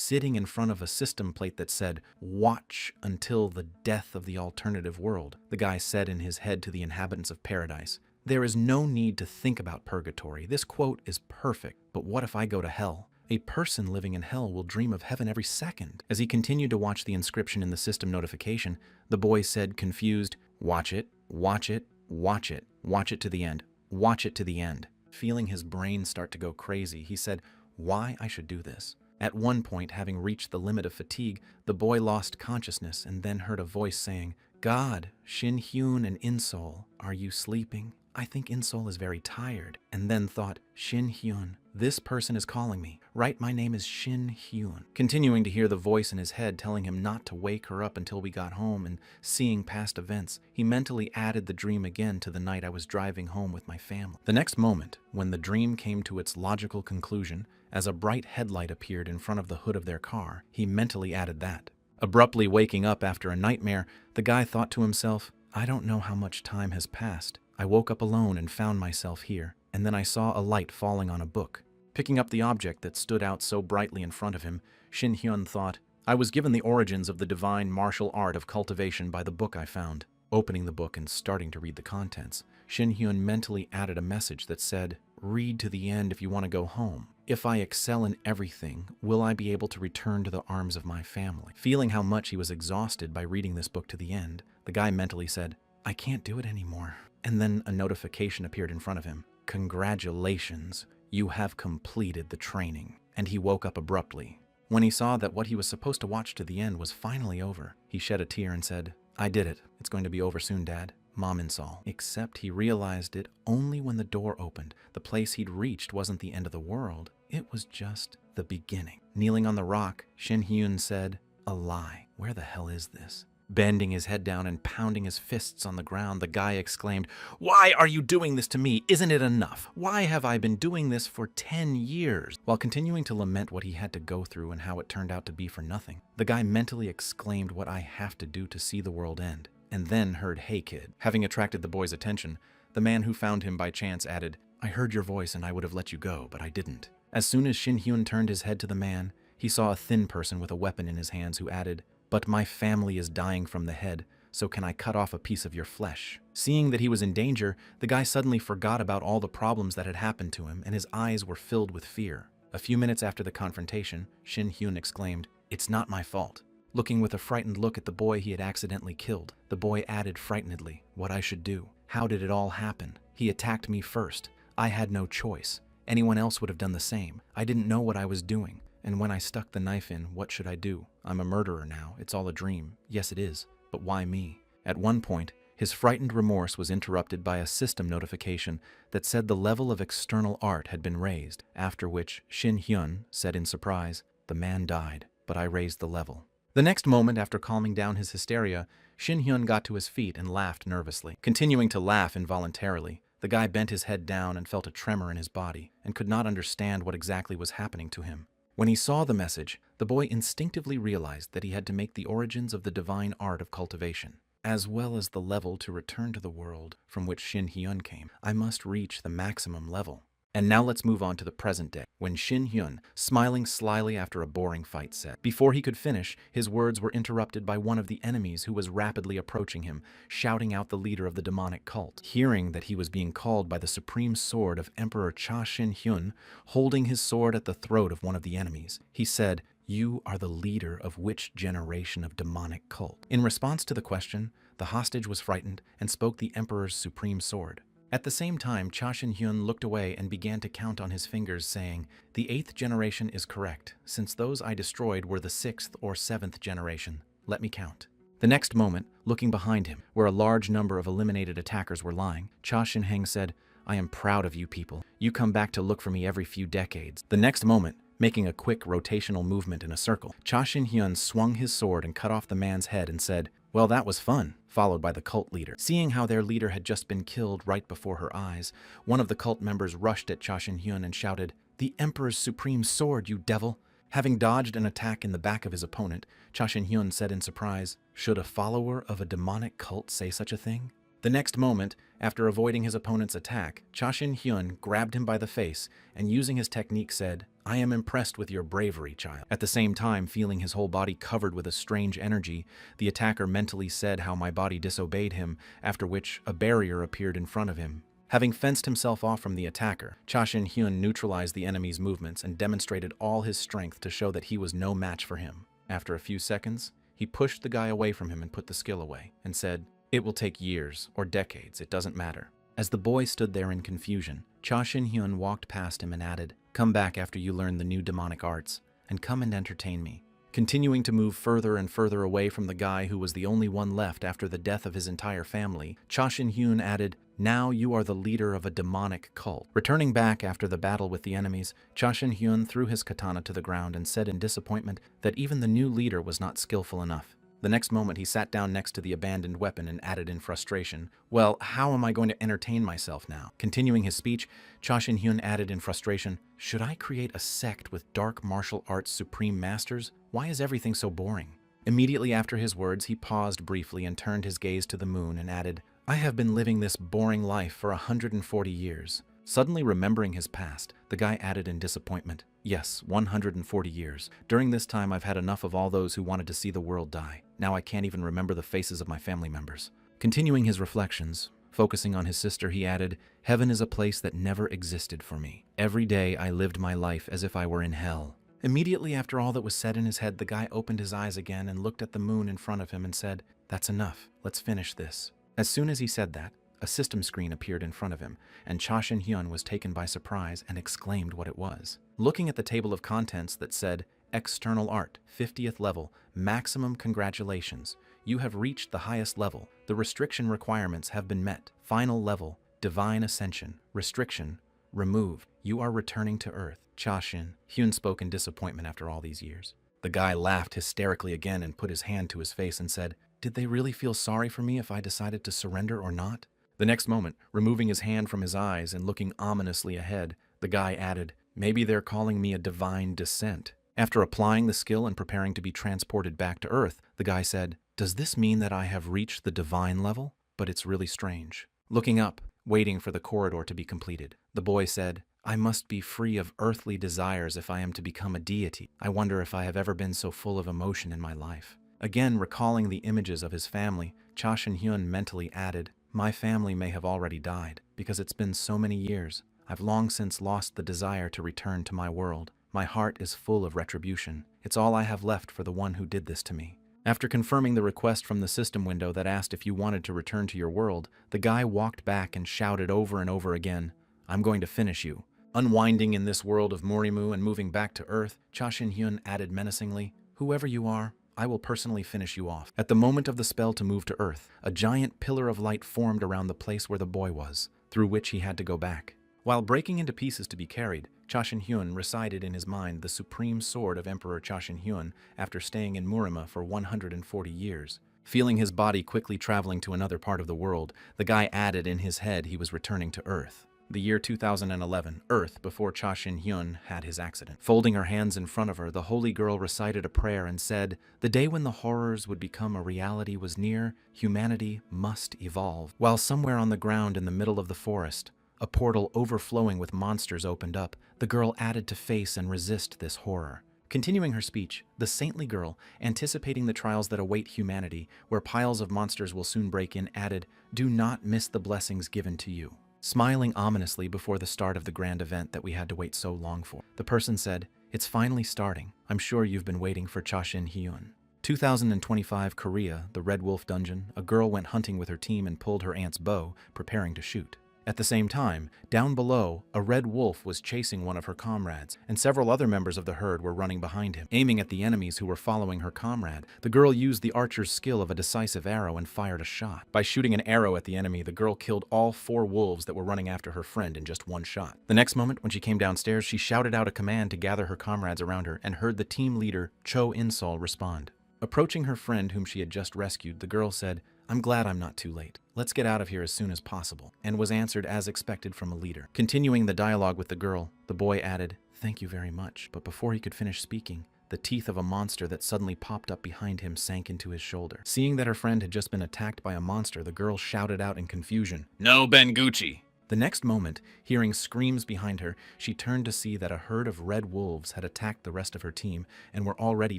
sitting in front of a system plate that said, "Watch until the death of the alternative world," the guy said in his head to the inhabitants of paradise. "There is no need to think about purgatory. This quote is perfect. But what if I go to hell? A person living in hell will dream of heaven every second." As he continued to watch the inscription in the system notification, the boy said, confused, "Watch it, watch it, watch it, watch it to the end, watch it to the end." Feeling his brain start to go crazy, he said, "Why I should do this?" At one point, having reached the limit of fatigue, the boy lost consciousness and then heard a voice saying, "God, Shin Hyun and Insol, are you sleeping? I think Insol is very tired." And then thought, "Shin Hyun, this person is calling me. Right, my name is Shin Hyun." Continuing to hear the voice in his head telling him not to wake her up until we got home and seeing past events, he mentally added the dream again to the night I was driving home with my family. The next moment, when the dream came to its logical conclusion, as a bright headlight appeared in front of the hood of their car, he mentally added that. Abruptly waking up after a nightmare, the guy thought to himself, "I don't know how much time has passed. I woke up alone and found myself here, and then I saw a light falling on a book." Picking up the object that stood out so brightly in front of him, Shin Hyun thought, "I was given the origins of the divine martial art of cultivation by the book I found." Opening the book and starting to read the contents, Shin Hyun mentally added a message that said, "Read to the end if you want to go home. If I excel in everything, will I be able to return to the arms of my family?" Feeling how much he was exhausted by reading this book to the end, the guy mentally said, "I can't do it anymore." And then a notification appeared in front of him. "Congratulations, you have completed the training." And he woke up abruptly. When he saw that what he was supposed to watch to the end was finally over, he shed a tear and said, "I did it. It's going to be over soon, Dad. Mom and Saul." Except he realized it only when the door opened. The place he'd reached wasn't the end of the world. It was just the beginning. Kneeling on the rock, Shin Hyun said, "A lie. Where the hell is this?" Bending his head down and pounding his fists on the ground, the guy exclaimed, "Why are you doing this to me? Isn't it enough? Why have I been doing this for 10 years? While continuing to lament what he had to go through and how it turned out to be for nothing, the guy mentally exclaimed what I have to do to see the world end, and then heard, "Hey kid." Having attracted the boy's attention, the man who found him by chance added, "I heard your voice and I would have let you go, but I didn't." As soon as Shin Hyun turned his head to the man, he saw a thin person with a weapon in his hands who added, "But my family is dying from the head, so can I cut off a piece of your flesh?" Seeing that he was in danger, the guy suddenly forgot about all the problems that had happened to him, and his eyes were filled with fear. A few minutes after the confrontation, Shin Hyun exclaimed, "It's not my fault." Looking with a frightened look at the boy he had accidentally killed, the boy added frightenedly, "What I should do? How did it all happen? He attacked me first. I had no choice. Anyone else would have done the same. I didn't know what I was doing. And when I stuck the knife in, what should I do? I'm a murderer now. It's all a dream. Yes, it is. But why me?" At one point, his frightened remorse was interrupted by a system notification that said the level of external art had been raised, after which Shin Hyun said in surprise, "The man died, but I raised the level." The next moment, after calming down his hysteria, Shin Hyun got to his feet and laughed nervously. Continuing to laugh involuntarily, the guy bent his head down and felt a tremor in his body and could not understand what exactly was happening to him. When he saw the message, the boy instinctively realized that he had to make the origins of the divine art of cultivation, as well as the level to return to the world from which Shin Hyun came. I must reach the maximum level. And now let's move on to the present day, when Shin Hyun, smiling slyly after a boring fight, said. Before he could finish, his words were interrupted by one of the enemies who was rapidly approaching him, shouting out the leader of the demonic cult. Hearing that he was being called by the supreme sword of Emperor Cha Shin Hyun, holding his sword at the throat of one of the enemies, he said, "You are the leader of which generation of demonic cult?" In response to the question, the hostage was frightened and spoke the emperor's supreme sword. At the same time, Cha Shin-hyun looked away and began to count on his fingers, saying, "The 8th generation is correct, since those I destroyed were the 6th or 7th generation. Let me count." The next moment, looking behind him, where a large number of eliminated attackers were lying, Cha Shin-heng said, "I am proud of you people. You come back to look for me every few decades." The next moment, making a quick rotational movement in a circle, Cha Shin-hyun swung his sword and cut off the man's head and said, "Well, that was fun," followed by the cult leader. Seeing how their leader had just been killed right before her eyes, one of the cult members rushed at Cha Shin-hyun and shouted, "The Emperor's supreme sword, you devil!" Having dodged an attack in the back of his opponent, Cha Shin-hyun said in surprise, "Should a follower of a demonic cult say such a thing?" The next moment, after avoiding his opponent's attack, Cha Shin-hyun grabbed him by the face and using his technique said, I am impressed with your bravery, child. At the same time, feeling his whole body covered with a strange energy, the attacker mentally said how my body disobeyed him, after which a barrier appeared in front of him. Having fenced himself off from the attacker, Cha Shin-hyun neutralized the enemy's movements and demonstrated all his strength to show that he was no match for him. After a few seconds, he pushed the guy away from him and put the skill away, and said, "It will take years or decades, it doesn't matter." As the boy stood there in confusion, Cha Shin-hyun walked past him and added, "Come back after you learn the new demonic arts, and come and entertain me." Continuing to move further and further away from the guy who was the only one left after the death of his entire family, Cha Shin-hyun added, "Now you are the leader of a demonic cult." Returning back after the battle with the enemies, Cha Shin-hyun threw his katana to the ground and said in disappointment that even the new leader was not skillful enough. The next moment he sat down next to the abandoned weapon and added in frustration, "Well, how am I going to entertain myself now?" Continuing his speech, Cha Shin-hyun added in frustration, "Should I create a sect with dark martial arts supreme masters? Why is everything so boring?" Immediately after his words, he paused briefly and turned his gaze to the moon and added, "I have been living this boring life for 140 years. Suddenly remembering his past, the guy added in disappointment, "Yes, 140 years. During this time I've had enough of all those who wanted to see the world die. Now I can't even remember the faces of my family members." Continuing his reflections, focusing on his sister, he added, "Heaven is a place that never existed for me. Every day I lived my life as if I were in hell." Immediately after all that was said in his head, the guy opened his eyes again and looked at the moon in front of him and said, "That's enough. Let's finish this." As soon as he said that, a system screen appeared in front of him, and Cha Shin-hyun was taken by surprise and exclaimed what it was. Looking at the table of contents that said, "External Art, 50th level, maximum congratulations. You have reached the highest level. The restriction requirements have been met. Final level, Divine Ascension. Restriction removed. You are returning to Earth." Cha Shin-hyun spoke in disappointment after all these years. The guy laughed hysterically again and put his hand to his face and said, "Did they really feel sorry for me if I decided to surrender or not?" The next moment, removing his hand from his eyes and looking ominously ahead, the guy added, "Maybe they're calling me a divine descent." After applying the skill and preparing to be transported back to Earth, the guy said, "Does this mean that I have reached the divine level? But it's really strange." Looking up, waiting for the corridor to be completed, the boy said, "I must be free of earthly desires if I am to become a deity. I wonder if I have ever been so full of emotion in my life." Again, recalling the images of his family, Cha Shin-hyun mentally added, "My family may have already died, because it's been so many years. I've long since lost the desire to return to my world. My heart is full of retribution. It's all I have left for the one who did this to me." After confirming the request from the system window that asked if you wanted to return to your world, the guy walked back and shouted over and over again, "I'm going to finish you." Unwinding in this world of Morimu and moving back to Earth, Cha Shin-hyun added menacingly, "Whoever you are, I will personally finish you off." At the moment of the spell to move to Earth, a giant pillar of light formed around the place where the boy was, through which he had to go back. While breaking into pieces to be carried, Cha Shin-hyun recited in his mind the supreme sword of Emperor Cha Shin-hyun after staying in Murima for 140 years. Feeling his body quickly traveling to another part of the world, the guy added in his head he was returning to Earth. The year 2011, Earth, before Cha Shin-hyun had his accident. Folding her hands in front of her, the holy girl recited a prayer and said, "The day when the horrors would become a reality was near. Humanity must evolve." While somewhere on the ground in the middle of the forest, a portal overflowing with monsters opened up, the girl added to face and resist this horror. Continuing her speech, the saintly girl, anticipating the trials that await humanity, where piles of monsters will soon break in, added, "Do not miss the blessings given to you." Smiling ominously before the start of the grand event that we had to wait so long for, the person said, "It's finally starting. I'm sure you've been waiting for Cha Shin-hyun." 2025 Korea, the Red Wolf Dungeon, a girl went hunting with her team and pulled her aunt's bow, preparing to shoot. At the same time, down below, a red wolf was chasing one of her comrades, and several other members of the herd were running behind him, aiming at the enemies who were following her comrade. The girl used the archer's skill of a decisive arrow and fired a shot. By shooting an arrow at the enemy, the girl killed all 4 wolves that were running after her friend in just 1 shot. The next moment, when she came downstairs, she shouted out a command to gather her comrades around her and heard the team leader, Cho In-sol, respond. Approaching her friend whom she had just rescued, the girl said, "I'm glad I'm not too late. Let's get out of here as soon as possible," and was answered as expected from a leader. Continuing the dialogue with the girl, the boy added, "Thank you very much," but before he could finish speaking, the teeth of a monster that suddenly popped up behind him sank into his shoulder. Seeing that her friend had just been attacked by a monster, the girl shouted out in confusion, "No Benguchi!" The next moment, hearing screams behind her, she turned to see that a herd of red wolves had attacked the rest of her team and were already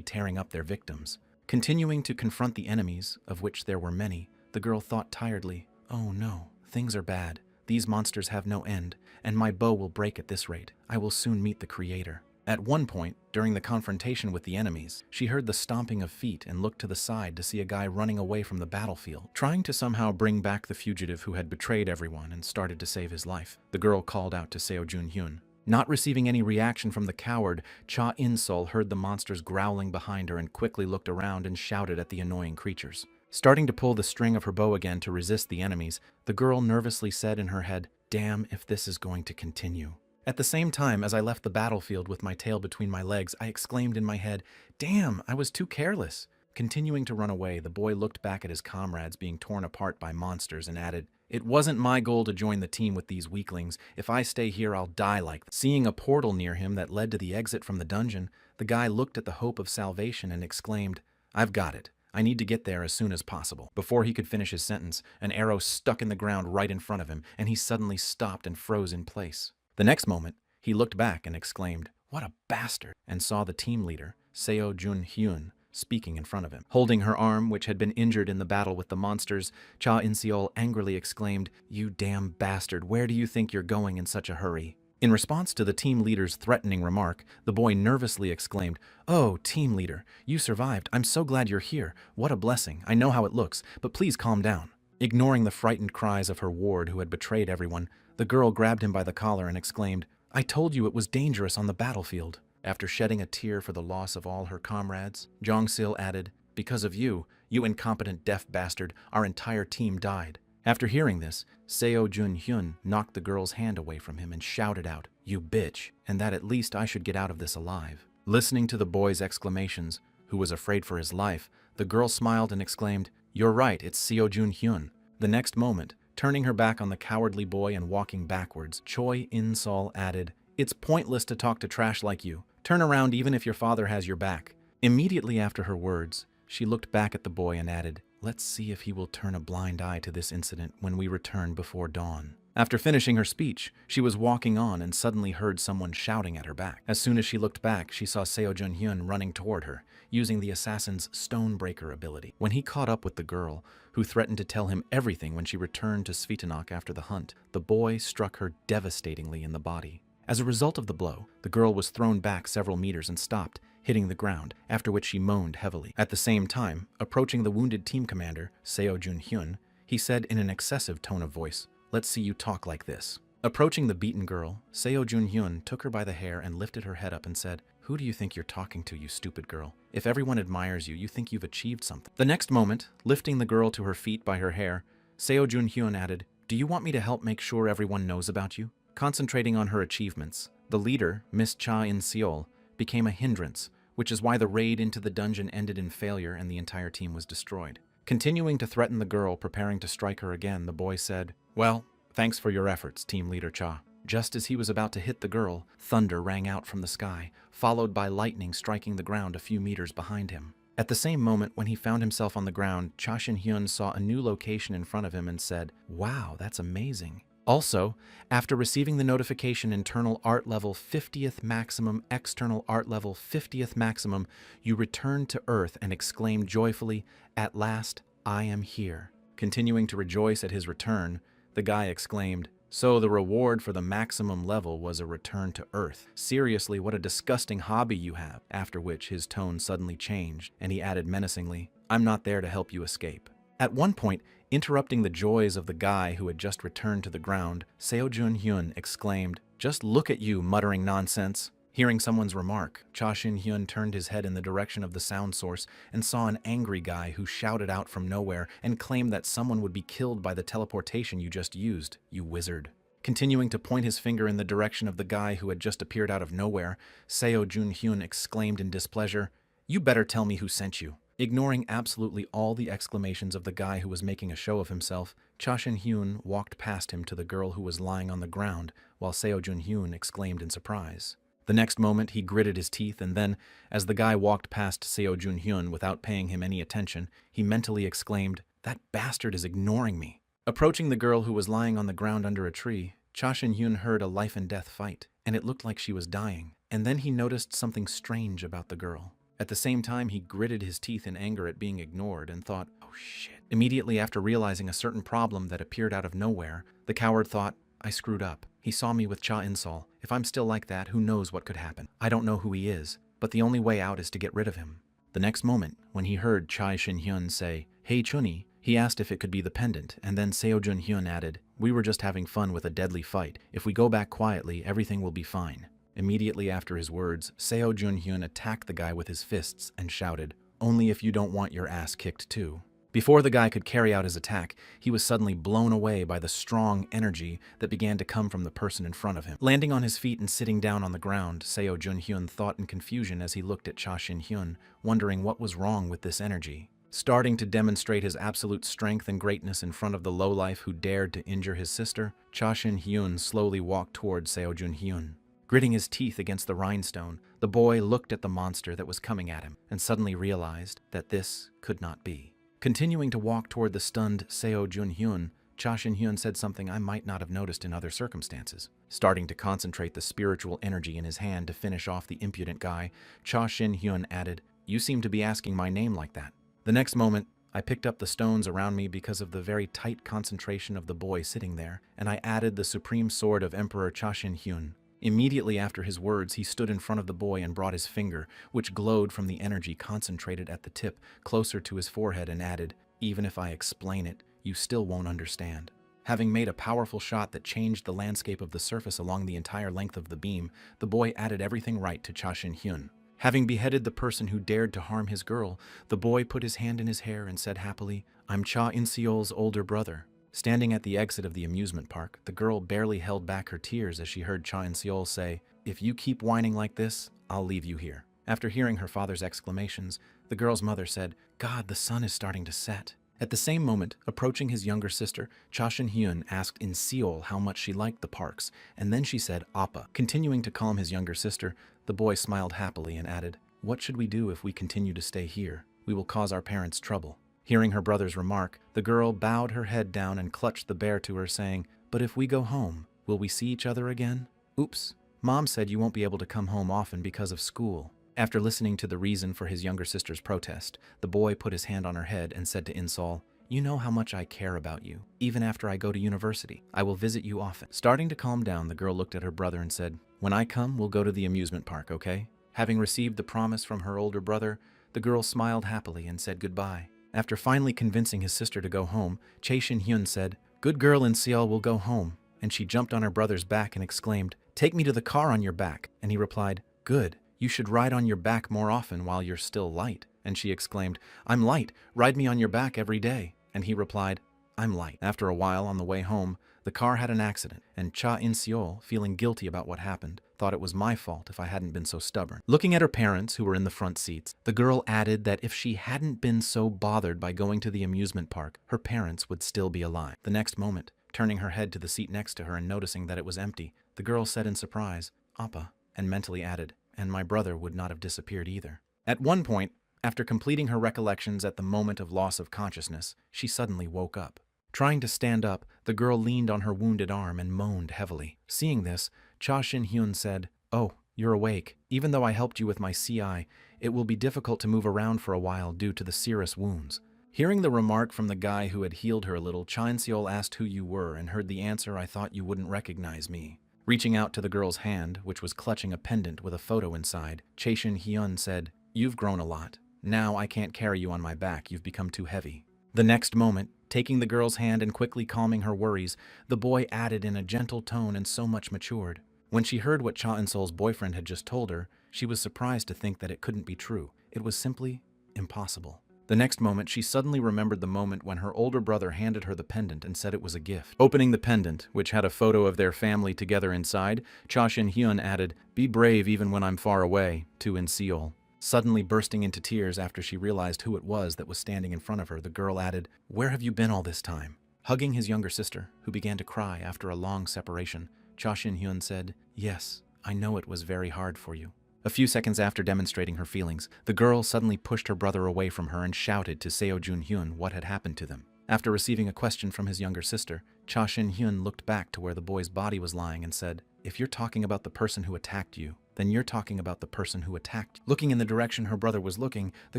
tearing up their victims. Continuing to confront the enemies, of which there were many, the girl thought tiredly, "Oh no, things are bad. These monsters have no end, and my bow will break at this rate. I will soon meet the Creator." At one point, during the confrontation with the enemies, she heard the stomping of feet and looked to the side to see a guy running away from the battlefield, trying to somehow bring back the fugitive who had betrayed everyone and started to save his life. The girl called out to Seo Jun-hyun. Not receiving any reaction from the coward, Cha In-sol heard the monsters growling behind her and quickly looked around and shouted at the annoying creatures. Starting to pull the string of her bow again to resist the enemies, the girl nervously said in her head, "Damn if this is going to continue." At the same time, as I left the battlefield with my tail between my legs, I exclaimed in my head, "Damn, I was too careless." Continuing to run away, the boy looked back at his comrades being torn apart by monsters and added, "It wasn't my goal to join the team with these weaklings. If I stay here, I'll die like them." Seeing a portal near him that led to the exit from the dungeon, the guy looked at the hope of salvation and exclaimed, "I've got it. I need to get there as soon as possible." Before he could finish his sentence, an arrow stuck in the ground right in front of him, and he suddenly stopped and froze in place. The next moment, he looked back and exclaimed, "What a bastard," and saw the team leader, Seo Jun-hyun, speaking in front of him. Holding her arm, which had been injured in the battle with the monsters, Cha In-seol angrily exclaimed, "You damn bastard, where do you think you're going in such a hurry?" In response to the team leader's threatening remark, the boy nervously exclaimed, "Oh, team leader, you survived. I'm so glad you're here. What a blessing. I know how it looks, but please calm down." Ignoring the frightened cries of her ward who had betrayed everyone, the girl grabbed him by the collar and exclaimed, "I told you it was dangerous on the battlefield." After shedding a tear for the loss of all her comrades, Jong-sil added, "Because of you, you incompetent deaf bastard, our entire team died." After hearing this, Seo Jun-hyun knocked the girl's hand away from him and shouted out, "You bitch, and that at least I should get out of this alive." Listening to the boy's exclamations, who was afraid for his life, the girl smiled and exclaimed, "You're right, it's Seo Jun-hyun." The next moment, turning her back on the cowardly boy and walking backwards, Choi In-sol added, "It's pointless to talk to trash like you. Turn around even if your father has your back." Immediately after her words, she looked back at the boy and added, "Let's see if he will turn a blind eye to this incident when we return before dawn." After finishing her speech, she was walking on and suddenly heard someone shouting at her back. As soon as she looked back, she saw Seo Jun-hyun running toward her, using the assassin's Stonebreaker ability. When he caught up with the girl, who threatened to tell him everything when she returned to Svitanok after the hunt, the boy struck her devastatingly in the body. As a result of the blow, the girl was thrown back several meters and stopped, hitting the ground, after which she moaned heavily. At the same time, approaching the wounded team commander, Seo Jun-hyun, he said in an excessive tone of voice, "Let's see you talk like this." Approaching the beaten girl, Seo Jun-hyun took her by the hair and lifted her head up and said, "Who do you think you're talking to, you stupid girl? If everyone admires you, you think you've achieved something." The next moment, lifting the girl to her feet by her hair, Seo Jun-hyun added, "Do you want me to help make sure everyone knows about you?" Concentrating on her achievements, the leader, Miss Cha In-seol, became a hindrance, which is why the raid into the dungeon ended in failure and the entire team was destroyed. Continuing to threaten the girl, preparing to strike her again, the boy said, "Well, thanks for your efforts, Team Leader Cha." Just as he was about to hit the girl, thunder rang out from the sky, followed by lightning striking the ground a few meters behind him. At the same moment, when he found himself on the ground, Cha Shin-hyun saw a new location in front of him and said, "Wow, that's amazing." Also, after receiving the notification internal art level 50th maximum, external art level 50th maximum, you returned to Earth and exclaimed joyfully, "At last, I am here." Continuing to rejoice at his return, the guy exclaimed, "So the reward for the maximum level was a return to Earth. Seriously, what a disgusting hobby you have." After which his tone suddenly changed, and he added menacingly, "I'm not there to help you escape." At one point, interrupting the joys of the guy who had just returned to the ground, Seo Jun-hyun exclaimed, "Just look at you, muttering nonsense." Hearing someone's remark, Cha Shin-hyun turned his head in the direction of the sound source and saw an angry guy who shouted out from nowhere and claimed that someone would be killed by the teleportation you just used, you wizard. Continuing to point his finger in the direction of the guy who had just appeared out of nowhere, Seo Jun-hyun exclaimed in displeasure, "You better tell me who sent you." Ignoring absolutely all the exclamations of the guy who was making a show of himself, Cha Shin-hyun walked past him to the girl who was lying on the ground, while Seo Jun-hyun exclaimed in surprise. The next moment, he gritted his teeth, and then, as the guy walked past Seo Jun-hyun without paying him any attention, he mentally exclaimed, "That bastard is ignoring me." Approaching the girl who was lying on the ground under a tree, Cha Shin-hyun heard a life-and-death fight, and it looked like she was dying. And then he noticed something strange about the girl. At the same time, he gritted his teeth in anger at being ignored and thought, oh shit. Immediately after realizing a certain problem that appeared out of nowhere, the coward thought, I screwed up. He saw me with Cha In-sol. If I'm still like that, who knows what could happen? I don't know who he is, but the only way out is to get rid of him. The next moment, when he heard Cha Shin-hyun say, hey Chunni, he asked if it could be the pendant, and then Seo Jun-hyun added, we were just having fun with a deadly fight. If we go back quietly, everything will be fine. Immediately after his words, Seo Jun-hyun attacked the guy with his fists and shouted, only if you don't want your ass kicked too. Before the guy could carry out his attack, he was suddenly blown away by the strong energy that began to come from the person in front of him. Landing on his feet and sitting down on the ground, Seo Jun-hyun thought in confusion as he looked at Cha Shin-hyun, wondering what was wrong with this energy. Starting to demonstrate his absolute strength and greatness in front of the lowlife who dared to injure his sister, Cha Shin-hyun slowly walked towards Seo Jun-hyun. Gritting his teeth against the rhinestone, the boy looked at the monster that was coming at him and suddenly realized that this could not be. Continuing to walk toward the stunned Seo Jun-hyun, Cha Shin-hyun said something I might not have noticed in other circumstances. Starting to concentrate the spiritual energy in his hand to finish off the impudent guy, Cha Shin-hyun added, you seem to be asking my name like that. The next moment, I picked up the stones around me because of the very tight concentration of the boy sitting there, and I added the supreme sword of Emperor Cha Shin-hyun. Immediately after his words, he stood in front of the boy and brought his finger, which glowed from the energy concentrated at the tip, closer to his forehead and added, even if I explain it, you still won't understand. Having made a powerful shot that changed the landscape of the surface along the entire length of the beam, the boy added everything right to Cha Shin-hyun. Having beheaded the person who dared to harm his girl, the boy put his hand in his hair and said happily, I'm Cha In-seol's older brother. Standing at the exit of the amusement park, the girl barely held back her tears as she heard Cha In-seol say, if you keep whining like this, I'll leave you here. After hearing her father's exclamations, the girl's mother said, God, the sun is starting to set. At the same moment, approaching his younger sister, Cha Shin-hyun asked In-seol how much she liked the parks, and then she said, Appa. Continuing to calm his younger sister, the boy smiled happily and added, what should we do if we continue to stay here? We will cause our parents trouble. Hearing her brother's remark, the girl bowed her head down and clutched the bear to her, saying, but if we go home, will we see each other again? Oops, Mom said you won't be able to come home often because of school. After listening to the reason for his younger sister's protest, the boy put his hand on her head and said to In-seol, you know how much I care about you. Even after I go to university, I will visit you often. Starting to calm down, the girl looked at her brother and said, when I come, we'll go to the amusement park, okay? Having received the promise from her older brother, the girl smiled happily and said goodbye. After finally convincing his sister to go home, Cha Shin-hyun said, good girl In-seol will go home. And she jumped on her brother's back and exclaimed, take me to the car on your back. And he replied, good. You should ride on your back more often while you're still light. And she exclaimed, I'm light. Ride me on your back every day. And he replied, I'm light. After a while, on the way home, the car had an accident, and Cha In-seol, feeling guilty about what happened, thought it was my fault if I hadn't been so stubborn. Looking at her parents, who were in the front seats, the girl added that if she hadn't been so bothered by going to the amusement park, her parents would still be alive. The next moment, turning her head to the seat next to her and noticing that it was empty, the girl said in surprise, Appa, and mentally added, and my brother would not have disappeared either. At one point, after completing her recollections at the moment of loss of consciousness, she suddenly woke up. Trying to stand up, the girl leaned on her wounded arm and moaned heavily. Seeing this, Cha Shin-hyun said, oh, you're awake. Even though I helped you with my CI, it will be difficult to move around for a while due to the serous wounds. Hearing the remark from the guy who had healed her a little, Cha In-seol asked who you were and heard the answer, I thought you wouldn't recognize me. Reaching out to the girl's hand, which was clutching a pendant with a photo inside, Cha Shin-hyun said, you've grown a lot. Now I can't carry you on my back, you've become too heavy. The next moment, taking the girl's hand and quickly calming her worries, the boy added in a gentle tone and so much matured. When she heard what Cha In-seol's boyfriend had just told her, she was surprised to think that it couldn't be true. It was simply impossible. The next moment, she suddenly remembered the moment when her older brother handed her the pendant and said it was a gift. Opening the pendant, which had a photo of their family together inside, Cha Shin-hyun added, be brave even when I'm far away, to In-seol. Suddenly bursting into tears after she realized who it was that was standing in front of her, the girl added, where have you been all this time? Hugging his younger sister, who began to cry after a long separation, Cha Shin-hyun said, yes, I know it was very hard for you. A few seconds after demonstrating her feelings, the girl suddenly pushed her brother away from her and shouted to Seo Jun-hyun what had happened to them. After receiving a question from his younger sister, Cha Shin-hyun looked back to where the boy's body was lying and said, "If you're talking about the person who attacked you, then you're talking about the person who attacked you." Looking in the direction her brother was looking, the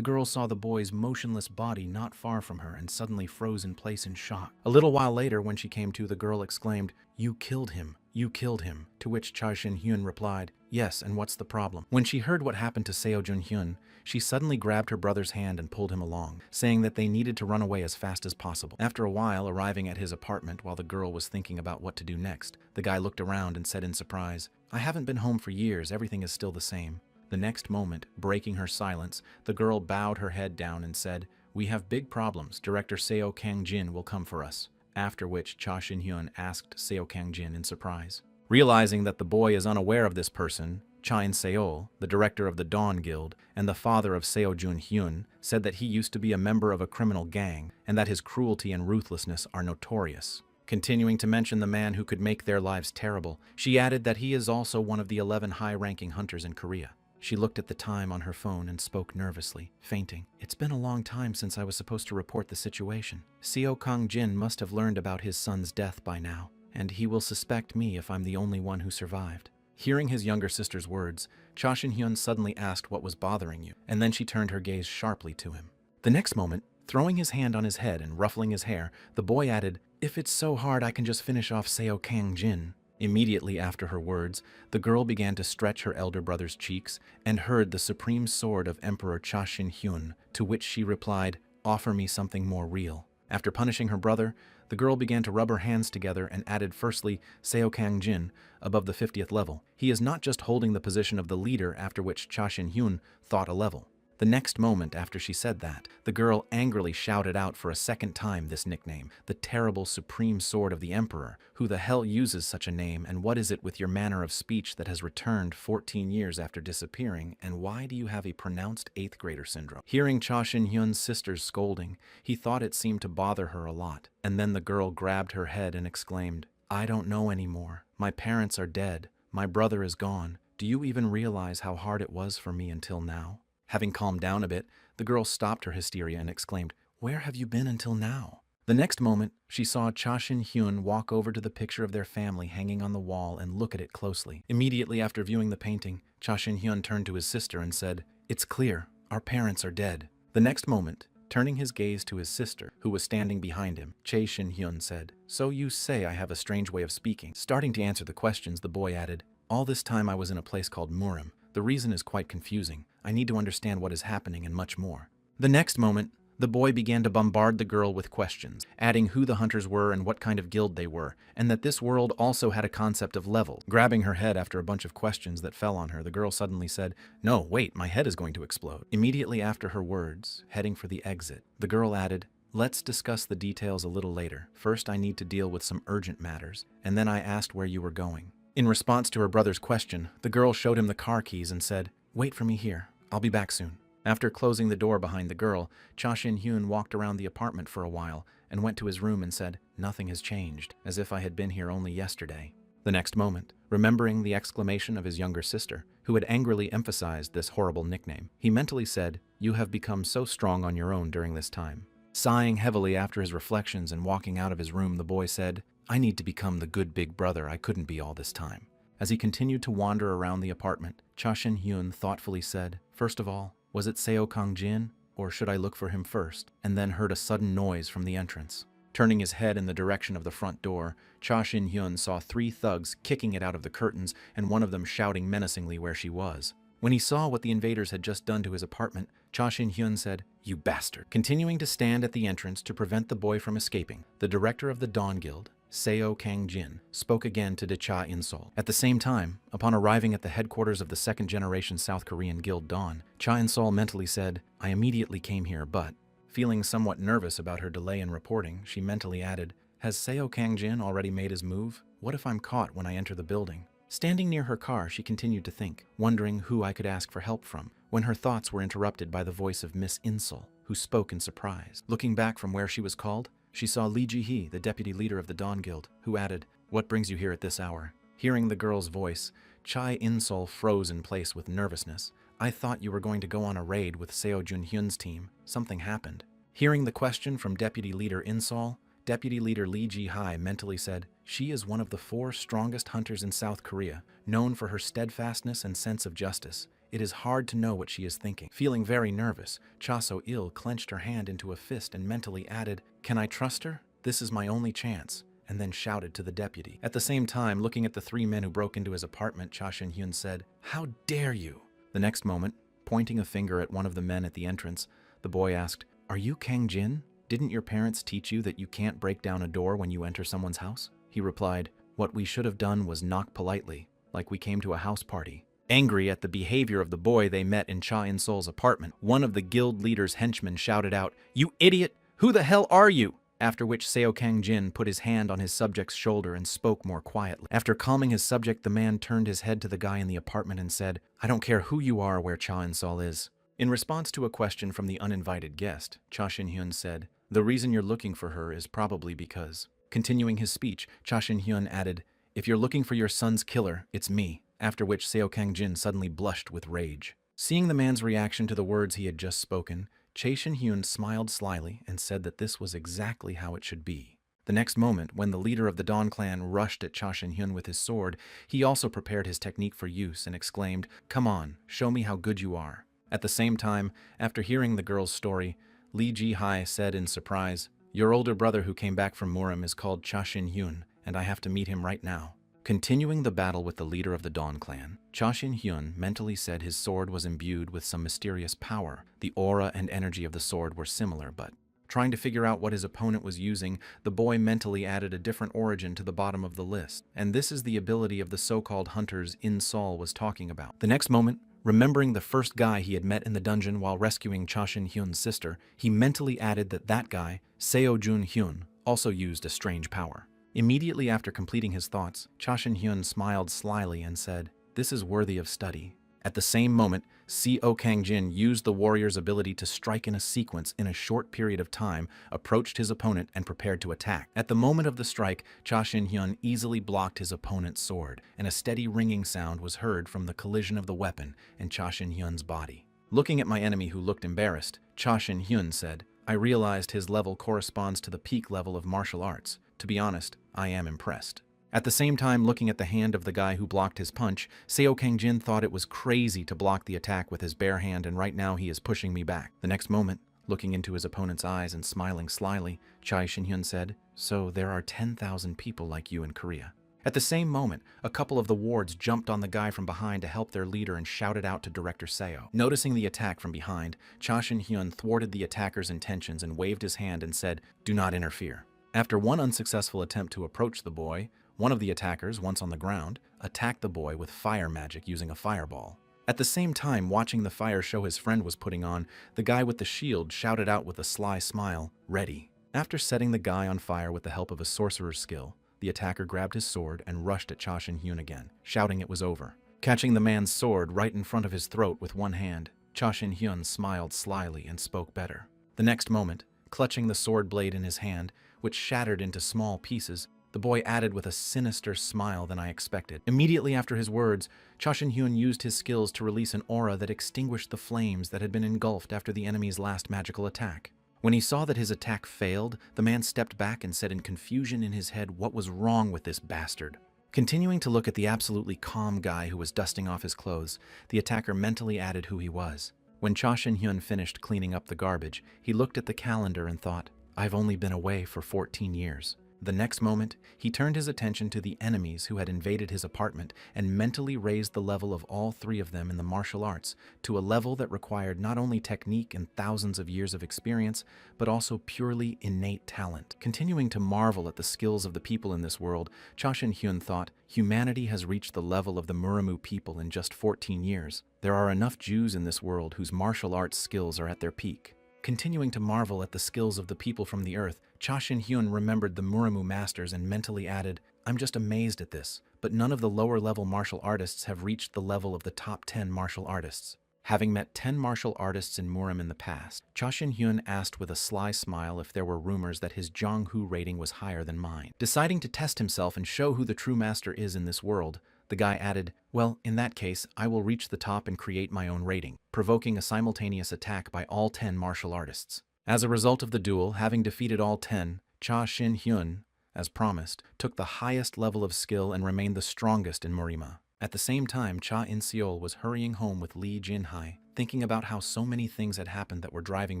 girl saw the boy's motionless body not far from her and suddenly froze in place in shock. A little while later, when she came to, the girl exclaimed, "You killed him. You killed him." To which Cha Shin-hyun replied, "Yes, and what's the problem?" When she heard what happened to Seo Jun-hyun, she suddenly grabbed her brother's hand and pulled him along, saying that they needed to run away as fast as possible. After a while, arriving at his apartment while the girl was thinking about what to do next, the guy looked around and said in surprise, "I haven't been home for years, everything is still the same." The next moment, breaking her silence, the girl bowed her head down and said, "We have big problems, Director Seo Kang-jin will come for us." After which Cha Shin-hyun asked Seo Kang-jin in surprise. Realizing that the boy is unaware of this person, Cha In-seol, the director of the Dawn Guild and the father of Seo Jun-hyun, said that he used to be a member of a criminal gang and that his cruelty and ruthlessness are notorious. Continuing to mention the man who could make their lives terrible, she added that he is also one of the 11 high-ranking hunters in Korea. She looked at the time on her phone and spoke nervously, fainting. "It's been a long time since I was supposed to report the situation. Seo Kang-jin must have learned about his son's death by now, and he will suspect me if I'm the only one who survived." Hearing his younger sister's words, Cha Shin-hyun suddenly asked what was bothering you, and then she turned her gaze sharply to him. The next moment, throwing his hand on his head and ruffling his hair, the boy added, "If it's so hard, I can just finish off Seo Kang-jin." Immediately after her words, the girl began to stretch her elder brother's cheeks and heard the supreme sword of Emperor Cha Shin-hyun, to which she replied, "Offer me something more real." After punishing her brother, the girl began to rub her hands together and added firstly, Seo Kang-jin, above the 50th level. He is not just holding the position of the leader, after which Cha Shin-hyun thought a level. The next moment after she said that, the girl angrily shouted out for a second time this nickname, the terrible supreme sword of the Emperor. Who the hell uses such a name, and what is it with your manner of speech that has returned 14 years after disappearing, and why do you have a pronounced 8th grader syndrome? Hearing Cha Shin-hyun's sister's scolding, he thought it seemed to bother her a lot, and then the girl grabbed her head and exclaimed, "I don't know anymore. My parents are dead. My brother is gone. Do you even realize how hard it was for me until now?" Having calmed down a bit, the girl stopped her hysteria and exclaimed, "Where have you been until now?" The next moment, she saw Cha Shin-hyun walk over to the picture of their family hanging on the wall and look at it closely. Immediately after viewing the painting, Cha Shin-hyun turned to his sister and said, "It's clear, our parents are dead." The next moment, turning his gaze to his sister, who was standing behind him, Cha Shin-hyun said, "So you say I have a strange way of speaking." Starting to answer the questions, the boy added, "All this time I was in a place called Murim. The reason is quite confusing. I need to understand what is happening and much more." The next moment, the boy began to bombard the girl with questions, adding who the hunters were and what kind of guild they were, and that this world also had a concept of level. Grabbing her head after a bunch of questions that fell on her, the girl suddenly said, "No, wait, my head is going to explode." Immediately after her words, heading for the exit, the girl added, "Let's discuss the details a little later. First, I need to deal with some urgent matters." And then I asked where you were going. In response to her brother's question, the girl showed him the car keys and said, "Wait for me here. I'll be back soon." After closing the door behind the girl, Cha Shin-hyun walked around the apartment for a while and went to his room and said, "Nothing has changed, as if I had been here only yesterday." The next moment, remembering the exclamation of his younger sister, who had angrily emphasized this horrible nickname, he mentally said, "You have become so strong on your own during this time." Sighing heavily after his reflections and walking out of his room, the boy said, "I need to become the good big brother I couldn't be all this time." As he continued to wander around the apartment, Cha Shin-hyun thoughtfully said, "First of all, was it Seo Kang-jin, or should I look for him first?" And then heard a sudden noise from the entrance. Turning his head in the direction of the front door, Cha Shin-hyun saw 3 thugs kicking it out of the curtains and one of them shouting menacingly where she was. When he saw what the invaders had just done to his apartment, Cha Shin-hyun said, "You bastard." Continuing to stand at the entrance to prevent the boy from escaping, the director of the Dawn Guild, Seo Kang-jin, spoke again to Cha In-sol. At the same time, upon arriving at the headquarters of the second-generation South Korean Guild Dawn, Cha In-sol mentally said, "I immediately came here, but..." Feeling somewhat nervous about her delay in reporting, she mentally added, "Has Seo Kang-jin already made his move? What if I'm caught when I enter the building?" Standing near her car, she continued to think, wondering who I could ask for help from, when her thoughts were interrupted by the voice of Miss In-sol, who spoke in surprise. Looking back from where she was called, she saw Lee Ji-hee, the deputy leader of the Dawn Guild, who added, "What brings you here at this hour?" Hearing the girl's voice, Cha In-sol froze in place with nervousness. "I thought you were going to go on a raid with Seo Jun-hyun's team. Something happened." Hearing the question from Deputy Leader Insol, Deputy Leader Lee Ji-hai mentally said, she is one of the 4 strongest hunters in South Korea, known for her steadfastness and sense of justice. It is hard to know what she is thinking. Feeling very nervous, Cha So-il clenched her hand into a fist and mentally added, can I trust her? This is my only chance, and then shouted to the deputy. At the same time, looking at the 3 men who broke into his apartment, Cha Shin-hyun said, how dare you? The next moment, pointing a finger at one of the men at the entrance, the boy asked, are you Kang Jin? Didn't your parents teach you that you can't break down a door when you enter someone's house? He replied, what we should have done was knock politely, like we came to a house party. Angry at the behavior of the boy they met in Cha In-sol's apartment, one of the guild leader's henchmen shouted out, you idiot! Who the hell are you? After which Seo Kang-jin put his hand on his subject's shoulder and spoke more quietly. After calming his subject, the man turned his head to the guy in the apartment and said, I don't care who you are or where Cha In-sol is. In response to a question from the uninvited guest, Cha Shin-hyun said, the reason you're looking for her is probably because. Continuing his speech, Cha Shin-hyun added, if you're looking for your son's killer, it's me. After which Seo Kang-jin suddenly blushed with rage. Seeing the man's reaction to the words he had just spoken, Cha Shin-hyun smiled slyly and said that this was exactly how it should be. The next moment, when the leader of the Dawn clan rushed at Cha Shin-hyun with his sword, he also prepared his technique for use and exclaimed, come on, show me how good you are. At the same time, after hearing the girl's story, Lee Ji-hai said in surprise, your older brother who came back from Murim is called Cha Shin-hyun, and I have to meet him right now. Continuing the battle with the leader of the Dawn clan, Cha Shin-hyun mentally said his sword was imbued with some mysterious power. The aura and energy of the sword were similar, but trying to figure out what his opponent was using, the boy mentally added a different origin to the bottom of the list. And this is the ability of the so-called hunters In-sol was talking about. The next moment, remembering the first guy he had met in the dungeon while rescuing Cha Shin-hyun's sister, he mentally added that that guy, Seo Jun-hyun, also used a strange power. Immediately after completing his thoughts, Cha Shin-hyun smiled slyly and said, this is worthy of study. At the same moment, Seo Kang-jin used the warrior's ability to strike in a sequence in a short period of time, approached his opponent, and prepared to attack. At the moment of the strike, Cha Shin-hyun easily blocked his opponent's sword, and a steady ringing sound was heard from the collision of the weapon and Cha Shin-hyun's body. Looking at my enemy who looked embarrassed, Cha Shin-hyun said, I realized his level corresponds to the peak level of martial arts. To be honest, I am impressed. At the same time, looking at the hand of the guy who blocked his punch, Seo Kang-jin thought it was crazy to block the attack with his bare hand, and right now he is pushing me back. The next moment, looking into his opponent's eyes and smiling slyly, Cha Shin-hyun said, so there are 10,000 people like you in Korea. At the same moment, a couple of the wards jumped on the guy from behind to help their leader and shouted out to Director Seo. Noticing the attack from behind, Cha Shin-hyun thwarted the attacker's intentions and waved his hand and said, do not interfere. After one unsuccessful attempt to approach the boy, one of the attackers, once on the ground, attacked the boy with fire magic using a fireball. At the same time, watching the fire show his friend was putting on, the guy with the shield shouted out with a sly smile, ready. After setting the guy on fire with the help of a sorcerer's skill, the attacker grabbed his sword and rushed at Cha Shin-hyun again, shouting it was over. Catching the man's sword right in front of his throat with one hand, Cha Shin-hyun smiled slyly and spoke better. The next moment, clutching the sword blade in his hand, which shattered into small pieces, the boy added with a sinister smile than I expected. Immediately after his words, Cha Shin-hyun used his skills to release an aura that extinguished the flames that had been engulfed after the enemy's last magical attack. When he saw that his attack failed, the man stepped back and said in confusion in his head what was wrong with this bastard. Continuing to look at the absolutely calm guy who was dusting off his clothes, the attacker mentally added who he was. When Cha Shin-hyun finished cleaning up the garbage, he looked at the calendar and thought, I've only been away for 14 years. The next moment, he turned his attention to the enemies who had invaded his apartment and mentally raised the level of all 3 of them in the martial arts to a level that required not only technique and thousands of years of experience, but also purely innate talent. Continuing to marvel at the skills of the people in this world, Cha Shin-hyun thought, humanity has reached the level of the Murimu people in just 14 years. There are enough Jews in this world whose martial arts skills are at their peak. Continuing to marvel at the skills of the people from the earth, Cha Shin-hyun remembered the Murimu masters and mentally added, I'm just amazed at this, but none of the lower-level martial artists have reached the level of the top 10 martial artists. Having met 10 martial artists in Murim in the past, Cha Shin-hyun asked with a sly smile if there were rumors that his Jong-hu rating was higher than mine. Deciding to test himself and show who the true master is in this world, the guy added, well, in that case, I will reach the top and create my own rating, provoking a simultaneous attack by all 10 martial artists. As a result of the duel, having defeated all 10, Cha Shin-hyun, as promised, took the highest level of skill and remained the strongest in Morima. At the same time, Cha In-seol was hurrying home with Lee Jin-hai, thinking about how so many things had happened that were driving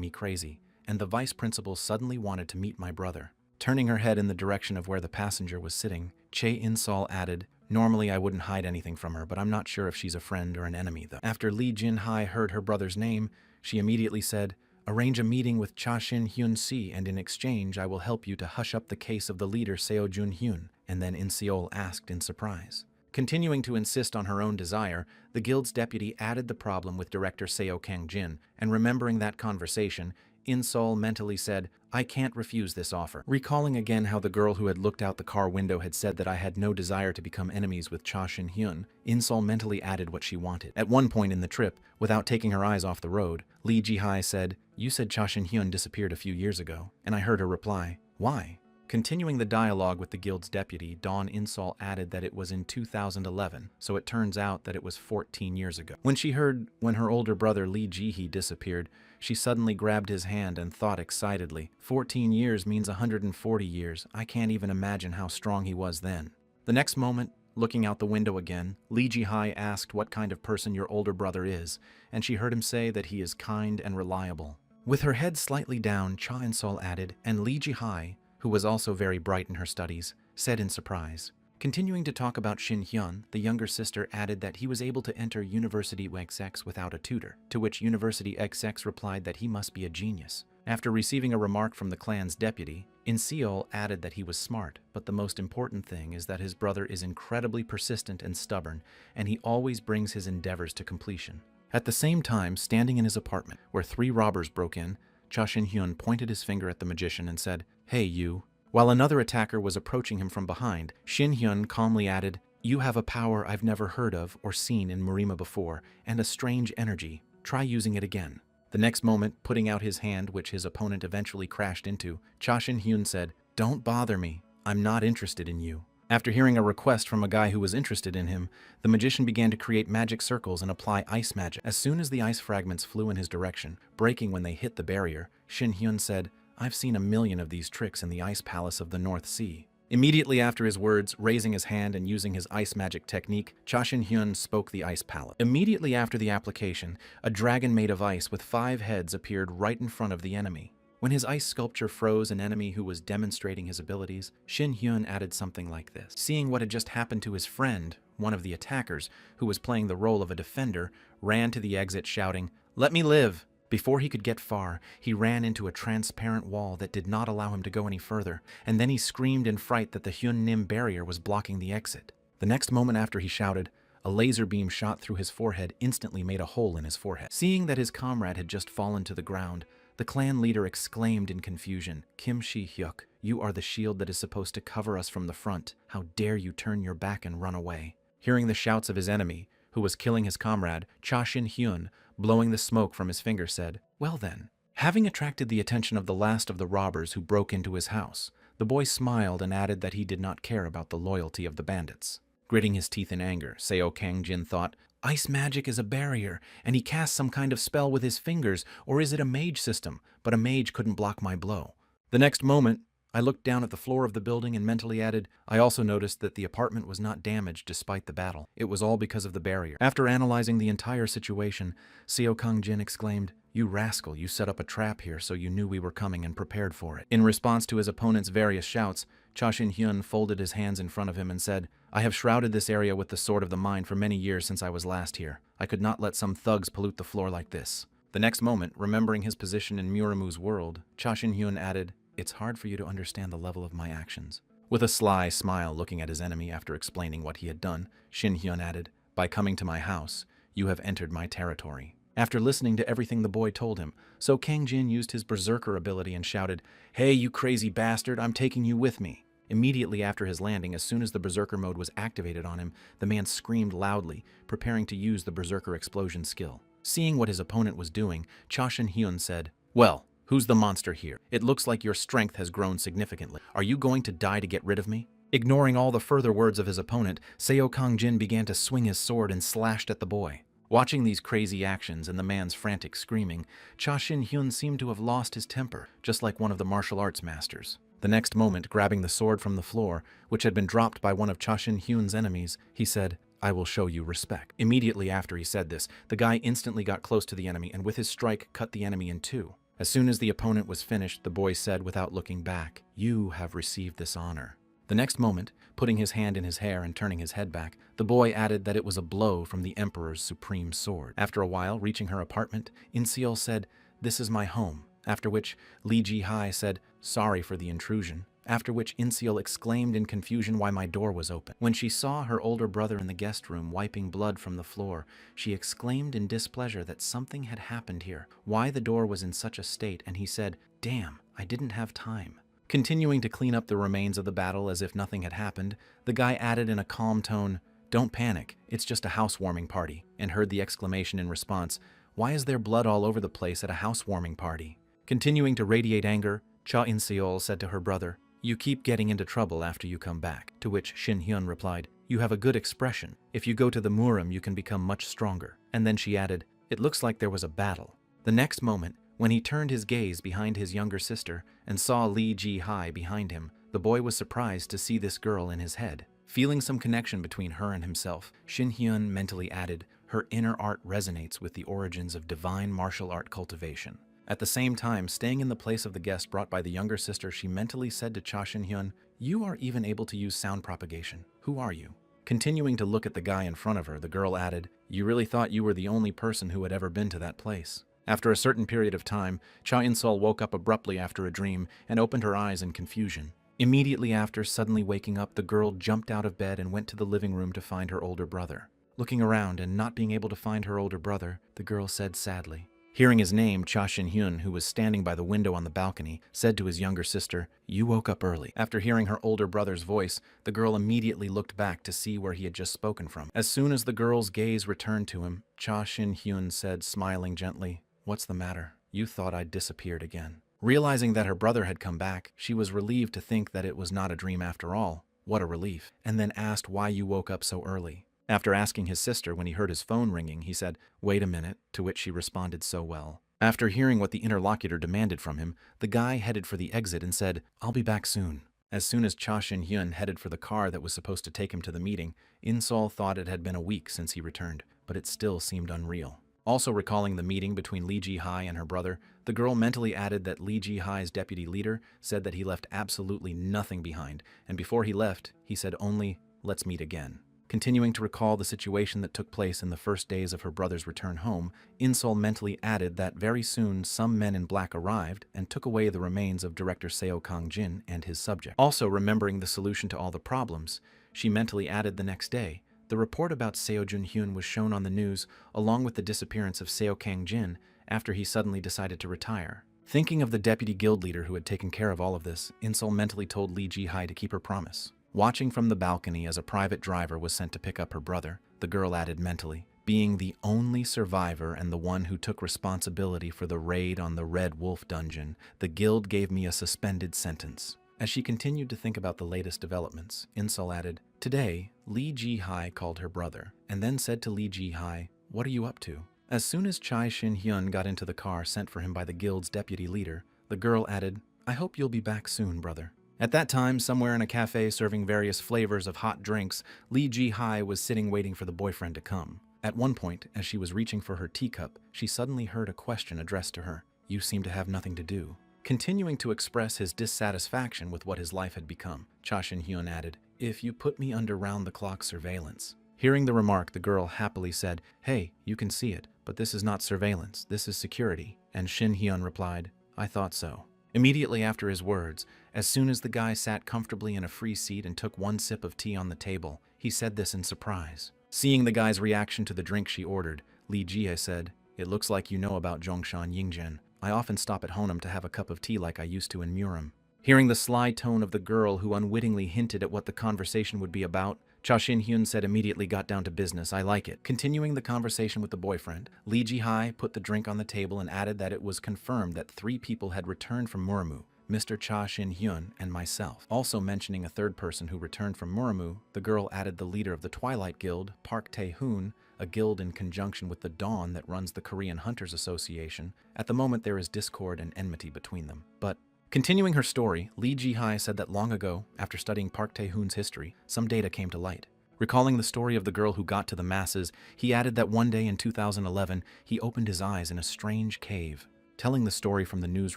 me crazy, and the vice principal suddenly wanted to meet my brother. Turning her head in the direction of where the passenger was sitting, Chae In-seol added, "Normally I wouldn't hide anything from her, but I'm not sure if she's a friend or an enemy though." After Lee Jin-hai heard her brother's name, she immediately said, "Arrange a meeting with Cha Shin-hyun-si, and in exchange I will help you to hush up the case of the leader Seo Jun-hyun." And then In-seol asked in surprise. Continuing to insist on her own desire, the guild's deputy added the problem with director Seo Kang-jin, and remembering that conversation, In-seol mentally said, "I can't refuse this offer." Recalling again how the girl who had looked out the car window had said that I had no desire to become enemies with Cha Shin-hyun, In-seol mentally added what she wanted. At one point in the trip, without taking her eyes off the road, Lee Ji-hai said, "You said Cha Shin-hyun disappeared a few years ago," and I heard her reply, "Why?" Continuing the dialogue with the guild's deputy, Dawn In-seol added that it was in 2011, so it turns out that it was 14 years ago. When she heard when her older brother Lee Ji-hee disappeared, she suddenly grabbed his hand and thought excitedly, 14 years means 140 years. I can't even imagine how strong he was then. The next moment, looking out the window again, Lee Ji-hai asked what kind of person your older brother is, and she heard him say that he is kind and reliable. With her head slightly down, Cha In-seol added, and Lee Ji-hai, who was also very bright in her studies, said in surprise. Continuing to talk about Shin-hyun, the younger sister added that he was able to enter University XX without a tutor, to which University XX replied that he must be a genius. After receiving a remark from the clan's deputy, In-seol added that he was smart, but the most important thing is that his brother is incredibly persistent and stubborn, and he always brings his endeavors to completion. At the same time, standing in his apartment, where 3 robbers broke in, Cha Shin-hyun pointed his finger at the magician and said, "Hey, you." While another attacker was approaching him from behind, Shin-hyun calmly added, "You have a power I've never heard of or seen in Morima before, and a strange energy. Try using it again." The next moment, putting out his hand, which his opponent eventually crashed into, Cha Shin-hyun said, "Don't bother me. I'm not interested in you." After hearing a request from a guy who was interested in him, the magician began to create magic circles and apply ice magic. As soon as the ice fragments flew in his direction, breaking when they hit the barrier, Shin-hyun said, "I've seen a million of these tricks in the ice palace of the North Sea." Immediately after his words, raising his hand and using his ice magic technique, Cha Shin-hyun spoke the ice palette. Immediately after the application, a dragon made of ice with 5 heads appeared right in front of the enemy. When his ice sculpture froze an enemy who was demonstrating his abilities, Shin-hyun added something like this. Seeing what had just happened to his friend, one of the attackers, who was playing the role of a defender, ran to the exit shouting, "Let me live!" Before he could get far, he ran into a transparent wall that did not allow him to go any further, and then he screamed in fright that the Hyun-nim barrier was blocking the exit. The next moment after he shouted, a laser beam shot through his forehead instantly made a hole in his forehead. Seeing that his comrade had just fallen to the ground, the clan leader exclaimed in confusion, "Kim Shi-hyuk, you are the shield that is supposed to cover us from the front. How dare you turn your back and run away?" Hearing the shouts of his enemy, who was killing his comrade, Cha Shin-hyun, blowing the smoke from his finger, said, "Well then." Having attracted the attention of the last of the robbers who broke into his house, the boy smiled and added that he did not care about the loyalty of the bandits. Gritting his teeth in anger, Seo Kang-jin thought, "Ice magic is a barrier, and he casts some kind of spell with his fingers, or is it a mage system? But a mage couldn't block my blow." The next moment, I looked down at the floor of the building and mentally added, I also noticed that the apartment was not damaged despite the battle. It was all because of the barrier. After analyzing the entire situation, Seo Kang-jin exclaimed, "You rascal, you set up a trap here so you knew we were coming and prepared for it." In response to his opponent's various shouts, Cha Shin-hyun folded his hands in front of him and said, "I have shrouded this area with the sword of the mind for many years since I was last here. I could not let some thugs pollute the floor like this." The next moment, remembering his position in Muramu's world, Cha Shin-hyun added, "It's hard for you to understand the level of my actions." With a sly smile looking at his enemy after explaining what he had done, Shin-hyun added, "By coming to my house, you have entered my territory." After listening to everything the boy told him, So Kang-jin used his berserker ability and shouted, "Hey, you crazy bastard, I'm taking you with me." Immediately after his landing, as soon as the berserker mode was activated on him, the man screamed loudly, preparing to use the berserker explosion skill. Seeing what his opponent was doing, Cha Shin-hyun said, "Well, who's the monster here? It looks like your strength has grown significantly. Are you going to die to get rid of me?" Ignoring all the further words of his opponent, Seo Kang-jin began to swing his sword and slashed at the boy. Watching these crazy actions and the man's frantic screaming, Cha Shin-hyun seemed to have lost his temper, just like one of the martial arts masters. The next moment, grabbing the sword from the floor, which had been dropped by one of Cha Shin-hyun's enemies, he said, "I will show you respect." Immediately after he said this, the guy instantly got close to the enemy and with his strike cut the enemy in two. As soon as the opponent was finished, the boy said without looking back, "You have received this honor." The next moment, putting his hand in his hair and turning his head back, the boy added that it was a blow from the Emperor's supreme sword. After a while, reaching her apartment, In-seol said, "This is my home," after which Lee Ji-hai said, "Sorry for the intrusion," after which In-seol exclaimed in confusion why my door was open. When she saw her older brother in the guest room wiping blood from the floor, she exclaimed in displeasure that something had happened here, why the door was in such a state, and he said, "Damn, I didn't have time." Continuing to clean up the remains of the battle as if nothing had happened, the guy added in a calm tone, "Don't panic, it's just a housewarming party," and heard the exclamation in response, "Why is there blood all over the place at a housewarming party?" Continuing to radiate anger, Cha In-seol said to her brother, "You keep getting into trouble after you come back," to which Shin-hyun replied, "You have a good expression. If you go to the Murim, you can become much stronger." And then she added, "It looks like there was a battle." The next moment, when he turned his gaze behind his younger sister and saw Lee Ji-hai behind him, the boy was surprised to see this girl in his head. Feeling some connection between her and himself, Shin-hyun mentally added, "Her inner art resonates with the origins of divine martial art cultivation." At the same time, staying in the place of the guest brought by the younger sister, she mentally said to Cha Shin-hyun, "You are even able to use sound propagation. Who are you?" Continuing to look at the guy in front of her, the girl added, "You really thought you were the only person who had ever been to that place." After a certain period of time, Cha In-seol woke up abruptly after a dream and opened her eyes in confusion. Immediately after suddenly waking up, the girl jumped out of bed and went to the living room to find her older brother. Looking around and not being able to find her older brother, the girl said sadly. Hearing his name, Cha Shin-hyun, who was standing by the window on the balcony, said to his younger sister, "You woke up early." After hearing her older brother's voice, the girl immediately looked back to see where he had just spoken from. As soon as the girl's gaze returned to him, Cha Shin-hyun said, smiling gently, "What's the matter? You thought I'd disappeared again." Realizing that her brother had come back, she was relieved to think that it was not a dream after all. What a relief. And then asked why you woke up so early. After asking his sister when he heard his phone ringing, he said, "Wait a minute," to which she responded so well. After hearing what the interlocutor demanded from him, the guy headed for the exit and said, "I'll be back soon." As soon as Cha Shin-hyun headed for the car that was supposed to take him to the meeting, In-seol thought it had been a week since he returned, but it still seemed unreal. Also recalling the meeting between Lee Ji-hai and her brother, the girl mentally added that Lee Ji-hai's deputy leader said that he left absolutely nothing behind, and before he left, he said only, "Let's meet again." Continuing to recall the situation that took place in the first days of her brother's return home, In-seol mentally added that very soon some men in black arrived and took away the remains of director Seo Kang-jin and his subject. Also remembering the solution to all the problems, she mentally added the next day, the report about Seo Jun-hyun was shown on the news along with the disappearance of Seo Kang-jin after he suddenly decided to retire. Thinking of the deputy guild leader who had taken care of all of this, In-seol mentally told Lee Ji-hai to keep her promise. Watching from the balcony as a private driver was sent to pick up her brother, the girl added mentally, "Being the only survivor and the one who took responsibility for the raid on the Red Wolf dungeon, the guild gave me a suspended sentence." As she continued to think about the latest developments, In-seol added, "Today, Lee Ji-hai called her brother, and then said to Lee Ji-hai, 'What are you up to?'" As soon as Cha Shin-hyun got into the car sent for him by the guild's deputy leader, the girl added, "I hope you'll be back soon, brother." At that time, somewhere in a cafe serving various flavors of hot drinks, Lee Ji-hai was sitting waiting for the boyfriend to come. At one point, as she was reaching for her teacup, she suddenly heard a question addressed to her. "You seem to have nothing to do." Continuing to express his dissatisfaction with what his life had become, Cha Shin-hyun added, "If you put me under round-the-clock surveillance." Hearing the remark, the girl happily said, "Hey, you can see it, but this is not surveillance, this is security." And Shin-hyun replied, "I thought so." Immediately after his words, as soon as the guy sat comfortably in a free seat and took one sip of tea on the table, he said this in surprise. Seeing the guy's reaction to the drink she ordered, Lee Ji-hai said, "It looks like you know about Zhongshan Yingzhen. I often stop at Honam to have a cup of tea like I used to in Murim." Hearing the sly tone of the girl who unwittingly hinted at what the conversation would be about, Cha Shin-hyun said immediately got down to business, "I like it." Continuing the conversation with the boyfriend, Lee Ji-hai put the drink on the table and added that it was confirmed that 3 people had returned from Murimu, Mr. Cha Shin-hyun and myself. Also mentioning a third person who returned from Murimu, the girl added the leader of the Twilight Guild, Park Tae-hoon, a guild in conjunction with the Dawn that runs the Korean Hunters Association. At the moment, there is discord and enmity between them. But continuing her story, Lee Ji-hai said that long ago, after studying Park Tae-hoon's history, some data came to light. Recalling the story of the girl who got to the masses, he added that one day in 2011, he opened his eyes in a strange cave. Telling the story from the news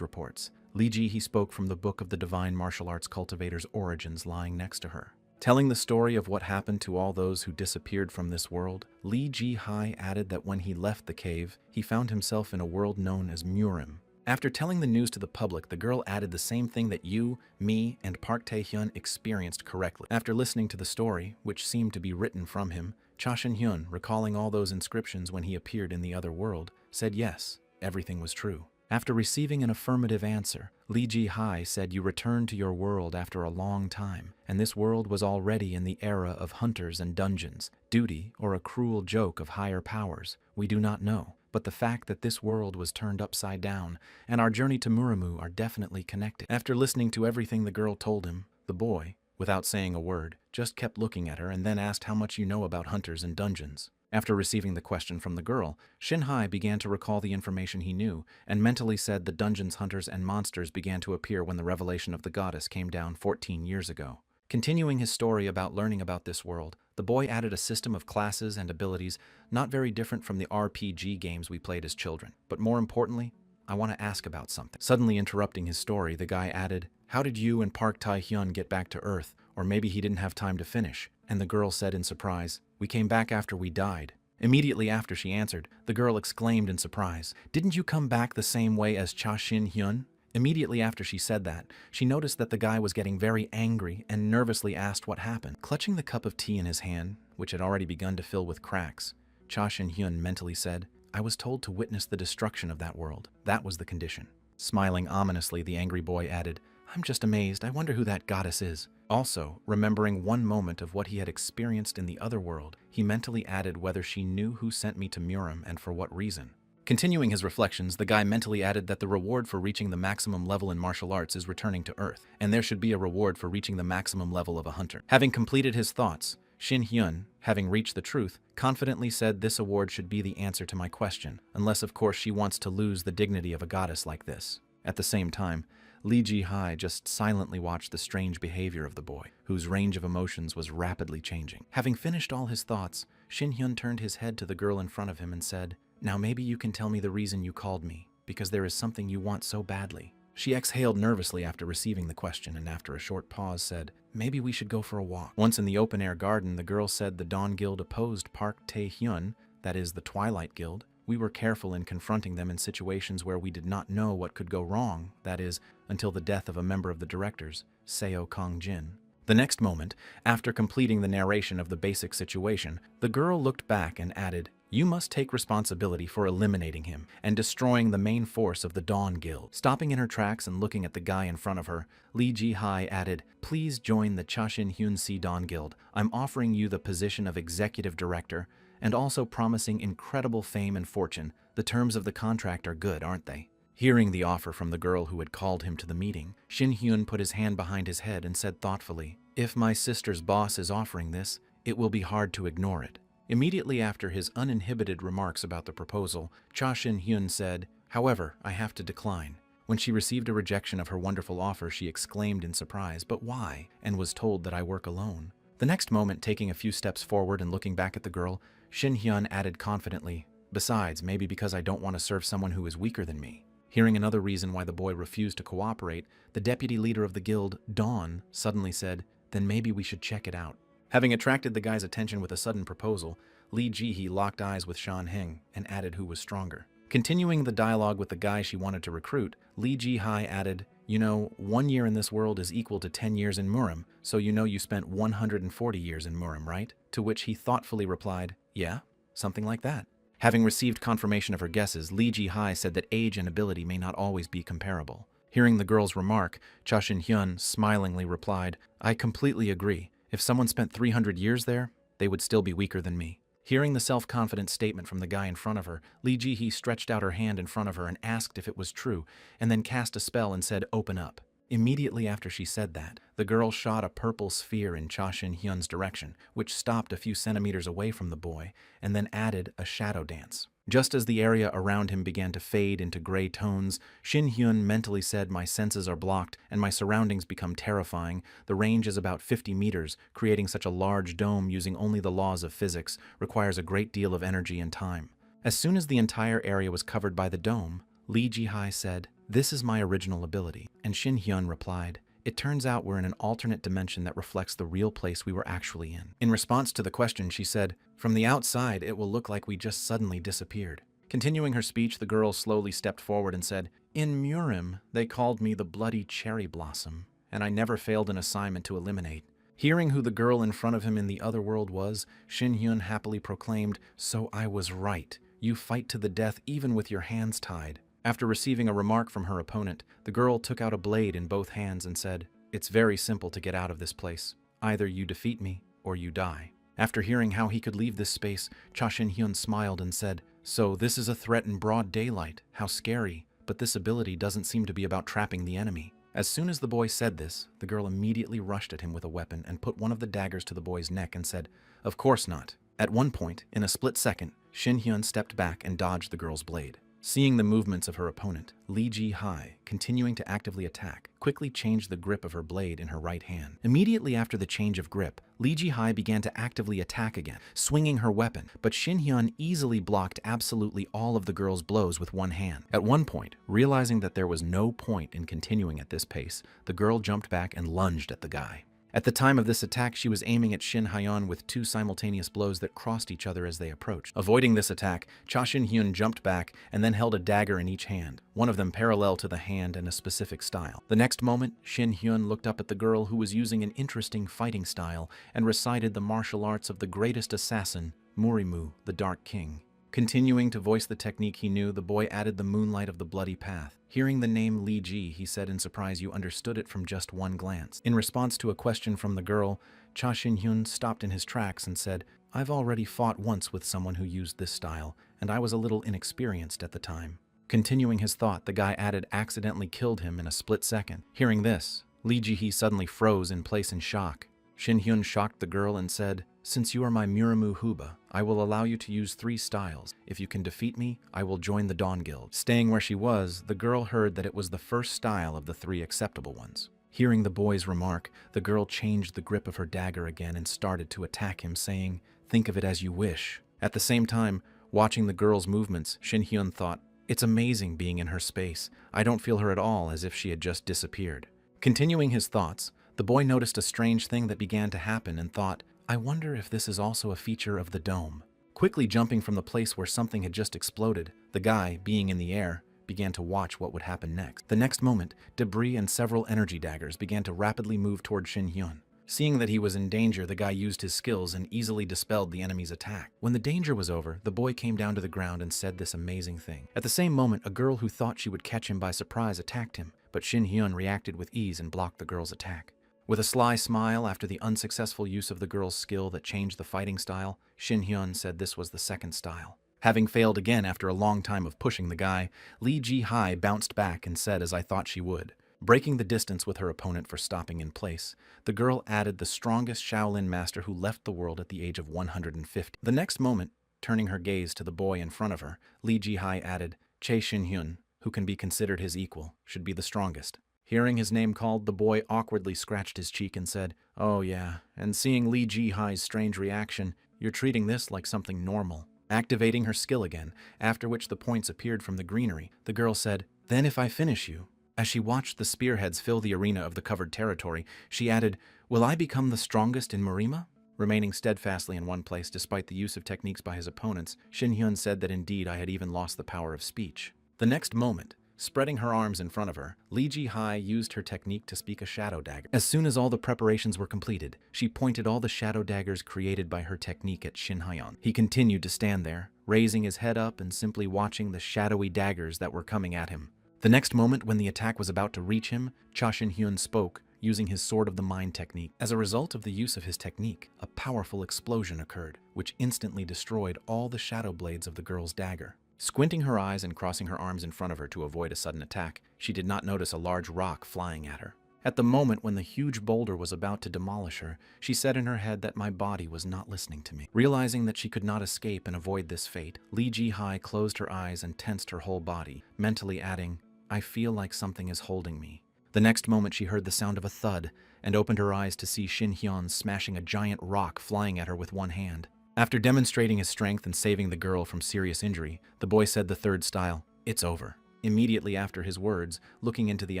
reports, Lee Ji spoke from the book of the divine martial arts cultivator's origins lying next to her. Telling the story of what happened to all those who disappeared from this world, Lee Ji-hai added that when he left the cave, he found himself in a world known as Murim. After telling the news to the public, the girl added the same thing that you, me, and Park Tae-hyun experienced correctly. After listening to the story, which seemed to be written from him, Cha Shin-hyun, recalling all those inscriptions when he appeared in the other world, said yes, everything was true. After receiving an affirmative answer, Lee Ji-hai said you returned to your world after a long time, and this world was already in the era of hunters and dungeons, duty or a cruel joke of higher powers, we do not know. But the fact that this world was turned upside down and our journey to Muramu are definitely connected. After listening to everything the girl told him, the boy, without saying a word, just kept looking at her and then asked how much you know about hunters and dungeons. After receiving the question from the girl, Shin-hai began to recall the information he knew and mentally said the dungeons, hunters, and monsters began to appear when the revelation of the goddess came down 14 years ago. Continuing his story about learning about this world, the boy added a system of classes and abilities not very different from the RPG games we played as children. But more importantly, I want to ask about something. Suddenly interrupting his story, the guy added, how did you and Park Tae-hyun get back to Earth? Or maybe he didn't have time to finish. And the girl said in surprise, we came back after we died. Immediately after she answered, the girl exclaimed in surprise, didn't you come back the same way as Cha Shin-hyun? Immediately after she said that, she noticed that the guy was getting very angry and nervously asked what happened. Clutching the cup of tea in his hand, which had already begun to fill with cracks, Cha Shin-hyun mentally said, I was told to witness the destruction of that world. That was the condition. Smiling ominously, the angry boy added, I'm just amazed. I wonder who that goddess is. Also, remembering one moment of what he had experienced in the other world, he mentally added whether she knew who sent me to Murim and for what reason. Continuing his reflections, the guy mentally added that the reward for reaching the maximum level in martial arts is returning to Earth, and there should be a reward for reaching the maximum level of a hunter. Having completed his thoughts, Shin-hyun, having reached the truth, confidently said this award should be the answer to my question, unless of course she wants to lose the dignity of a goddess like this. At the same time, Lee Ji-hai just silently watched the strange behavior of the boy, whose range of emotions was rapidly changing. Having finished all his thoughts, Shin-hyun turned his head to the girl in front of him and said, now maybe you can tell me the reason you called me, because there is something you want so badly. She exhaled nervously after receiving the question and after a short pause said, maybe we should go for a walk. Once in the open-air garden, the girl said the Dawn Guild opposed Park Tae-hyun, that is the Twilight Guild. We were careful in confronting them in situations where we did not know what could go wrong, that is, until the death of a member of the directors, Seo Kong-jin. The next moment, after completing the narration of the basic situation, the girl looked back and added, you must take responsibility for eliminating him and destroying the main force of the Dawn Guild. Stopping in her tracks and looking at the guy in front of her, Lee Ji-hai added, please join the Cha Shin-hyun Dawn Guild. I'm offering you the position of executive director and also promising incredible fame and fortune. The terms of the contract are good, aren't they? Hearing the offer from the girl who had called him to the meeting, Shin-hyun put his hand behind his head and said thoughtfully, if my sister's boss is offering this, it will be hard to ignore it. Immediately after his uninhibited remarks about the proposal, Cha Shin-hyun said, however, I have to decline. When she received a rejection of her wonderful offer, she exclaimed in surprise, but why? And was told that I work alone. The next moment, taking a few steps forward and looking back at the girl, Shin-hyun added confidently, besides, maybe because I don't want to serve someone who is weaker than me. Hearing another reason why the boy refused to cooperate, the deputy leader of the guild, Dawn, suddenly said, then maybe we should check it out. Having attracted the guy's attention with a sudden proposal, Lee Ji-hee locked eyes with Shan Heng and added who was stronger. Continuing the dialogue with the guy she wanted to recruit, Lee Ji-hai added, you know, 1 year in this world is equal to 10 years in Murim, so you know you spent 140 years in Murim, right? To which he thoughtfully replied, yeah, something like that. Having received confirmation of her guesses, Lee Ji-hai said that age and ability may not always be comparable. Hearing the girl's remark, Cha Shin-hyun smilingly replied, I completely agree. If someone spent 300 years there, they would still be weaker than me. Hearing the self-confident statement from the guy in front of her, Lee Ji-hee stretched out her hand in front of her and asked if it was true, and then cast a spell and said, open up. Immediately after she said that, the girl shot a purple sphere in Cha Shin-hyun's direction, which stopped a few centimeters away from the boy, and then added a shadow dance. Just as the area around him began to fade into gray tones, Shin-hyun mentally said, "My senses are blocked, and my surroundings become terrifying. The range is about 50 meters. Creating such a large dome using only the laws of physics requires a great deal of energy and time." As soon as the entire area was covered by the dome, Lee Ji-hai said, "This is my original ability," and Shin-hyun replied, "It turns out we're in an alternate dimension that reflects the real place we were actually in." In response to the question, she said, "From the outside, it will look like we just suddenly disappeared." Continuing her speech, the girl slowly stepped forward and said, "In Murim, they called me the Bloody Cherry Blossom, and I never failed an assignment to eliminate." Hearing who the girl in front of him in the other world was, Shin-hyun happily proclaimed, "So I was right. You fight to the death even with your hands tied." After receiving a remark from her opponent, the girl took out a blade in both hands and said, "It's very simple to get out of this place. Either you defeat me, or you die." After hearing how he could leave this space, Cha Shin-hyun smiled and said, "So this is a threat in broad daylight. How scary. But this ability doesn't seem to be about trapping the enemy." As soon as the boy said this, the girl immediately rushed at him with a weapon and put one of the daggers to the boy's neck and said, "Of course not." At one point, in a split second, Shin-hyun stepped back and dodged the girl's blade. Seeing the movements of her opponent, Lee Ji-hai, continuing to actively attack, quickly changed the grip of her blade in her right hand. Immediately after the change of grip, Lee Ji-hai began to actively attack again, swinging her weapon, but Shin-hyun easily blocked absolutely all of the girl's blows with one hand. At one point, realizing that there was no point in continuing at this pace, the girl jumped back and lunged at the guy. At the time of this attack, she was aiming at Shin-hyun with two simultaneous blows that crossed each other as they approached. Avoiding this attack, Cha Shin-hyun jumped back and then held a dagger in each hand, one of them parallel to the hand in a specific style. The next moment, Shin-hyun looked up at the girl who was using an interesting fighting style and recited the martial arts of the greatest assassin, Murimu, the Dark King. Continuing to voice the technique he knew, the boy added the moonlight of the bloody path. Hearing the name Li Ji, he said in surprise, "You understood it from just one glance." In response to a question from the girl, Cha Shin-hyun stopped in his tracks and said, "I've already fought once with someone who used this style, and I was a little inexperienced at the time." Continuing his thought, the guy added, "Accidentally killed him in a split second." Hearing this, Li Ji suddenly froze in place in shock. Shin-hyun shocked the girl and said, "Since you are my Murimu Huba, I will allow you to use 3 styles. If you can defeat me, I will join the Dawn Guild." Staying where she was, the girl heard that it was the first style of the 3 acceptable ones. Hearing the boy's remark, the girl changed the grip of her dagger again and started to attack him, saying, "Think of it as you wish." At the same time, watching the girl's movements, Shin-hyun thought, "It's amazing being in her space. I don't feel her at all, as if she had just disappeared." Continuing his thoughts, the boy noticed a strange thing that began to happen and thought, "I wonder if this is also a feature of the dome." Quickly jumping from the place where something had just exploded, the guy, being in the air, began to watch what would happen next. The next moment, debris and several energy daggers began to rapidly move toward Shin-hyun. Seeing that he was in danger, the guy used his skills and easily dispelled the enemy's attack. When the danger was over, the boy came down to the ground and said this amazing thing. At the same moment, a girl who thought she would catch him by surprise attacked him, but Shin-hyun reacted with ease and blocked the girl's attack. With a sly smile after the unsuccessful use of the girl's skill that changed the fighting style, Shin-hyun said this was the second style. Having failed again after a long time of pushing the guy, Lee Ji-hai bounced back and said as I thought she would. Breaking the distance with her opponent for stopping in place, the girl added the strongest Shaolin master who left the world at the age of 150. The next moment, turning her gaze to the boy in front of her, Lee Ji-hai added, "Che Shin-hyun, who can be considered his equal, should be the strongest." Hearing his name called, the boy awkwardly scratched his cheek and said, "Oh yeah," and seeing Lee Ji-hai's strange reaction, "You're treating this like something normal." Activating her skill again, after which the points appeared from the greenery, the girl said, "Then if I finish you." As she watched the spearheads fill the arena of the covered territory, she added, "Will I become the strongest in Murima?" Remaining steadfastly in one place despite the use of techniques by his opponents, Shin-hyun said that indeed I had even lost the power of speech. The next moment, spreading her arms in front of her, Lee Ji-hai used her technique to speak a shadow dagger. As soon as all the preparations were completed, she pointed all the shadow daggers created by her technique at Shin-hyun. He continued to stand there, raising his head up and simply watching the shadowy daggers that were coming at him. The next moment, when the attack was about to reach him, Cha Shin-hyun spoke, using his Sword of the Mind technique. As a result of the use of his technique, a powerful explosion occurred, which instantly destroyed all the shadow blades of the girl's dagger. Squinting her eyes and crossing her arms in front of her to avoid a sudden attack, she did not notice a large rock flying at her. At the moment when the huge boulder was about to demolish her, she said in her head that my body was not listening to me. Realizing that she could not escape and avoid this fate, Lee Ji-hai closed her eyes and tensed her whole body, mentally adding, I feel like something is holding me. The next moment she heard the sound of a thud and opened her eyes to see Shin Hyun smashing a giant rock flying at her with one hand. After demonstrating his strength and saving the girl from serious injury, the boy said the third style, It's over. Immediately after his words, looking into the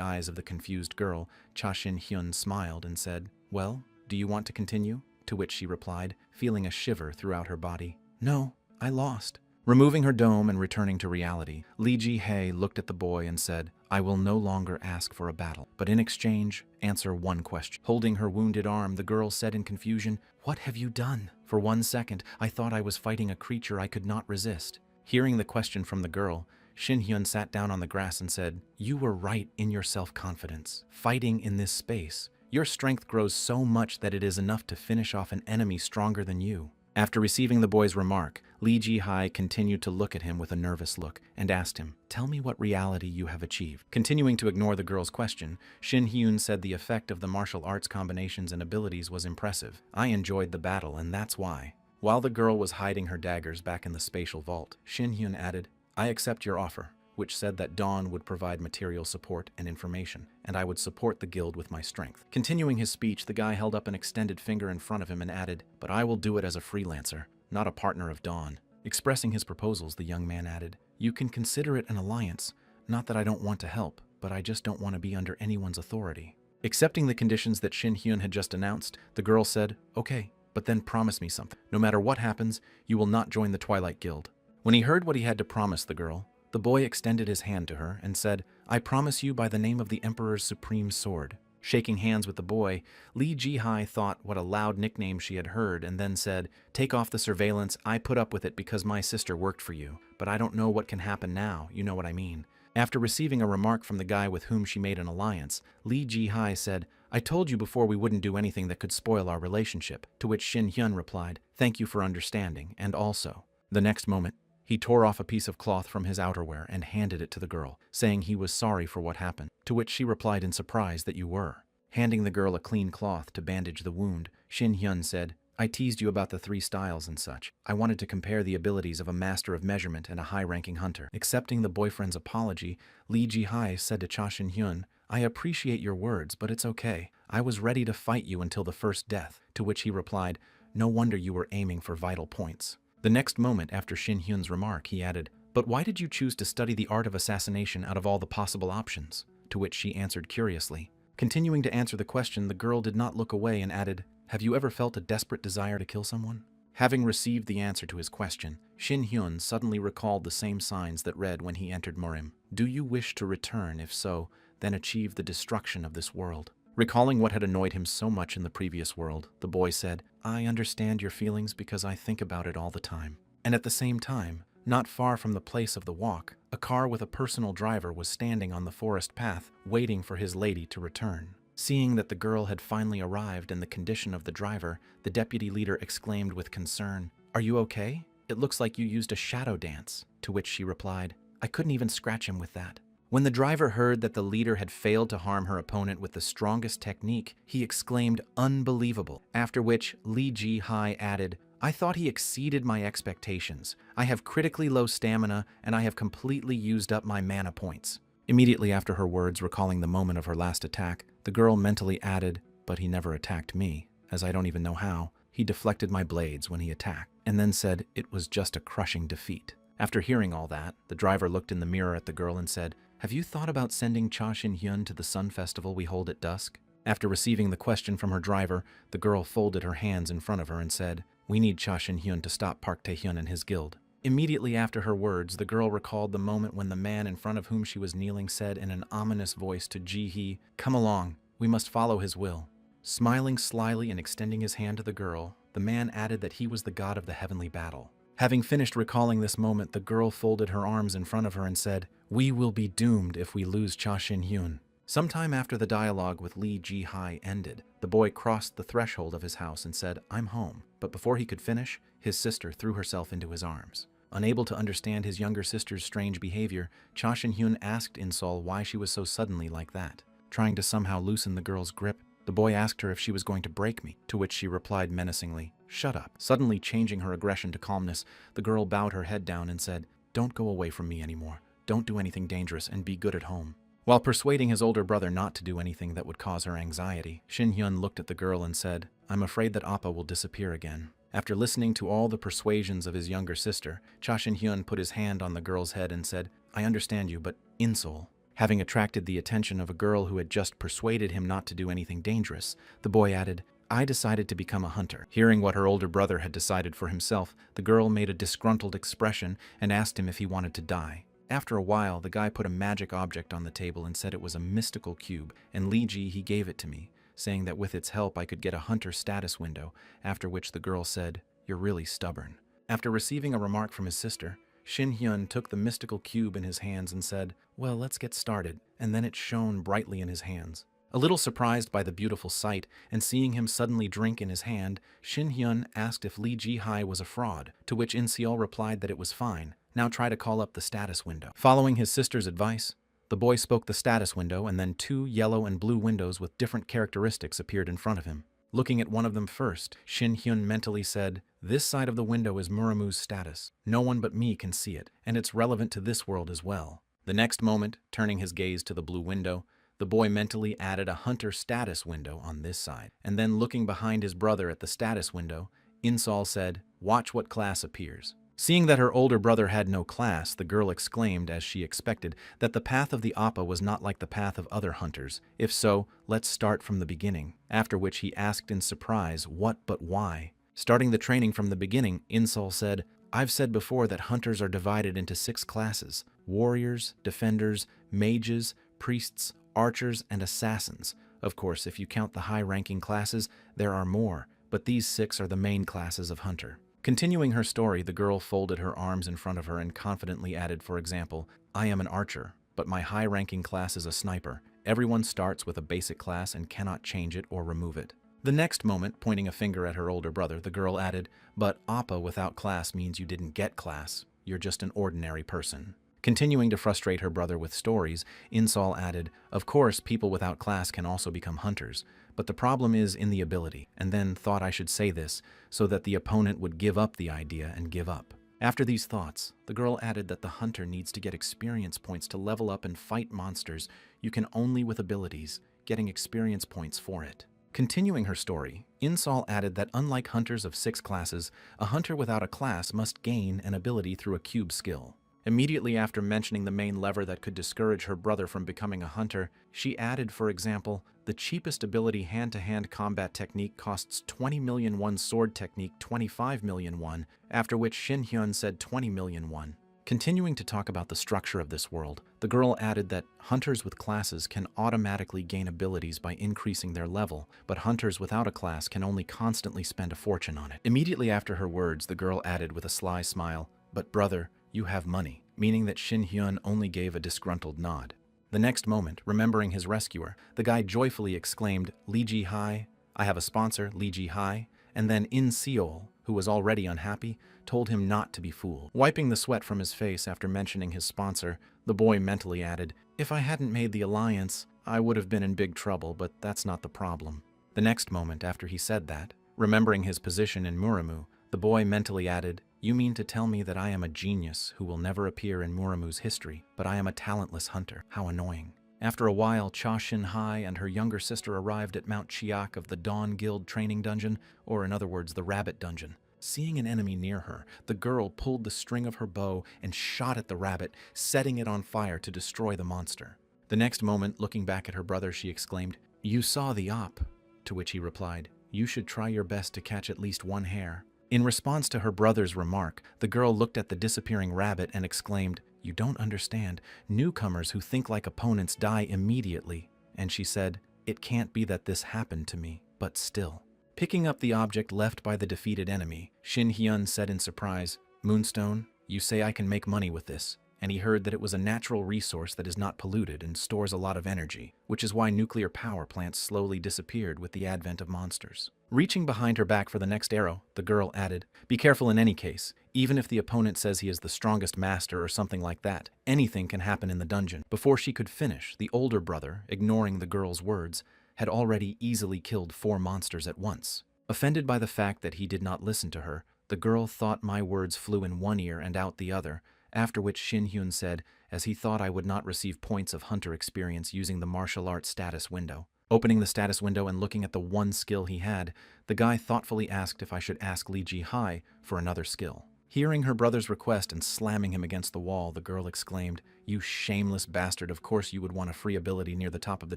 eyes of the confused girl, Cha Shin-hyun smiled and said, Well, do you want to continue? To which she replied, feeling a shiver throughout her body. No, I lost. Removing her dome and returning to reality, Lee Ji-hae looked at the boy and said, I will no longer ask for a battle, but in exchange, answer one question. Holding her wounded arm, the girl said in confusion, What have you done? For 1 second, I thought I was fighting a creature I could not resist. Hearing the question from the girl, Shin-hyun sat down on the grass and said, You were right in your self-confidence. Fighting in this space, your strength grows so much that it is enough to finish off an enemy stronger than you. After receiving the boy's remark, Lee Ji-hai continued to look at him with a nervous look and asked him, Tell me what reality you have achieved. Continuing to ignore the girl's question, Shin-hyun said the effect of the martial arts combinations and abilities was impressive. I enjoyed the battle, and that's why. While the girl was hiding her daggers back in the spatial vault, Shin-hyun added, I accept your offer, which said that Dawn would provide material support and information, and I would support the guild with my strength. Continuing his speech, the guy held up an extended finger in front of him and added, But I will do it as a freelancer, not a partner of Dawn. Expressing his proposals, the young man added, You can consider it an alliance, not that I don't want to help, but I just don't want to be under anyone's authority. Accepting the conditions that Shin-hyun had just announced, the girl said, Okay, but then promise me something. No matter what happens, you will not join the Twilight Guild. When he heard what he had to promise the girl, the boy extended his hand to her and said, I promise you by the name of the Emperor's supreme sword. Shaking hands with the boy, Lee Ji-hai thought what a loud nickname she had heard and then said, Take off the surveillance, I put up with it because my sister worked for you, but I don't know what can happen now, you know what I mean. After receiving a remark from the guy with whom she made an alliance, Lee Ji-hai said, I told you before we wouldn't do anything that could spoil our relationship, to which Shin-hyun replied, Thank you for understanding, and also. The next moment, he tore off a piece of cloth from his outerwear and handed it to the girl, saying he was sorry for what happened, to which she replied in surprise that you were. Handing the girl a clean cloth to bandage the wound, Shin-hyun said, I teased you about the 3 styles and such. I wanted to compare the abilities of a master of measurement and a high-ranking hunter. Accepting the boyfriend's apology, Lee Ji-hai said to Cha Shin-hyun, I appreciate your words, but it's okay. I was ready to fight you until the first death, to which he replied, No wonder you were aiming for vital points. The next moment after Shin-hyun's remark, he added, But why did you choose to study the art of assassination out of all the possible options? To which she answered curiously. Continuing to answer the question, the girl did not look away and added, Have you ever felt a desperate desire to kill someone? Having received the answer to his question, Shin-hyun suddenly recalled the same signs that read when he entered Morim. Do you wish to return? If so, then achieve the destruction of this world. Recalling what had annoyed him so much in the previous world, the boy said, I understand your feelings because I think about it all the time. And at the same time, not far from the place of the walk, a car with a personal driver was standing on the forest path, waiting for his lady to return. Seeing that the girl had finally arrived and the condition of the driver, the deputy leader exclaimed with concern, Are you okay? It looks like you used a shadow dance. To which she replied, I couldn't even scratch him with that. When the driver heard that the leader had failed to harm her opponent with the strongest technique, he exclaimed, Unbelievable. After which, Lee Ji-hai added, I thought he exceeded my expectations. I have critically low stamina, and I have completely used up my mana points. Immediately after her words, recalling the moment of her last attack, the girl mentally added, But he never attacked me, as I don't even know how. He deflected my blades when he attacked, and then said it was just a crushing defeat. After hearing all that, the driver looked in the mirror at the girl and said, Have you thought about sending Cha Shin-hyun to the Sun Festival we hold at dusk? After receiving the question from her driver, the girl folded her hands in front of her and said, We need Cha Shin-hyun to stop Park Tae-hyun and his guild. Immediately after her words, the girl recalled the moment when the man in front of whom she was kneeling said in an ominous voice to Ji-hee, Come along, we must follow his will. Smiling slyly and extending his hand to the girl, the man added that he was the god of the heavenly battle. Having finished recalling this moment, the girl folded her arms in front of her and said, We will be doomed if we lose Cha Shin-hyun. Sometime after the dialogue with Lee Ji-hai ended, the boy crossed the threshold of his house and said, I'm home. But before he could finish, his sister threw herself into his arms. Unable to understand his younger sister's strange behavior, Cha Shin-hyun asked Insol why she was so suddenly like that. Trying to somehow loosen the girl's grip, the boy asked her if she was going to break me, to which she replied menacingly, "Shut up." Suddenly changing her aggression to calmness, the girl bowed her head down and said, "Don't go away from me anymore. Don't do anything dangerous and be good at home." While persuading his older brother not to do anything that would cause her anxiety, Shin-hyun looked at the girl and said, "I'm afraid that Appa will disappear again." After listening to all the persuasions of his younger sister, Cha Shin-hyun put his hand on the girl's head and said, "I understand you, but Insol." Having attracted the attention of a girl who had just persuaded him not to do anything dangerous, the boy added, "I decided to become a hunter." Hearing what her older brother had decided for himself, the girl made a disgruntled expression and asked him if he wanted to die. After a while, the guy put a magic object on the table and said it was a mystical cube, and he gave it to me, saying that with its help I could get a hunter status window, after which the girl said, "You're really stubborn." After receiving a remark from his sister, Shin-hyun took the mystical cube in his hands and said, "Well, let's get started," and then it shone brightly in his hands. A little surprised by the beautiful sight and seeing him suddenly drink in his hand, Shin-hyun asked if Lee Ji-hai was a fraud, to which In-seol replied that it was fine. Now try to call up the status window. Following his sister's advice, the boy spoke the status window, and then two yellow and blue windows with different characteristics appeared in front of him. Looking at one of them first, Shin-hyun mentally said, "This side of the window is Muramu's status. No one but me can see it, and it's relevant to this world as well." The next moment, turning his gaze to the blue window, the boy mentally added a hunter status window on this side. And then looking behind his brother at the status window, Insol said, "Watch what class appears." Seeing that her older brother had no class, the girl exclaimed, as she expected, that the path of the Appa was not like the path of other hunters. If so, let's start from the beginning. After which he asked in surprise, "What but why?" Starting the training from the beginning, Insol said, "I've said before that hunters are divided into 6 classes: warriors, defenders, mages, priests, archers, and assassins. Of course, if you count the high-ranking classes, there are more, but these 6 are the main classes of hunter." Continuing her story, the girl folded her arms in front of her and confidently added, for example, "I am an archer, but my high-ranking class is a sniper. Everyone starts with a basic class and cannot change it or remove it." The next moment, pointing a finger at her older brother, the girl added, "But Appa without class means you didn't get class. You're just an ordinary person." Continuing to frustrate her brother with stories, Insol added, "Of course, people without class can also become hunters, but the problem is in the ability," and then thought I should say this so that the opponent would give up the idea and give up. After these thoughts, the girl added that the hunter needs to get experience points to level up and fight monsters you can only with abilities, getting experience points for it. Continuing her story, Insol added that unlike hunters of 6 classes, a hunter without a class must gain an ability through a cube skill. Immediately after mentioning the main lever that could discourage her brother from becoming a hunter, she added, for example, the cheapest ability hand-to-hand combat technique costs 20 million won, sword technique 25 million won, after which Shin-hyun said 20 million won. Continuing to talk about the structure of this world, the girl added that hunters with classes can automatically gain abilities by increasing their level, but hunters without a class can only constantly spend a fortune on it. Immediately after her words, the girl added with a sly smile, "But brother, you have money," meaning that Shin-hyun only gave a disgruntled nod. The next moment, remembering his rescuer, the guy joyfully exclaimed, "Lee Ji-hai, I have a sponsor, Lee Ji-hai," and then In-seol, who was already unhappy, told him not to be fooled. Wiping the sweat from his face after mentioning his sponsor, the boy mentally added, "If I hadn't made the alliance, I would have been in big trouble, but that's not the problem." The next moment after he said that, remembering his position in Muramu, the boy mentally added, "You mean to tell me that I am a genius who will never appear in Muramu's history, but I am a talentless hunter. How annoying." After a while, Cha Shin-hai and her younger sister arrived at Mount Chiak of the Dawn Guild training dungeon, or in other words, the rabbit dungeon. Seeing an enemy near her, the girl pulled the string of her bow and shot at the rabbit, setting it on fire to destroy the monster. The next moment, looking back at her brother, she exclaimed, "You saw the op," to which he replied, "You should try your best to catch at least one hare." In response to her brother's remark, the girl looked at the disappearing rabbit and exclaimed, "You don't understand. Newcomers who think like opponents die immediately." And she said, "It can't be that this happened to me, but still." Picking up the object left by the defeated enemy, Shin-hyun said in surprise, "Moonstone, you say I can make money with this. and he heard that it was a natural resource that is not polluted and stores a lot of energy, which is why nuclear power plants slowly disappeared with the advent of monsters. Reaching behind her back for the next arrow, the girl added, "Be careful in any case. Even if the opponent says he is the strongest master or something like that, anything can happen in the dungeon." Before she could finish, the older brother, ignoring the girl's words, had already easily killed 4 monsters at once. Offended by the fact that he did not listen to her, the girl thought my words flew in one ear and out the other, after which Shin Hyun said, as he thought I would not receive points of hunter experience using the martial arts status window. Opening the status window and looking at the one skill he had, the guy thoughtfully asked if I should ask Lee Ji-hai for another skill. Hearing her brother's request and slamming him against the wall, the girl exclaimed, "You shameless bastard, of course you would want a free ability near the top of the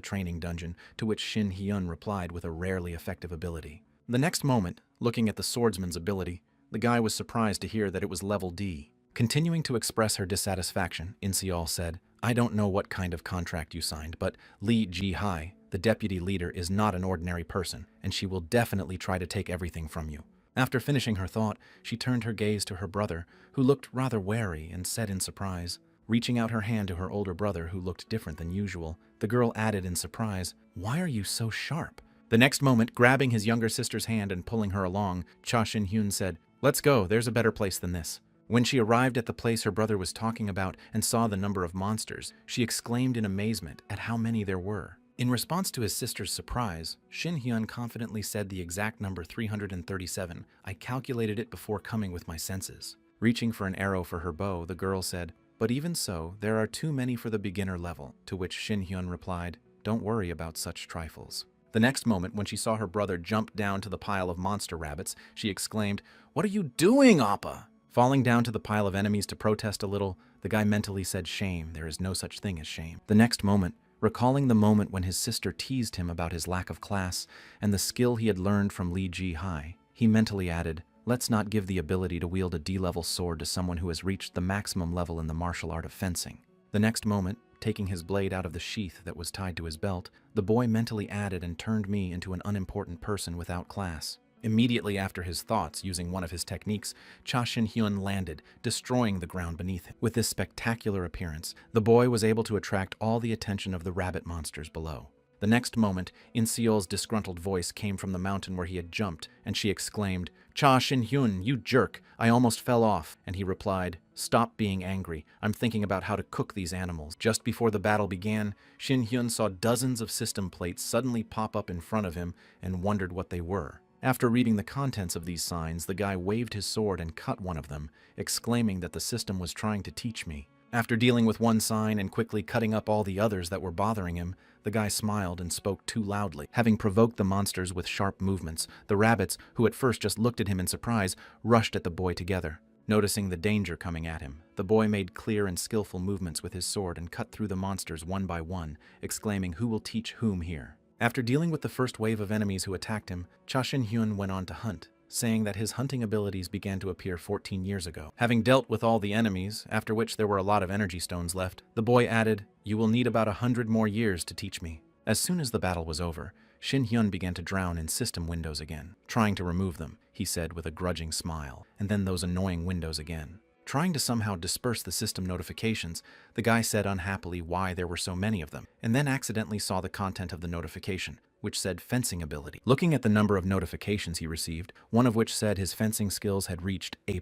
training dungeon," to which Shin Hyun replied with a rarely effective ability. The next moment, looking at the swordsman's ability, the guy was surprised to hear that it was level D. Continuing to express her dissatisfaction, Inseol said, "I don't know what kind of contract you signed, but Lee Ji-hai, the deputy leader, is not an ordinary person, and she will definitely try to take everything from you." After finishing her thought, she turned her gaze to her brother, who looked rather wary, and said in surprise, reaching out her hand to her older brother, who looked different than usual, the girl added in surprise, "Why are you so sharp?" The next moment, grabbing his younger sister's hand and pulling her along, Cha Shin-hyun said, "Let's go, there's a better place than this." When she arrived at the place her brother was talking about and saw the number of monsters, she exclaimed in amazement at how many there were. In response to his sister's surprise, Shin Hyun confidently said the exact number 337. "I calculated it before coming with my senses." Reaching for an arrow for her bow, the girl said, "But even so, there are too many for the beginner level," to which Shin Hyun replied, "Don't worry about such trifles." The next moment, when she saw her brother jump down to the pile of monster rabbits, she exclaimed, "What are you doing, Appa?" Falling down to the pile of enemies to protest a little, the guy mentally said, "Shame, there is no such thing as shame." The next moment, recalling the moment when his sister teased him about his lack of class and the skill he had learned from Lee Ji-hai, he mentally added, "Let's not give the ability to wield a D-level sword to someone who has reached the maximum level in the martial art of fencing." The next moment, taking his blade out of the sheath that was tied to his belt, the boy mentally added and turned me into an unimportant person without class. Immediately after his thoughts, using one of his techniques, Cha Shin-hyun landed, destroying the ground beneath him. With this spectacular appearance, the boy was able to attract all the attention of the rabbit monsters below. The next moment, In-seol's disgruntled voice came from the mountain where he had jumped, and she exclaimed, "Cha Shin-hyun, you jerk! I almost fell off." And he replied, "Stop being angry. I'm thinking about how to cook these animals." Just before the battle began, Shin-hyun saw dozens of system plates suddenly pop up in front of him and wondered what they were. After reading the contents of these signs, the guy waved his sword and cut one of them, exclaiming that the system was trying to teach me. After dealing with one sign and quickly cutting up all the others that were bothering him, the guy smiled and spoke too loudly. Having provoked the monsters with sharp movements, the rabbits, who at first just looked at him in surprise, rushed at the boy together. Noticing the danger coming at him, the boy made clear and skillful movements with his sword and cut through the monsters one by one, exclaiming, "Who will teach whom here?" After dealing with the first wave of enemies who attacked him, Cha Shin-hyun went on to hunt, saying that his hunting abilities began to appear 14 years ago. Having dealt with all the enemies, after which there were a lot of energy stones left, the boy added, "You will need about 100 more years to teach me." As soon as the battle was over, Shin-hyun began to drown in system windows again. "Trying to remove them," he said with a grudging smile, and then those annoying windows again. Trying to somehow disperse the system notifications, the guy said unhappily why there were so many of them, and then accidentally saw the content of the notification, which said fencing ability. Looking at the number of notifications he received, one of which said his fencing skills had reached A+,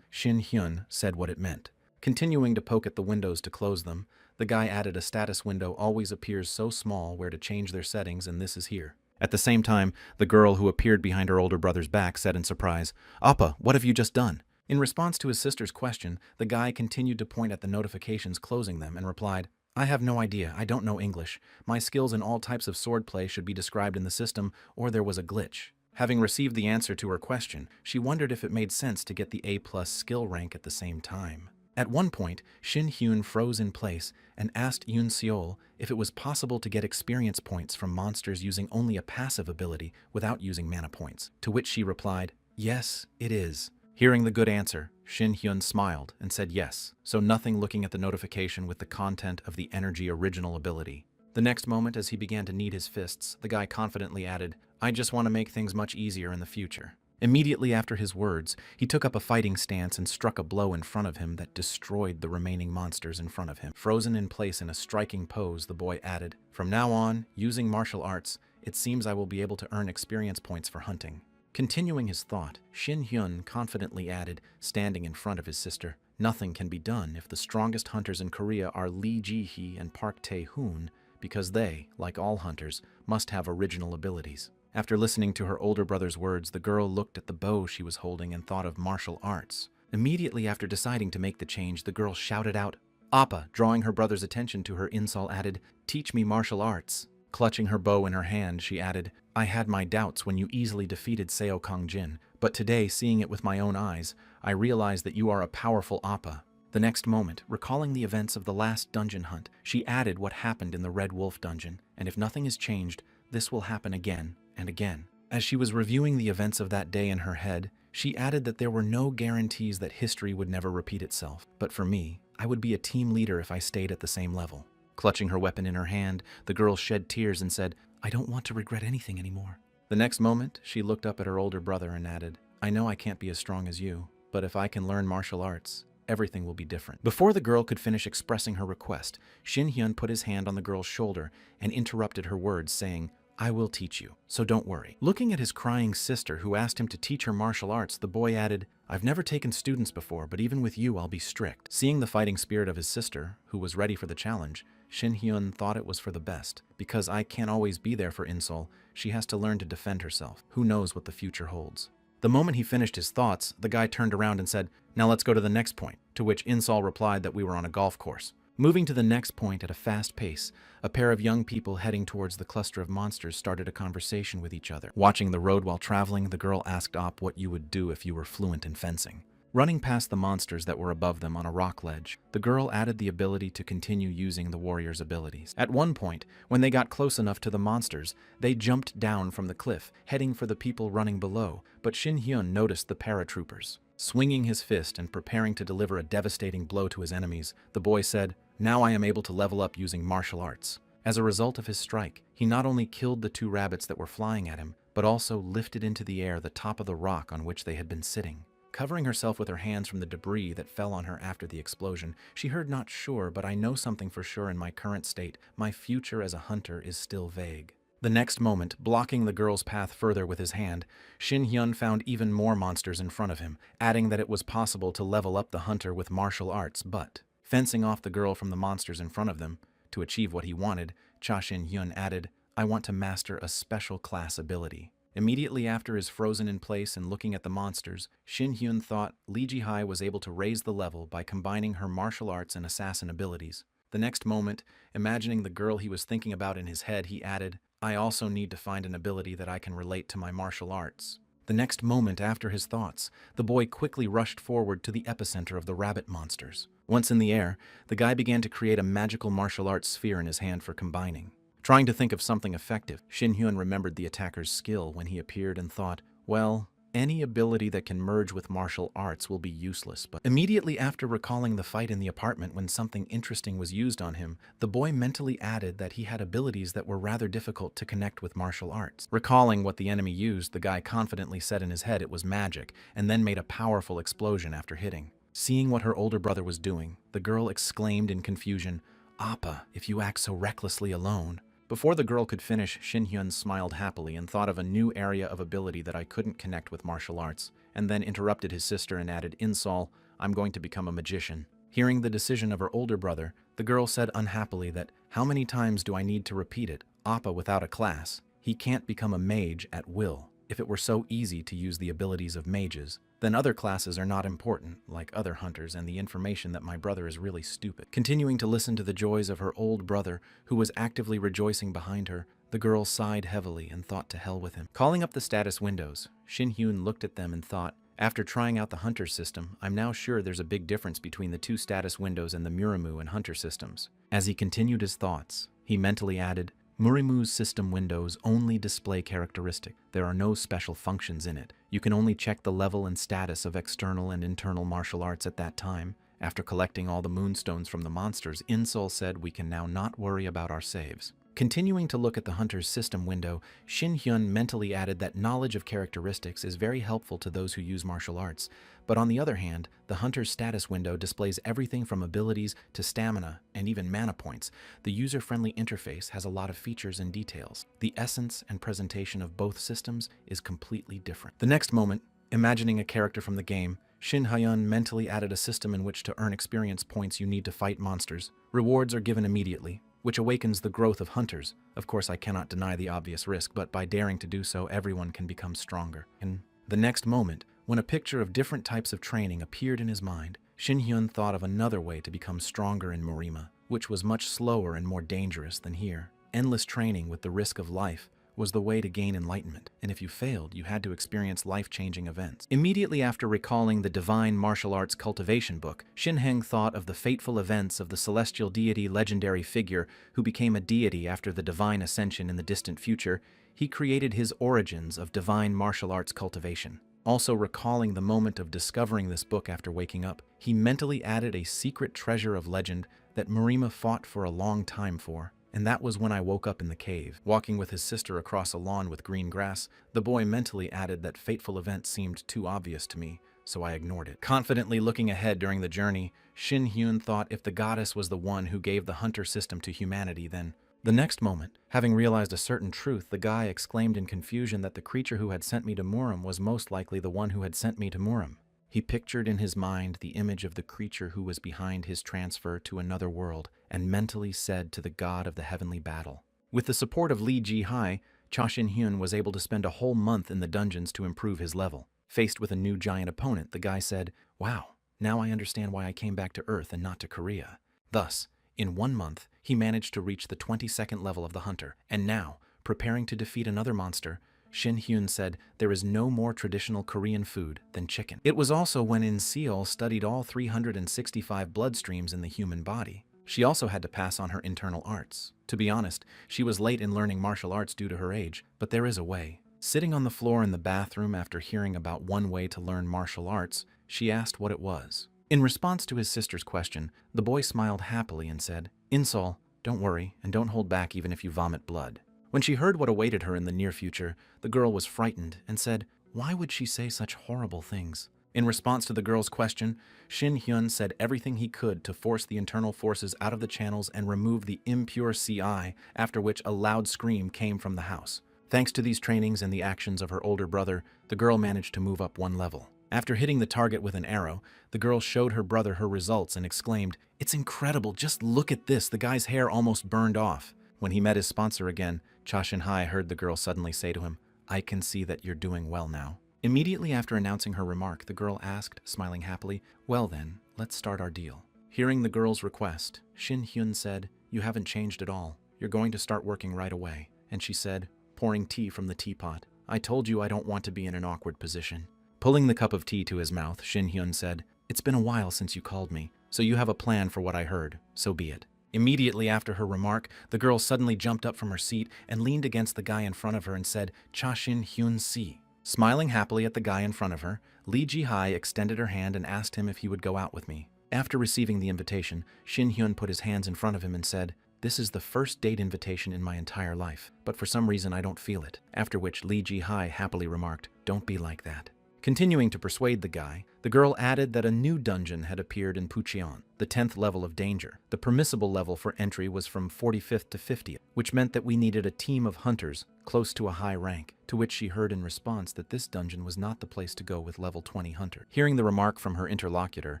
Shin-hyun said what it meant. Continuing to poke at the windows to close them, the guy added a status window always appears so small where to change their settings, and this is here. At the same time, the girl who appeared behind her older brother's back said in surprise, "Appa, what have you just done?" In response to his sister's question, the guy continued to point at the notifications closing them and replied, "I have no idea. I don't know English. My skills in all types of swordplay should be described in the system, or there was a glitch." Having received the answer to her question, she wondered if it made sense to get the A+ skill rank at the same time. At one point, Shin-hyun froze in place and asked Yoon-seol if it was possible to get experience points from monsters using only a passive ability without using mana points, to which she replied, "Yes, it is." Hearing the good answer, Shin-hyun smiled and said yes, so nothing looking at the notification with the content of the energy original ability. The next moment, as he began to knead his fists, the guy confidently added, "I just want to make things much easier in the future." Immediately after his words, he took up a fighting stance and struck a blow in front of him that destroyed the remaining monsters in front of him. Frozen in place in a striking pose, the boy added, "From now on, using martial arts, it seems I will be able to earn experience points for hunting." Continuing his thought, Shin Hyun confidently added, standing in front of his sister, "Nothing can be done if the strongest hunters in Korea are Lee Ji-hee and Park Tae-hoon, because they, like all hunters, must have original abilities." After listening to her older brother's words, the girl looked at the bow she was holding and thought of martial arts. Immediately after deciding to make the change, the girl shouted out, "Appa!" Drawing her brother's attention to her, Insol added, "Teach me martial arts." Clutching her bow in her hand, she added, "I had my doubts when you easily defeated Seo Kong-jin, but today, seeing it with my own eyes, I realized that you are a powerful Appa." The next moment, recalling the events of the last dungeon hunt, she added what happened in the Red Wolf dungeon, and if nothing is changed, this will happen again and again. As she was reviewing the events of that day in her head, she added that there were no guarantees that history would never repeat itself, but for me, I would be a team leader if I stayed at the same level. Clutching her weapon in her hand, the girl shed tears and said, "I don't want to regret anything anymore." The next moment, she looked up at her older brother and added, "I know I can't be as strong as you, but if I can learn martial arts, everything will be different." Before the girl could finish expressing her request, Shin Hyun put his hand on the girl's shoulder and interrupted her words, saying, "I will teach you, so don't worry." Looking at his crying sister who asked him to teach her martial arts, the boy added, "I've never taken students before, but even with you I'll be strict." Seeing the fighting spirit of his sister, who was ready for the challenge, Shin Hyun thought it was for the best. Because I can't always be there for Insol, she has to learn to defend herself. Who knows what the future holds? The moment he finished his thoughts, the guy turned around and said, "Now let's go to the next point," to which Insol replied that we were on a golf course. Moving to the next point at a fast pace, a pair of young people heading towards the cluster of monsters started a conversation with each other. Watching the road while traveling, the girl asked Op what you would do if you were fluent in fencing. Running past the monsters that were above them on a rock ledge, the girl added the ability to continue using the warrior's abilities. At one point, when they got close enough to the monsters, they jumped down from the cliff, heading for the people running below, but Shin Hyun noticed the paratroopers. Swinging his fist and preparing to deliver a devastating blow to his enemies, the boy said, "Now I am able to level up using martial arts." As a result of his strike, he not only killed the two rabbits that were flying at him, but also lifted into the air the top of the rock on which they had been sitting. Covering herself with her hands from the debris that fell on her after the explosion, she heard, "Not sure, but I know something for sure in my current state. My future as a hunter is still vague." The next moment, blocking the girl's path further with his hand, Shin Hyun found even more monsters in front of him, adding that it was possible to level up the hunter with martial arts, but fencing off the girl from the monsters in front of them. To achieve what he wanted, Cha Shin Hyun added, "I want to master a special class ability." Immediately after his frozen in place and looking at the monsters, Shin Hyun thought Lee Ji-hai was able to raise the level by combining her martial arts and assassin abilities. The next moment, imagining the girl he was thinking about in his head, he added, "I also need to find an ability that I can relate to my martial arts." The next moment after his thoughts, the boy quickly rushed forward to the epicenter of the rabbit monsters. Once in the air, the guy began to create a magical martial arts sphere in his hand for combining. Trying to think of something effective, Shin Hyun remembered the attacker's skill when he appeared and thought, well, any ability that can merge with martial arts will be useless. But immediately after recalling the fight in the apartment when something interesting was used on him, the boy mentally added that he had abilities that were rather difficult to connect with martial arts. Recalling what the enemy used, the guy confidently said in his head it was magic, and then made a powerful explosion after hitting. Seeing what her older brother was doing, the girl exclaimed in confusion, "Appa, if you act so recklessly alone." Before the girl could finish, Shin Hyun smiled happily and thought of a new area of ability that I couldn't connect with martial arts, and then interrupted his sister and added, "Insol, I'm going to become a magician." Hearing the decision of her older brother, the girl said unhappily that, "How many times do I need to repeat it? Appa without a class. He can't become a mage at will. If it were so easy to use the abilities of mages, then other classes are not important, like other hunters, and the information that my brother is really stupid." Continuing to listen to the joys of her old brother, who was actively rejoicing behind her, the girl sighed heavily and thought to hell with him. Calling up the status windows, Shin Hyun looked at them and thought, after trying out the hunter system, I'm now sure there's a big difference between the two status windows and the Murimu and hunter systems. As he continued his thoughts, he mentally added, Murimu's system windows only display characteristic. There are no special functions in it. You can only check the level and status of external and internal martial arts at that time. After collecting all the moonstones from the monsters, Insol said we can now not worry about our saves. Continuing to look at the hunter's system window, Shin Hyun mentally added that knowledge of characteristics is very helpful to those who use martial arts. But on the other hand, the hunter's status window displays everything from abilities to stamina and even mana points. The user-friendly interface has a lot of features and details. The essence and presentation of both systems is completely different. The next moment, imagining a character from the game, Shin Hyun mentally added a system in which to earn experience points you need to fight monsters. Rewards are given immediately, which awakens the growth of hunters. Of course, I cannot deny the obvious risk, but by daring to do so, everyone can become stronger. In the next moment, when a picture of different types of training appeared in his mind, Shin Hyun thought of another way to become stronger in Morima, which was much slower and more dangerous than here. Endless training with the risk of life was the way to gain enlightenment, and if you failed, you had to experience life-changing events. Immediately after recalling the Divine Martial Arts Cultivation book, Shin Heng thought of the fateful events of the celestial deity legendary figure who became a deity after the divine ascension in the distant future. He created his origins of Divine Martial Arts Cultivation. Also recalling the moment of discovering this book after waking up, he mentally added a secret treasure of legend that Morima fought for a long time for. And that was when I woke up in the cave. Walking with his sister across a lawn with green grass, the boy mentally added that fateful event seemed too obvious to me, so I ignored it. Confidently looking ahead during the journey, Shin Hyun thought if the goddess was the one who gave the hunter system to humanity, then... The next moment, having realized a certain truth, the guy exclaimed in confusion that the creature who had sent me to Murim was most likely the one who had sent me to Murim. He pictured in his mind the image of the creature who was behind his transfer to another world and mentally said to the god of the heavenly battle. With the support of Lee Ji-hai, Cha Shin-hyun was able to spend a whole month in the dungeons to improve his level. Faced with a new giant opponent, the guy said, "Wow, now I understand why I came back to Earth and not to Korea." Thus, in 1 month, he managed to reach the 22nd level of the hunter, and now, preparing to defeat another monster, Shin Hyun said there is no more traditional Korean food than chicken. It was also when In Seol studied all 365 bloodstreams in the human body. She also had to pass on her internal arts. To be honest, she was late in learning martial arts due to her age, but there is a way. Sitting on the floor in the bathroom after hearing about one way to learn martial arts, she asked what it was. In response to his sister's question, the boy smiled happily and said, "In Seol, don't worry and don't hold back even if you vomit blood." When she heard what awaited her in the near future, the girl was frightened and said, "Why would she say such horrible things?" In response to the girl's question, Shin Hyun said everything he could to force the internal forces out of the channels and remove the impure CI, after which a loud scream came from the house. Thanks to these trainings and the actions of her older brother, the girl managed to move up 1 level. After hitting the target with an arrow, the girl showed her brother her results and exclaimed, "It's incredible, just look at this, the guy's hair almost burned off." When he met his sponsor again, Cha Shin-hai heard the girl suddenly say to him, "I can see that you're doing well now." Immediately after announcing her remark, the girl asked, smiling happily, "Well then, let's start our deal." Hearing the girl's request, Shin Hyun said, "You haven't changed at all. You're going to start working right away." And she said, pouring tea from the teapot, "I told you I don't want to be in an awkward position." Pulling the cup of tea to his mouth, Shin Hyun said, "It's been a while since you called me, so you have a plan for what I heard, so be it." Immediately after her remark, the girl suddenly jumped up from her seat and leaned against the guy in front of her and said, "Cha Shin Hyun si." Smiling happily at the guy in front of her, Lee Ji-hai extended her hand and asked him if he would go out with me. After receiving the invitation, Shin Hyun put his hands in front of him and said, "This is the first date invitation in my entire life, but for some reason I don't feel it." After which Lee Ji-hai happily remarked, "Don't be like that." Continuing to persuade the guy, the girl added that a new dungeon had appeared in Pucheon, the 10th level of danger. The permissible level for entry was from 45th to 50th, which meant that we needed a team of hunters close to a high rank, to which she heard in response that this dungeon was not the place to go with level 20 hunter. Hearing the remark from her interlocutor,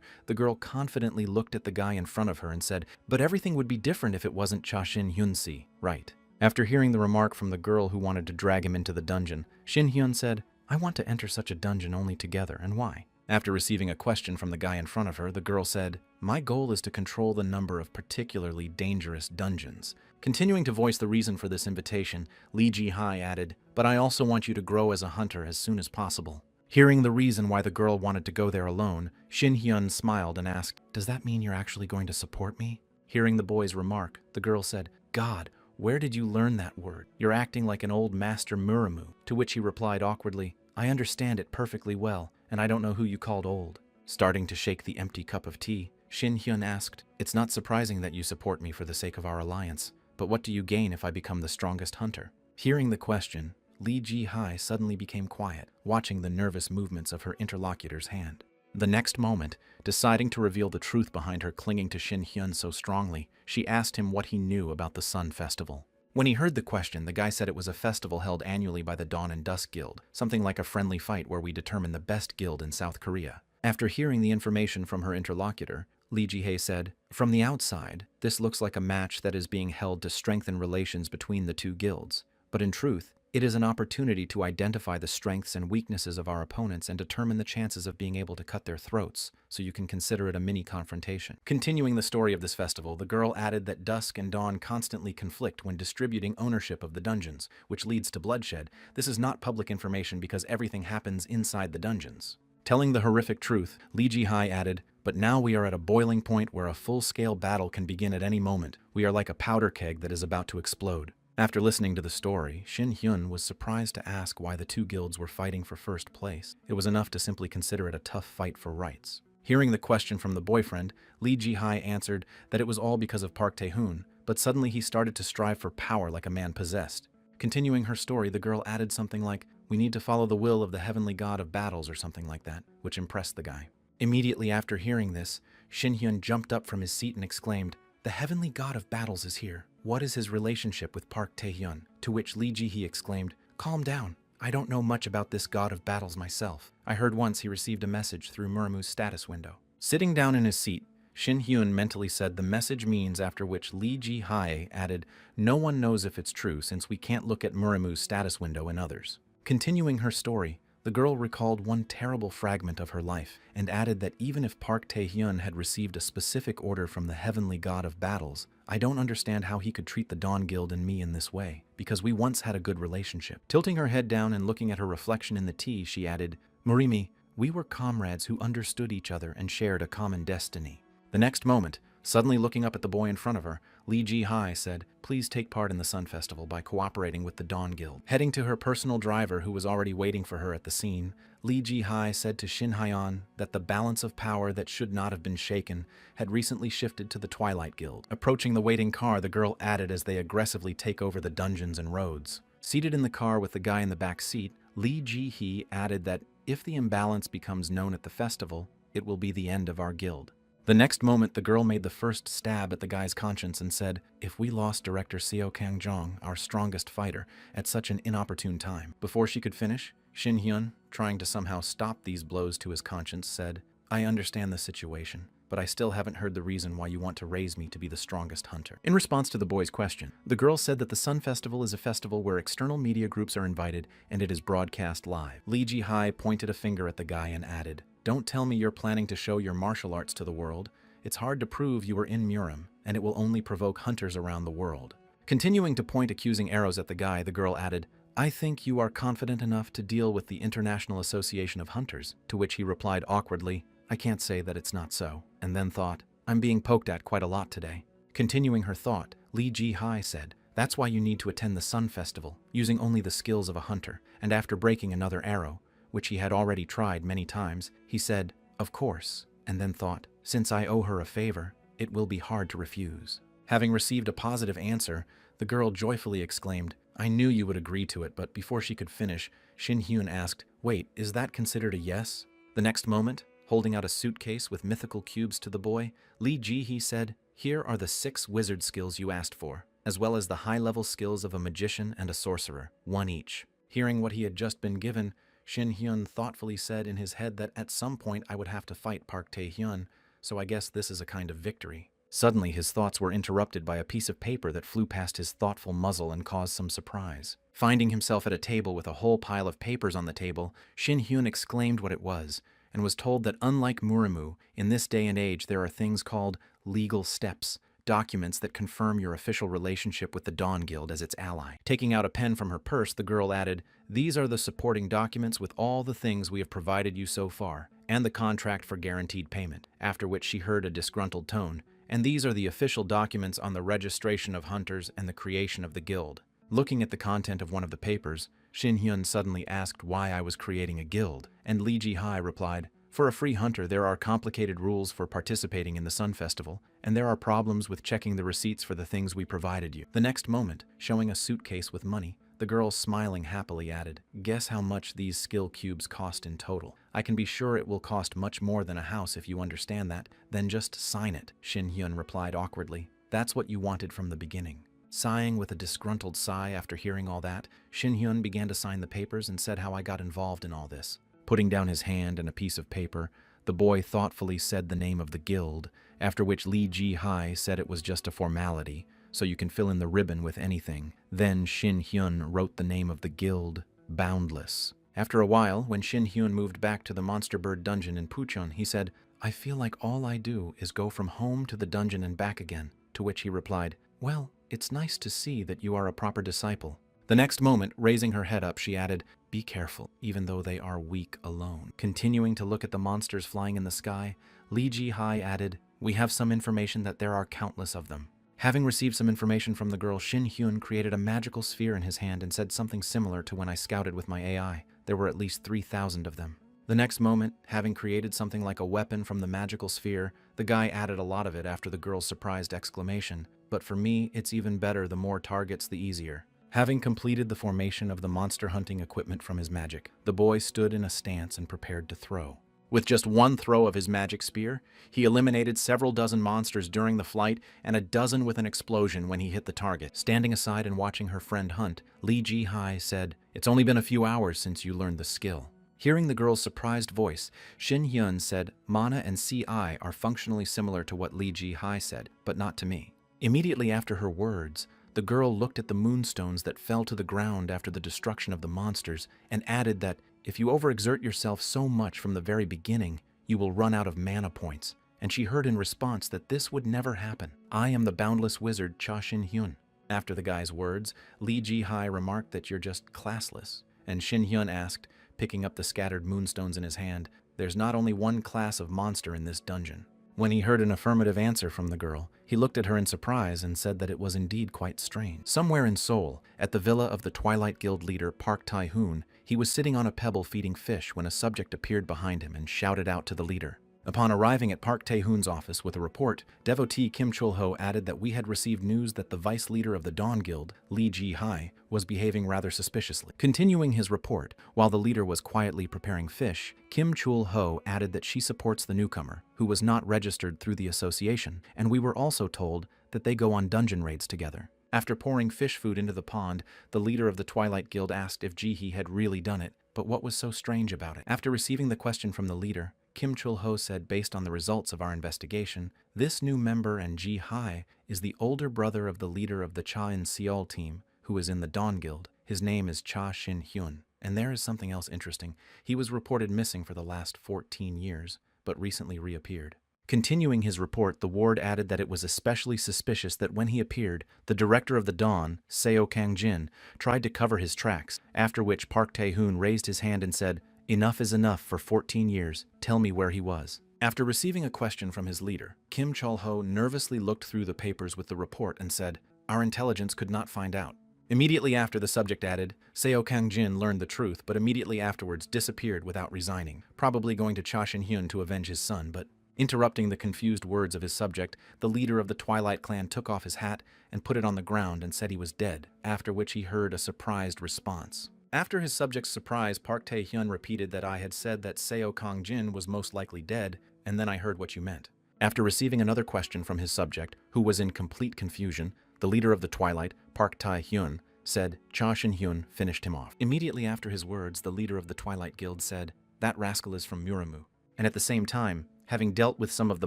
the girl confidently looked at the guy in front of her and said, "But everything would be different if it wasn't Cha Shin Hyun si, right?" After hearing the remark from the girl who wanted to drag him into the dungeon, Shin Hyun said, "I want to enter such a dungeon only together, and why?" After receiving a question from the guy in front of her, the girl said, "My goal is to control the number of particularly dangerous dungeons." Continuing to voice the reason for this invitation, Lee Ji-hai added, "But I also want you to grow as a hunter as soon as possible." Hearing the reason why the girl wanted to go there alone, Shin Hyun smiled and asked, "Does that mean you're actually going to support me?" Hearing the boy's remark, the girl said, "God, where did you learn that word? You're acting like an old master Muramu." To which he replied awkwardly, "I understand it perfectly well, and I don't know who you called old." Starting to shake the empty cup of tea, Shin Hyun asked, "It's not surprising that you support me for the sake of our alliance, But what do you gain if I become the strongest hunter? Hearing the question, Li Ji-hai suddenly became quiet, watching the nervous movements of her interlocutor's hand. The next moment, deciding to reveal the truth behind her clinging to Shin Hyun so strongly, she asked him what he knew about the Sun Festival. When he heard the question, the guy said it was a festival held annually by the Dawn and Dusk Guild, something like a friendly fight where we determine the best guild in South Korea. After hearing the information from her interlocutor, Li Ji-hae said, "From the outside, this looks like a match that is being held to strengthen relations between the two guilds. But in truth, it is an opportunity to identify the strengths and weaknesses of our opponents and determine the chances of being able to cut their throats, so you can consider it a mini-confrontation." Continuing the story of this festival, the girl added that Dusk and Dawn constantly conflict when distributing ownership of the dungeons, which leads to bloodshed. This is not public information because everything happens inside the dungeons. Telling the horrific truth, Li Ji-hai added, "But now we are at a boiling point where a full-scale battle can begin at any moment. We are like a powder keg that is about to explode." After listening to the story, Shin Hyun was surprised to ask why the two guilds were fighting for first place. It was enough to simply consider it a tough fight for rights. Hearing the question from the boyfriend, Li Ji-hai answered that it was all because of Park Tae-hoon, but suddenly he started to strive for power like a man possessed. Continuing her story, the girl added something like, "We need to follow the will of the heavenly god of battles," or something like that, which impressed the guy. Immediately after hearing this, Shin Hyun jumped up from his seat and exclaimed, "The heavenly god of battles is here. What is his relationship with Park Tae-hyun?" To which Li Ji-hee exclaimed, "Calm down. I don't know much about this god of battles myself. I heard once he received a message through Muramu's status window." Sitting down in his seat, Shin Hyun mentally said the message means, after which Li Ji-hae added, "No one knows if it's true since we can't look at Muramu's status window and others." Continuing her story, the girl recalled one terrible fragment of her life and added that even if Park Tae-hyun had received a specific order from the heavenly god of battles, I don't understand how he could treat the Dawn Guild and me in this way, because we once had a good relationship. Tilting her head down and looking at her reflection in the tea, she added, "Morimi, we were comrades who understood each other and shared a common destiny." The next moment, suddenly looking up at the boy in front of her, Li Ji-hae said, "Please take part in the Sun Festival by cooperating with the Dawn Guild." Heading to her personal driver who was already waiting for her at the scene, Li Ji-hae said to Shin Hyun that the balance of power that should not have been shaken had recently shifted to the Twilight Guild. Approaching the waiting car, the girl added as they aggressively take over the dungeons and roads. Seated in the car with the guy in the back seat, Li Ji-hee added that if the imbalance becomes known at the festival, it will be the end of our guild. The next moment, the girl made the first stab at the guy's conscience and said, "If we lost Director Seo Kang-jong, our strongest fighter, at such an inopportune time." Before she could finish, Shin Hyun, trying to somehow stop these blows to his conscience, said, "I understand the situation, but I still haven't heard the reason why you want to raise me to be the strongest hunter." In response to the boy's question, the girl said that the Sun Festival is a festival where external media groups are invited and it is broadcast live. Li Ji-hae pointed a finger at the guy and added, "Don't tell me you're planning to show your martial arts to the world. It's hard to prove you were in Muram, and it will only provoke hunters around the world." Continuing to point accusing arrows at the guy, the girl added, "I think you are confident enough to deal with the International Association of Hunters," to which he replied awkwardly, "I can't say that it's not so," and then thought, "I'm being poked at quite a lot today." Continuing her thought, Li Ji-hae said, "That's why you need to attend the Sun Festival, using only the skills of a hunter," and after breaking another arrow, which he had already tried many times, he said, "Of course," and then thought, "Since I owe her a favor, it will be hard to refuse." Having received a positive answer, the girl joyfully exclaimed, "I knew you would agree to it," but before she could finish, Shin Hyun asked, "Wait, is that considered a yes?" The next moment, holding out a suitcase with mythical cubes to the boy, Li Ji-hee said, "Here are the 6 wizard skills you asked for, as well as the high-level skills of a magician and a sorcerer, 1 each." Hearing what he had just been given, Shin Hyun thoughtfully said in his head that at some point I would have to fight Park Tae-hyun, so I guess this is a kind of victory. Suddenly, his thoughts were interrupted by a piece of paper that flew past his thoughtful muzzle and caused some surprise. Finding himself at a table with a whole pile of papers on the table, Shin Hyun exclaimed what it was, and was told that unlike Muramu, in this day and age there are things called legal steps, documents that confirm your official relationship with the Dawn Guild as its ally. Taking out a pen from her purse, the girl added, "These are the supporting documents with all the things we have provided you so far, and the contract for guaranteed payment," after which she heard a disgruntled tone, "And these are the official documents on the registration of hunters and the creation of the guild." Looking at the content of one of the papers, Shin Hyun suddenly asked why I was creating a guild, and Li Ji-hae replied, For a free hunter, there are complicated rules for participating in the Sun Festival, and there are problems with checking the receipts for the things we provided you. The next moment, showing a suitcase with money, the girl smiling happily added, "Guess how much these skill cubes cost in total. I can be sure it will cost much more than a house if you understand that. Then just sign it," Shin Hyun replied awkwardly. "That's what you wanted from the beginning." Sighing with a disgruntled sigh after hearing all that, Shin Hyun began to sign the papers and said how I got involved in all this. Putting down his hand and a piece of paper, the boy thoughtfully said the name of the guild, after which Lee Ji-hai said it was just a formality, so you can fill in the ribbon with anything. Then Shin Hyun wrote the name of the guild, Boundless. After a while, when Shin Hyun moved back to the Monster Bird dungeon in Pucheon, he said, "I feel like all I do is go from home to the dungeon and back again," to which he replied, "Well, it's nice to see that you are a proper disciple." The next moment, raising her head up, she added, "Be careful, even though they are weak alone." Continuing to look at the monsters flying in the sky, Lee Ji-hai added, "We have some information that there are countless of them." Having received some information from the girl, Shin Hyun created a magical sphere in his hand and said something similar to when I scouted with my AI. There were at least 3,000 of them. The next moment, having created something like a weapon from the magical sphere, the guy added a lot of it after the girl's surprised exclamation. "But for me, it's even better, the more targets, the easier." Having completed the formation of the monster hunting equipment from his magic, the boy stood in a stance and prepared to throw. With just one throw of his magic spear, he eliminated several dozen monsters during the flight and a dozen with an explosion when he hit the target. Standing aside and watching her friend hunt, Lee Ji-hai said, "It's only been a few hours since you learned the skill." Hearing the girl's surprised voice, Shin Hyun said, "Mana and Ci are functionally similar to what Lee Ji-hai said, but not to me." Immediately after her words, the girl looked at the moonstones that fell to the ground after the destruction of the monsters and added that if you overexert yourself so much from the very beginning, you will run out of mana points. And she heard in response that this would never happen. "I am the boundless wizard Cha Shin Hyun." After the guy's words, Lee Ji-hai remarked that you're just classless. And Shin Hyun asked, picking up the scattered moonstones in his hand, "There's not only one class of monster in this dungeon." When he heard an affirmative answer from the girl, he looked at her in surprise and said that it was indeed quite strange. Somewhere in Seoul, at the villa of the Twilight Guild leader Park Tae-hoon, he was sitting on a pebble feeding fish when a subject appeared behind him and shouted out to the leader. Upon arriving at Park Tae-hoon's office with a report, devotee Kim Chul-ho added that we had received news that the vice leader of the Dawn Guild, Lee Ji-hai, was behaving rather suspiciously. Continuing his report, while the leader was quietly preparing fish, Kim Chul-ho added that she supports the newcomer, who was not registered through the association, and we were also told that they go on dungeon raids together. After pouring fish food into the pond, the leader of the Twilight Guild asked if Ji-hee had really done it, but what was so strange about it? After receiving the question from the leader, Kim Chul-ho said, based on the results of our investigation, this new member and Ji-hai is the older brother of the leader of the Cha in Seoul team, who is in the Dawn Guild. His name is Cha Shin Hyun. And there is something else interesting. He was reported missing for the last 14 years, but recently reappeared. Continuing his report, the ward added that it was especially suspicious that when he appeared, the director of the Dawn, Seo Kang-jin, tried to cover his tracks, after which Park Tae-hoon raised his hand and said, "Enough is enough for 14 years. Tell me where he was." After receiving a question from his leader, Kim Chul-ho nervously looked through the papers with the report and said, "Our intelligence could not find out." Immediately after, the subject added, Seo Kang-jin learned the truth, but immediately afterwards disappeared without resigning, probably going to Cha Shin-hyun to avenge his son, but interrupting the confused words of his subject, the leader of the Twilight clan took off his hat and put it on the ground and said he was dead, after which he heard a surprised response. After his subject's surprise, Park Tae-hyun repeated that I had said that Seo Kang-jin was most likely dead, and then I heard what you meant. After receiving another question from his subject, who was in complete confusion, the leader of the Twilight, Park Tae-hyun, said Cha Shin-hyun finished him off. Immediately after his words, the leader of the Twilight Guild said, "That rascal is from Muramu." And at the same time, having dealt with some of the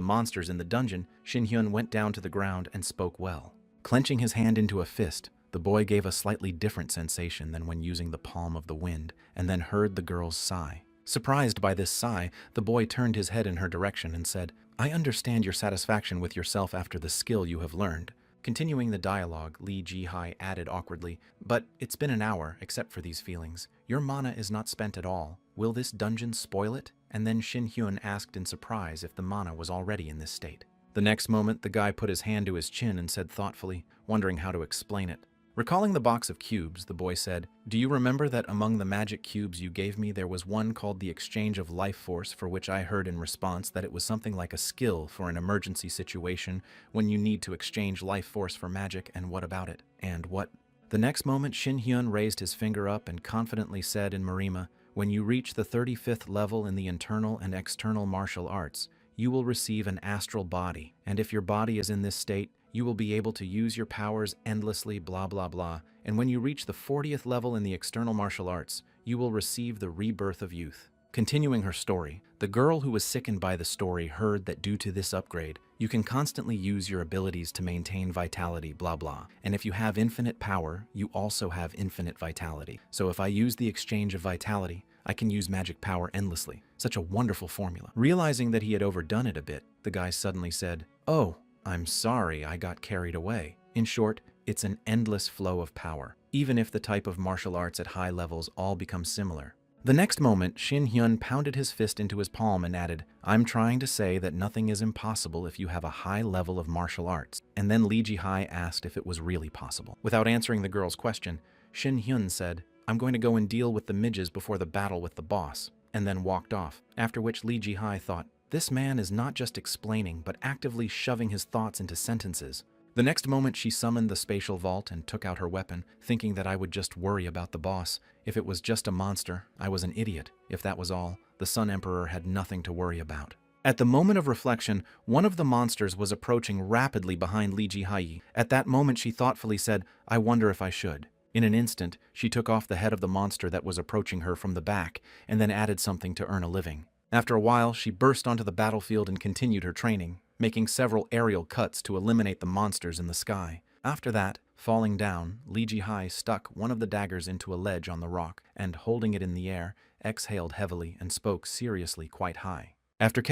monsters in the dungeon, Shin-hyun went down to the ground and spoke well. Clenching his hand into a fist, the boy gave a slightly different sensation than when using the palm of the wind, and then heard the girl's sigh. Surprised by this sigh, the boy turned his head in her direction and said, "I understand your satisfaction with yourself after the skill you have learned." Continuing the dialogue, Lee Ji-hai added awkwardly, "But it's been an hour, except for these feelings. Your mana is not spent at all. Will this dungeon spoil it?" And then Shin-hyun asked in surprise if the mana was already in this state. The next moment, the guy put his hand to his chin and said thoughtfully, wondering how to explain it, Recalling the box of cubes, the boy said, "Do you remember that among the magic cubes you gave me there was one called the exchange of life force, for which I heard in response that it was something like a skill for an emergency situation when you need to exchange life force for magic, and what about it? And what?" The next moment, Shin Hyun raised his finger up and confidently said in Marima, "When you reach the 35th level in the internal and external martial arts, you will receive an astral body, and if your body is in this state, you will be able to use your powers endlessly, blah blah blah, and when you reach the 40th level in the external martial arts, you will receive the rebirth of youth." Continuing her story, the girl who was sickened by the story heard that due to this upgrade, you can constantly use your abilities to maintain vitality, blah blah, and if you have infinite power, you also have infinite vitality. So if I use the exchange of vitality, I can use magic power endlessly. Such a wonderful formula. Realizing that he had overdone it a bit, the guy suddenly said, "Oh, I'm sorry, I got carried away." In short, it's an endless flow of power, even if the type of martial arts at high levels all become similar. The next moment, Shin Hyun pounded his fist into his palm and added, "I'm trying to say that nothing is impossible if you have a high level of martial arts." And then Lee Ji-hai asked if it was really possible. Without answering the girl's question, Shin Hyun said, "I'm going to go and deal with the midges before the battle with the boss," and then walked off, after which Lee Ji-hai thought, this man is not just explaining, but actively shoving his thoughts into sentences. The next moment she summoned the spatial vault and took out her weapon, thinking that I would just worry about the boss. If it was just a monster, I was an idiot. If that was all, the Sun Emperor had nothing to worry about. At the moment of reflection, one of the monsters was approaching rapidly behind Lee Ji-hai. At that moment she thoughtfully said, "I wonder if I should." In an instant, she took off the head of the monster that was approaching her from the back, and then added something to earn a living. After a while, she burst onto the battlefield and continued her training, making several aerial cuts to eliminate the monsters in the sky. After that, falling down, Lee Ji-hai stuck one of the daggers into a ledge on the rock, and holding it in the air, exhaled heavily and spoke seriously quite high.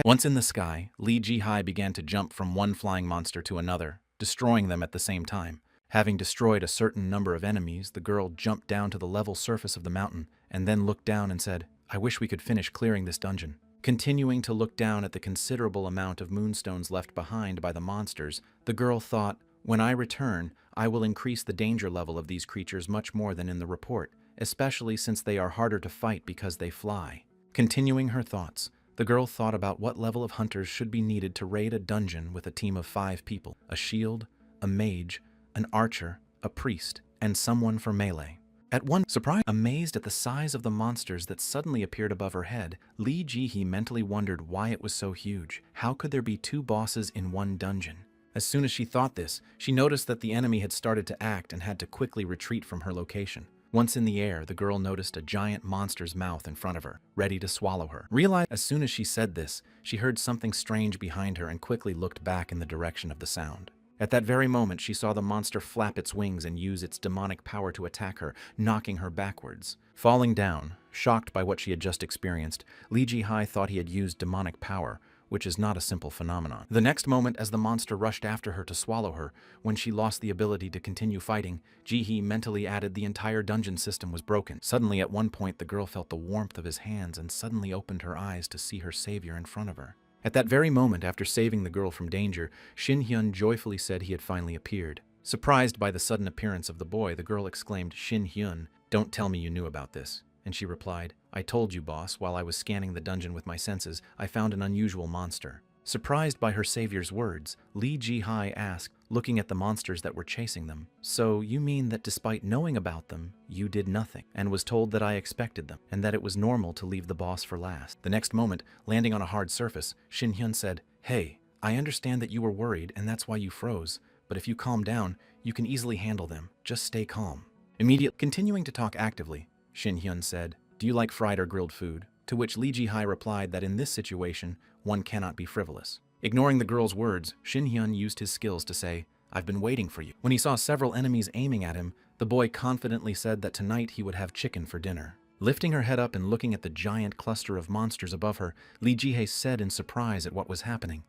Once in the sky, Lee Ji-hai began to jump from one flying monster to another, destroying them at the same time. Having destroyed a certain number of enemies, the girl jumped down to the level surface of the mountain, and then looked down and said, "I wish we could finish clearing this dungeon." Continuing to look down at the considerable amount of moonstones left behind by the monsters, the girl thought, "When I return, I will increase the danger level of these creatures much more than in the report, especially since they are harder to fight because they fly." Continuing her thoughts, the girl thought about what level of hunters should be needed to raid a dungeon with a team of 5 people: a shield, a mage, an archer, a priest, and someone for melee. At one surprise, amazed at the size of the monsters that suddenly appeared above her head, Lee Ji-hee mentally wondered why it was so huge. How could there be 2 bosses in one dungeon? As soon as she thought this, she noticed that the enemy had started to act and had to quickly retreat from her location. Once in the air, the girl noticed a giant monster's mouth in front of her, ready to swallow her. As soon as she said this, she heard something strange behind her and quickly looked back in the direction of the sound. At that very moment, she saw the monster flap its wings and use its demonic power to attack her, knocking her backwards. Falling down, shocked by what she had just experienced, Lee Ji-hai thought he had used demonic power, which is not a simple phenomenon. The next moment, as the monster rushed after her to swallow her, when she lost the ability to continue fighting, Ji-hee mentally added the entire dungeon system was broken. Suddenly, at one point, the girl felt the warmth of his hands and suddenly opened her eyes to see her savior in front of her. At that very moment, after saving the girl from danger, Shin Hyun joyfully said he had finally appeared. Surprised by the sudden appearance of the boy, the girl exclaimed, "Shin Hyun, don't tell me you knew about this." And she replied, "I told you, boss, while I was scanning the dungeon with my senses, I found an unusual monster." Surprised by her savior's words, Lee Ji-hai asked, looking at the monsters that were chasing them, "So you mean that despite knowing about them, you did nothing, and was told that I expected them, and that it was normal to leave the boss for last?" The next moment, landing on a hard surface, Shin Hyun said, "Hey, I understand that you were worried and that's why you froze, but if you calm down, you can easily handle them. Just stay calm." Immediately continuing to talk actively, Shin Hyun said, "Do you like fried or grilled food?" To which Lee Ji-hai replied that in this situation, one cannot be frivolous. Ignoring the girl's words, Shin Hyun used his skills to say, "I've been waiting for you." When he saw several enemies aiming at him, the boy confidently said that tonight he would have chicken for dinner. Lifting her head up and looking at the giant cluster of monsters above her, Lee Ji-hae said in surprise at what was happening.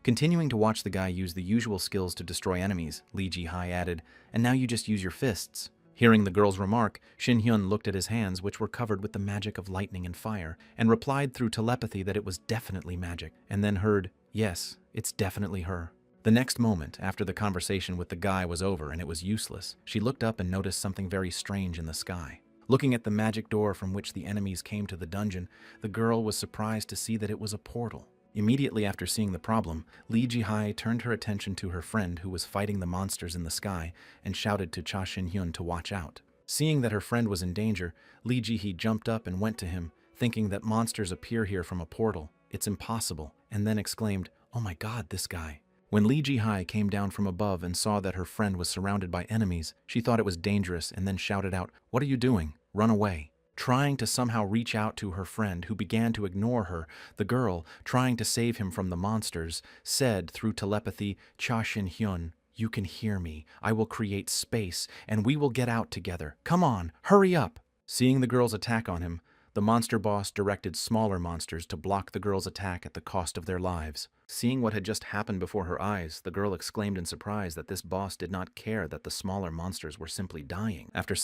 Continuing to watch the guy use the usual skills to destroy enemies, Lee Ji-hai added, "And now you just use your fists." Hearing the girl's remark, Shin Hyun looked at his hands, which were covered with the magic of lightning and fire, and replied through telepathy that it was definitely magic, and then heard, "Yes, it's definitely her." The next moment, after the conversation with the guy was over and it was useless, she looked up and noticed something very strange in the sky. Looking at the magic door from which the enemies came to the dungeon, the girl was surprised to see that it was a portal. Immediately after seeing the problem, Lee Ji-hai turned her attention to her friend who was fighting the monsters in the sky and shouted to Cha Shin-hyun to watch out. Seeing that her friend was in danger, Lee Ji-hee jumped up and went to him, thinking that monsters appear here from a portal. It's impossible, and then exclaimed, "Oh my god, this guy." When Lee Ji-hai came down from above and saw that her friend was surrounded by enemies, she thought it was dangerous and then shouted out, "What are you doing? Run away." Trying to somehow reach out to her friend, who began to ignore her, the girl, trying to save him from the monsters, said through telepathy, "Cha Shin-hyun, you can hear me. I will create space, and we will get out together. Come on, hurry up." Seeing the girl's attack on him, the monster boss directed smaller monsters to block the girl's attack at the cost of their lives. Seeing what had just happened before her eyes, the girl exclaimed in surprise that this boss did not care that the smaller monsters were simply dying. After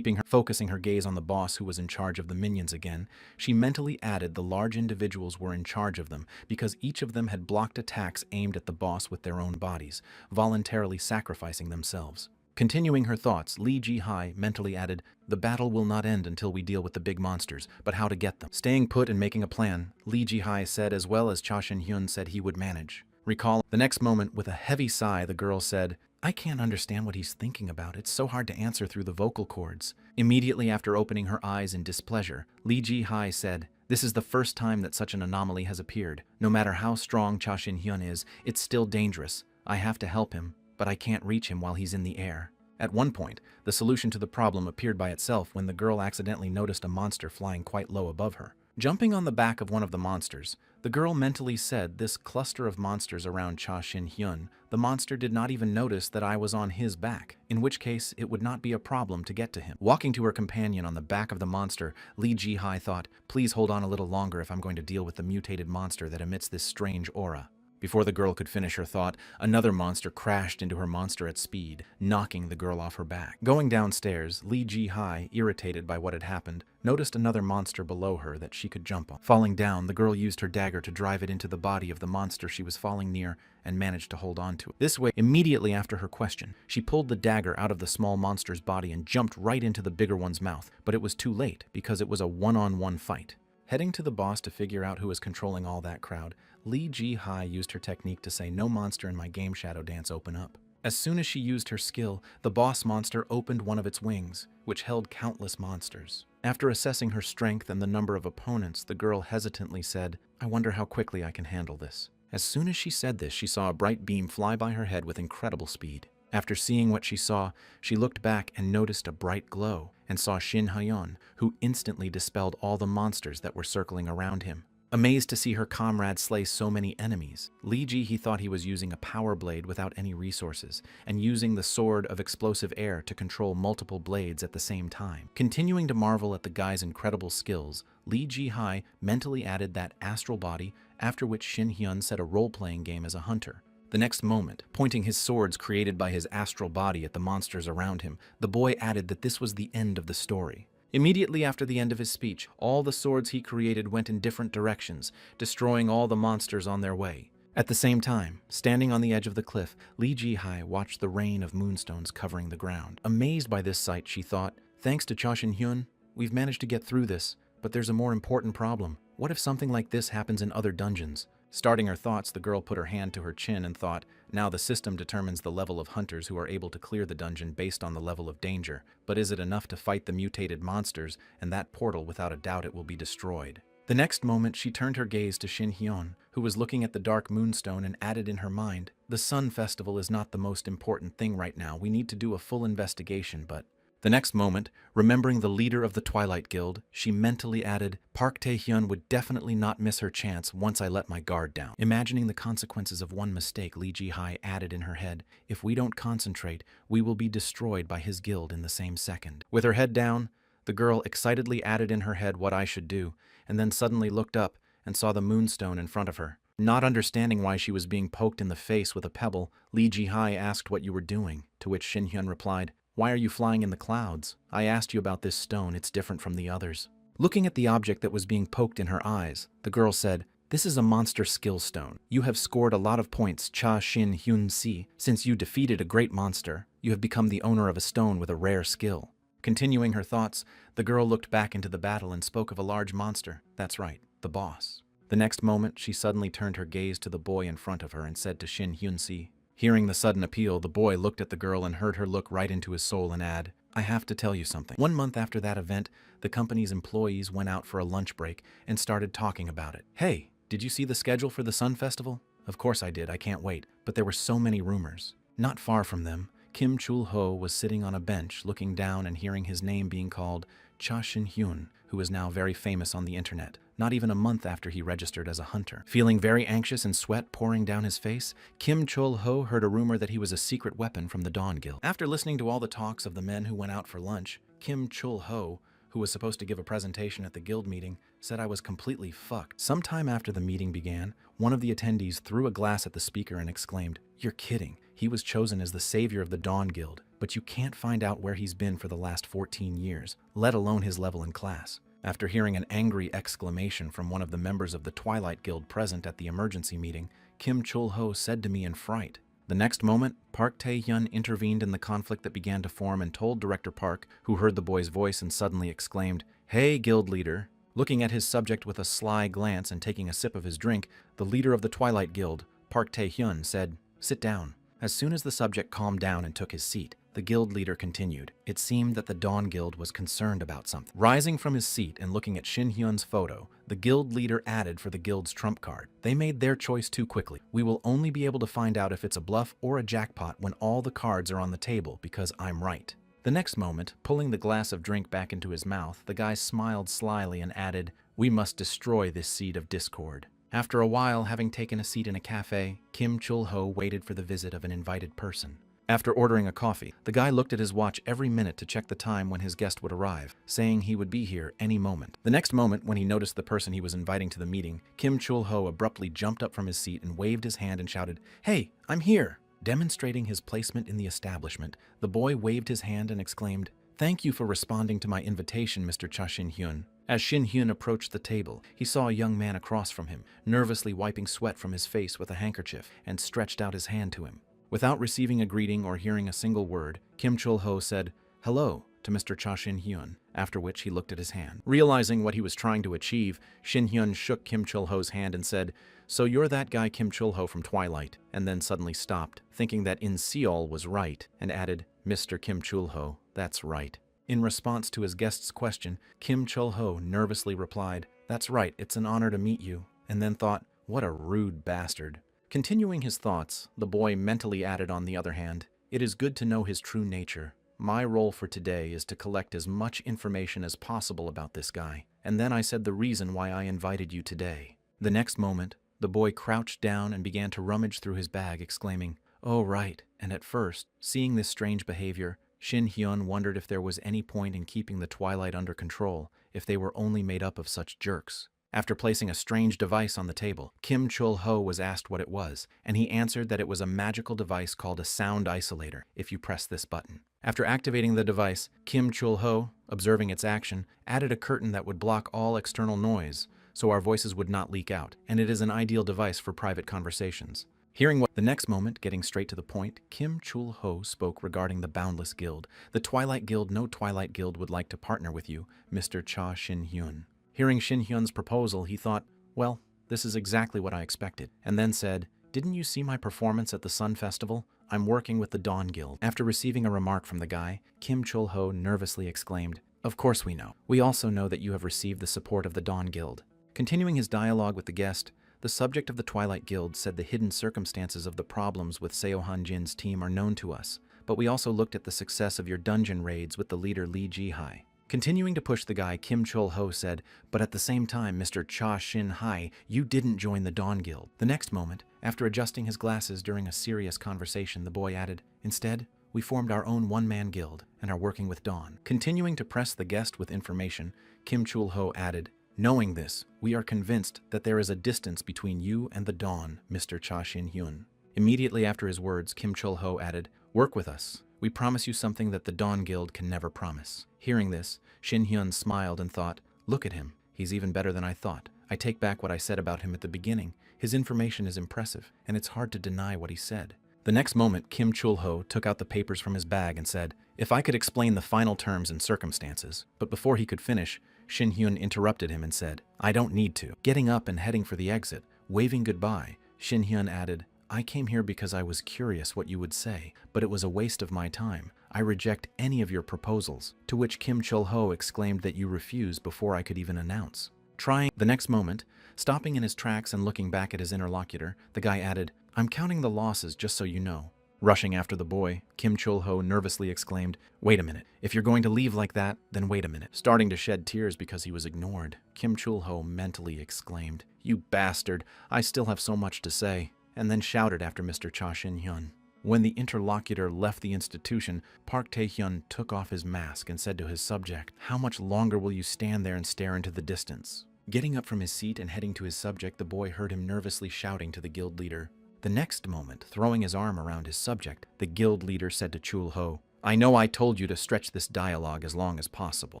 focusing her gaze on the boss who was in charge of the minions again, she mentally added the large individuals were in charge of them because each of them had blocked attacks aimed at the boss with their own bodies, voluntarily sacrificing themselves. Continuing her thoughts, Lee Ji-hai mentally added, "The battle will not end until we deal with the big monsters, but how to get them?" Staying put and making a plan, Lee Ji-hai said, as well as Cha Shin-hyun said he would manage. Recall the next moment, with a heavy sigh, the girl said, "I can't understand what he's thinking about. It's so hard to answer through the vocal cords." Immediately after opening her eyes in displeasure, Lee Ji-hai said, "This is the first time that such an anomaly has appeared. No matter how strong Cha Shin-hyun is, it's still dangerous. I have to help him, but I can't reach him while he's in the air." At one point, the solution to the problem appeared by itself when the girl accidentally noticed a monster flying quite low above her. Jumping on the back of one of the monsters, the girl mentally said, "This cluster of monsters around Cha Shin-hyun, the monster did not even notice that I was on his back, in which case it would not be a problem to get to him." Walking to her companion on the back of the monster, Lee Ji-hai thought, "Please hold on a little longer if I'm going to deal with the mutated monster that emits this strange aura." Before the girl could finish her thought, another monster crashed into her monster at speed, knocking the girl off her back. Going downstairs, Lee Ji-hai, irritated by what had happened, noticed another monster below her that she could jump on. Falling down, the girl used her dagger to drive it into the body of the monster she was falling near and managed to hold on to it. This way, immediately after her question, she pulled the dagger out of the small monster's body and jumped right into the bigger one's mouth, but it was too late because it was a one-on-one fight. Heading to the boss to figure out who was controlling all that crowd, Lee Ji-hai used her technique to say, "No monster in my game shadow dance, open up." As soon as she used her skill, the boss monster opened one of its wings, which held countless monsters. After assessing her strength and the number of opponents, the girl hesitantly said, "I wonder how quickly I can handle this." As soon as she said this, she saw a bright beam fly by her head with incredible speed. After seeing what she saw, she looked back and noticed a bright glow and saw Shin Hyun, who instantly dispelled all the monsters that were circling around him. Amazed to see her comrade slay so many enemies, Lee Ji thought he was using a power blade without any resources, and using the sword of explosive air to control multiple blades at the same time. Continuing to marvel at the guy's incredible skills, Lee Ji-hai mentally added that astral body, after which Shin Hyun set a role-playing game as a hunter. The next moment, pointing his swords created by his astral body at the monsters around him, the boy added that this was the end of the story. Immediately after the end of his speech, all the swords he created went in different directions, destroying all the monsters on their way. At the same time, standing on the edge of the cliff, Lee Ji-hai watched the rain of moonstones covering the ground. Amazed by this sight, she thought, "Thanks to Cha Shin-hyun, we've managed to get through this, but there's a more important problem. What if something like this happens in other dungeons?" Starting her thoughts, the girl put her hand to her chin and thought, "Now the system determines the level of hunters who are able to clear the dungeon based on the level of danger. But is it enough to fight the mutated monsters, and that portal without a doubt it will be destroyed?" The next moment she turned her gaze to Shin Hyun, who was looking at the dark moonstone, and added in her mind, "The Sun Festival is not the most important thing right now. We need to do a full investigation, but..." The next moment, remembering the leader of the Twilight Guild, she mentally added, "Park Tae-hyun would definitely not miss her chance once I let my guard down." Imagining the consequences of one mistake, Lee Ji-hai added in her head, "If we don't concentrate, we will be destroyed by his guild in the same second." With her head down, the girl excitedly added in her head what I should do, and then suddenly looked up and saw the moonstone in front of her. Not understanding why she was being poked in the face with a pebble, Lee Ji-hai asked what you were doing, to which Shin Hyun replied, "Why are you flying in the clouds? I asked you about this stone, it's different from the others." Looking at the object that was being poked in her eyes, the girl said, This is a monster skill stone. You have scored a lot of points, Cha Shin Hyun Si. Since you defeated a great monster, you have become the owner of a stone with a rare skill. Continuing her thoughts, the girl looked back into the battle and spoke of a large monster. That's right, the boss. The next moment, she suddenly turned her gaze to the boy in front of her and said to Shin Hyun Si. Hearing the sudden appeal, the boy looked at the girl and heard her look right into his soul and add, I have to tell you something. 1 month after that event, the company's employees went out for a lunch break and started talking about it. Hey, did you see the schedule for the Sun Festival? Of course I did, I can't wait. But there were so many rumors. Not far from them, Kim Chul-ho was sitting on a bench looking down and hearing his name being called Cha Shin-hyun, who is now very famous on the internet, not even a month after he registered as a hunter. Feeling very anxious and sweat pouring down his face, Kim Chul-ho heard a rumor that he was a secret weapon from the Dawn Guild. After listening to all the talks of the men who went out for lunch, Kim Chul-ho, who was supposed to give a presentation at the guild meeting, said I was completely fucked. Sometime after the meeting began, one of the attendees threw a glass at the speaker and exclaimed, You're kidding. He was chosen as the savior of the Dawn Guild, but you can't find out where he's been for the last 14 years, let alone his level in class. After hearing an angry exclamation from one of the members of the Twilight Guild present at the emergency meeting, Kim Chul-ho said to me in fright. The next moment, Park Tae-hyun intervened in the conflict that began to form and told Director Park, who heard the boy's voice and suddenly exclaimed, Hey, guild leader. Looking at his subject with a sly glance and taking a sip of his drink, the leader of the Twilight Guild, Park Tae-hyun, said, Sit down. As soon as the subject calmed down and took his seat, the guild leader continued. It seemed that the Dawn Guild was concerned about something. Rising from his seat and looking at Shin Hyun's photo, the guild leader added for the guild's trump card. They made their choice too quickly. We will only be able to find out if it's a bluff or a jackpot when all the cards are on the table, because I'm right. The next moment, pulling the glass of drink back into his mouth, the guy smiled slyly and added, We must destroy this seed of discord. After a while, having taken a seat in a cafe, Kim Chul-ho waited for the visit of an invited person. After ordering a coffee, the guy looked at his watch every minute to check the time when his guest would arrive, saying he would be here any moment. The next moment, when he noticed the person he was inviting to the meeting, Kim Chul-ho abruptly jumped up from his seat and waved his hand and shouted, Hey, I'm here! Demonstrating his placement in the establishment, the boy waved his hand and exclaimed, Thank you for responding to my invitation, Mr. Cha Shin-hyun. As Shin-hyun approached the table, he saw a young man across from him, nervously wiping sweat from his face with a handkerchief, and stretched out his hand to him. Without receiving a greeting or hearing a single word, Kim Chul-ho said, Hello, to Mr. Cha Shin-hyun, after which he looked at his hand. Realizing what he was trying to achieve, Shin-hyun shook Kim Chul-ho's hand and said, So you're that guy Kim Chul-ho from Twilight, and then suddenly stopped, thinking that In Seol was right, and added, Mr. Kim Chul-ho, that's right. In response to his guest's question, Kim Chul-ho nervously replied, That's right, it's an honor to meet you, and then thought, What a rude bastard. Continuing his thoughts, the boy mentally added on the other hand, It is good to know his true nature. My role for today is to collect as much information as possible about this guy, and then I said the reason why I invited you today. The next moment, the boy crouched down and began to rummage through his bag, exclaiming, Oh right, and at first, seeing this strange behavior, Shin-hyun wondered if there was any point in keeping the Twilight under control, if they were only made up of such jerks. After placing a strange device on the table, Kim Chul-ho was asked what it was, and he answered that it was a magical device called a sound isolator if you press this button. After activating the device, Kim Chul-ho, observing its action, added a curtain that would block all external noise, so our voices would not leak out, and it is an ideal device for private conversations. Hearing what the next moment, getting straight to the point, Kim Chul-ho spoke regarding the Boundless Guild. The Twilight Guild, no Twilight Guild would like to partner with you, Mr. Cha Shin-hyun. Hearing Shin-hyun's proposal, he thought, well, this is exactly what I expected, and then said, Didn't you see my performance at the Sun Festival? I'm working with the Dawn Guild. After receiving a remark from the guy, Kim Chul-ho nervously exclaimed, Of course we know. We also know that you have received the support of the Dawn Guild. Continuing his dialogue with the guest, the subject of the Twilight Guild said the hidden circumstances of the problems with Seo Han-jin's team are known to us, but we also looked at the success of your dungeon raids with the leader Lee Ji-hai. Continuing to push the guy, Kim Chul-ho said, But at the same time, Mr. Cha Shin-hai, you didn't join the Dawn Guild. The next moment, after adjusting his glasses during a serious conversation, the boy added, Instead, we formed our own one-man guild and are working with Dawn. Continuing to press the guest with information, Kim Chul-ho added, Knowing this, we are convinced that there is a distance between you and the Dawn, Mr. Cha Shin-hyun. Immediately after his words, Kim Chul-ho added, Work with us. We promise you something that the Dawn Guild can never promise. Hearing this, Shin-hyun smiled and thought, Look at him. He's even better than I thought. I take back what I said about him at the beginning. His information is impressive, and it's hard to deny what he said. The next moment, Kim Chul-ho took out the papers from his bag and said, if I could explain the final terms and circumstances. But before he could finish, Shin Hyun interrupted him and said, I don't need to. Getting up and heading for the exit, waving goodbye, Shin Hyun added, I came here because I was curious what you would say, but it was a waste of my time. I reject any of your proposals. To which Kim Chul-ho exclaimed that you refuse before I could even announce. The next moment, stopping in his tracks and looking back at his interlocutor, the guy added, I'm counting the losses just so you know. Rushing after the boy, Kim Chul-ho nervously exclaimed, wait a minute. If you're going to leave like that, then wait a minute. Starting to shed tears because he was ignored, Kim Chul-ho mentally exclaimed, you bastard, I still have so much to say, and then shouted after Mr. Cha Shin-hyun. When the interlocutor left the institution, Park Tae-hyun took off his mask and said to his subject, how much longer will you stand there and stare into the distance? Getting up from his seat and heading to his subject, the boy heard him nervously shouting to the guild leader. The next moment, throwing his arm around his subject, the guild leader said to Chul-ho, I know I told you to stretch this dialogue as long as possible.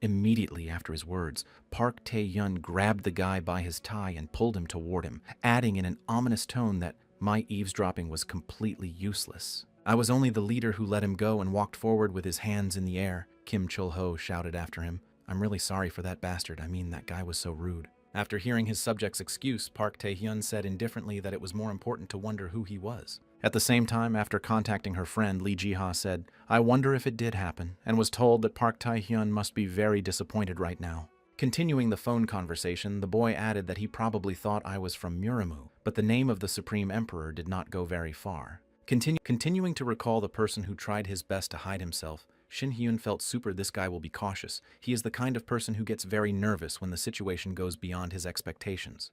Immediately after his words, Park Tae-hyun grabbed the guy by his tie and pulled him toward him, adding in an ominous tone that my eavesdropping was completely useless. I was only the leader who let him go and walked forward with his hands in the air, Kim Chul-ho shouted after him. I'm really sorry for that bastard. I mean, that guy was so rude. After hearing his subject's excuse, Park Tae-hyun said indifferently that it was more important to wonder who he was. At the same time, after contacting her friend, Lee Ji-ha said, I wonder if it did happen, and was told that Park Tae-hyun must be very disappointed right now. Continuing the phone conversation, the boy added that he probably thought I was from Muramu, but the name of the Supreme Emperor did not go very far. Continuing to recall the person who tried his best to hide himself, Shin Hyun felt this guy will be cautious. He is the kind of person who gets very nervous when the situation goes beyond his expectations.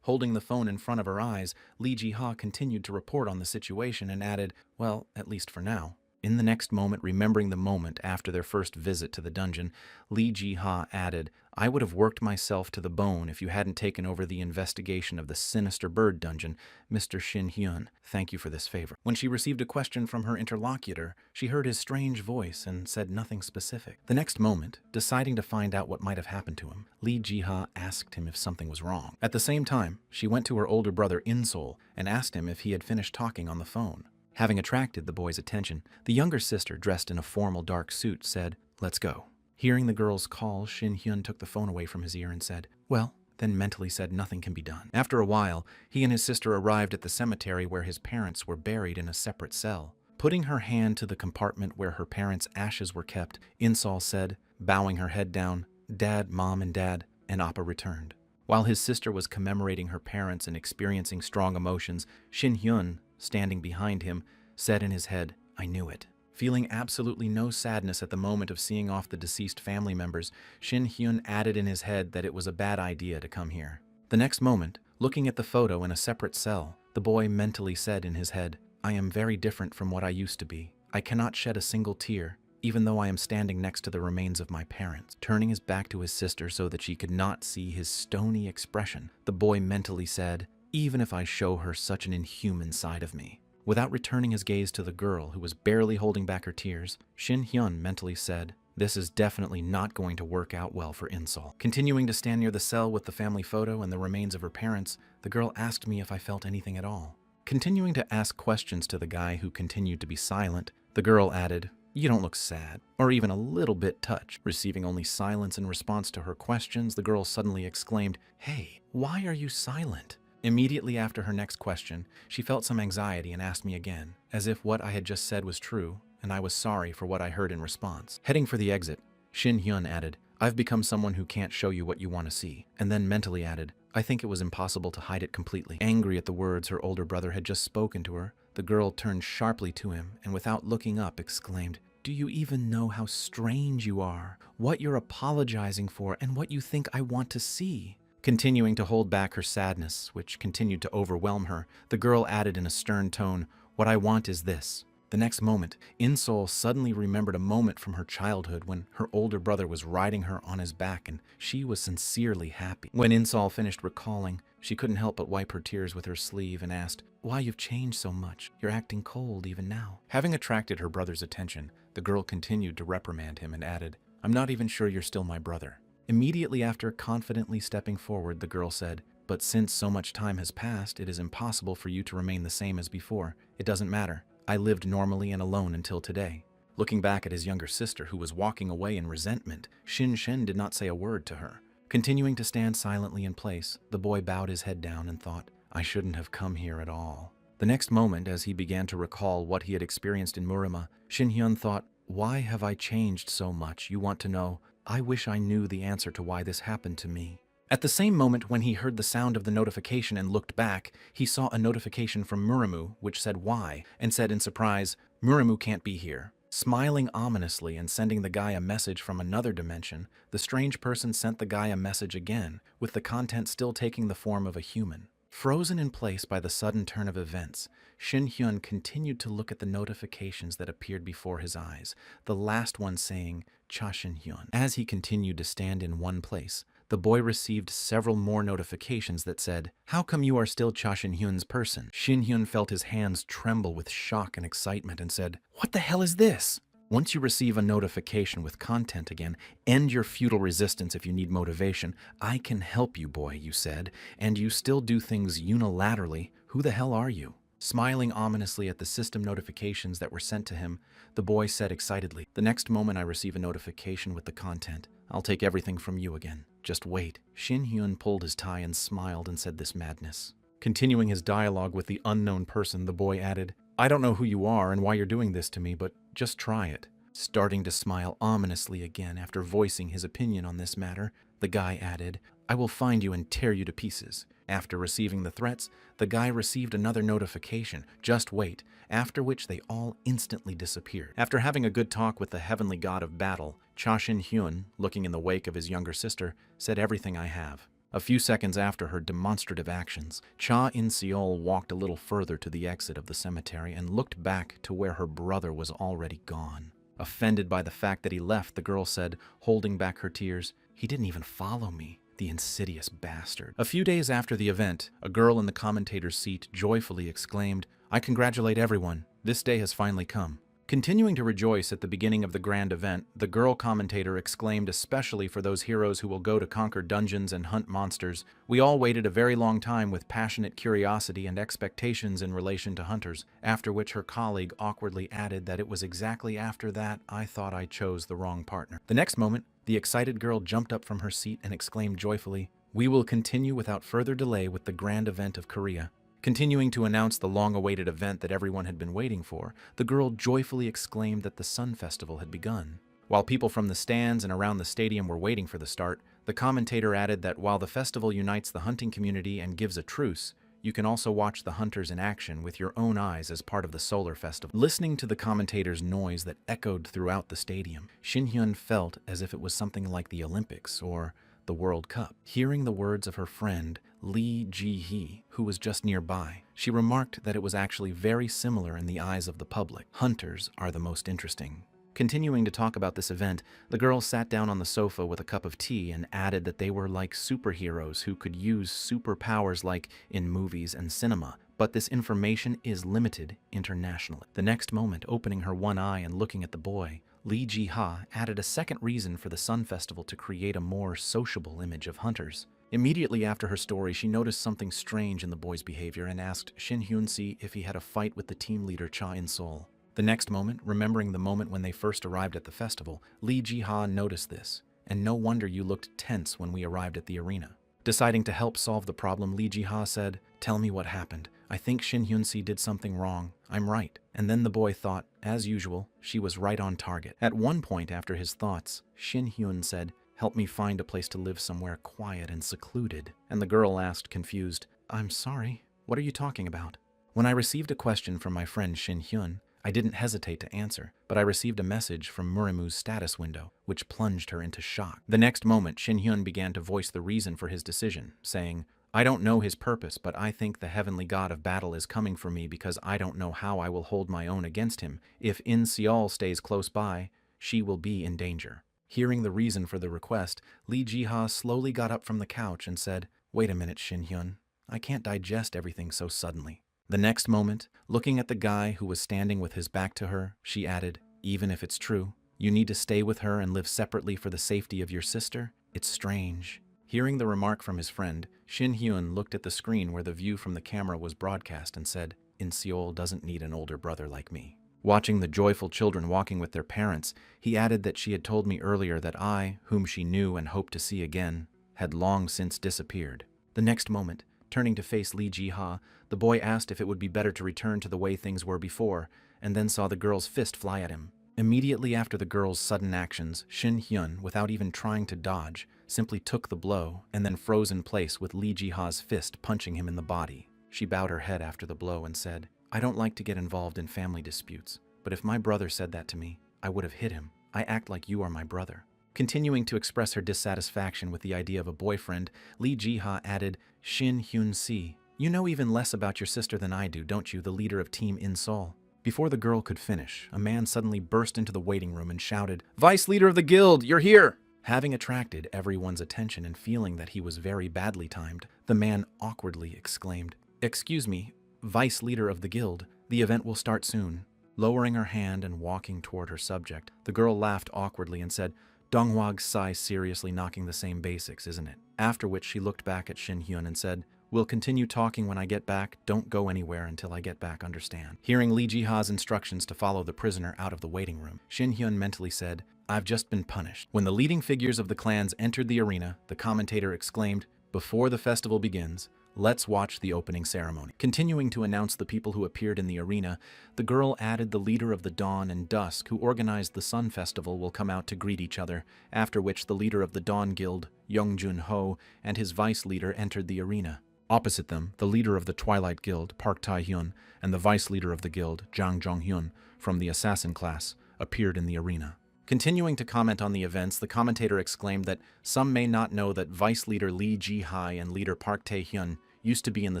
Holding the phone in front of her eyes, Lee Ji-ha continued to report on the situation and added, well, at least for now. In the next moment, remembering the moment after their first visit to the dungeon, Lee Ji-ha added, I would have worked myself to the bone if you hadn't taken over the investigation of the sinister bird dungeon, Mr. Shin Hyun. Thank you for this favor. When she received a question from her interlocutor, she heard his strange voice and said nothing specific. The next moment, deciding to find out what might have happened to him, Lee Ji-ha asked him if something was wrong. At the same time, she went to her older brother In-sol and asked him if he had finished talking on the phone. Having attracted the boy's attention, the younger sister, dressed in a formal dark suit, said, let's go. Hearing the girl's call, Shin Hyun took the phone away from his ear and said, well, then mentally said nothing can be done. After a while, he and his sister arrived at the cemetery where his parents were buried in a separate cell. Putting her hand to the compartment where her parents' ashes were kept, In-sol said, bowing her head down, Dad, Mom, and Dad, and Appa returned. While his sister was commemorating her parents and experiencing strong emotions, Shin Hyun, standing behind him, said in his head, I knew it. Feeling absolutely no sadness at the moment of seeing off the deceased family members, Shin Hyun added in his head that it was a bad idea to come here. The next moment, looking at the photo in a separate cell, the boy mentally said in his head, I am very different from what I used to be. I cannot shed a single tear, even though I am standing next to the remains of my parents. Turning his back to his sister so that she could not see his stony expression, the boy mentally said, even if I show her such an inhuman side of me. Without returning his gaze to the girl who was barely holding back her tears, Shin Hyun mentally said, this is definitely not going to work out well for In-sol. Continuing to stand near the cell with the family photo and the remains of her parents, the girl asked me if I felt anything at all. Continuing to ask questions to the guy who continued to be silent, the girl added, you don't look sad, or even a little bit touched. Receiving only silence in response to her questions, the girl suddenly exclaimed, hey, why are you silent? Immediately after her next question, she felt some anxiety and asked me again, as if what I had just said was true, and I was sorry for what I heard in response. Heading for the exit, Shin Hyun added, I've become someone who can't show you what you want to see, and then mentally added, I think it was impossible to hide it completely. Angry at the words her older brother had just spoken to her, the girl turned sharply to him and without looking up exclaimed, do you even know how strange you are, what you're apologizing for, and what you think I want to see? Continuing to hold back her sadness, which continued to overwhelm her, the girl added in a stern tone, what I want is this. The next moment, In-sol suddenly remembered a moment from her childhood when her older brother was riding her on his back and she was sincerely happy. When In-sol finished recalling, she couldn't help but wipe her tears with her sleeve and asked, why, you've changed so much. You're acting cold even now. Having attracted her brother's attention, the girl continued to reprimand him and added, I'm not even sure you're still my brother. Immediately after confidently stepping forward, the girl said, "But since so much time has passed, it is impossible for you to remain the same as before. It doesn't matter. I lived normally and alone until today." Looking back at his younger sister, who was walking away in resentment, Shin Shen did not say a word to her. Continuing to stand silently in place, the boy bowed his head down and thought, "I shouldn't have come here at all." The next moment, as he began to recall what he had experienced in Murima, Shin Hyun thought, "Why have I changed so much? You want to know? I wish I knew the answer to why this happened to me." At the same moment when he heard the sound of the notification and looked back, he saw a notification from Murimu which said why, and said in surprise, "Murimu can't be here." Smiling ominously and sending the guy a message from another dimension, the strange person sent the guy a message again, with the content still taking the form of a human. Frozen in place by the sudden turn of events, Shin Hyun continued to look at the notifications that appeared before his eyes, the last one saying, "Cha Shin Hyun." As he continued to stand in one place, the boy received several more notifications that said, "How come you are still Cha Shin Hyun's person?" Shin Hyun felt his hands tremble with shock and excitement and said, "What the hell is this?" Once you receive a notification with content again, end your futile resistance if you need motivation. "I can help you, boy," you said, "and you still do things unilaterally. Who the hell are you?" Smiling ominously at the system notifications that were sent to him, the boy said excitedly, "The next moment I receive a notification with the content, I'll take everything from you again. Just wait." Shin Hyun pulled his tie and smiled and said, "This madness." Continuing his dialogue with the unknown person, the boy added, "I don't know who you are and why you're doing this to me, but just try it." Starting to smile ominously again after voicing his opinion on this matter, the guy added, "I will find you and tear you to pieces." After receiving the threats, the guy received another notification, "Just wait," after which they all instantly disappeared. After having a good talk with the heavenly god of battle, Cha Shin Hyun, looking in the wake of his younger sister, said, "Everything I have." A few seconds after her demonstrative actions, Cha In Seol walked a little further to the exit of the cemetery and looked back to where her brother was already gone. Offended by the fact that he left, the girl said, holding back her tears, "He didn't even follow me. The insidious bastard." A few days after the event, a girl in the commentator's seat joyfully exclaimed, "I congratulate everyone. This day has finally come." Continuing to rejoice at the beginning of the grand event, the girl commentator exclaimed, especially for those heroes who will go to conquer dungeons and hunt monsters, "We all waited a very long time with passionate curiosity and expectations in relation to hunters," after which her colleague awkwardly added that it was exactly after that I thought I chose the wrong partner. The next moment, the excited girl jumped up from her seat and exclaimed joyfully, "We will continue without further delay with the grand event of Korea." Continuing to announce the long-awaited event that everyone had been waiting for, the girl joyfully exclaimed that the Sun Festival had begun. While people from the stands and around the stadium were waiting for the start, the commentator added that while the festival unites the hunting community and gives a truce, you can also watch the hunters in action with your own eyes as part of the solar festival. Listening to the commentator's noise that echoed throughout the stadium, Shin Hyun felt as if it was something like the Olympics or the World Cup. Hearing the words of her friend, Lee Ji-hee, who was just nearby, she remarked that it was actually very similar in the eyes of the public. Hunters are the most interesting. Continuing to talk about this event, the girl sat down on the sofa with a cup of tea and added that they were like superheroes who could use superpowers like in movies and cinema, but this information is limited internationally. The next moment, opening her one eye and looking at the boy, Lee Ji-ha added a second reason for the Sun Festival to create a more sociable image of hunters. Immediately after her story, she noticed something strange in the boy's behavior and asked Shin Hyun-si if he had a fight with the team leader Cha In-sol. The next moment, remembering the moment when they first arrived at the festival, Lee Ji-ha noticed this, and no wonder you looked tense when we arrived at the arena. Deciding to help solve the problem, Lee Ji-ha said, "Tell me what happened. I think Shin Hyun-si did something wrong. I'm right." And then the boy thought, as usual, she was right on target. At one point after his thoughts, Shin Hyun said, "Help me find a place to live somewhere quiet and secluded." And the girl asked, confused, "I'm sorry, what are you talking about?" When I received a question from my friend Shin Hyun, I didn't hesitate to answer, but I received a message from Murimu's status window, which plunged her into shock. The next moment, Shin Hyun began to voice the reason for his decision, saying, "I don't know his purpose, but I think the heavenly god of battle is coming for me because I don't know how I will hold my own against him. If In Seol stays close by, she will be in danger." Hearing the reason for the request, Lee Ji-ha slowly got up from the couch and said, "Wait a minute, Shin Hyun. I can't digest everything so suddenly." The next moment, looking at the guy who was standing with his back to her, she added, "Even if it's true, you need to stay with her and live separately for the safety of your sister It's strange. Hearing the remark from his friend, Shin Hyun looked at the screen where the view from the camera was broadcast and said, "In Seoul doesn't need an older brother like me." Watching the joyful children walking with their parents, he added that she had told me earlier that I, whom she knew and hoped to see again, had long since disappeared. The next moment, turning to face Lee Ji-ha, the boy asked if it would be better to return to the way things were before, and then saw the girl's fist fly at him. Immediately after the girl's sudden actions, Shin Hyun, without even trying to dodge, simply took the blow and then froze in place with Lee Ji-ha's fist punching him in the body. She bowed her head after the blow and said, "I don't like to get involved in family disputes, but if my brother said that to me, I would have hit him. I act like you are my brother." Continuing to express her dissatisfaction with the idea of a boyfriend, Lee Ji-ha added, "Shin Hyun-si, you know even less about your sister than I do, don't you, the leader of Team In Seoul?" Before the girl could finish, a man suddenly burst into the waiting room and shouted, "Vice leader of the guild, you're here!" Having attracted everyone's attention and feeling that he was very badly timed, the man awkwardly exclaimed, "Excuse me, vice leader of the guild, the event will start soon." Lowering her hand and walking toward her subject, the girl laughed awkwardly and said, "Donghwag Sai seriously knocking the same basics, isn't it?" After which she looked back at Shin Hyun and said, "We'll continue talking when I get back. Don't go anywhere until I get back, understand?" Hearing Lee Ji-ha's instructions to follow the prisoner out of the waiting room, Shin Hyun mentally said, "I've just been punished." When the leading figures of the clans entered the arena, the commentator exclaimed, "Before the festival begins, let's watch the opening ceremony." Continuing to announce the people who appeared in the arena, the girl added the leader of the Dawn and Dusk who organized the Sun Festival will come out to greet each other, after which the leader of the Dawn Guild, Young-jun Ho, and his vice leader entered the arena. Opposite them, the leader of the Twilight Guild, Park Tae-hyun, and the vice leader of the guild, Jang Jong-hyun, from the assassin class, appeared in the arena. Continuing to comment on the events, the commentator exclaimed that some may not know that vice leader Lee Ji-ha and leader Park Tae-hyun used to be in the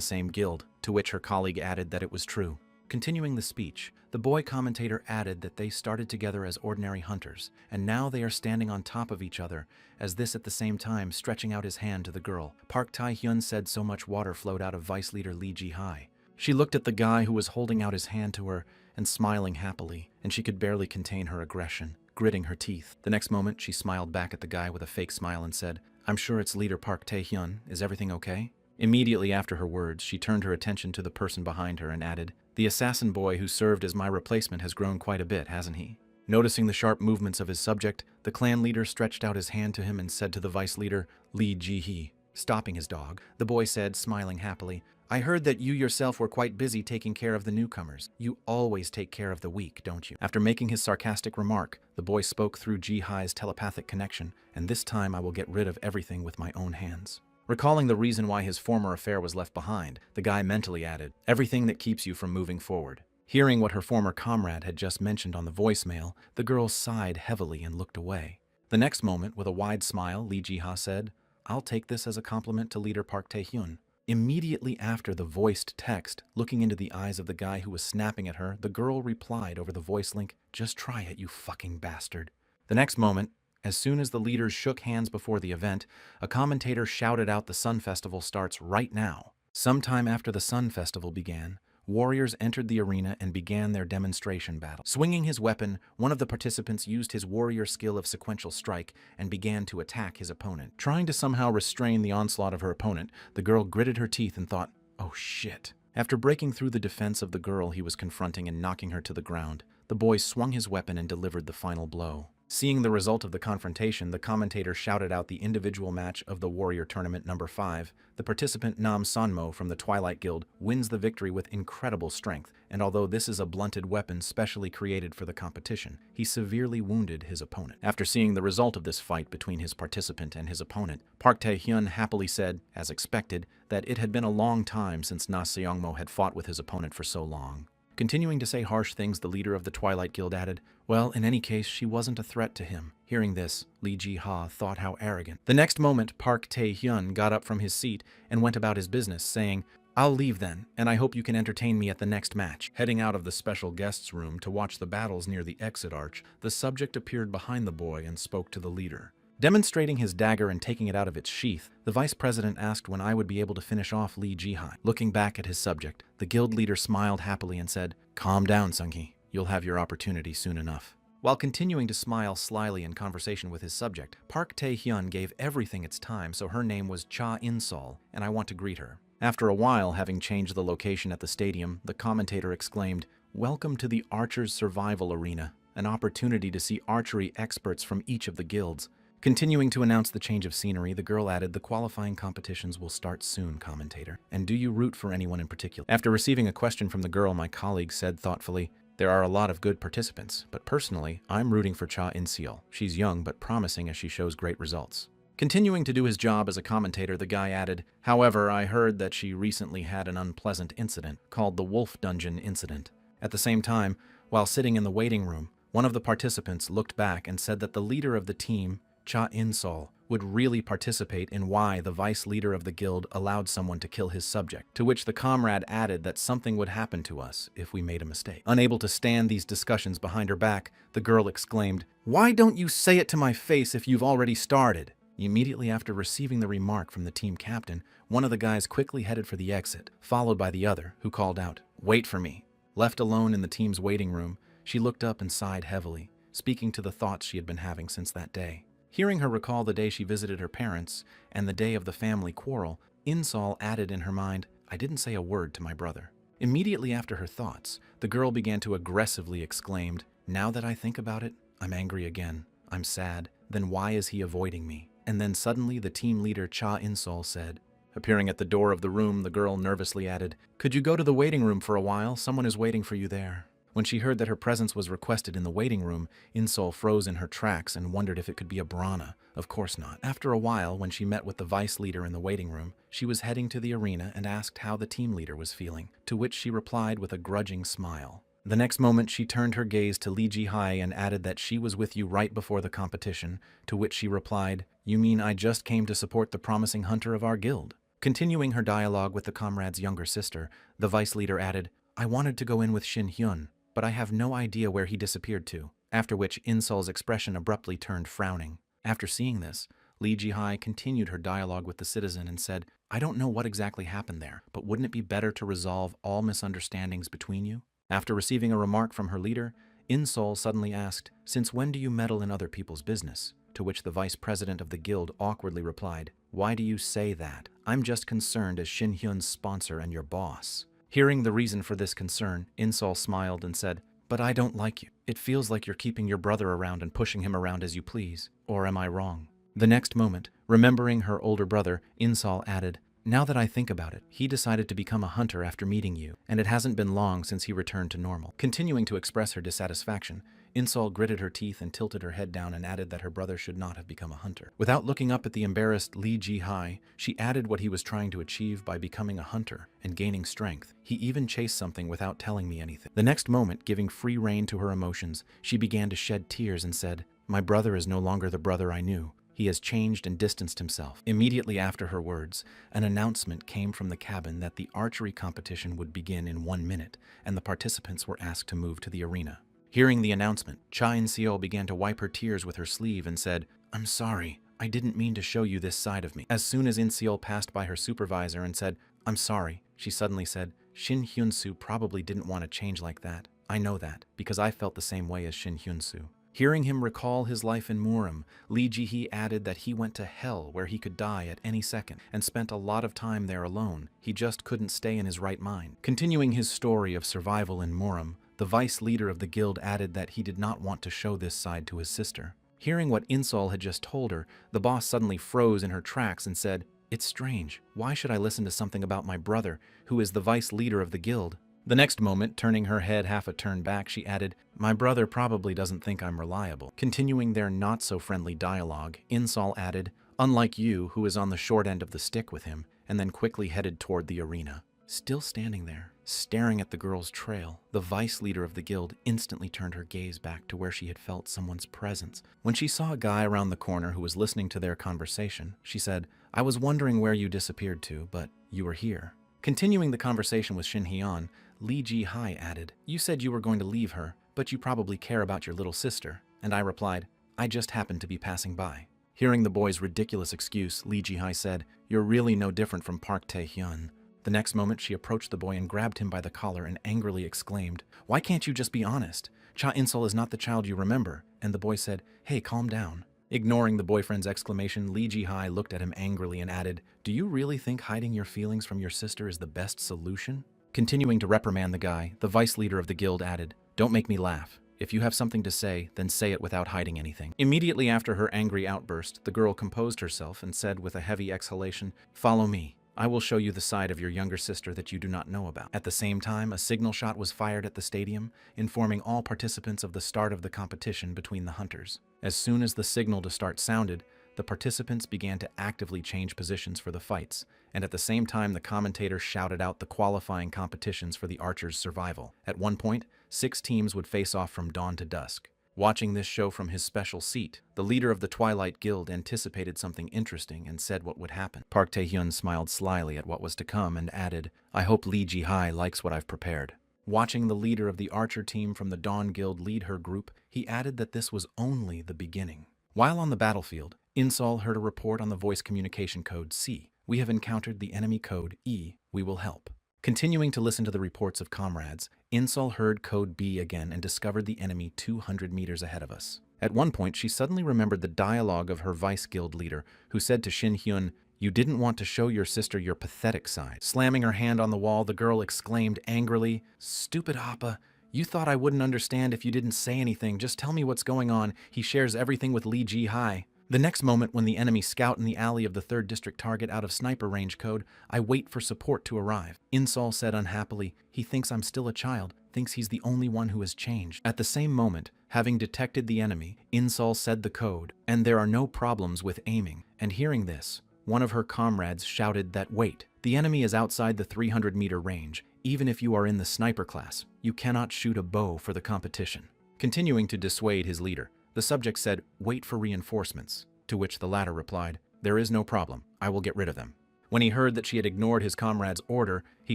same guild, to which her colleague added that it was true. Continuing the speech, the boy commentator added that they started together as ordinary hunters, and now they are standing on top of each other, as this at the same time stretching out his hand to the girl. Park Tae-hyun said so much water flowed out of vice leader Lee Ji-ha. She looked at the guy who was holding out his hand to her and smiling happily, and she could barely contain her aggression, gritting her teeth. The next moment, she smiled back at the guy with a fake smile and said, "I'm sure it's leader Park Tae-hyun. Is everything okay?" Immediately after her words, she turned her attention to the person behind her and added, "The assassin boy who served as my replacement has grown quite a bit, hasn't he?" Noticing the sharp movements of his subject, the clan leader stretched out his hand to him and said to the vice leader, Lee Ji-hee, stopping his dog. The boy said, smiling happily, "I heard that you yourself were quite busy taking care of the newcomers. You always take care of the weak, don't you?" After making his sarcastic remark, the boy spoke through Ji-hai's telepathic connection, "And this time I will get rid of everything with my own hands." Recalling the reason why his former affair was left behind, the guy mentally added, "Everything that keeps you from moving forward." Hearing what her former comrade had just mentioned on the voicemail, the girl sighed heavily and looked away. The next moment, with a wide smile, Lee Ji-ha said, "I'll take this as a compliment to leader Park Tae-hyun." Immediately after the voiced text, looking into the eyes of the guy who was snapping at her, the girl replied over the voice link, "Just try it, you fucking bastard." The next moment, as soon as the leaders shook hands before the event, a commentator shouted out the Sun Festival starts right now. Sometime after the Sun Festival began, warriors entered the arena and began their demonstration battle. Swinging his weapon, one of the participants used his warrior skill of sequential strike and began to attack his opponent. Trying to somehow restrain the onslaught of her opponent, the girl gritted her teeth and thought, "Oh shit." After breaking through the defense of the girl he was confronting and knocking her to the ground, the boy swung his weapon and delivered the final blow. Seeing the result of the confrontation, the commentator shouted out the individual match of the Warrior Tournament number 5. The participant Nam Sanmo from the Twilight Guild wins the victory with incredible strength, and although this is a blunted weapon specially created for the competition, he severely wounded his opponent. After seeing the result of this fight between his participant and his opponent, Park Tae-hyun happily said, as expected, that it had been a long time since Na Seongmo had fought with his opponent for so long. Continuing to say harsh things, the leader of the Twilight Guild added, "Well, in any case, she wasn't a threat to him." Hearing this, Lee Ji-ha thought how arrogant. The next moment, Park Tae-hyun got up from his seat and went about his business, saying, "I'll leave then, and I hope you can entertain me at the next match." Heading out of the special guests room to watch the battles near the exit arch, the subject appeared behind the boy and spoke to the leader. Demonstrating his dagger and taking it out of its sheath, the vice president asked when I would be able to finish off Lee Ji-ha. Looking back at his subject, the guild leader smiled happily and said, "Calm down, Sung-hee. You'll have your opportunity soon enough." While continuing to smile slyly in conversation with his subject, Park Tae-hyun gave everything its time, so her name was Cha In-sol, and I want to greet her. After a while, having changed the location at the stadium, the commentator exclaimed, "Welcome to the Archers Survival Arena, an opportunity to see archery experts from each of the guilds." Continuing to announce the change of scenery, the girl added, "The qualifying competitions will start soon, commentator. And do you root for anyone in particular?" After receiving a question from the girl, my colleague said thoughtfully, "There are a lot of good participants, but personally, I'm rooting for Cha In-seol. She's young but promising as she shows great results." Continuing to do his job as a commentator, the guy added, "However, I heard that she recently had an unpleasant incident called the Wolf Dungeon Incident." At the same time, while sitting in the waiting room, one of the participants looked back and said that the leader of the team, Cha In-sol, would really participate in why the vice leader of the guild allowed someone to kill his subject, to which the comrade added that something would happen to us if we made a mistake. Unable to stand these discussions behind her back, the girl exclaimed, "Why don't you say it to my face if you've already started?" Immediately after receiving the remark from the team captain, one of the guys quickly headed for the exit, followed by the other, who called out, "Wait for me." Left alone in the team's waiting room, she looked up and sighed heavily, speaking to the thoughts she had been having since that day. Hearing her recall the day she visited her parents and the day of the family quarrel, In-sol added in her mind, "I didn't say a word to my brother." Immediately after her thoughts, the girl began to aggressively exclaim, "Now that I think about it, I'm angry again. I'm sad. Then why is he avoiding me?" And then suddenly the team leader Cha In-sol said. Appearing at the door of the room, the girl nervously added, "Could you go to the waiting room for a while? Someone is waiting for you there." When she heard that her presence was requested in the waiting room, In-sol froze in her tracks and wondered if it could be a Brana. Of course not. After a while, when she met with the vice leader in the waiting room, she was heading to the arena and asked how the team leader was feeling, to which she replied with a grudging smile. The next moment, she turned her gaze to Lee Ji-hai and added that she was with you right before the competition, to which she replied, "You mean I just came to support the promising hunter of our guild?" Continuing her dialogue with the comrade's younger sister, the vice leader added, "I wanted to go in with Shin Hyun, but I have no idea where he disappeared to," after which In-sol's expression abruptly turned frowning. After seeing this, Lee Ji-hai continued her dialogue with the citizen and said, "I don't know what exactly happened there, but wouldn't it be better to resolve all misunderstandings between you?" After receiving a remark from her leader, In-sol suddenly asked, "Since when do you meddle in other people's business?" To which the vice president of the guild awkwardly replied, "Why do you say that? I'm just concerned as Shin Hyun's sponsor and your boss." Hearing the reason for this concern, In-sol smiled and said, "But I don't like you. It feels like you're keeping your brother around and pushing him around as you please. Or am I wrong?" The next moment, remembering her older brother, In-sol added, "Now that I think about it, he decided to become a hunter after meeting you, and it hasn't been long since he returned to normal." Continuing to express her dissatisfaction, In-sol gritted her teeth and tilted her head down and added that her brother should not have become a hunter. Without looking up at the embarrassed Lee Ji-hai, she added what he was trying to achieve by becoming a hunter and gaining strength. "He even chased something without telling me anything." The next moment, giving free rein to her emotions, she began to shed tears and said, "My brother is no longer the brother I knew. He has changed and distanced himself." Immediately after her words, an announcement came from the cabin that the archery competition would begin in 1 minute, and the participants were asked to move to the arena. Hearing the announcement, Cha In-seol began to wipe her tears with her sleeve and said, "I'm sorry. I didn't mean to show you this side of me." As soon as In-seol passed by her supervisor and said, "I'm sorry," she suddenly said, "Shin Hyun-soo probably didn't want to change like that. I know that, because I felt the same way as Shin Hyun-soo." Hearing him recall his life in Murim, Lee Ji-hee added that he went to hell where he could die at any second and spent a lot of time there alone. He just couldn't stay in his right mind. Continuing his story of survival in Murim, the vice leader of the guild added that he did not want to show this side to his sister. Hearing what In-sol had just told her, the boss suddenly froze in her tracks and said, "It's strange. Why should I listen to something about my brother, who is the vice leader of the guild?" The next moment, turning her head half a turn back, she added, "My brother probably doesn't think I'm reliable." Continuing their not-so-friendly dialogue, In-sol added, "Unlike you, who is on the short end of the stick with him," and then quickly headed toward the arena. Still standing there, staring at the girl's trail, the vice leader of the guild instantly turned her gaze back to where she had felt someone's presence. When she saw a guy around the corner who was listening to their conversation, she said, "I was wondering where you disappeared to, but you were here." Continuing the conversation with Shin Hyun, Lee Ji-hai added, "You said you were going to leave her, but you probably care about your little sister." And I replied, "I just happened to be passing by." Hearing the boy's ridiculous excuse, Lee Ji-hai said, "You're really no different from Park Tae-hyun." The next moment, she approached the boy and grabbed him by the collar and angrily exclaimed, "Why can't you just be honest? Cha Insol is not the child you remember. And the boy said, hey, calm down. Ignoring the boyfriend's exclamation, Lee Ji-hai looked at him angrily and added, do you really think hiding your feelings from your sister is the best solution? Continuing to reprimand the guy, the vice leader of the guild added, don't make me laugh. If you have something to say, then say it without hiding anything. Immediately after her angry outburst, the girl composed herself and said with a heavy exhalation, follow me. I will show you the side of your younger sister that you do not know about. At the same time, a signal shot was fired at the stadium, informing all participants of the start of the competition between the hunters. As soon as the signal to start sounded, the participants began to actively change positions for the fights, and at the same time the commentator shouted out the qualifying competitions for the archers' survival. At one point, 6 teams would face off from dawn to dusk. Watching this show from his special seat, the leader of the Twilight Guild anticipated something interesting and said what would happen. Park Tae-hyun smiled slyly at what was to come and added, I hope Lee Ji-hai likes what I've prepared. Watching the leader of the archer team from the Dawn Guild lead her group, he added that this was only the beginning. While on the battlefield, Insol heard a report on the voice communication code C. We have encountered the enemy code E. We will help. Continuing to listen to the reports of comrades, Insol heard code B again and discovered the enemy 200 meters ahead of us. At one point, she suddenly remembered the dialogue of her vice guild leader, who said to Shin Hyun, you didn't want to show your sister your pathetic side. Slamming her hand on the wall, the girl exclaimed angrily, stupid Appa, you thought I wouldn't understand if you didn't say anything. Just tell me what's going on. He shares everything with Lee Ji-hai. The next moment, when the enemy scout in the alley of the 3rd District target out of sniper range code, I wait for support to arrive. Insol said unhappily, he thinks I'm still a child, thinks he's the only one who has changed. At the same moment, having detected the enemy, Insol said the code, and there are no problems with aiming. And hearing this, one of her comrades shouted that wait, the enemy is outside the 300-meter range. Even if you are in the sniper class, you cannot shoot a bow for the competition. Continuing to dissuade his leader, the subject said, wait for reinforcements, to which the latter replied, there is no problem, I will get rid of them. When he heard that she had ignored his comrade's order, he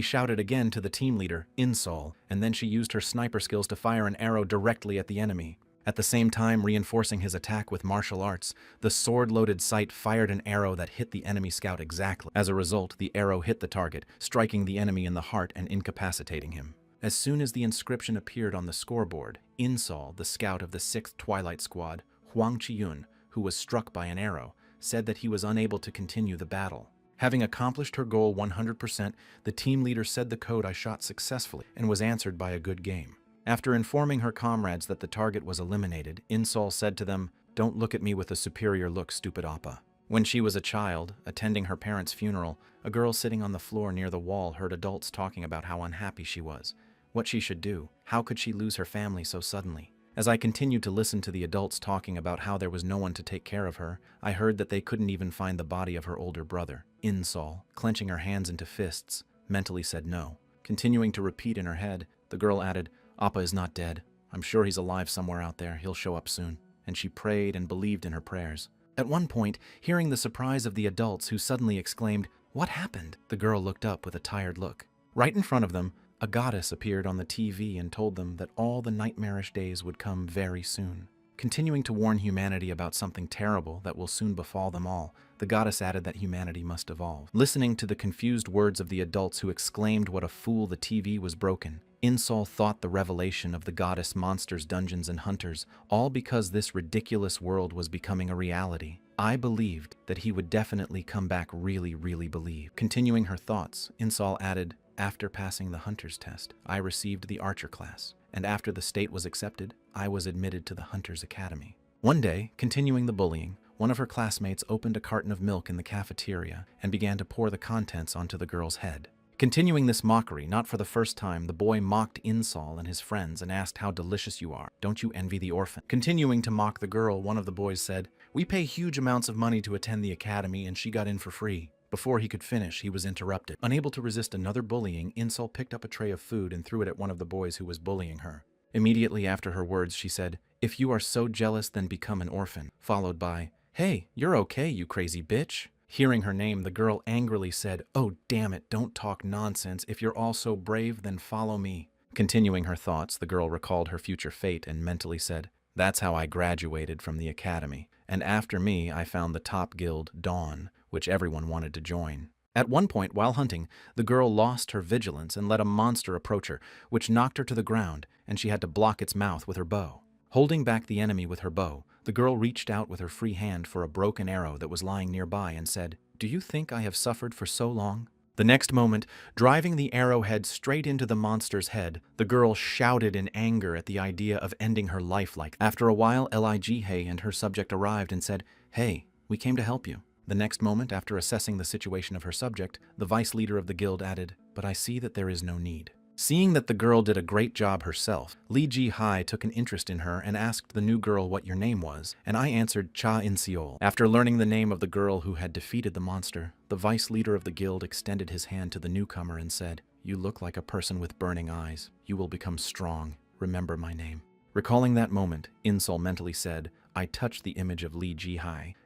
shouted again to the team leader, Insol, and then she used her sniper skills to fire an arrow directly at the enemy. At the same time, reinforcing his attack with martial arts, the sword-loaded sight fired an arrow that hit the enemy scout exactly. As a result, the arrow hit the target, striking the enemy in the heart and incapacitating him. As soon as the inscription appeared on the scoreboard, Insol, the scout of the 6th Twilight Squad, Hwang Chi-yun, who was struck by an arrow, said that he was unable to continue the battle. Having accomplished her goal 100%, the team leader said the code I shot successfully and was answered by a good game. After informing her comrades that the target was eliminated, Insol said to them, don't look at me with a superior look, stupid Appa. When she was a child, attending her parents' funeral, a girl sitting on the floor near the wall heard adults talking about how unhappy she was. What she should do, how could she lose her family so suddenly? As I continued to listen to the adults talking about how there was no one to take care of her, I heard that they couldn't even find the body of her older brother. Insol, clenching her hands into fists, mentally said no. Continuing to repeat in her head, the girl added, Appa is not dead. I'm sure he's alive somewhere out there. He'll show up soon. And she prayed and believed in her prayers. At one point, hearing the surprise of the adults who suddenly exclaimed, what happened? The girl looked up with a tired look. Right in front of them, a goddess appeared on the TV and told them that all the nightmarish days would come very soon. Continuing to warn humanity about something terrible that will soon befall them all, the goddess added that humanity must evolve. Listening to the confused words of the adults who exclaimed what a fool the TV was broken, Insol thought the revelation of the goddess monsters, dungeons, and hunters, all because this ridiculous world was becoming a reality. I believed that he would definitely come back, really believe. Continuing her thoughts, Insol added, after passing the hunter's test, I received the archer class, and after the state was accepted, I was admitted to the hunter's academy. One day, continuing the bullying, one of her classmates opened a carton of milk in the cafeteria and began to pour the contents onto the girl's head. Continuing this mockery, not for the first time, the boy mocked Insol and his friends and asked how delicious you are. Don't you envy the orphan? Continuing to mock the girl, one of the boys said, we pay huge amounts of money to attend the academy and she got in for free. Before he could finish, he was interrupted. Unable to resist another bullying, Insol picked up a tray of food and threw it at one of the boys who was bullying her. Immediately after her words, she said, if you are so jealous, then become an orphan, followed by, hey, you're okay, you crazy bitch. Hearing her name, the girl angrily said, oh, damn it, don't talk nonsense. If you're all so brave, then follow me. Continuing her thoughts, the girl recalled her future fate and mentally said, that's how I graduated from the academy. And after me, I found the top guild, Dawn, which everyone wanted to join. At one point, while hunting, the girl lost her vigilance and let a monster approach her, which knocked her to the ground, and she had to block its mouth with her bow. Holding back the enemy with her bow, the girl reached out with her free hand for a broken arrow that was lying nearby and said, "Do you think I have suffered for so long?" The next moment, driving the arrowhead straight into the monster's head, the girl shouted in anger at the idea of ending her life like that. After a while, Lig and her subject arrived and said, "Hey, we came to help you." The next moment, after assessing the situation of her subject, the vice leader of the guild added, "But I see that there is no need." Seeing that the girl did a great job herself, Lig took an interest in her and asked the new girl what your name was, and I answered Cha In Seol. After learning the name of the girl who had defeated the monster, the vice leader of the guild extended his hand to the newcomer and said, "You look like a person with burning eyes. You will become strong. Remember my name." Recalling that moment, Insol mentally said, "I touched the image of Lig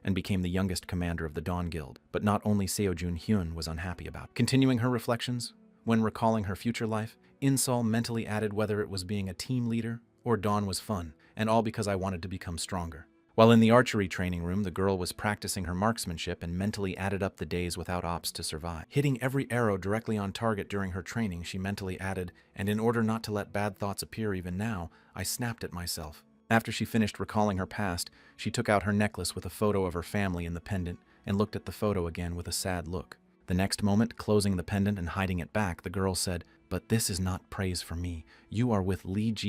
and became the youngest commander of the Dawn Guild," but not only Seojun Hyun was unhappy about. Continuing her reflections, when recalling her future life, Insol mentally added whether it was being a team leader or Dawn was fun, and all because I wanted to become stronger. While in the archery training room, the girl was practicing her marksmanship and mentally added up the days without ops to survive. Hitting every arrow directly on target during her training, she mentally added, "And in order not to let bad thoughts appear even now, I snapped at myself." After she finished recalling her past, she took out her necklace with a photo of her family in the pendant and looked at the photo again with a sad look. The next moment, closing the pendant and hiding it back, the girl said, "But this is not praise for me. You are with Lig.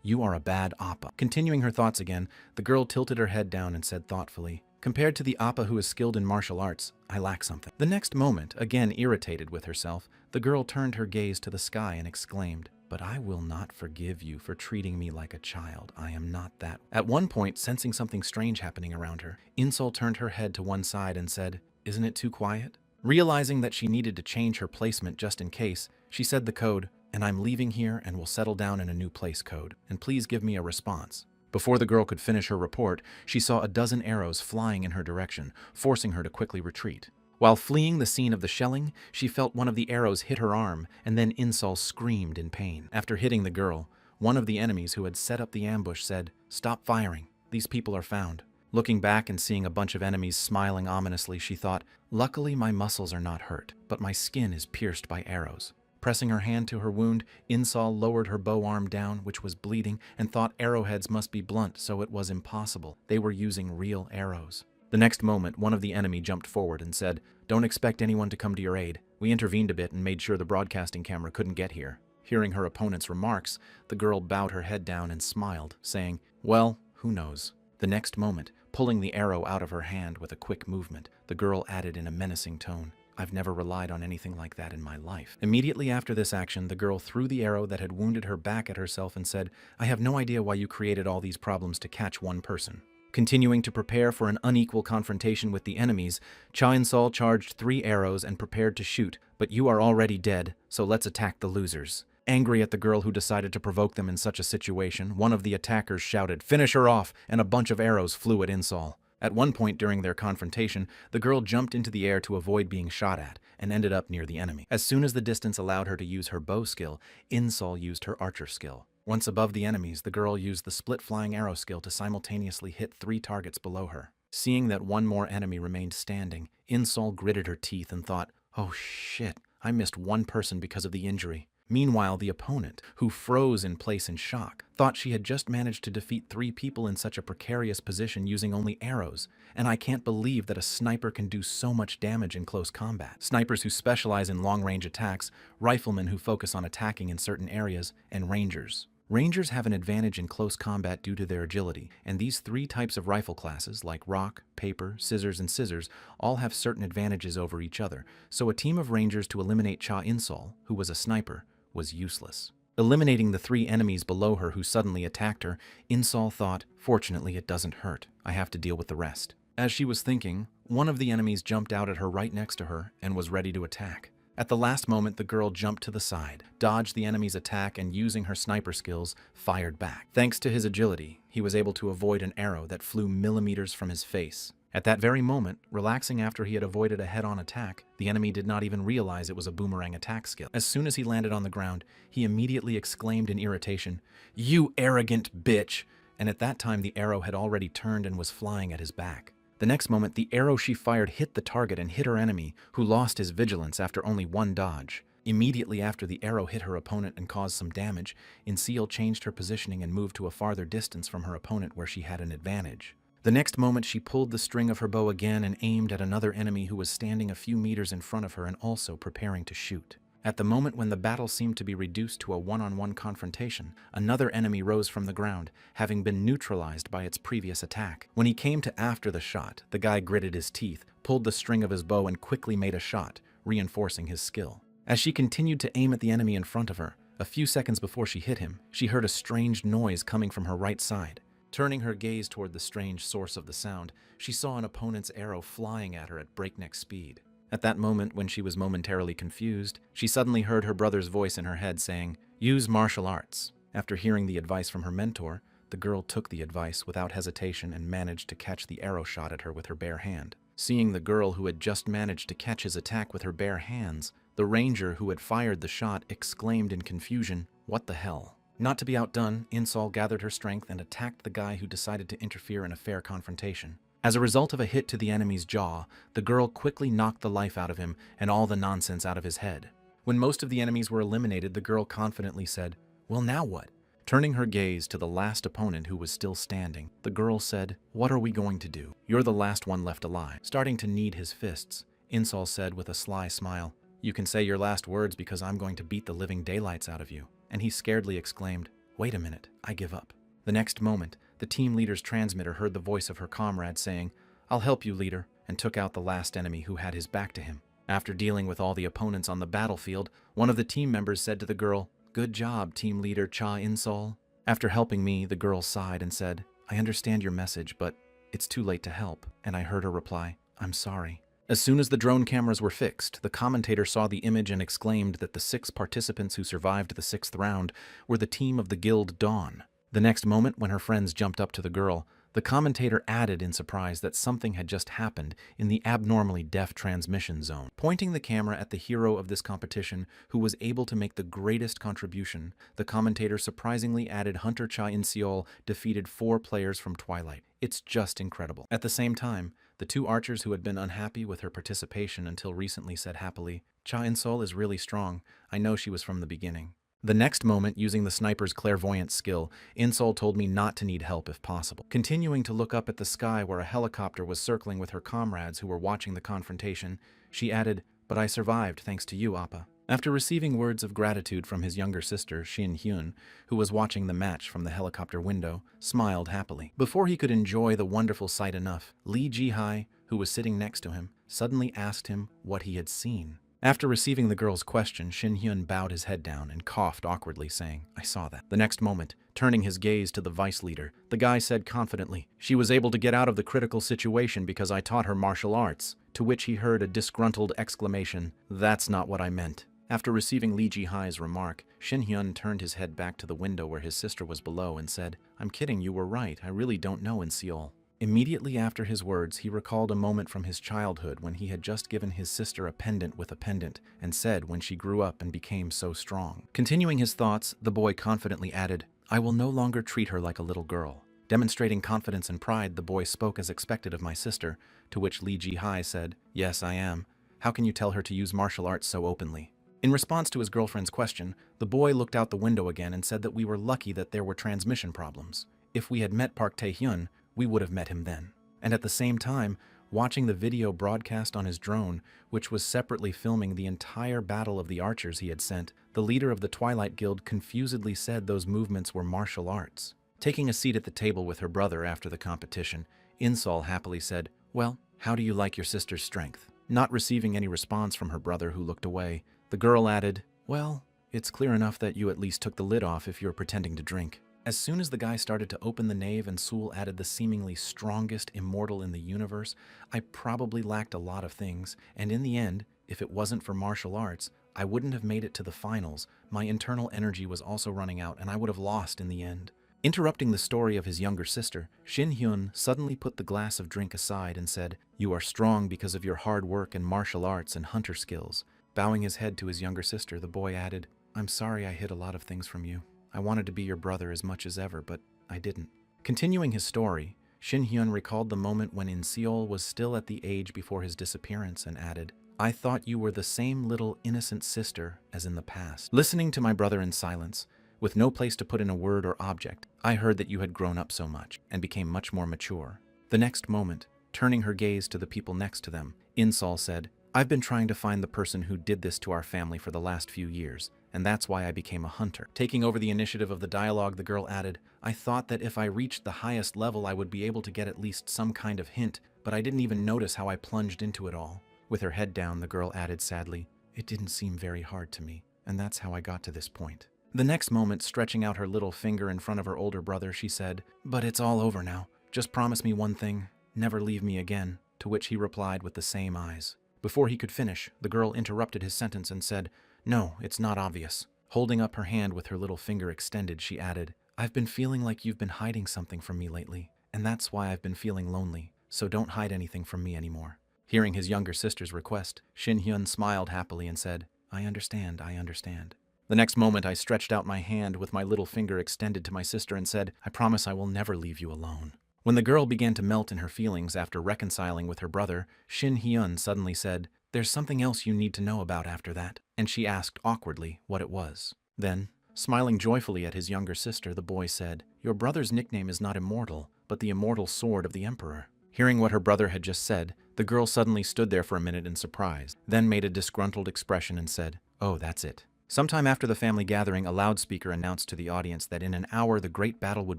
You are a bad appa." Continuing her thoughts again, the girl tilted her head down and said thoughtfully, "Compared to the appa who is skilled in martial arts, I lack something." The next moment, again irritated with herself, the girl turned her gaze to the sky and exclaimed, "But I will not forgive you for treating me like a child. I am not that." At one point, sensing something strange happening around her, Insol turned her head to one side and said, "Isn't it too quiet?" Realizing that she needed to change her placement just in case, she said the code, "And I'm leaving here and will settle down in a new place code, and please give me a response." Before the girl could finish her report, she saw a dozen arrows flying in her direction, forcing her to quickly retreat. While fleeing the scene of the shelling, she felt one of the arrows hit her arm, and then Insol screamed in pain. After hitting the girl, one of the enemies who had set up the ambush said, "Stop firing. These people are found." Looking back and seeing a bunch of enemies smiling ominously, she thought, "Luckily my muscles are not hurt, but my skin is pierced by arrows." Pressing her hand to her wound, Insol lowered her bow arm down, which was bleeding, and thought arrowheads must be blunt, so it was impossible. They were using real arrows. The next moment, one of the enemy jumped forward and said, "Don't expect anyone to come to your aid. We intervened a bit and made sure the broadcasting camera couldn't get here." Hearing her opponent's remarks, the girl bowed her head down and smiled, saying, "Well, who knows?" The next moment, pulling the arrow out of her hand with a quick movement, the girl added in a menacing tone, "I've never relied on anything like that in my life." Immediately after this action, the girl threw the arrow that had wounded her back at herself and said, "I have no idea why you created all these problems to catch one person." Continuing to prepare for an unequal confrontation with the enemies, Cha In-sol charged 3 arrows and prepared to shoot, "But you are already dead, so let's attack the losers." Angry at the girl who decided to provoke them in such a situation, one of the attackers shouted, "Finish her off," and a bunch of arrows flew at In-sol. At one point during their confrontation, the girl jumped into the air to avoid being shot at, and ended up near the enemy. As soon as the distance allowed her to use her bow skill, In-sol used her archer skill. Once above the enemies, the girl used the split flying arrow skill to simultaneously hit 3 targets below her. Seeing that one more enemy remained standing, In-sol gritted her teeth and thought, "Oh shit, I missed one person because of the injury." Meanwhile, the opponent, who froze in place in shock, thought she had just managed to defeat 3 people in such a precarious position using only arrows, and I can't believe that a sniper can do so much damage in close combat. Snipers who specialize in long-range attacks, riflemen who focus on attacking in certain areas, and rangers. Rangers have an advantage in close combat due to their agility, and these 3 types of rifle classes, like rock, paper, scissors, and scissors, all have certain advantages over each other, so a team of rangers to eliminate Cha In-sol, who was a sniper, was useless. Eliminating the 3 enemies below her who suddenly attacked her, In-sol thought, "Fortunately, it doesn't hurt. I have to deal with the rest." As she was thinking, one of the enemies jumped out at her right next to her and was ready to attack. At the last moment, the girl jumped to the side, dodged the enemy's attack, and using her sniper skills, fired back. Thanks to his agility, he was able to avoid an arrow that flew millimeters from his face. At that very moment, relaxing after he had avoided a head-on attack, the enemy did not even realize it was a boomerang attack skill. As soon as he landed on the ground, he immediately exclaimed in irritation, "You arrogant bitch!" And at that time the arrow had already turned and was flying at his back. The next moment, the arrow she fired hit the target and hit her enemy, who lost his vigilance after only one dodge. Immediately after the arrow hit her opponent and caused some damage, Inseal changed her positioning and moved to a farther distance from her opponent where she had an advantage. The next moment, she pulled the string of her bow again and aimed at another enemy who was standing a few meters in front of her and also preparing to shoot. At the moment when the battle seemed to be reduced to a one-on-one confrontation, another enemy rose from the ground, having been neutralized by its previous attack. When he came to after the shot, the guy gritted his teeth, pulled the string of his bow and quickly made a shot, reinforcing his skill. As she continued to aim at the enemy in front of her, a few seconds before she hit him, she heard a strange noise coming from her right side. Turning her gaze toward the strange source of the sound, she saw an opponent's arrow flying at her at breakneck speed. At that moment, when she was momentarily confused, she suddenly heard her brother's voice in her head saying, "Use martial arts." After hearing the advice from her mentor, the girl took the advice without hesitation and managed to catch the arrow shot at her with her bare hand. Seeing the girl who had just managed to catch his attack with her bare hands, the ranger who had fired the shot exclaimed in confusion, "What the hell?" Not to be outdone, Inseal gathered her strength and attacked the guy who decided to interfere in a fair confrontation. As a result of a hit to the enemy's jaw, the girl quickly knocked the life out of him and all the nonsense out of his head. When most of the enemies were eliminated, the girl confidently said, "Well, now what?" Turning her gaze to the last opponent who was still standing, the girl said, "What are we going to do? You're the last one left alive." Starting to knead his fists, Inseal said with a sly smile, "You can say your last words because I'm going to beat the living daylights out of you." And he scaredly exclaimed, "Wait a minute, I give up." The next moment, the team leader's transmitter heard the voice of her comrade saying, "I'll help you, leader," and took out the last enemy who had his back to him. After dealing with all the opponents on the battlefield, one of the team members said to the girl, "Good job, team leader Cha Inseal." After helping me, the girl sighed and said, "I understand your message, but it's too late to help." And I heard her reply, "I'm sorry." As soon as the drone cameras were fixed, the commentator saw the image and exclaimed that the 6 participants who survived the 6th round were the team of the Guild Dawn. The next moment, when her friends jumped up to the girl, the commentator added in surprise that something had just happened in the abnormally deaf transmission zone. Pointing the camera at the hero of this competition, who was able to make the greatest contribution, the commentator surprisingly added Hunter Cha In-seol defeated 4 players from Twilight. It's just incredible. At the same time, the 2 archers who had been unhappy with her participation until recently said happily, "Cha In-seol is really strong. I know she was from the beginning." The next moment, using the sniper's clairvoyant skill, Inseol told me not to need help if possible. Continuing to look up at the sky where a helicopter was circling with her comrades who were watching the confrontation, she added, "But I survived thanks to you, Appa." After receiving words of gratitude from his younger sister, Shin Hyun, who was watching the match from the helicopter window, smiled happily. Before he could enjoy the wonderful sight enough, Lee Ji-hai, who was sitting next to him, suddenly asked him what he had seen. After receiving the girl's question, Shin Hyun bowed his head down and coughed awkwardly, saying, "I saw that." The next moment, turning his gaze to the vice leader, the guy said confidently, "She was able to get out of the critical situation because I taught her martial arts," to which he heard a disgruntled exclamation, "That's not what I meant." After receiving Lee Ji-hai's remark, Shin Hyun turned his head back to the window where his sister was below and said, "I'm kidding, you were right, I really don't know Inseol." Immediately after his words, he recalled a moment from his childhood when he had just given his sister a pendant with a pendant and said when she grew up and became so strong. Continuing his thoughts, the boy confidently added, "I will no longer treat her like a little girl." Demonstrating confidence and pride, the boy spoke as expected of my sister, to which Lee Ji-hai said, "Yes, I am. How can you tell her to use martial arts so openly?" In response to his girlfriend's question, the boy looked out the window again and said that we were lucky that there were transmission problems. If we had met Park Tae-hyun, we would have met him then. And at the same time, watching the video broadcast on his drone, which was separately filming the entire battle of the archers he had sent, the leader of the Twilight Guild confusedly said those movements were martial arts. Taking a seat at the table with her brother after the competition, Inseol happily said, "Well, how do you like your sister's strength?" Not receiving any response from her brother, who looked away, the girl added, "Well, it's clear enough that you at least took the lid off if you're pretending to drink." As soon as the guy started to open the nave and Sul added the seemingly strongest immortal in the universe, I probably lacked a lot of things, and in the end, if it wasn't for martial arts, I wouldn't have made it to the finals. My internal energy was also running out, and I would have lost in the end. Interrupting the story of his younger sister, Shin Hyun suddenly put the glass of drink aside and said, "You are strong because of your hard work and martial arts and hunter skills." Bowing his head to his younger sister, the boy added, "I'm sorry I hid a lot of things from you. I wanted to be your brother as much as ever, but I didn't." Continuing his story, Shin Hyun recalled the moment when In Seol was still at the age before his disappearance and added, I thought you were the same little innocent sister as in the past. Listening to my brother in silence, with no place to put in a word or object, I heard that you had grown up so much and became much more mature. The next moment, turning her gaze to the people next to them, In Seol said, I've been trying to find the person who did this to our family for the last few years, and that's why I became a hunter. Taking over the initiative of the dialogue, the girl added, I thought that if I reached the highest level I would be able to get at least some kind of hint, but I didn't even notice how I plunged into it all. With her head down, the girl added sadly, it didn't seem very hard to me, and that's how I got to this point. The next moment, stretching out her little finger in front of her older brother, she said, but it's all over now. Just promise me one thing, never leave me again, to which he replied with the same eyes. Before he could finish, the girl interrupted his sentence and said, no, it's not obvious. Holding up her hand with her little finger extended, she added, I've been feeling like you've been hiding something from me lately, and that's why I've been feeling lonely, so don't hide anything from me anymore. Hearing his younger sister's request, Shin Hyun smiled happily and said, I understand, I understand. The next moment, I stretched out my hand with my little finger extended to my sister and said, I promise I will never leave you alone. When the girl began to melt in her feelings after reconciling with her brother, Shin Hyun suddenly said, there's something else you need to know about after that, and she asked awkwardly what it was. Then, smiling joyfully at his younger sister, the boy said, your brother's nickname is not Immortal, but the Immortal Sword of the Emperor. Hearing what her brother had just said, the girl suddenly stood there for a minute in surprise, then made a disgruntled expression and said, oh, that's it. Sometime after the family gathering, a loudspeaker announced to the audience that in an hour the great battle would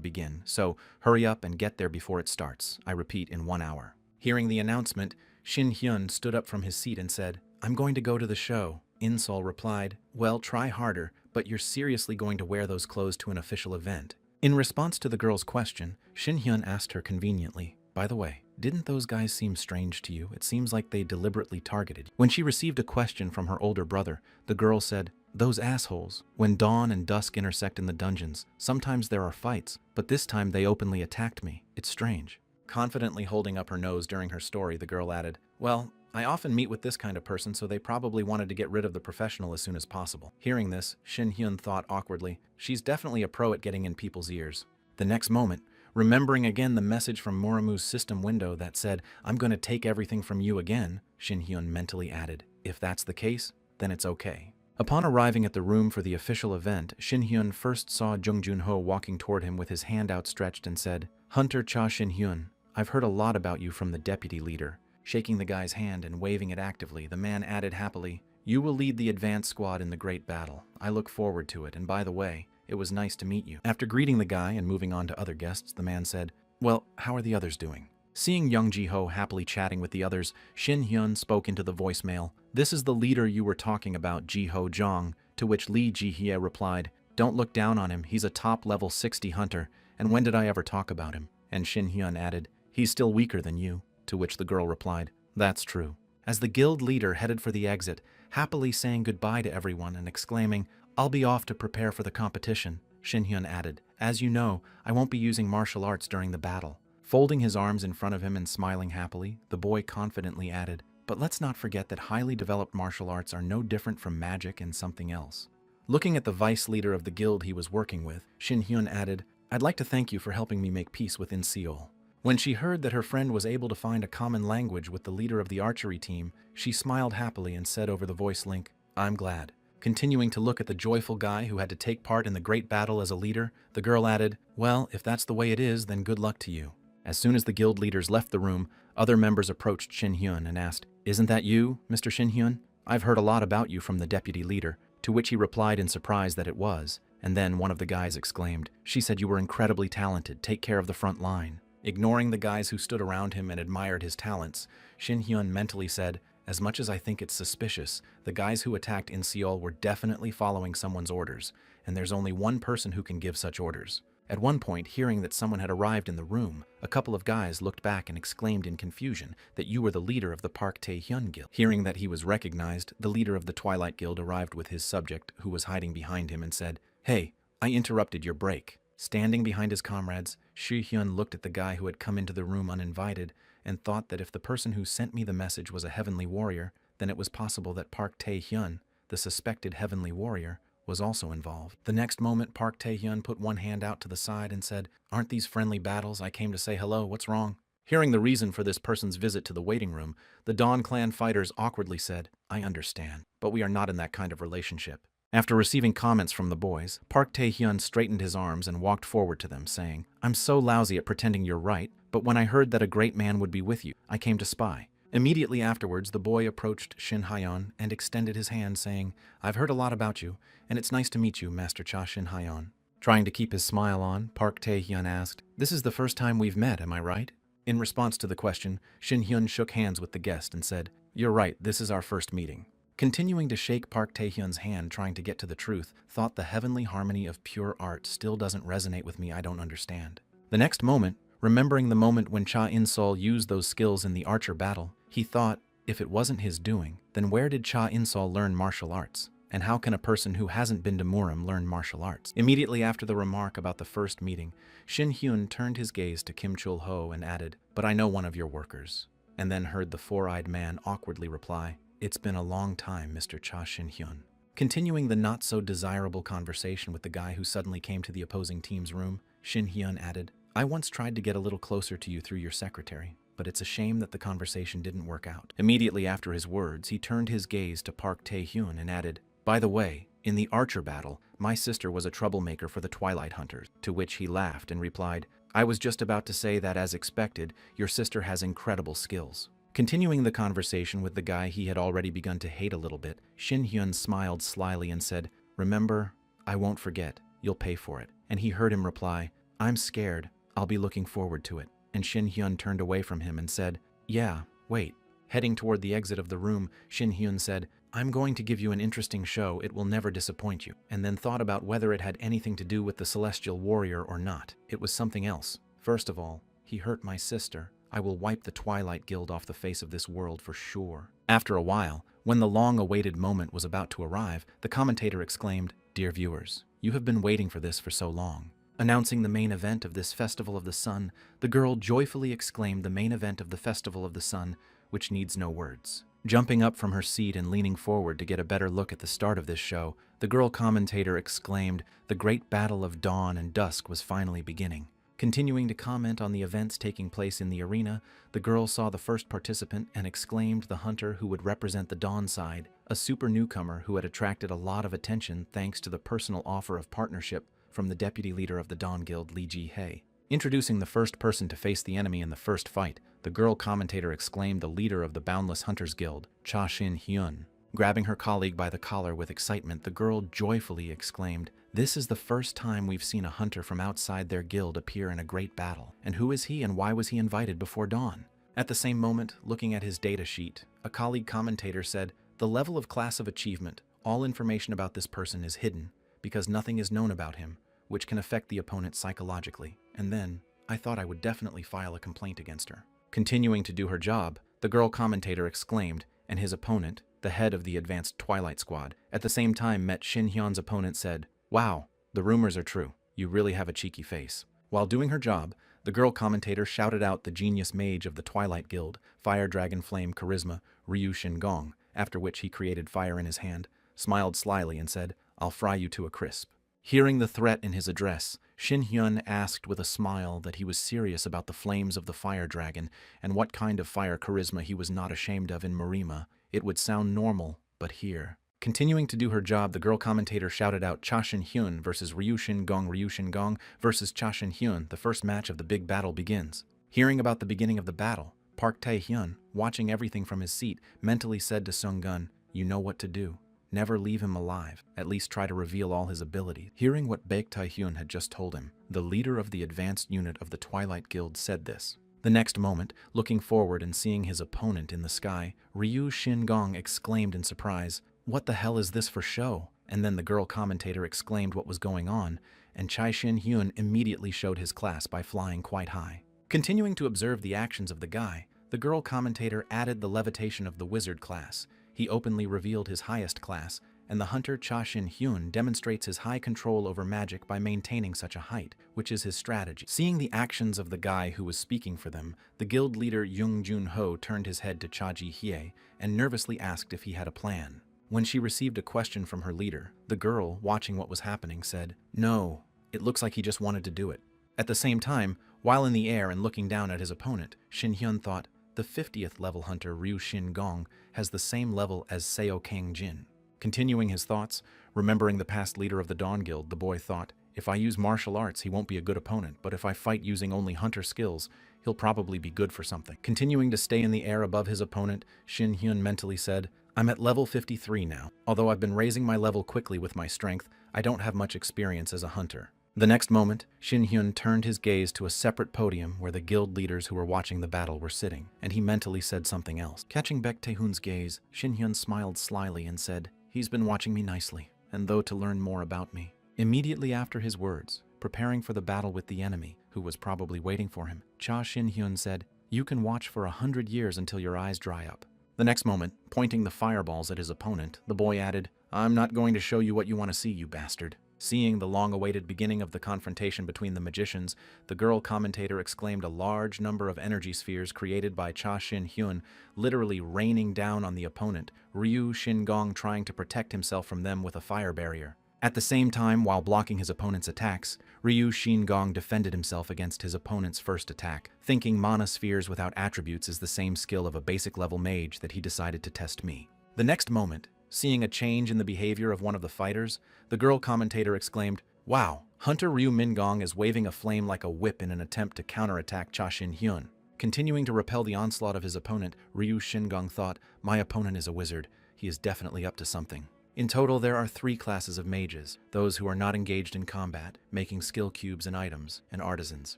begin, so hurry up and get there before it starts. I repeat, in 1 hour. Hearing the announcement, Shin Hyun stood up from his seat and said, I'm going to go to the show. In Seol replied, well, try harder, but you're seriously going to wear those clothes to an official event. In response to the girl's question, Shin Hyun asked her conveniently, by the way, didn't those guys seem strange to you? It seems like they deliberately targeted you. When she received a question from her older brother, the girl said, those assholes. When dawn and dusk intersect in the dungeons, sometimes there are fights, but this time they openly attacked me. It's strange. Confidently holding up her nose during her story, the girl added, well, I often meet with this kind of person, so they probably wanted to get rid of the professional as soon as possible. Hearing this, Shin Hyun thought awkwardly, she's definitely a pro at getting in people's ears. The next moment, remembering again the message from Morimu's system window that said, I'm going to take everything from you again, Shin Hyun mentally added, if that's the case, then it's okay. Upon arriving at the room for the official event, Shin Hyun first saw Jung Jun-ho walking toward him with his hand outstretched and said, Hunter Cha Shin Hyun, I've heard a lot about you from the deputy leader. Shaking the guy's hand and waving it actively, the man added happily, you will lead the advance squad in the great battle. I look forward to it, and by the way, it was nice to meet you. After greeting the guy and moving on to other guests, the man said, well, how are the others doing? Seeing Young Ji-ho happily chatting with the others, Shin Hyun spoke into the voicemail, this is the leader you were talking about, Ji-ho Jong, to which Lee Ji-hye replied, don't look down on him, he's a top level 60 hunter, and when did I ever talk about him? And Shin Hyun added, he's still weaker than you, to which the girl replied, that's true. As the guild leader headed for the exit, happily saying goodbye to everyone and exclaiming, I'll be off to prepare for the competition, Shin Hyun added, as you know, I won't be using martial arts during the battle. Folding his arms in front of him and smiling happily, the boy confidently added, but let's not forget that highly developed martial arts are no different from magic and something else. Looking at the vice leader of the guild he was working with, Shin Hyun added, I'd like to thank you for helping me make peace within Seol. When she heard that her friend was able to find a common language with the leader of the archery team, she smiled happily and said over the voice link, I'm glad. Continuing to look at the joyful guy who had to take part in the great battle as a leader, the girl added, well, if that's the way it is, then good luck to you. As soon as the guild leaders left the room, other members approached Shin Hyun and asked, isn't that you, Mr. Shin Hyun? I've heard a lot about you from the deputy leader, to which he replied in surprise that it was, and then one of the guys exclaimed, she said you were incredibly talented, take care of the front line. Ignoring the guys who stood around him and admired his talents, Shin Hyun mentally said, as much as I think it's suspicious, the guys who attacked in Seol were definitely following someone's orders, and there's only one person who can give such orders. At one point, hearing that someone had arrived in the room, a couple of guys looked back and exclaimed in confusion that you were the leader of the Park Tae-hyun Guild. Hearing that he was recognized, the leader of the Twilight Guild arrived with his subject, who was hiding behind him, and said, hey, I interrupted your break. Standing behind his comrades, Shi Hyun looked at the guy who had come into the room uninvited and thought that if the person who sent me the message was a heavenly warrior, then it was possible that Park Tae-hyun, the suspected heavenly warrior, was also involved. The next moment, Park Tae-hyun put one hand out to the side and said, "Aren't these friendly battles? I came to say hello, what's wrong?" Hearing the reason for this person's visit to the waiting room, the Dawn Clan fighters awkwardly said, "I understand, but we are not in that kind of relationship." After receiving comments from the boys, Park Tae-hyun straightened his arms and walked forward to them, saying, "I'm so lousy at pretending you're right, but when I heard that a great man would be with you, I came to spy." Immediately afterwards, the boy approached Shin Hyeon and extended his hand, saying, "I've heard a lot about you, and it's nice to meet you, Master Cha Shin Hyeon." Trying to keep his smile on, Park Tae-hyun asked, "This is the first time we've met, am I right?" In response to the question, Shin Hyun shook hands with the guest and said, "You're right, this is our first meeting." Continuing to shake Park Tae-hyun's hand, trying to get to the truth, thought the heavenly harmony of pure art still doesn't resonate with me, I don't understand. The next moment, remembering the moment when Cha In-sol used those skills in the archer battle, he thought, if it wasn't his doing, then where did Cha In-sol learn martial arts? And how can a person who hasn't been to Murim learn martial arts? Immediately after the remark about the first meeting, Shin Hyun turned his gaze to Kim Chul-ho and added, "But I know one of your workers," and then heard the four-eyed man awkwardly reply, "It's been a long time, Mr. Cha Shin Hyun." Continuing the not-so-desirable conversation with the guy who suddenly came to the opposing team's room, Shin Hyun added, "I once tried to get a little closer to you through your secretary, but it's a shame that the conversation didn't work out." Immediately after his words, he turned his gaze to Park Tae-hyun and added, "By the way, in the archer battle, my sister was a troublemaker for the Twilight Hunters," to which he laughed and replied, "I was just about to say that, as expected, your sister has incredible skills." Continuing the conversation with the guy he had already begun to hate a little bit, Shin Hyun smiled slyly and said, "Remember, I won't forget, you'll pay for it." And he heard him reply, "I'm scared, I'll be looking forward to it." And Shin Hyun turned away from him and said, "Yeah, wait." Heading toward the exit of the room, Shin Hyun said, "I'm going to give you an interesting show, it will never disappoint you," and then thought about whether it had anything to do with the Celestial Warrior or not. It was something else. First of all, he hurt my sister. I will wipe the Twilight Guild off the face of this world for sure. After a while, when the long-awaited moment was about to arrive, the commentator exclaimed, "Dear viewers, you have been waiting for this for so long." Announcing the main event of this Festival of the Sun, the girl joyfully exclaimed the main event of the Festival of the Sun, which needs no words. Jumping up from her seat and leaning forward to get a better look at the start of this show, the girl commentator exclaimed, "The great battle of dawn and dusk was finally beginning." Continuing to comment on the events taking place in the arena, the girl saw the first participant and exclaimed the hunter who would represent the dawn side, a super newcomer who had attracted a lot of attention thanks to the personal offer of partnership from the deputy leader of the Dawn Guild, Lee Ji-hae. Introducing the first person to face the enemy in the first fight, the girl commentator exclaimed the leader of the Boundless Hunters Guild, Cha Shin Hyun. Grabbing her colleague by the collar with excitement, the girl joyfully exclaimed, "This is the first time we've seen a hunter from outside their guild appear in a great battle. And who is he and why was he invited before dawn?" At the same moment, looking at his data sheet, a colleague commentator said, "The level of class of achievement, all information about this person is hidden, because nothing is known about him, which can affect the opponent psychologically. And then, I thought I would definitely file a complaint against her." Continuing to do her job, the girl commentator exclaimed, and his opponent, the head of the advanced Twilight Squad, at the same time met Shin Hyun's opponent, said, "Wow, the rumors are true. You really have a cheeky face." While doing her job, the girl commentator shouted out the genius mage of the Twilight Guild, Fire Dragon Flame Charisma, Ryu Shin-gong, after which he created fire in his hand, smiled slyly and said, "I'll fry you to a crisp." Hearing the threat in his address, Shin Hyun asked with a smile that he was serious about the flames of the fire dragon and what kind of fire charisma he was not ashamed of in Marima. It would sound normal, but here. Continuing to do her job, the girl commentator shouted out Cha Shin Hyun versus Ryu Shin-gong versus Cha Shin Hyun. The first match of the big battle begins. Hearing about the beginning of the battle, Park Tae-hyun, watching everything from his seat, mentally said to Sung-gun, "You know what to do. Never leave him alive, at least try to reveal all his abilities." Hearing what Baek Tae-hyun had just told him, the leader of the advanced unit of the Twilight Guild said this. The next moment, looking forward and seeing his opponent in the sky, Ryu Shin-gong exclaimed in surprise, "What the hell is this for show?" And then the girl commentator exclaimed what was going on, and Cha Shin Hyun immediately showed his class by flying quite high. Continuing to observe the actions of the guy, the girl commentator added the levitation of the wizard class. He openly revealed his highest class, and the hunter Cha Shin Hyun demonstrates his high control over magic by maintaining such a height, which is his strategy. Seeing the actions of the guy who was speaking for them, the guild leader Jung Jun-ho turned his head to Cha Ji-hye and nervously asked if he had a plan. When she received a question from her leader, the girl, watching what was happening, said, "No, it looks like he just wanted to do it." At the same time, while in the air and looking down at his opponent, Shin Hyun thought, the 50th level hunter Ryu Shin Gong has the same level as Seo Kang Jin. Continuing his thoughts, remembering the past leader of the Dawn Guild, the boy thought, if I use martial arts, he won't be a good opponent, but if I fight using only hunter skills, he'll probably be good for something. Continuing to stay in the air above his opponent, Shin Hyun mentally said, I'm at level 53 now. Although I've been raising my level quickly with my strength, I don't have much experience as a hunter. The next moment, Shin Hyun turned his gaze to a separate podium where the guild leaders who were watching the battle were sitting, and he mentally said something else. Catching Baek Tae-hoon's gaze, Shin Hyun smiled slyly and said, he's been watching me nicely, and though to learn more about me. Immediately after his words, preparing for the battle with the enemy, who was probably waiting for him, Cha Shin Hyun said, you can watch for 100 years until your eyes dry up. The next moment, pointing the fireballs at his opponent, the boy added, I'm not going to show you what you want to see, you bastard. Seeing the long-awaited beginning of the confrontation between the magicians, the girl commentator exclaimed a large number of energy spheres created by Cha Shin Hyun, literally raining down on the opponent, Ryu Shin Gong trying to protect himself from them with a fire barrier. At the same time, while blocking his opponent's attacks, Ryu Shin Gong defended himself against his opponent's first attack, thinking mana spheres without attributes is the same skill of a basic-level mage that he decided to test me. The next moment, seeing a change in the behavior of one of the fighters, the girl commentator exclaimed, wow, Hunter Ryu Min Gong is waving a flame like a whip in an attempt to counterattack Cha Shin Hyun. Continuing to repel the onslaught of his opponent, Ryu Shin Gong thought, my opponent is a wizard. He is definitely up to something. In total, there are 3 classes of mages, those who are not engaged in combat, making skill cubes and items, and artisans.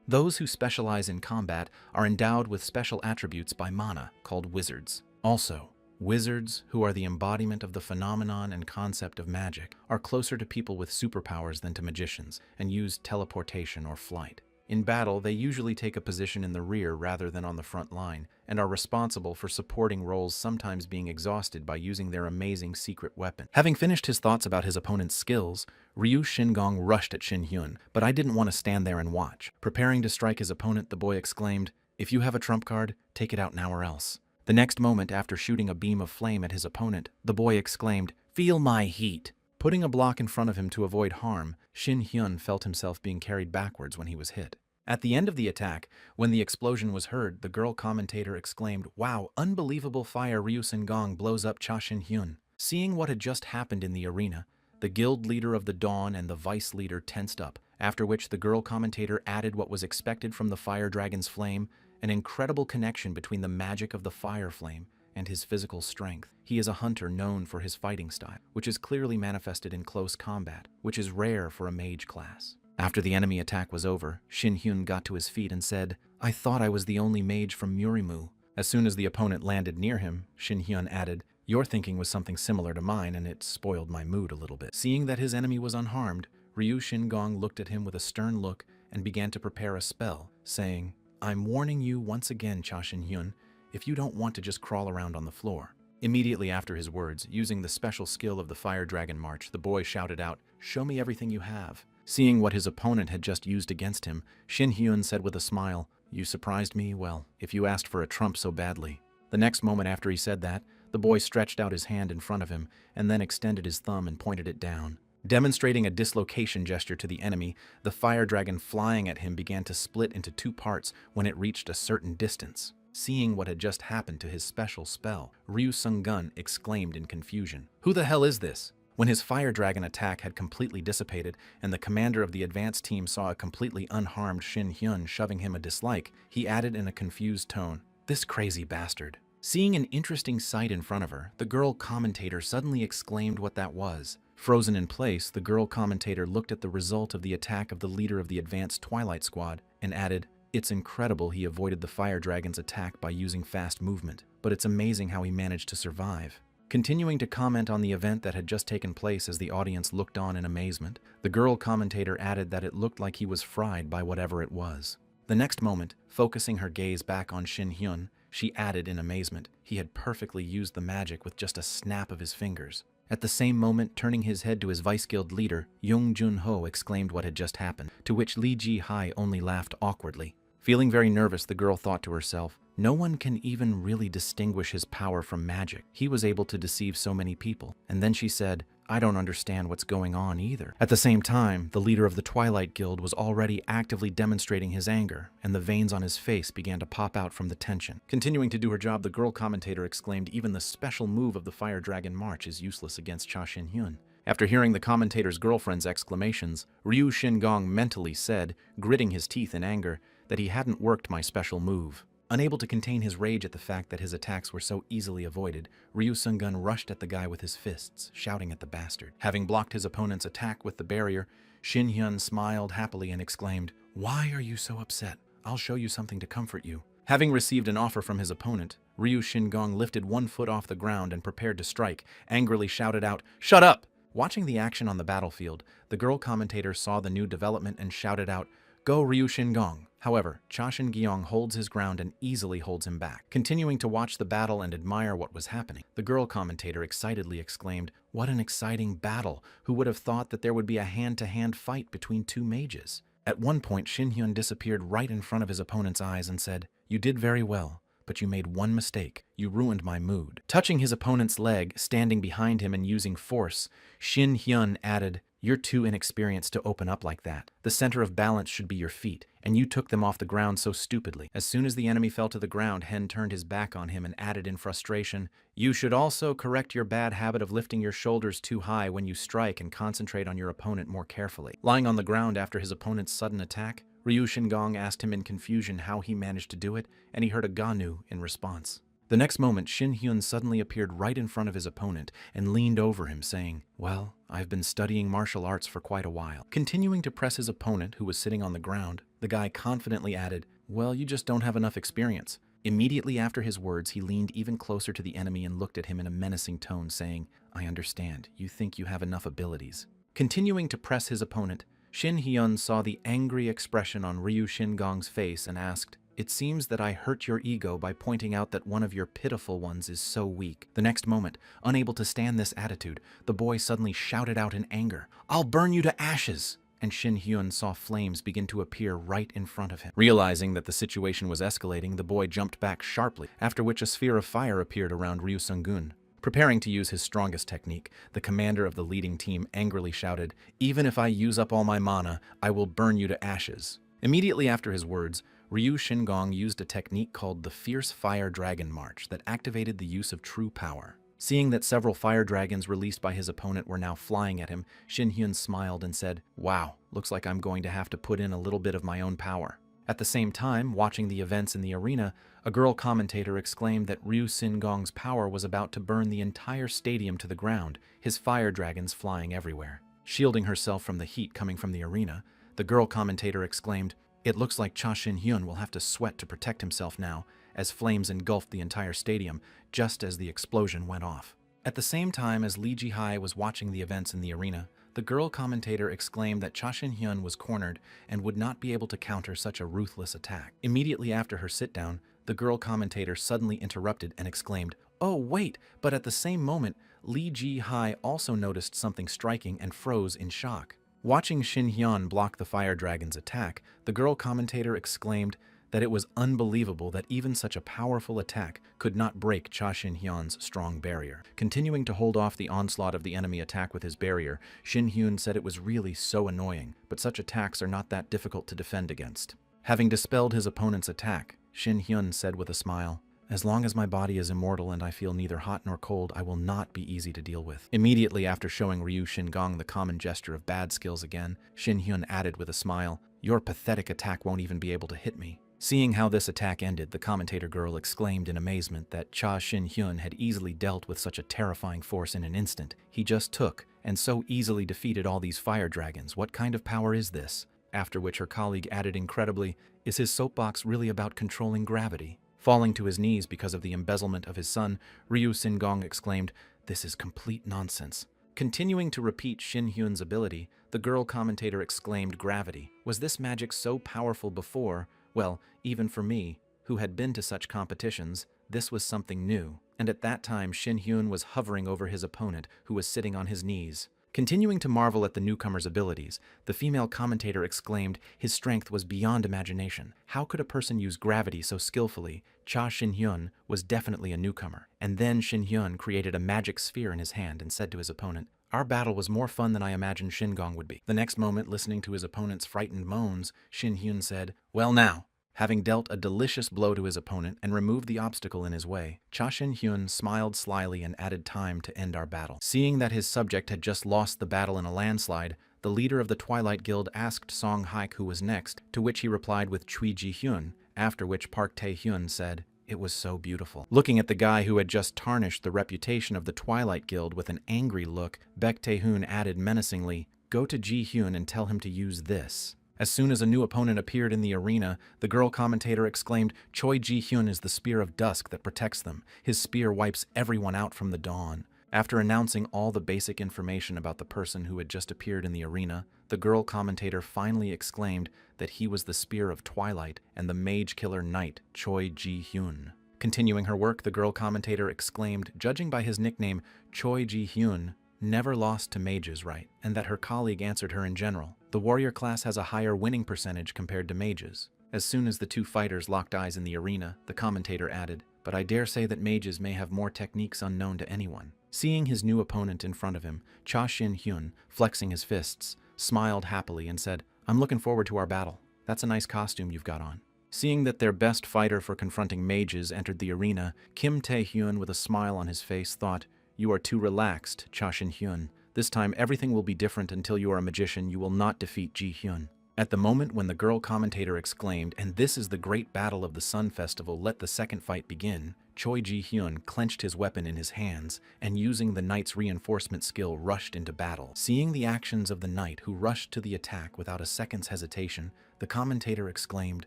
Those who specialize in combat are endowed with special attributes by mana, called wizards. Also, wizards, who are the embodiment of the phenomenon and concept of magic, are closer to people with superpowers than to magicians, and use teleportation or flight. In battle, they usually take a position in the rear rather than on the front line, and are responsible for supporting roles sometimes being exhausted by using their amazing secret weapon. Having finished his thoughts about his opponent's skills, Ryu Shin Gong rushed at Shin Hyun, but I didn't want to stand there and watch. Preparing to strike his opponent, the boy exclaimed, if you have a trump card, take it out now or else. The next moment, after shooting a beam of flame at his opponent, the boy exclaimed, feel my heat. Putting a block in front of him to avoid harm, Shin Hyun felt himself being carried backwards when he was hit. At the end of the attack, when the explosion was heard, the girl commentator exclaimed, wow, unbelievable fire Ryu Shin Gong blows up Cha Shin Hyun. Seeing what had just happened in the arena, the guild leader of the Dawn and the vice leader tensed up, after which the girl commentator added what was expected from the fire dragon's flame, an incredible connection between the magic of the fire flame and his physical strength. He is a hunter known for his fighting style, which is clearly manifested in close combat, which is rare for a mage class. After the enemy attack was over, Shin Hyun got to his feet and said, I thought I was the only mage from Murimu. As soon as the opponent landed near him, Shin Hyun added, your thinking was something similar to mine and it spoiled my mood a little bit. Seeing that his enemy was unharmed, Ryu Shin Gong looked at him with a stern look and began to prepare a spell, saying, I'm warning you once again, Cha Shin Hyun, if you don't want to just crawl around on the floor. Immediately after his words, using the special skill of the Fire Dragon March, the boy shouted out, show me everything you have. Seeing what his opponent had just used against him, Shin Hyun said with a smile, you surprised me, well, if you asked for a trump so badly. The next moment after he said that, the boy stretched out his hand in front of him and then extended his thumb and pointed it down. Demonstrating a dislocation gesture to the enemy, the fire dragon flying at him began to split into 2 parts when it reached a certain distance. Seeing what had just happened to his special spell, Ryu Sung-gun exclaimed in confusion, who the hell is this? When his fire dragon attack had completely dissipated and the commander of the advanced team saw a completely unharmed Shin Hyun shoving him a dislike, he added in a confused tone, this crazy bastard. Seeing an interesting sight in front of her, the girl commentator suddenly exclaimed what that was. Frozen in place, the girl commentator looked at the result of the attack of the leader of the advanced Twilight Squad and added, it's incredible he avoided the fire dragon's attack by using fast movement, but it's amazing how he managed to survive. Continuing to comment on the event that had just taken place as the audience looked on in amazement, the girl commentator added that it looked like he was fried by whatever it was. The next moment, focusing her gaze back on Shin Hyun, she added in amazement, he had perfectly used the magic with just a snap of his fingers. At the same moment, turning his head to his vice guild leader, Young Jun Ho exclaimed what had just happened, to which Lee Ji Hai only laughed awkwardly. Feeling very nervous, the girl thought to herself, No one can even really distinguish his power from magic. He was able to deceive so many people. And then she said, I don't understand what's going on either. At the same time, the leader of the Twilight Guild was already actively demonstrating his anger, and the veins on his face began to pop out from the tension. Continuing to do her job, the girl commentator exclaimed, even the special move of the Fire Dragon March is useless against Cha Shin-hyun. After hearing the commentator's girlfriend's exclamations, Ryu Shingong mentally said, gritting his teeth in anger, that he hadn't worked my special move. Unable to contain his rage at the fact that his attacks were so easily avoided, Ryu Seung-gun rushed at the guy with his fists, shouting at the bastard. Having blocked his opponent's attack with the barrier, Shin-hyun smiled happily and exclaimed, Why are you so upset? I'll show you something to comfort you. Having received an offer from his opponent, Ryu Shingong lifted one foot off the ground and prepared to strike, angrily shouted out, Shut up! Watching the action on the battlefield, the girl commentator saw the new development and shouted out, Go Ryu Shingong! However, Cha Shin-gyong holds his ground and easily holds him back. Continuing to watch the battle and admire what was happening, the girl commentator excitedly exclaimed, What an exciting battle! Who would have thought that there would be a hand-to-hand fight between two mages? At one point, Shin-hyun disappeared right in front of his opponent's eyes and said, You did very well, but you made one mistake. You ruined my mood. Touching his opponent's leg, standing behind him and using force, Shin-hyun added, You're too inexperienced to open up like that. The center of balance should be your feet, and you took them off the ground so stupidly. As soon as the enemy fell to the ground, Hen turned his back on him and added in frustration, You should also correct your bad habit of lifting your shoulders too high when you strike and concentrate on your opponent more carefully. Lying on the ground after his opponent's sudden attack, Ryu Shingong asked him in confusion how he managed to do it, and he heard a Ganu in response. The next moment, Shin-hyun suddenly appeared right in front of his opponent and leaned over him, saying, Well, I've been studying martial arts for quite a while. Continuing to press his opponent, who was sitting on the ground, the guy confidently added, Well, you just don't have enough experience. Immediately after his words, he leaned even closer to the enemy and looked at him in a menacing tone, saying, I understand. You think you have enough abilities. Continuing to press his opponent, Shin-hyun saw the angry expression on Ryu Shingong's face and asked, It seems that I hurt your ego by pointing out that one of your pitiful ones is so weak. The next moment, unable to stand this attitude, the boy suddenly shouted out in anger, I'll burn you to ashes! And Shin-hyun saw flames begin to appear right in front of him. Realizing that the situation was escalating, the boy jumped back sharply, after which a sphere of fire appeared around Ryu Seung-gun. Preparing to use his strongest technique, the commander of the leading team angrily shouted, Even if I use up all my mana, I will burn you to ashes. Immediately after his words, Ryu Shingong used a technique called the Fierce Fire Dragon March that activated the use of true power. Seeing that several fire dragons released by his opponent were now flying at him, Shin-hyun smiled and said, Wow, looks like I'm going to have to put in a little bit of my own power. At the same time, watching the events in the arena, a girl commentator exclaimed that Ryu Shingong's power was about to burn the entire stadium to the ground, his fire dragons flying everywhere. Shielding herself from the heat coming from the arena, the girl commentator exclaimed, It looks like Cha Shin-hyun will have to sweat to protect himself now, as flames engulfed the entire stadium just as the explosion went off. At the same time as Lee Ji-hai was watching the events in the arena, the girl commentator exclaimed that Cha Shin-hyun was cornered and would not be able to counter such a ruthless attack. Immediately after her sit-down, the girl commentator suddenly interrupted and exclaimed, Oh, wait! But at the same moment, Lee Ji-hai also noticed something striking and froze in shock. Watching Shin-hyun block the fire dragon's attack, the girl commentator exclaimed that it was unbelievable that even such a powerful attack could not break Cha Shin-hyun's strong barrier. Continuing to hold off the onslaught of the enemy attack with his barrier, Shin-hyun said it was really so annoying, but such attacks are not that difficult to defend against. Having dispelled his opponent's attack, Shin-hyun said with a smile, As long as my body is immortal and I feel neither hot nor cold, I will not be easy to deal with. Immediately after showing Ryu Shingong the common gesture of bad skills again, Shin-hyun added with a smile, Your pathetic attack won't even be able to hit me. Seeing how this attack ended, the commentator girl exclaimed in amazement that Cha Shin-hyun had easily dealt with such a terrifying force in an instant. He just took and so easily defeated all these fire dragons. What kind of power is this? After which her colleague added incredibly, Is his soapbox really about controlling gravity? Falling to his knees because of the embezzlement of his son, Ryu Shingong exclaimed, This is complete nonsense. Continuing to repeat Shin-hyun's ability, the girl commentator exclaimed, Gravity. Was this magic so powerful before? Well, even for me, who had been to such competitions, this was something new. And at that time, Shin-hyun was hovering over his opponent, who was sitting on his knees. Continuing to marvel at the newcomer's abilities, the female commentator exclaimed his strength was beyond imagination. How could a person use gravity so skillfully? Cha Shin-hyun was definitely a newcomer. And then Shin-hyun created a magic sphere in his hand and said to his opponent, "Our battle was more fun than I imagined Shin-gong would be." The next moment, listening to his opponent's frightened moans, Shin-hyun said, "Well now." Having dealt a delicious blow to his opponent and removed the obstacle in his way, Cha Shin-hyun smiled slyly and added time to end our battle. Seeing that his subject had just lost the battle in a landslide, the leader of the Twilight Guild asked Song Haik who was next, to which he replied with Choi Ji-hyun, after which Park Tae-hyun said, "It was so beautiful." Looking at the guy who had just tarnished the reputation of the Twilight Guild with an angry look, Baek Tae-hoon added menacingly, "Go to Ji-hyun and tell him to use this." As soon as a new opponent appeared in the arena, the girl commentator exclaimed, "Choi Ji-hyun is the spear of dusk that protects them. His spear wipes everyone out from the dawn." After announcing all the basic information about the person who had just appeared in the arena, the girl commentator finally exclaimed that he was the spear of twilight and the mage killer knight, Choi Ji-hyun. Continuing her work, the girl commentator exclaimed, judging by his nickname, Choi Ji-hyun never lost to mages, right? And that her colleague answered her in general. The warrior class has a higher winning percentage compared to mages. As soon as the two fighters locked eyes in the arena, the commentator added, "But I dare say that mages may have more techniques unknown to anyone." Seeing his new opponent in front of him, Cha Shin-hyun, flexing his fists, smiled happily and said, "I'm looking forward to our battle. That's a nice costume you've got on." Seeing that their best fighter for confronting mages entered the arena, Kim Tae-hyun, with a smile on his face, thought, "You are too relaxed, Cha Shin-hyun. This time everything will be different. Until you are a magician, you will not defeat Ji-hyun." At the moment when the girl commentator exclaimed, "And this is the great battle of the Sun Festival, let the second fight begin," Choi Ji-hyun clenched his weapon in his hands and, using the knight's reinforcement skill, rushed into battle. Seeing the actions of the knight, who rushed to the attack without a second's hesitation, the commentator exclaimed,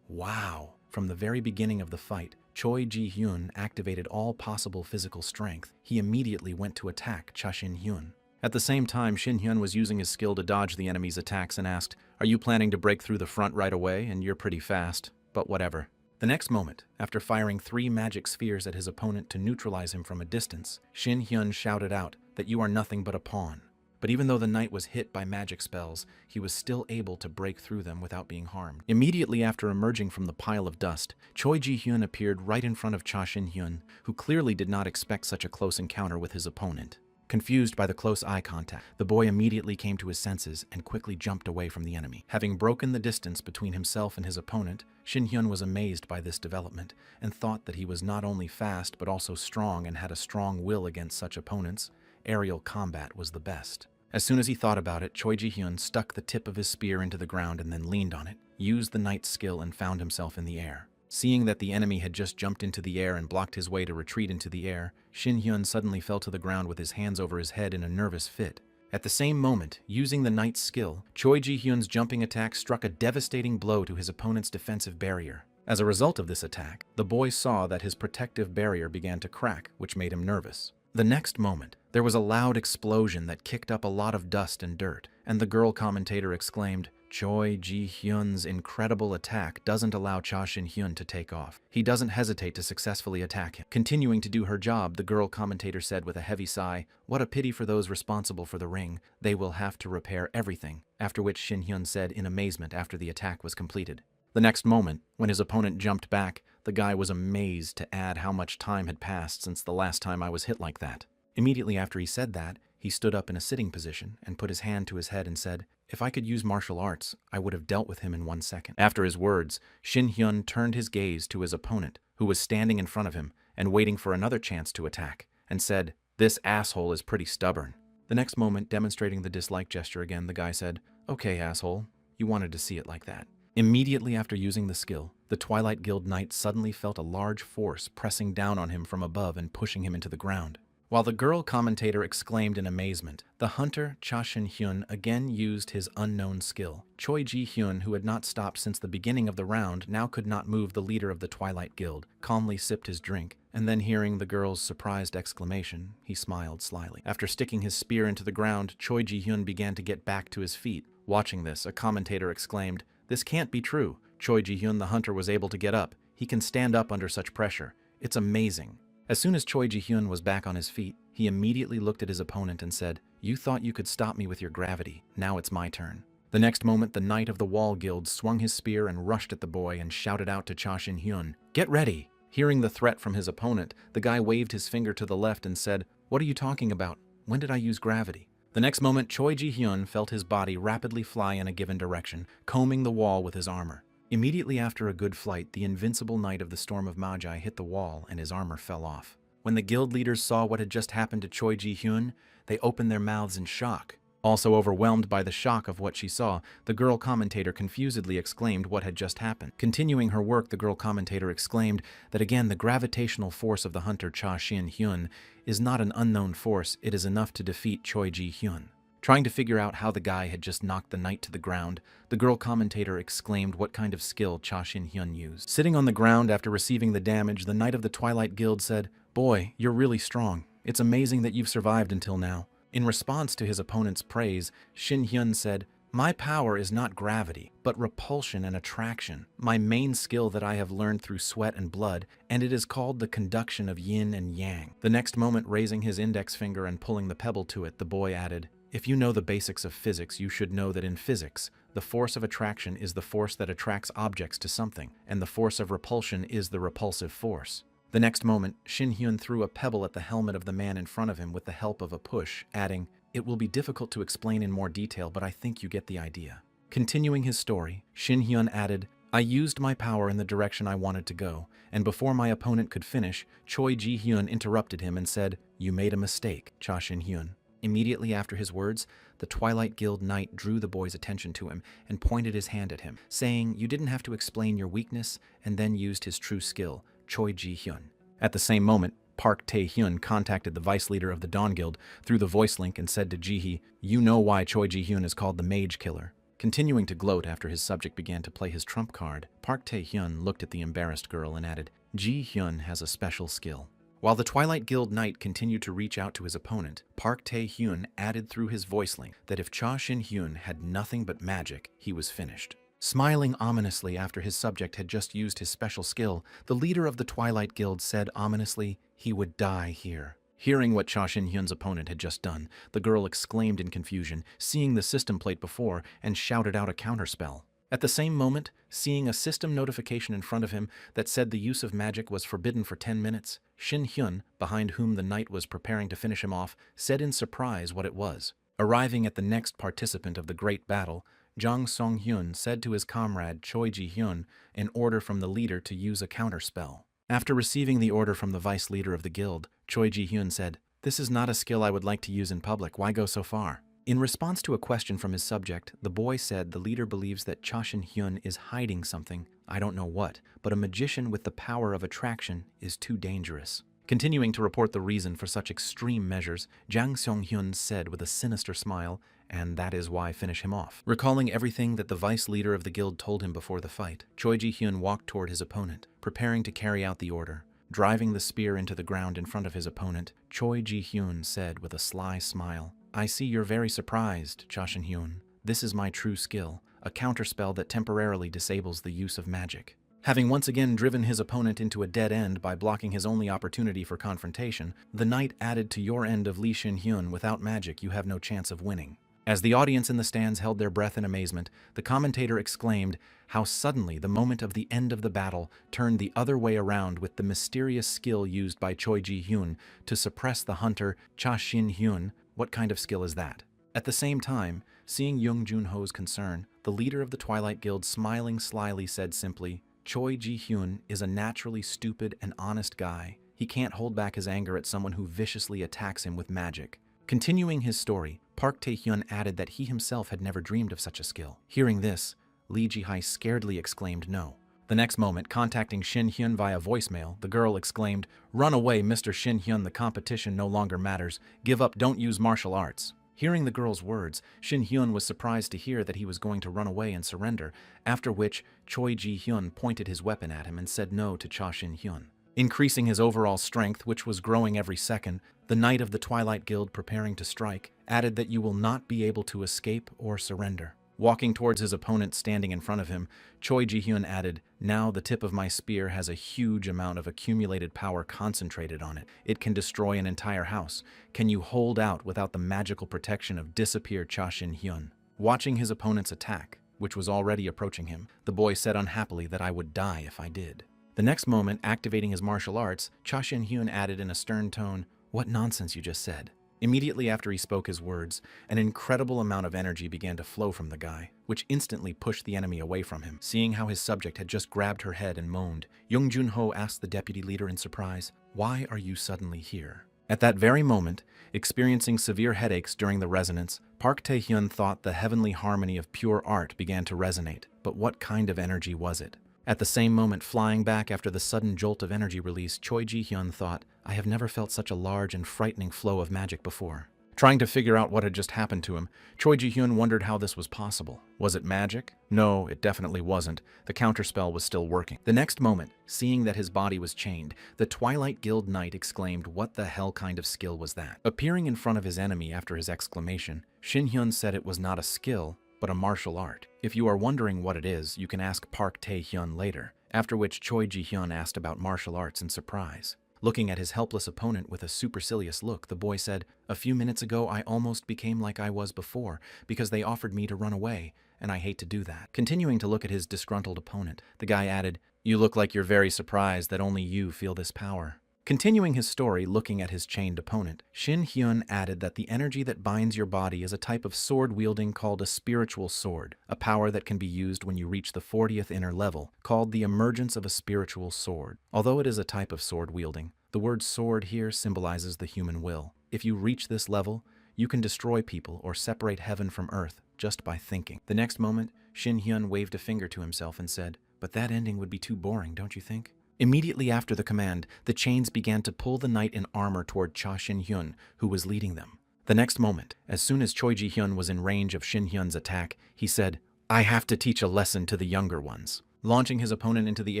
"Wow!" From the very beginning of the fight, Choi Ji-hyun activated all possible physical strength. He immediately went to attack Cha Shin-hyun. At the same time, Shin-hyun was using his skill to dodge the enemy's attacks and asked, "Are you planning to break through the front right away? And you're pretty fast, but whatever." The next moment, after firing 3 magic spheres at his opponent to neutralize him from a distance, Shin-hyun shouted out that you are nothing but a pawn. But even though the knight was hit by magic spells, he was still able to break through them without being harmed. Immediately after emerging from the pile of dust, Choi Ji-hyun appeared right in front of Cha Shin-hyun, who clearly did not expect such a close encounter with his opponent. Confused by the close eye contact, the boy immediately came to his senses and quickly jumped away from the enemy. Having broken the distance between himself and his opponent, Shin-hyun was amazed by this development and thought that he was not only fast but also strong and had a strong will against such opponents. Aerial combat was the best. As soon as he thought about it, Choi Ji-hyun stuck the tip of his spear into the ground and then leaned on it, used the knight's skill, and found himself in the air. Seeing that the enemy had just jumped into the air and blocked his way to retreat into the air, Shin-hyun suddenly fell to the ground with his hands over his head in a nervous fit. At the same moment, using the knight's skill, Choi Ji-hyun's jumping attack struck a devastating blow to his opponent's defensive barrier. As a result of this attack, the boy saw that his protective barrier began to crack, which made him nervous. The next moment, there was a loud explosion that kicked up a lot of dust and dirt, and the girl commentator exclaimed, "Choi Ji-hyun's incredible attack doesn't allow Cha Shin-hyun to take off. He doesn't hesitate to successfully attack him." Continuing to do her job, the girl commentator said with a heavy sigh, "What a pity for those responsible for the ring. They will have to repair everything," after which Shin-hyun said in amazement after the attack was completed. The next moment, when his opponent jumped back, the guy was amazed to add how much time had passed since the last time I was hit like that. Immediately after he said that, he stood up in a sitting position and put his hand to his head and said, "If I could use martial arts, I would have dealt with him in 1 second." After his words, Shin-hyun turned his gaze to his opponent, who was standing in front of him and waiting for another chance to attack, and said, "This asshole is pretty stubborn." The next moment, demonstrating the dislike gesture again, the guy said, "Okay, asshole, you wanted to see it like that." Immediately after using the skill, the Twilight Guild knight suddenly felt a large force pressing down on him from above and pushing him into the ground. While the girl commentator exclaimed in amazement, the hunter Cha Shin-hyun again used his unknown skill. Choi Ji-hyun, who had not stopped since the beginning of the round, now could not move. The leader of the Twilight Guild calmly sipped his drink, and then hearing the girl's surprised exclamation, he smiled slyly. After sticking his spear into the ground, Choi Ji-hyun began to get back to his feet. Watching this, a commentator exclaimed, "This can't be true. Choi Ji-hyun, the hunter, was able to get up. He can stand up under such pressure. It's amazing." As soon as Choi Ji-hyun was back on his feet, He immediately looked at his opponent and said, "You thought you could stop me with your gravity. Now it's my turn." The next moment, the Knight of the Wall Guild swung his spear and rushed at the boy and shouted out to Cha Shin-hyun, "Get ready!" Hearing the threat from his opponent, the guy waved his finger to the left and said, "What are you talking about? When did I use gravity?" The next moment, Choi Ji-hyun felt his body rapidly fly in a given direction, combing the wall with his armor. Immediately after a good flight, the invincible Knight of the Storm of Magi hit the wall and his armor fell off. When the guild leaders saw what had just happened to Choi Ji-hyun, they opened their mouths in shock. Also overwhelmed by the shock of what she saw, the girl commentator confusedly exclaimed what had just happened. Continuing her work, the girl commentator exclaimed that again the gravitational force of the hunter Cha Shin-hyun is not an unknown force, it is enough to defeat Choi Ji-hyun. Trying to figure out how the guy had just knocked the knight to the ground, the girl commentator exclaimed what kind of skill Cha Shin-hyun used. Sitting on the ground after receiving the damage, the Knight of the Twilight Guild said, "Boy, you're really strong. It's amazing that you've survived until now." In response to his opponent's praise, Shin-hyun said, "My power is not gravity, but repulsion and attraction, my main skill that I have learned through sweat and blood, and it is called the conduction of yin and yang." The next moment, raising his index finger and pulling the pebble to it, the boy added, "If you know the basics of physics, you should know that in physics, the force of attraction is the force that attracts objects to something, and the force of repulsion is the repulsive force." The next moment, Shin-hyun threw a pebble at the helmet of the man in front of him with the help of a push, adding, "It will be difficult to explain in more detail, but I think you get the idea." Continuing his story, Shin-hyun added, "I used my power in the direction I wanted to go, and before my opponent could finish, Choi Ji-hyun interrupted him and said, 'You made a mistake, Cha Shin-hyun.'" Immediately after his words, the Twilight Guild Knight drew the boy's attention to him and pointed his hand at him, saying, "You didn't have to explain your weakness," and then used his true skill, Choi Ji-hyun. At the same moment, Park Tae-hyun contacted the vice leader of the Dawn Guild through the voice link and said to Ji-hee, "You know why Choi Ji-hyun is called the Mage Killer." Continuing to gloat after his subject began to play his trump card, Park Tae-hyun looked at the embarrassed girl and added, "Ji-hyun has a special skill." While the Twilight Guild Knight continued to reach out to his opponent, Park Tae-hyun added through his voice link that if Cha Shin-hyun had nothing but magic, he was finished. Smiling ominously after his subject had just used his special skill, the leader of the Twilight Guild said ominously, "He would die here." Hearing what Cha Shin-hyun's opponent had just done, the girl exclaimed in confusion, seeing the system plate before, and shouted out a counterspell. At the same moment, seeing a system notification in front of him that said the use of magic was forbidden for 10 minutes, Shin-hyun, behind whom the knight was preparing to finish him off, said in surprise what it was. Arriving at the next participant of the great battle, Jang Song-hyun said to his comrade Choi Ji-hyun an order from the leader to use a counterspell. After receiving the order from the vice leader of the guild, Choi Ji-hyun said, "This is not a skill I would like to use in public, why go so far?" In response to a question from his subject, the boy said the leader believes that Cha Shin-hyun is hiding something, I don't know what, but a magician with the power of attraction is too dangerous. Continuing to report the reason for such extreme measures, Jang Song-hyun said with a sinister smile, "And that is why I finish him off." Recalling everything that the vice leader of the guild told him before the fight, Choi Ji-hyun walked toward his opponent, preparing to carry out the order. Driving the spear into the ground in front of his opponent, Choi Ji-hyun said with a sly smile, "I see you're very surprised, Cha Shin-hyun. This is my true skill, a counterspell that temporarily disables the use of magic." Having once again driven his opponent into a dead end by blocking his only opportunity for confrontation, the knight added to your end of Lee Shin-hyun, "Without magic, you have no chance of winning." As the audience in the stands held their breath in amazement, the commentator exclaimed how suddenly the moment of the end of the battle turned the other way around with the mysterious skill used by Choi Ji-hyun to suppress the hunter Cha Shin-hyun. What kind of skill is that? At the same time, seeing Young Jun-ho's concern, the leader of the Twilight Guild smiling slyly said simply, "Choi Ji-hyun is a naturally stupid and honest guy. He can't hold back his anger at someone who viciously attacks him with magic." Continuing his story, Park Tae-hyun added that he himself had never dreamed of such a skill. Hearing this, Lee Ji-hai scaredly exclaimed no. The next moment, contacting Shin-hyun via voicemail, the girl exclaimed, "Run away, Mr. Shin-hyun, the competition no longer matters. Give up, don't use martial arts." Hearing the girl's words, Shin-hyun was surprised to hear that he was going to run away and surrender, after which Choi Ji-hyun pointed his weapon at him and said no to Cha Shin-hyun. Increasing his overall strength, which was growing every second, the knight of the Twilight Guild preparing to strike, added that you will not be able to escape or surrender. Walking towards his opponent standing in front of him, Choi Ji-hyun added, "Now the tip of my spear has a huge amount of accumulated power concentrated on it. It can destroy an entire house. Can you hold out without the magical protection of Disappear Cha Shin-hyun?" Watching his opponent's attack, which was already approaching him, the boy said unhappily that I would die if I did. The next moment, activating his martial arts, Cha Shin-hyun added in a stern tone, "What nonsense you just said." Immediately after he spoke his words, an incredible amount of energy began to flow from the guy, which instantly pushed the enemy away from him. Seeing how his subject had just grabbed her head and moaned, Young Jun-ho asked the deputy leader in surprise, "Why are you suddenly here?" At that very moment, experiencing severe headaches during the resonance, Park Tae-hyun thought the heavenly harmony of pure art began to resonate. But what kind of energy was it? At the same moment, flying back after the sudden jolt of energy release, Choi Ji-hyun thought, "I have never felt such a large and frightening flow of magic before." Trying to figure out what had just happened to him, Choi Ji-hyun wondered how this was possible. Was it magic? No, it definitely wasn't. The counterspell was still working. The next moment, seeing that his body was chained, the Twilight Guild Knight exclaimed, "What the hell kind of skill was that?" Appearing in front of his enemy after his exclamation, Shin-hyun said it was not a skill, but a martial art. If you are wondering what it is, you can ask Park Tae-hyun later, after which Choi Ji-hyun asked about martial arts in surprise. Looking at his helpless opponent with a supercilious look, the boy said, "A few minutes ago I almost became like I was before, because they offered me to run away, and I hate to do that." Continuing to look at his disgruntled opponent, the guy added, "You look like you're very surprised that only you feel this power." Continuing his story, looking at his chained opponent, Shin-hyun added that the energy that binds your body is a type of sword-wielding called a spiritual sword, a power that can be used when you reach the 40th inner level, called the emergence of a spiritual sword. Although it is a type of sword-wielding, the word sword here symbolizes the human will. If you reach this level, you can destroy people or separate heaven from earth just by thinking. The next moment, Shin-hyun waved a finger to himself and said, "But that ending would be too boring, don't you think?" Immediately after the command, the chains began to pull the knight in armor toward Cha Shin-hyun, who was leading them. The next moment, as soon as Choi Ji-hyun was in range of Shin-hyun's attack, he said, "I have to teach a lesson to the younger ones." Launching his opponent into the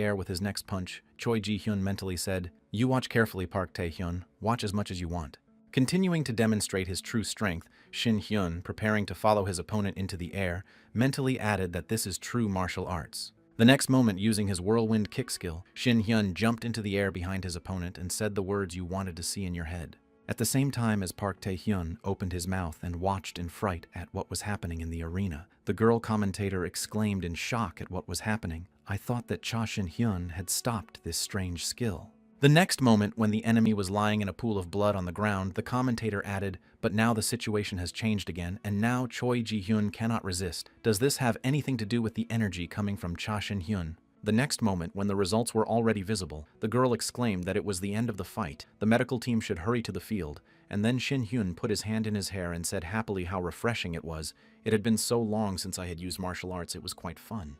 air with his next punch, Choi Ji-hyun mentally said, "You watch carefully, Park Tae-hyun. Watch as much as you want." Continuing to demonstrate his true strength, Shin-hyun, preparing to follow his opponent into the air, mentally added that this is true martial arts. The next moment, using his whirlwind kick skill, Shin-hyun jumped into the air behind his opponent and said the words you wanted to see in your head. At the same time as Park Tae-hyun opened his mouth and watched in fright at what was happening in the arena, the girl commentator exclaimed in shock at what was happening, "I thought that Cha Shin-hyun had stopped this strange skill." The next moment, when the enemy was lying in a pool of blood on the ground, the commentator added, "But now the situation has changed again, and now Choi Ji-hyun cannot resist. Does this have anything to do with the energy coming from Cha Shin-hyun?" The next moment, when the results were already visible, the girl exclaimed that it was the end of the fight. The medical team should hurry to the field, and then Shin-hyun put his hand in his hair and said happily how refreshing it was. It had been so long since I had used martial arts, it was quite fun.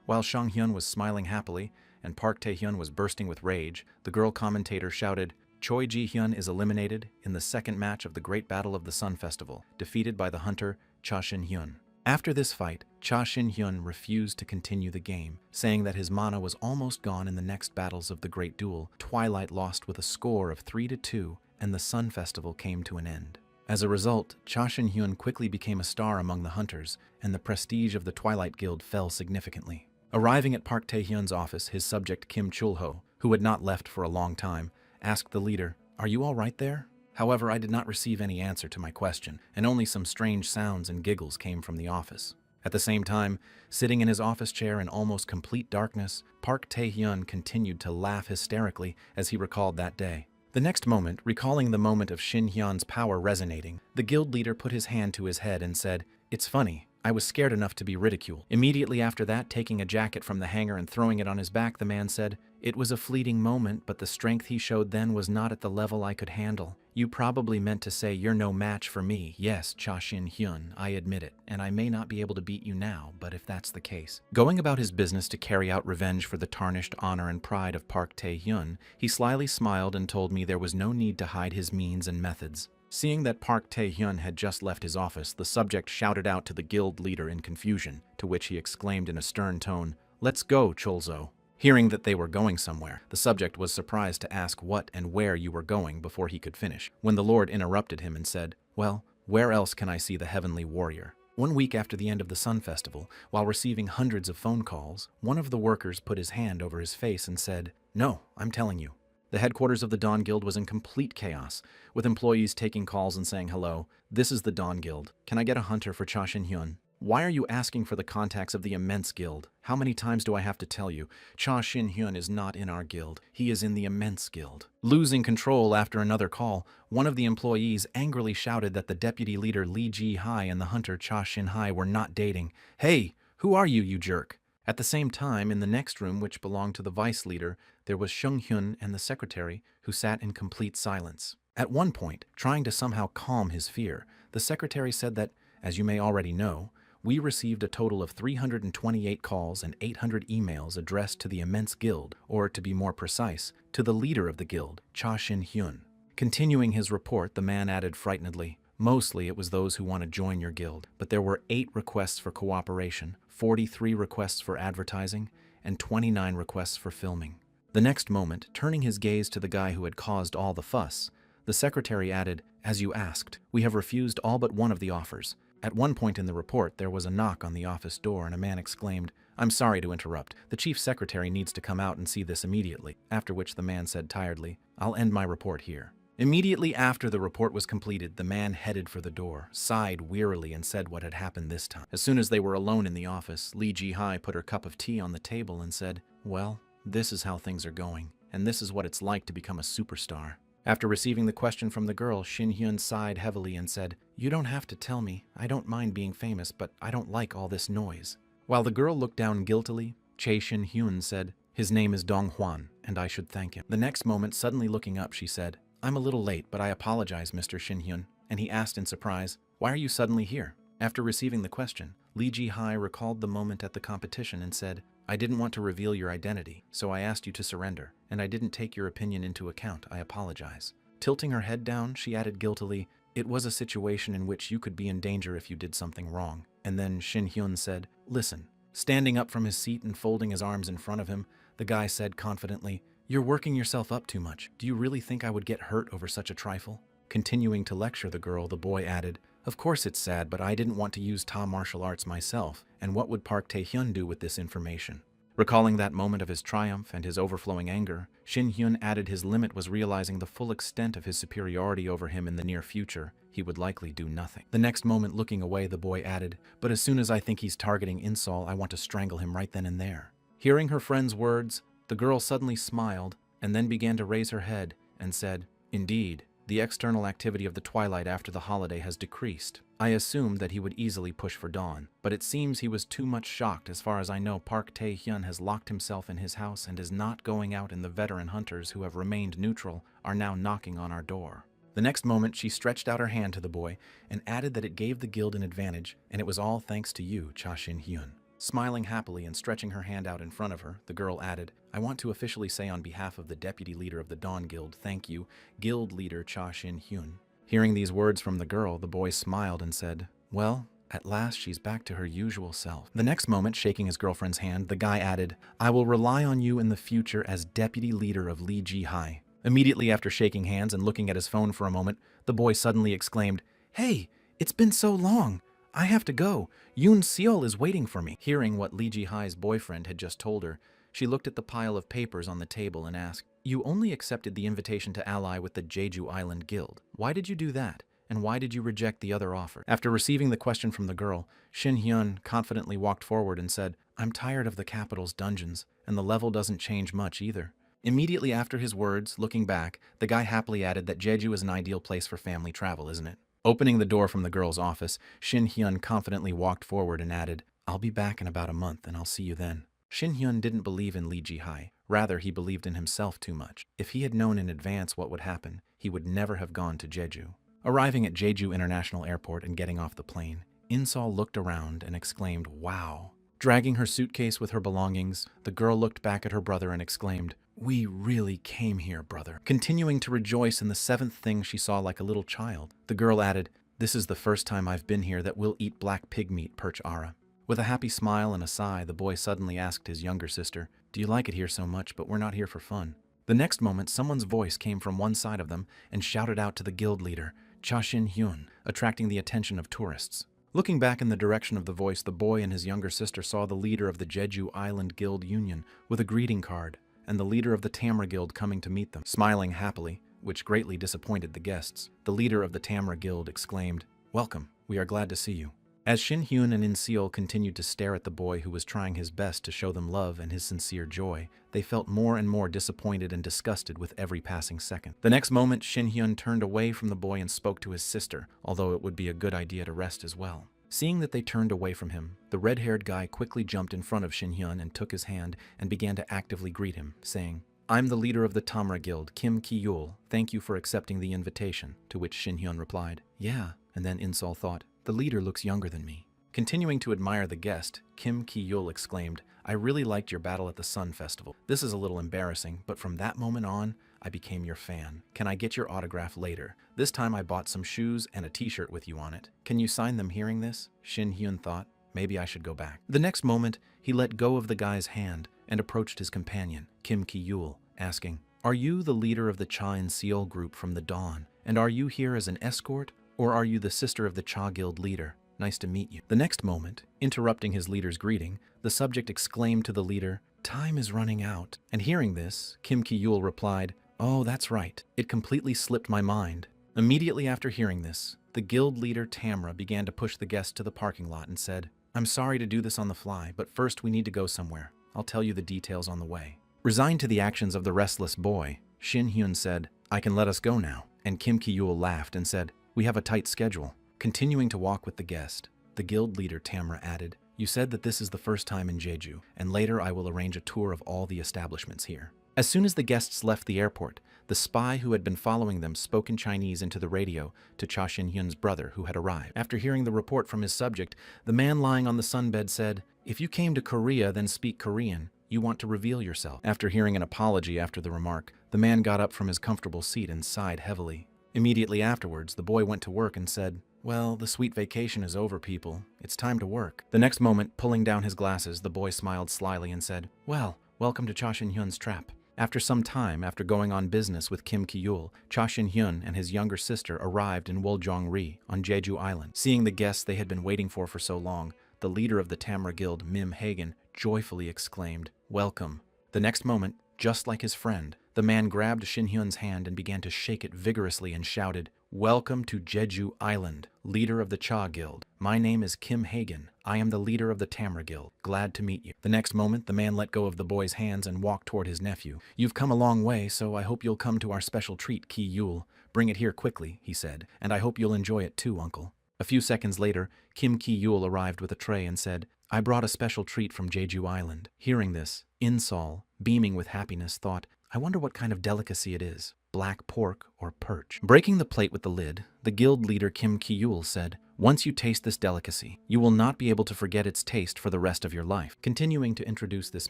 While Shang-hyun was smiling happily, and Park Tae-hyun was bursting with rage, the girl commentator shouted, "Choi Ji-hyun is eliminated in the second match of the Great Battle of the Sun Festival, defeated by the hunter Cha Shin-hyun." After this fight, Cha Shin-hyun refused to continue the game, saying that his mana was almost gone in the next battles of the Great Duel. Twilight lost with a score of 3-2, and the Sun Festival came to an end. As a result, Cha Shin-hyun quickly became a star among the hunters, and the prestige of the Twilight Guild fell significantly. Arriving at Park Tae-hyun's office, his subject Kim Chul-ho, who had not left for a long time, asked the leader, "Are you all right there?" However, I did not receive any answer to my question, and only some strange sounds and giggles came from the office. At the same time, sitting in his office chair in almost complete darkness, Park Tae-hyun continued to laugh hysterically as he recalled that day. The next moment, recalling the moment of Shin-hyun's power resonating, the guild leader put his hand to his head and said, "It's funny. I was scared enough to be ridiculed." Immediately after that, taking a jacket from the hanger and throwing it on his back, the man said, "It was a fleeting moment, but the strength he showed then was not at the level I could handle. You probably meant to say you're no match for me. Yes, Cha Shin-hyun, I admit it, and I may not be able to beat you now, but if that's the case." Going about his business to carry out revenge for the tarnished honor and pride of Park Tae-hyun, he slyly smiled and told me there was no need to hide his means and methods. Seeing that Park Tae-hyun had just left his office, the subject shouted out to the guild leader in confusion, to which he exclaimed in a stern tone, "Let's go, Cholzo." Hearing that they were going somewhere, the subject was surprised to ask what and where you were going before he could finish, when the Lord interrupted him and said, "Well, where else can I see the heavenly warrior?" 1 week after the end of the Sun Festival, while receiving hundreds of phone calls, one of the workers put his hand over his face and said, "No, I'm telling you." The headquarters of the Dawn Guild was in complete chaos, with employees taking calls and saying, "Hello, this is the Dawn Guild. Can I get a hunter for Cha Shin-hyun? Why are you asking for the contacts of the Immense Guild? How many times do I have to tell you? Cha Shin-hyun is not in our guild. He is in the Immense Guild." Losing control after another call, one of the employees angrily shouted that the deputy leader Lee Ji-hai and the hunter Cha Shin-hai were not dating. "Hey, who are you, you jerk?" At the same time, in the next room, which belonged to the vice leader, there was Shung-hyun and the secretary, who sat in complete silence. At one point, trying to somehow calm his fear, the secretary said that, as you may already know, we received a total of 328 calls and 800 emails addressed to the Immense Guild, or to be more precise, to the leader of the guild, Cha Shin-hyun. Continuing his report, the man added frightenedly, "Mostly it was those who want to join your guild, but there were 8 requests for cooperation, 43 requests for advertising, and 29 requests for filming." The next moment, turning his gaze to the guy who had caused all the fuss, the secretary added, "As you asked, we have refused all but one of the offers." At one point in the report, there was a knock on the office door and a man exclaimed, "I'm sorry to interrupt. The chief secretary needs to come out and see this immediately," after which the man said tiredly, "I'll end my report here." Immediately after the report was completed, the man headed for the door, sighed wearily, and said what had happened this time. As soon as they were alone in the office, Lee Ji-hai put her cup of tea on the table and said, "Well, this is how things are going, and this is what it's like to become a superstar." After receiving the question from the girl, Shin-hyun sighed heavily and said, "You don't have to tell me. I don't mind being famous, but I don't like all this noise." While the girl looked down guiltily, Chae Shin-hyun said, "His name is Dong Hwan, and I should thank him." The next moment, suddenly looking up, she said, "I'm a little late, but I apologize, Mr. Shin-hyun." And he asked in surprise, "Why are you suddenly here?" After receiving the question, Lee Ji-hai recalled the moment at the competition and said, "I didn't want to reveal your identity, so I asked you to surrender, and I didn't take your opinion into account. I apologize." Tilting her head down, she added guiltily, "It was a situation in which you could be in danger if you did something wrong." And then Shin-hyun said, "Listen." Standing up from his seat and folding his arms in front of him, the guy said confidently, "You're working yourself up too much. Do you really think I would get hurt over such a trifle?" Continuing to lecture the girl, the boy added, "Of course it's sad, but I didn't want to use Ta martial arts myself, and what would Park Tae-hyun do with this information?" Recalling that moment of his triumph and his overflowing anger, Shin-hyun added his limit was realizing the full extent of his superiority over him in the near future. He would likely do nothing. The next moment, looking away, the boy added, "But as soon as I think he's targeting Insol, I want to strangle him right then and there." Hearing her friend's words, the girl suddenly smiled and then began to raise her head and said, "Indeed, the external activity of the twilight after the holiday has decreased. I assumed that he would easily push for dawn, but it seems he was too much shocked. As far as I know, Park Tae-hyun has locked himself in his house and is not going out, and the veteran hunters who have remained neutral are now knocking on our door." The next moment, she stretched out her hand to the boy and added that it gave the guild an advantage, and it was all thanks to you, Cha Shin-hyun. Smiling happily and stretching her hand out in front of her, the girl added, "I want to officially say on behalf of the deputy leader of the Dawn Guild, thank you, Guild Leader Cha Shin-hyun." Hearing these words from the girl, the boy smiled and said, "Well, at last she's back to her usual self." The next moment, shaking his girlfriend's hand, the guy added, "I will rely on you in the future as deputy leader of Lee Ji-hai." Immediately after shaking hands and looking at his phone for a moment, the boy suddenly exclaimed, "Hey, it's been so long. I have to go. Yoon Seol is waiting for me." Hearing what Lee Ji-hai's boyfriend had just told her, she looked at the pile of papers on the table and asked, "You only accepted the invitation to ally with the Jeju Island Guild. Why did you do that? And why did you reject the other offer?" After receiving the question from the girl, Shin-hyun confidently walked forward and said, "I'm tired of the capital's dungeons, and the level doesn't change much either." Immediately after his words, looking back, the guy happily added that Jeju is an ideal place for family travel, isn't it? Opening the door from the girl's office, Shin-hyun confidently walked forward and added, "I'll be back in about a month and I'll see you then." Shin-hyun didn't believe in Lee Ji-hai. Rather, he believed in himself too much. If he had known in advance what would happen, he would never have gone to Jeju. Arriving at Jeju International Airport and getting off the plane, Insol looked around and exclaimed, "Wow." Dragging her suitcase with her belongings, the girl looked back at her brother and exclaimed, "We really came here, brother." Continuing to rejoice in the 7th thing she saw like a little child, the girl added, "This is the first time I've been here that we'll eat black pig meat, Perch Ara." With a happy smile and a sigh, the boy suddenly asked his younger sister, "Do you like it here so much, but we're not here for fun?" The next moment, someone's voice came from one side of them and shouted out to the guild leader, Cha Shin-hyun, attracting the attention of tourists. Looking back in the direction of the voice, the boy and his younger sister saw the leader of the Jeju Island Guild Union with a greeting card, and the leader of the Tamra Guild coming to meet them. Smiling happily, which greatly disappointed the guests, the leader of the Tamra Guild exclaimed, "Welcome, we are glad to see you." As Shin Hyun and In Seol continued to stare at the boy who was trying his best to show them love and his sincere joy, they felt more and more disappointed and disgusted with every passing second. The next moment, Shin Hyun turned away from the boy and spoke to his sister, although it would be a good idea to rest as well. Seeing that they turned away from him, the red-haired guy quickly jumped in front of Shin Hyun and took his hand and began to actively greet him, saying, "I'm the leader of the Tamra Guild, Kim Ki-yul. Thank you for accepting the invitation," to which Shin Hyun replied, "Yeah," and then In Seol thought, "The leader looks younger than me." Continuing to admire the guest, Kim Ki-yul exclaimed, "I really liked your battle at the Sun Festival. This is a little embarrassing, but from that moment on, I became your fan. Can I get your autograph later? This time I bought some shoes and a t-shirt with you on it. Can you sign them?" Hearing this, Shin Hyun thought, maybe I should go back. The next moment, he let go of the guy's hand and approached his companion, Kim Ki-yul, asking, "Are you the leader of the Cha and Seol group from the Dawn? And are you here as an escort, or are you the sister of the Cha Guild leader? Nice to meet you." The next moment, interrupting his leader's greeting, the subject exclaimed to the leader, "Time is running out." And hearing this, Kim Ki-yul replied, "Oh, that's right. It completely slipped my mind." Immediately after hearing this, the guild leader Tamra began to push the guest to the parking lot and said, "I'm sorry to do this on the fly, but first we need to go somewhere. I'll tell you the details on the way." Resigned to the actions of the restless boy, Shin Hyun said, "I can let us go now." And Kim Ki-yul laughed and said, "We have a tight schedule." Continuing to walk with the guest, the guild leader Tamra added, "You said that this is the first time in Jeju, and later I will arrange a tour of all the establishments here." As soon as the guests left the airport, the spy who had been following them spoke in Chinese into the radio to Cha Shin Hyun's brother who had arrived. After hearing the report from his subject, the man lying on the sunbed said, "If you came to Korea then speak Korean, you want to reveal yourself." After hearing an apology after the remark, the man got up from his comfortable seat and sighed heavily. Immediately afterwards, the boy went to work and said, "Well, the sweet vacation is over, people. It's time to work." The next moment, pulling down his glasses, the boy smiled slyly and said, "Well, welcome to Cha Shin Hyun's trap." After some time, after going on business with Kim Ki-yul, Cha Shin Hyun and his younger sister arrived in Woljong-ri on Jeju Island. Seeing the guests they had been waiting for so long, the leader of the Tamra Guild, Mim Hagen, joyfully exclaimed, "Welcome." The next moment, just like his friend, the man grabbed Shin Hyun's hand and began to shake it vigorously and shouted, "Welcome to Jeju Island, leader of the Cha Guild. My name is Kim Hagen. I am the leader of the Tamra Guild. Glad to meet you." The next moment, the man let go of the boy's hands and walked toward his nephew. "You've come a long way, so I hope you'll come to our special treat, Ki-yul. Bring it here quickly," he said, "and I hope you'll enjoy it too, uncle." A few seconds later, Kim Ki-yul arrived with a tray and said, "I brought a special treat from Jeju Island." Hearing this, In Seol, beaming with happiness, thought, "I wonder what kind of delicacy it is, black pork or perch." Breaking the plate with the lid, the guild leader Kim Ki-yul said, "Once you taste this delicacy, you will not be able to forget its taste for the rest of your life." Continuing to introduce this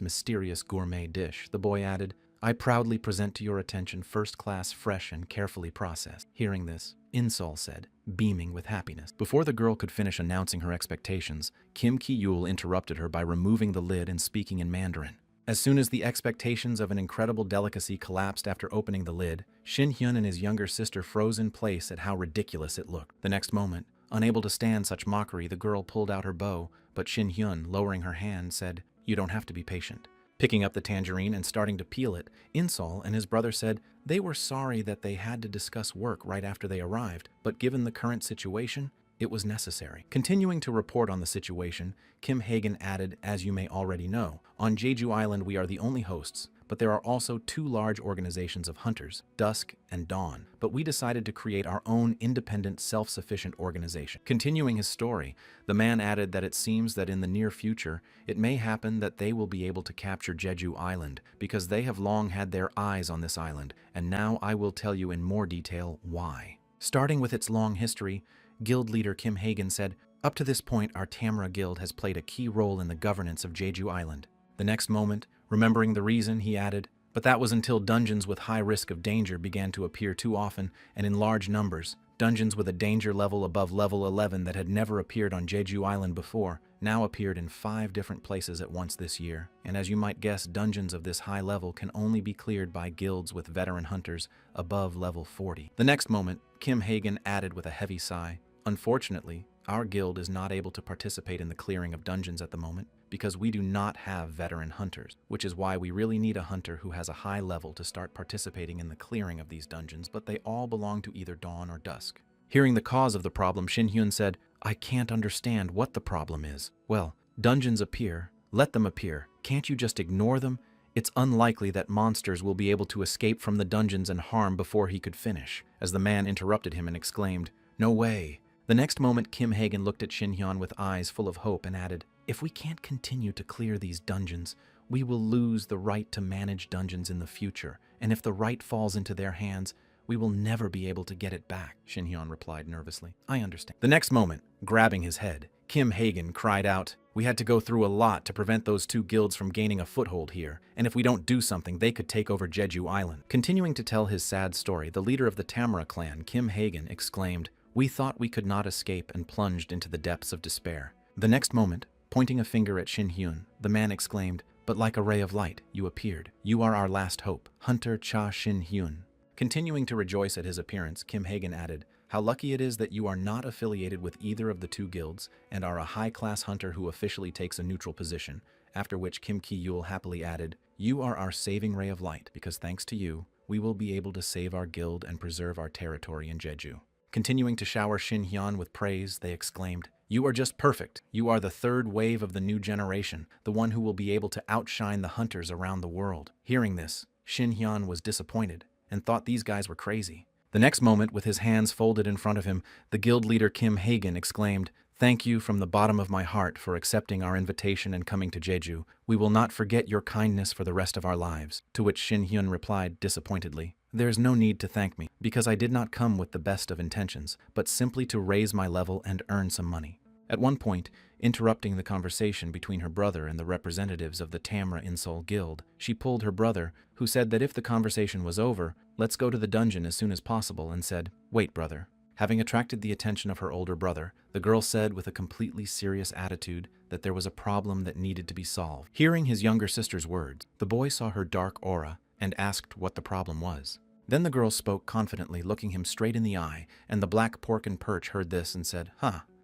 mysterious gourmet dish, the boy added, "I proudly present to your attention first-class, fresh, and carefully processed." Hearing this, In Seol said, beaming with happiness. Before the girl could finish announcing her expectations, Kim Ki-yul interrupted her by removing the lid and speaking in Mandarin. As soon as the expectations of an incredible delicacy collapsed after opening the lid, Shin Hyun and his younger sister froze in place at how ridiculous it looked. The next moment, unable to stand such mockery, the girl pulled out her bow, but Shin Hyun, lowering her hand, said, "You don't have to be patient." Picking up the tangerine and starting to peel it, In Seol and his brother said they were sorry that they had to discuss work right after they arrived, but given the current situation, it was necessary. Continuing to report on the situation, Kim Hagen added, "As you may already know, on Jeju Island we are the only hosts, but there are also two large organizations of hunters, Dusk and Dawn. But we decided to create our own independent, self-sufficient organization." Continuing his story, the man added that it seems that in the near future, it may happen that they will be able to capture Jeju Island because they have long had their eyes on this island, and now I will tell you in more detail why. Starting with its long history, Guild leader Kim Hagen said, "Up to this point, our Tamra Guild has played a key role in the governance of Jeju Island." The next moment, remembering the reason, he added, "But that was until dungeons with high risk of danger began to appear too often and in large numbers. Dungeons with a danger level above level 11 that had never appeared on Jeju Island before now appeared in 5 different places at once this year. And as you might guess, dungeons of this high level can only be cleared by guilds with veteran hunters above level 40. The next moment, Kim Hagen added with a heavy sigh, "Unfortunately, Our guild is not able to participate in the clearing of dungeons at the moment because we do not have veteran hunters, which is why we really need a hunter who has a high level to start participating in the clearing of these dungeons, but they all belong to either dawn or dusk. Hearing the cause of the problem, Shin-hyun said, I can't understand what the problem is. Well, dungeons appear. Let them appear. Can't you just ignore them? It's unlikely that monsters will be able to escape from the dungeons and harm before he could finish, as the man interrupted him and exclaimed, No way. The next moment, Kim Hagen looked at Shin-hyun with eyes full of hope and added, If we can't continue to clear these dungeons, we will lose the right to manage dungeons in the future, and if the right falls into their hands, we will never be able to get it back, Shin-hyun replied nervously. I understand. The next moment, grabbing his head, Kim Hagen cried out, We had to go through a lot to prevent those two guilds from gaining a foothold here, and if we don't do something, they could take over Jeju Island. Continuing to tell his sad story, the leader of the Tamara clan, Kim Hagen, exclaimed, We thought we could not escape and plunged into the depths of despair. The next moment, pointing a finger at Shin-hyun, the man exclaimed, But like a ray of light, you appeared. You are our last hope. Hunter Cha Shin-hyun. Continuing to rejoice at his appearance, Kim Hagen added, How lucky it is that you are not affiliated with either of the two guilds and are a high-class hunter who officially takes a neutral position, after which Kim Ki-yul happily added, You are our saving ray of light because thanks to you, we will be able to save our guild and preserve our territory in Jeju. Continuing to shower Shin-hyun with praise, they exclaimed, You are just perfect. You are the third wave of the new generation, the one who will be able to outshine the hunters around the world. Hearing this, Shin-hyun was disappointed and thought these guys were crazy. The next moment, with his hands folded in front of him, the guild leader Kim Hagen exclaimed, Thank you from the bottom of my heart for accepting our invitation and coming to Jeju. We will not forget your kindness for the rest of our lives. To which Shin-hyun replied disappointedly, There is no need to thank me, because I did not come with the best of intentions, but simply to raise my level and earn some money. At one point, interrupting the conversation between her brother and the representatives of the Tamra Insol Guild, she pulled her brother, who said that if the conversation was over, let's go to the dungeon as soon as possible, and said, Wait, brother. Having attracted the attention of her older brother, the girl said with a completely serious attitude that there was a problem that needed to be solved. Hearing his younger sister's words, the boy saw her dark aura and asked what the problem was. Then the girl spoke confidently, looking him straight in the eye, and the black pork and perch heard this and said,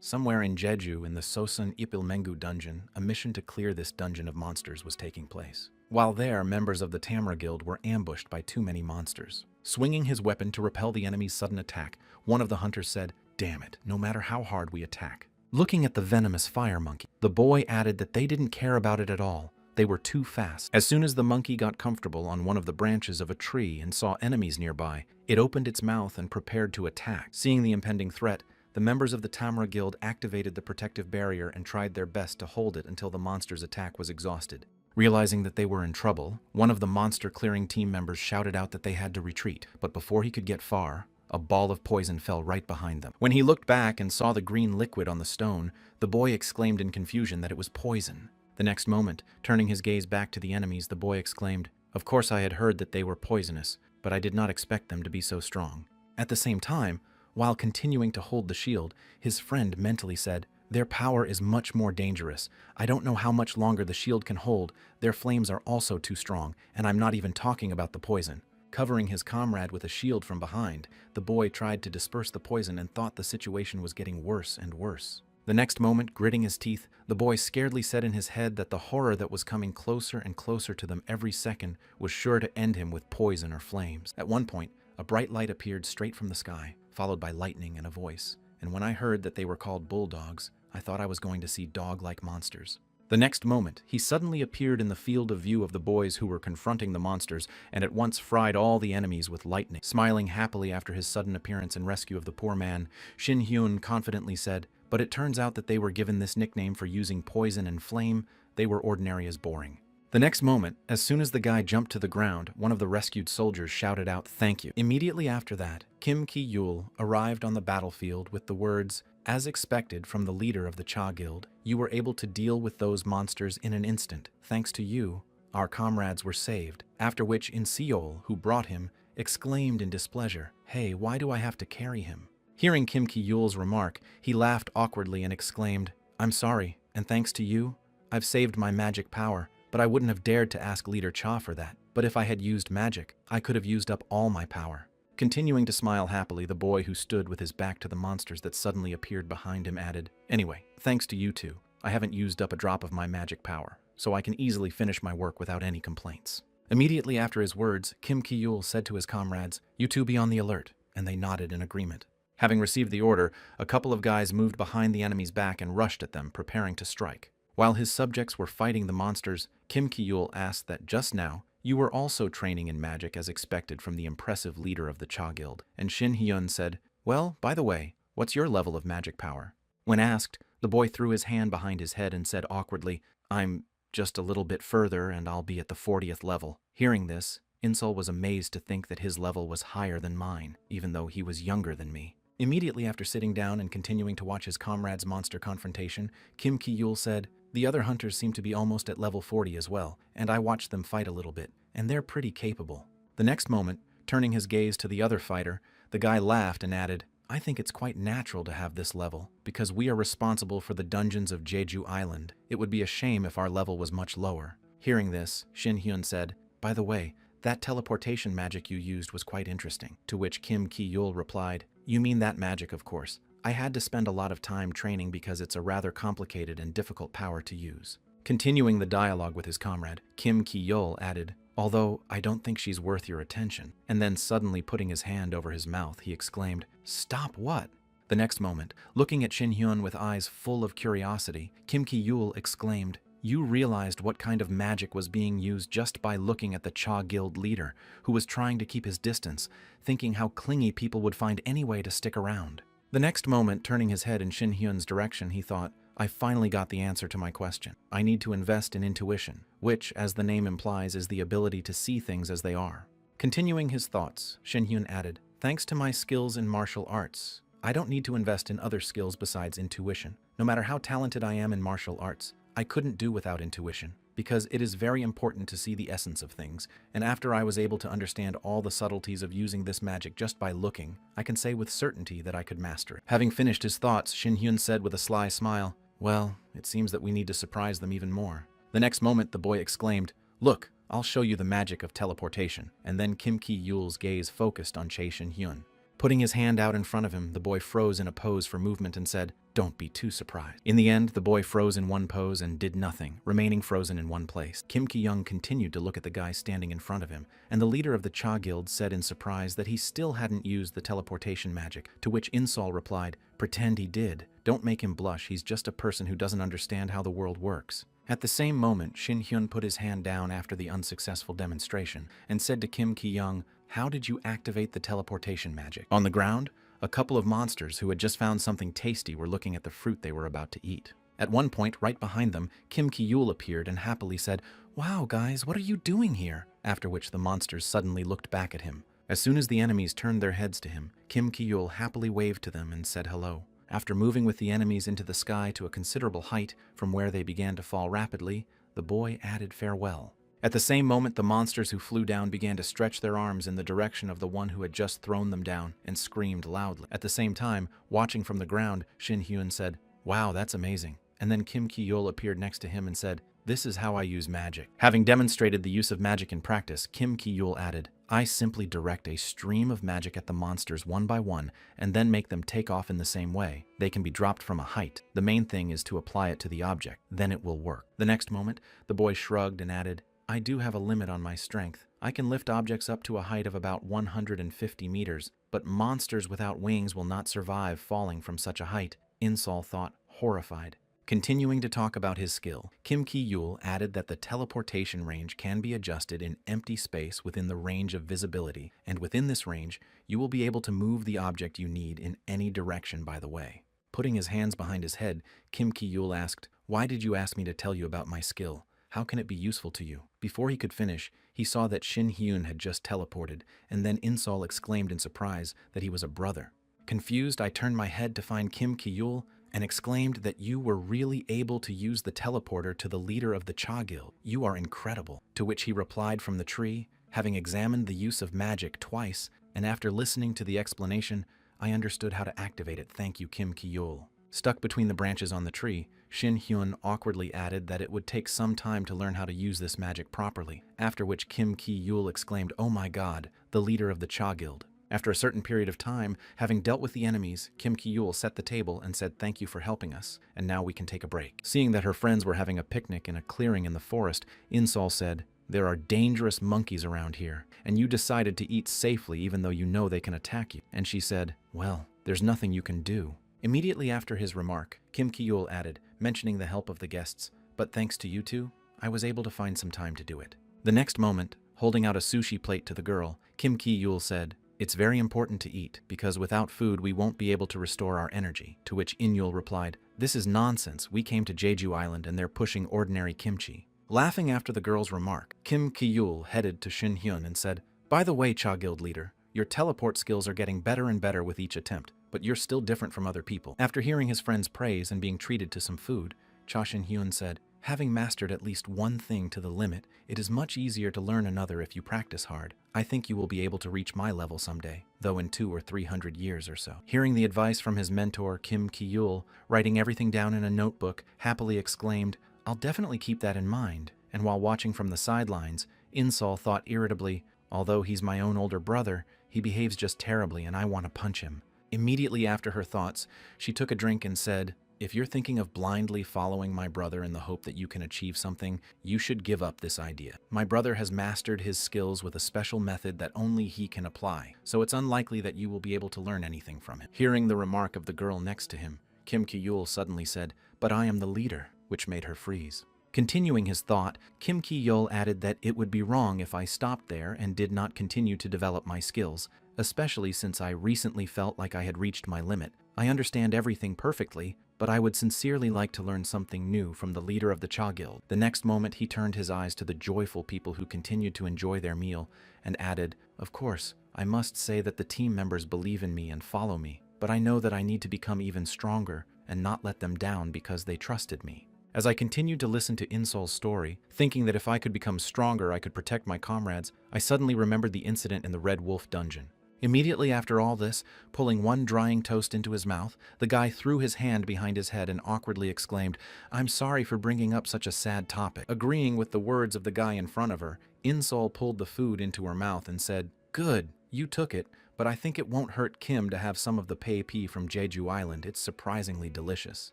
Somewhere in Jeju, in the Sosun Ipilmengu dungeon, a mission to clear this dungeon of monsters was taking place. While there, members of the Tamra Guild were ambushed by too many monsters. Swinging his weapon to repel the enemy's sudden attack, one of the hunters said, Damn it, no matter how hard we attack. Looking at the venomous fire monkey, the boy added that they didn't care about it at all. They were too fast. As soon as the monkey got comfortable on one of the branches of a tree and saw enemies nearby, it opened its mouth and prepared to attack. Seeing the impending threat, the members of the Tamra Guild activated the protective barrier and tried their best to hold it until the monster's attack was exhausted. Realizing that they were in trouble, one of the monster-clearing team members shouted out that they had to retreat, but before he could get far, a ball of poison fell right behind them. When he looked back and saw the green liquid on the stone, the boy exclaimed in confusion that it was poison. The next moment, turning his gaze back to the enemies, the boy exclaimed, Of course I had heard that they were poisonous, but I did not expect them to be so strong. At the same time, while continuing to hold the shield, his friend mentally said, Their power is much more dangerous. I don't know how much longer the shield can hold. Their flames are also too strong, and I'm not even talking about the poison. Covering his comrade with a shield from behind, the boy tried to disperse the poison and thought the situation was getting worse and worse. The next moment, gritting his teeth, the boy scaredly said in his head that the horror that was coming closer and closer to them every second was sure to end him with poison or flames. At one point, a bright light appeared straight from the sky, followed by lightning and a voice. And when I heard that they were called bulldogs, I thought I was going to see dog-like monsters. The next moment, he suddenly appeared in the field of view of the boys who were confronting the monsters and at once fried all the enemies with lightning. Smiling happily after his sudden appearance and rescue of the poor man, Shin-hyun confidently said, But it turns out that they were given this nickname for using poison and flame. They were ordinary as boring. The next moment, as soon as the guy jumped to the ground, one of the rescued soldiers shouted out, Thank you. Immediately after that, Kim Ki-yul arrived on the battlefield with the words, As expected from the leader of the Cha Guild, you were able to deal with those monsters in an instant. Thanks to you, our comrades were saved. After which In-seol, who brought him, exclaimed in displeasure, Hey, why do I have to carry him? Hearing Kim Ki-yul's remark, he laughed awkwardly and exclaimed, I'm sorry, and thanks to you, I've saved my magic power. But I wouldn't have dared to ask Leader Cha for that. But if I had used magic, I could have used up all my power. Continuing to smile happily, the boy who stood with his back to the monsters that suddenly appeared behind him added, "Anyway, thanks to you two, I haven't used up a drop of my magic power, so I can easily finish my work without any complaints." Immediately after his words, Kim Ki-yul said to his comrades, "You two be on the alert," and they nodded in agreement. Having received the order, a couple of guys moved behind the enemy's back and rushed at them, preparing to strike. While his subjects were fighting the monsters, Kim Ki-yul asked that just now, you were also training in magic as expected from the impressive leader of the Cha Guild, and Shin Hyun said, "Well, by the way, what's your level of magic power?" When asked, the boy threw his hand behind his head and said awkwardly, "I'm just a little bit further and I'll be at the 40th level." Hearing this, Insol was amazed to think that his level was higher than mine, even though he was younger than me. Immediately after sitting down and continuing to watch his comrades' monster confrontation, Kim Ki-yul said, "The other hunters seem to be almost at level 40 as well, and I watched them fight a little bit, and they're pretty capable." The next moment, turning his gaze to the other fighter, the guy laughed and added, "I think it's quite natural to have this level, because we are responsible for the dungeons of Jeju Island. It would be a shame if our level was much lower." Hearing this, Shin Hyun said, "By the way, that teleportation magic you used was quite interesting." To which Kim Ki-yul replied, "You mean that magic, of course. I had to spend a lot of time training because it's a rather complicated and difficult power to use." Continuing the dialogue with his comrade, Kim Ki-yul added, "Although I don't think she's worth your attention." And then suddenly putting his hand over his mouth, he exclaimed, "Stop what?" The next moment, looking at Shin Hyun with eyes full of curiosity, Kim Ki-yul exclaimed, "You realized what kind of magic was being used just by looking at the Cha Guild leader, who was trying to keep his distance, thinking how clingy people would find any way to stick around." The next moment, turning his head in Shin Hyun's direction, he thought, "I finally got the answer to my question. I need to invest in intuition, which, as the name implies, is the ability to see things as they are." Continuing his thoughts, Shin Hyun added, "Thanks to my skills in martial arts, I don't need to invest in other skills besides intuition. No matter how talented I am in martial arts, I couldn't do without intuition, because it is very important to see the essence of things, and after I was able to understand all the subtleties of using this magic just by looking, I can say with certainty that I could master it." Having finished his thoughts, Shin Hyun said with a sly smile, "Well, it seems that we need to surprise them even more." The next moment, the boy exclaimed, "Look, I'll show you the magic of teleportation," and then Kim Ki-yul's gaze focused on Chae Shin Hyun. Putting his hand out in front of him, the boy froze in a pose for movement and said, "Don't be too surprised." In the end, the boy froze in one pose and did nothing, remaining frozen in one place. Kim Ki-young continued to look at the guy standing in front of him, and the leader of the Cha Guild said in surprise that he still hadn't used the teleportation magic, to which Insol replied, "Pretend he did. Don't make him blush, he's just a person who doesn't understand how the world works." At the same moment, Shin Hyun put his hand down after the unsuccessful demonstration and said to Kim Ki-young, "How did you activate the teleportation magic?" On the ground, a couple of monsters who had just found something tasty were looking at the fruit they were about to eat. At one point, right behind them, Kim Ki-yul appeared and happily said, "Wow, guys, what are you doing here?" After which the monsters suddenly looked back at him. As soon as the enemies turned their heads to him, Kim Ki-yul happily waved to them and said hello. After moving with the enemies into the sky to a considerable height from where they began to fall rapidly, the boy added farewell. At the same moment, the monsters who flew down began to stretch their arms in the direction of the one who had just thrown them down and screamed loudly. At the same time, watching from the ground, Shin Hyun said, "Wow, that's amazing." And then Kim Ki-yul appeared next to him and said, "This is how I use magic." Having demonstrated the use of magic in practice, Kim Ki-yul added, "I simply direct a stream of magic at the monsters one by one and then make them take off in the same way. They can be dropped from a height. The main thing is to apply it to the object. Then it will work." The next moment, the boy shrugged and added, "I do have a limit on my strength. I can lift objects up to a height of about 150 meters, but monsters without wings will not survive falling from such a height." Insol thought, horrified. Continuing to talk about his skill, Kim Ki-yul added that the teleportation range can be adjusted in empty space within the range of visibility, and within this range, you will be able to move the object you need in any direction by the way. Putting his hands behind his head, Kim Ki-yul asked, "Why did you ask me to tell you about my skill? How can it be useful to you?" Before he could finish, he saw that Shin Hyun had just teleported, and then Insol exclaimed in surprise that he was a brother. Confused, I turned my head to find Kim Ki-yul and exclaimed that you were really able to use the teleporter to the leader of the Cha Guild. You are incredible. To which he replied from the tree, having examined the use of magic twice, and after listening to the explanation, I understood how to activate it. Thank you, Kim Ki-yul. Stuck between the branches on the tree, Shin Hyun awkwardly added that it would take some time to learn how to use this magic properly, after which Kim Ki-yul exclaimed, "Oh my god, the leader of the Cha Guild." After a certain period of time, having dealt with the enemies, Kim Ki-yul set the table and said thank you for helping us, and now we can take a break. Seeing that her friends were having a picnic in a clearing in the forest, Insol said, "There are dangerous monkeys around here, and you decided to eat safely even though you know they can attack you." And she said, "Well, there's nothing you can do." Immediately after his remark, Kim Ki-yul added, mentioning the help of the guests, "But thanks to you two, I was able to find some time to do it." The next moment, holding out a sushi plate to the girl, Kim Ki-yul said, "It's very important to eat, because without food we won't be able to restore our energy." To which In-yul replied, "This is nonsense. We came to Jeju Island and they're pushing ordinary kimchi." Laughing after the girl's remark, Kim Ki-yul headed to Shin-hyun and said, "By the way, Cha Guild leader, your teleport skills are getting better and better with each attempt, but you're still different from other people." After hearing his friend's praise and being treated to some food, Cha Shin-hyun said, "Having mastered at least one thing to the limit, it is much easier to learn another if you practice hard. I think you will be able to reach my level someday, though in 200 or 300 years or so." Hearing the advice from his mentor, Kim Ki-yul, writing everything down in a notebook, happily exclaimed, "I'll definitely keep that in mind." And while watching from the sidelines, Insol thought irritably, "Although he's my own older brother, he behaves just terribly and I want to punch him." Immediately after her thoughts, she took a drink and said, "If you're thinking of blindly following my brother in the hope that you can achieve something, you should give up this idea. My brother has mastered his skills with a special method that only he can apply, so it's unlikely that you will be able to learn anything from him." Hearing the remark of the girl next to him, Kim Ki-yul suddenly said, "But I am the leader," which made her freeze. Continuing his thought, Kim Ki-yul added that it would be wrong if I stopped there and did not continue to develop my skills, especially since I recently felt like I had reached my limit. I understand everything perfectly, but I would sincerely like to learn something new from the leader of the Cha Guild. The next moment he turned his eyes to the joyful people who continued to enjoy their meal and added, "Of course, I must say that the team members believe in me and follow me, but I know that I need to become even stronger and not let them down because they trusted me." As I continued to listen to Insol's story, thinking that if I could become stronger I could protect my comrades, I suddenly remembered the incident in the Red Wolf dungeon. Immediately after all this, pulling one drying toast into his mouth, the guy threw his hand behind his head and awkwardly exclaimed, "I'm sorry for bringing up such a sad topic." Agreeing with the words of the guy in front of her, Insol pulled the food into her mouth and said, "Good, you took it, but I think it won't hurt Kim to have some of the pei from Jeju Island. It's surprisingly delicious."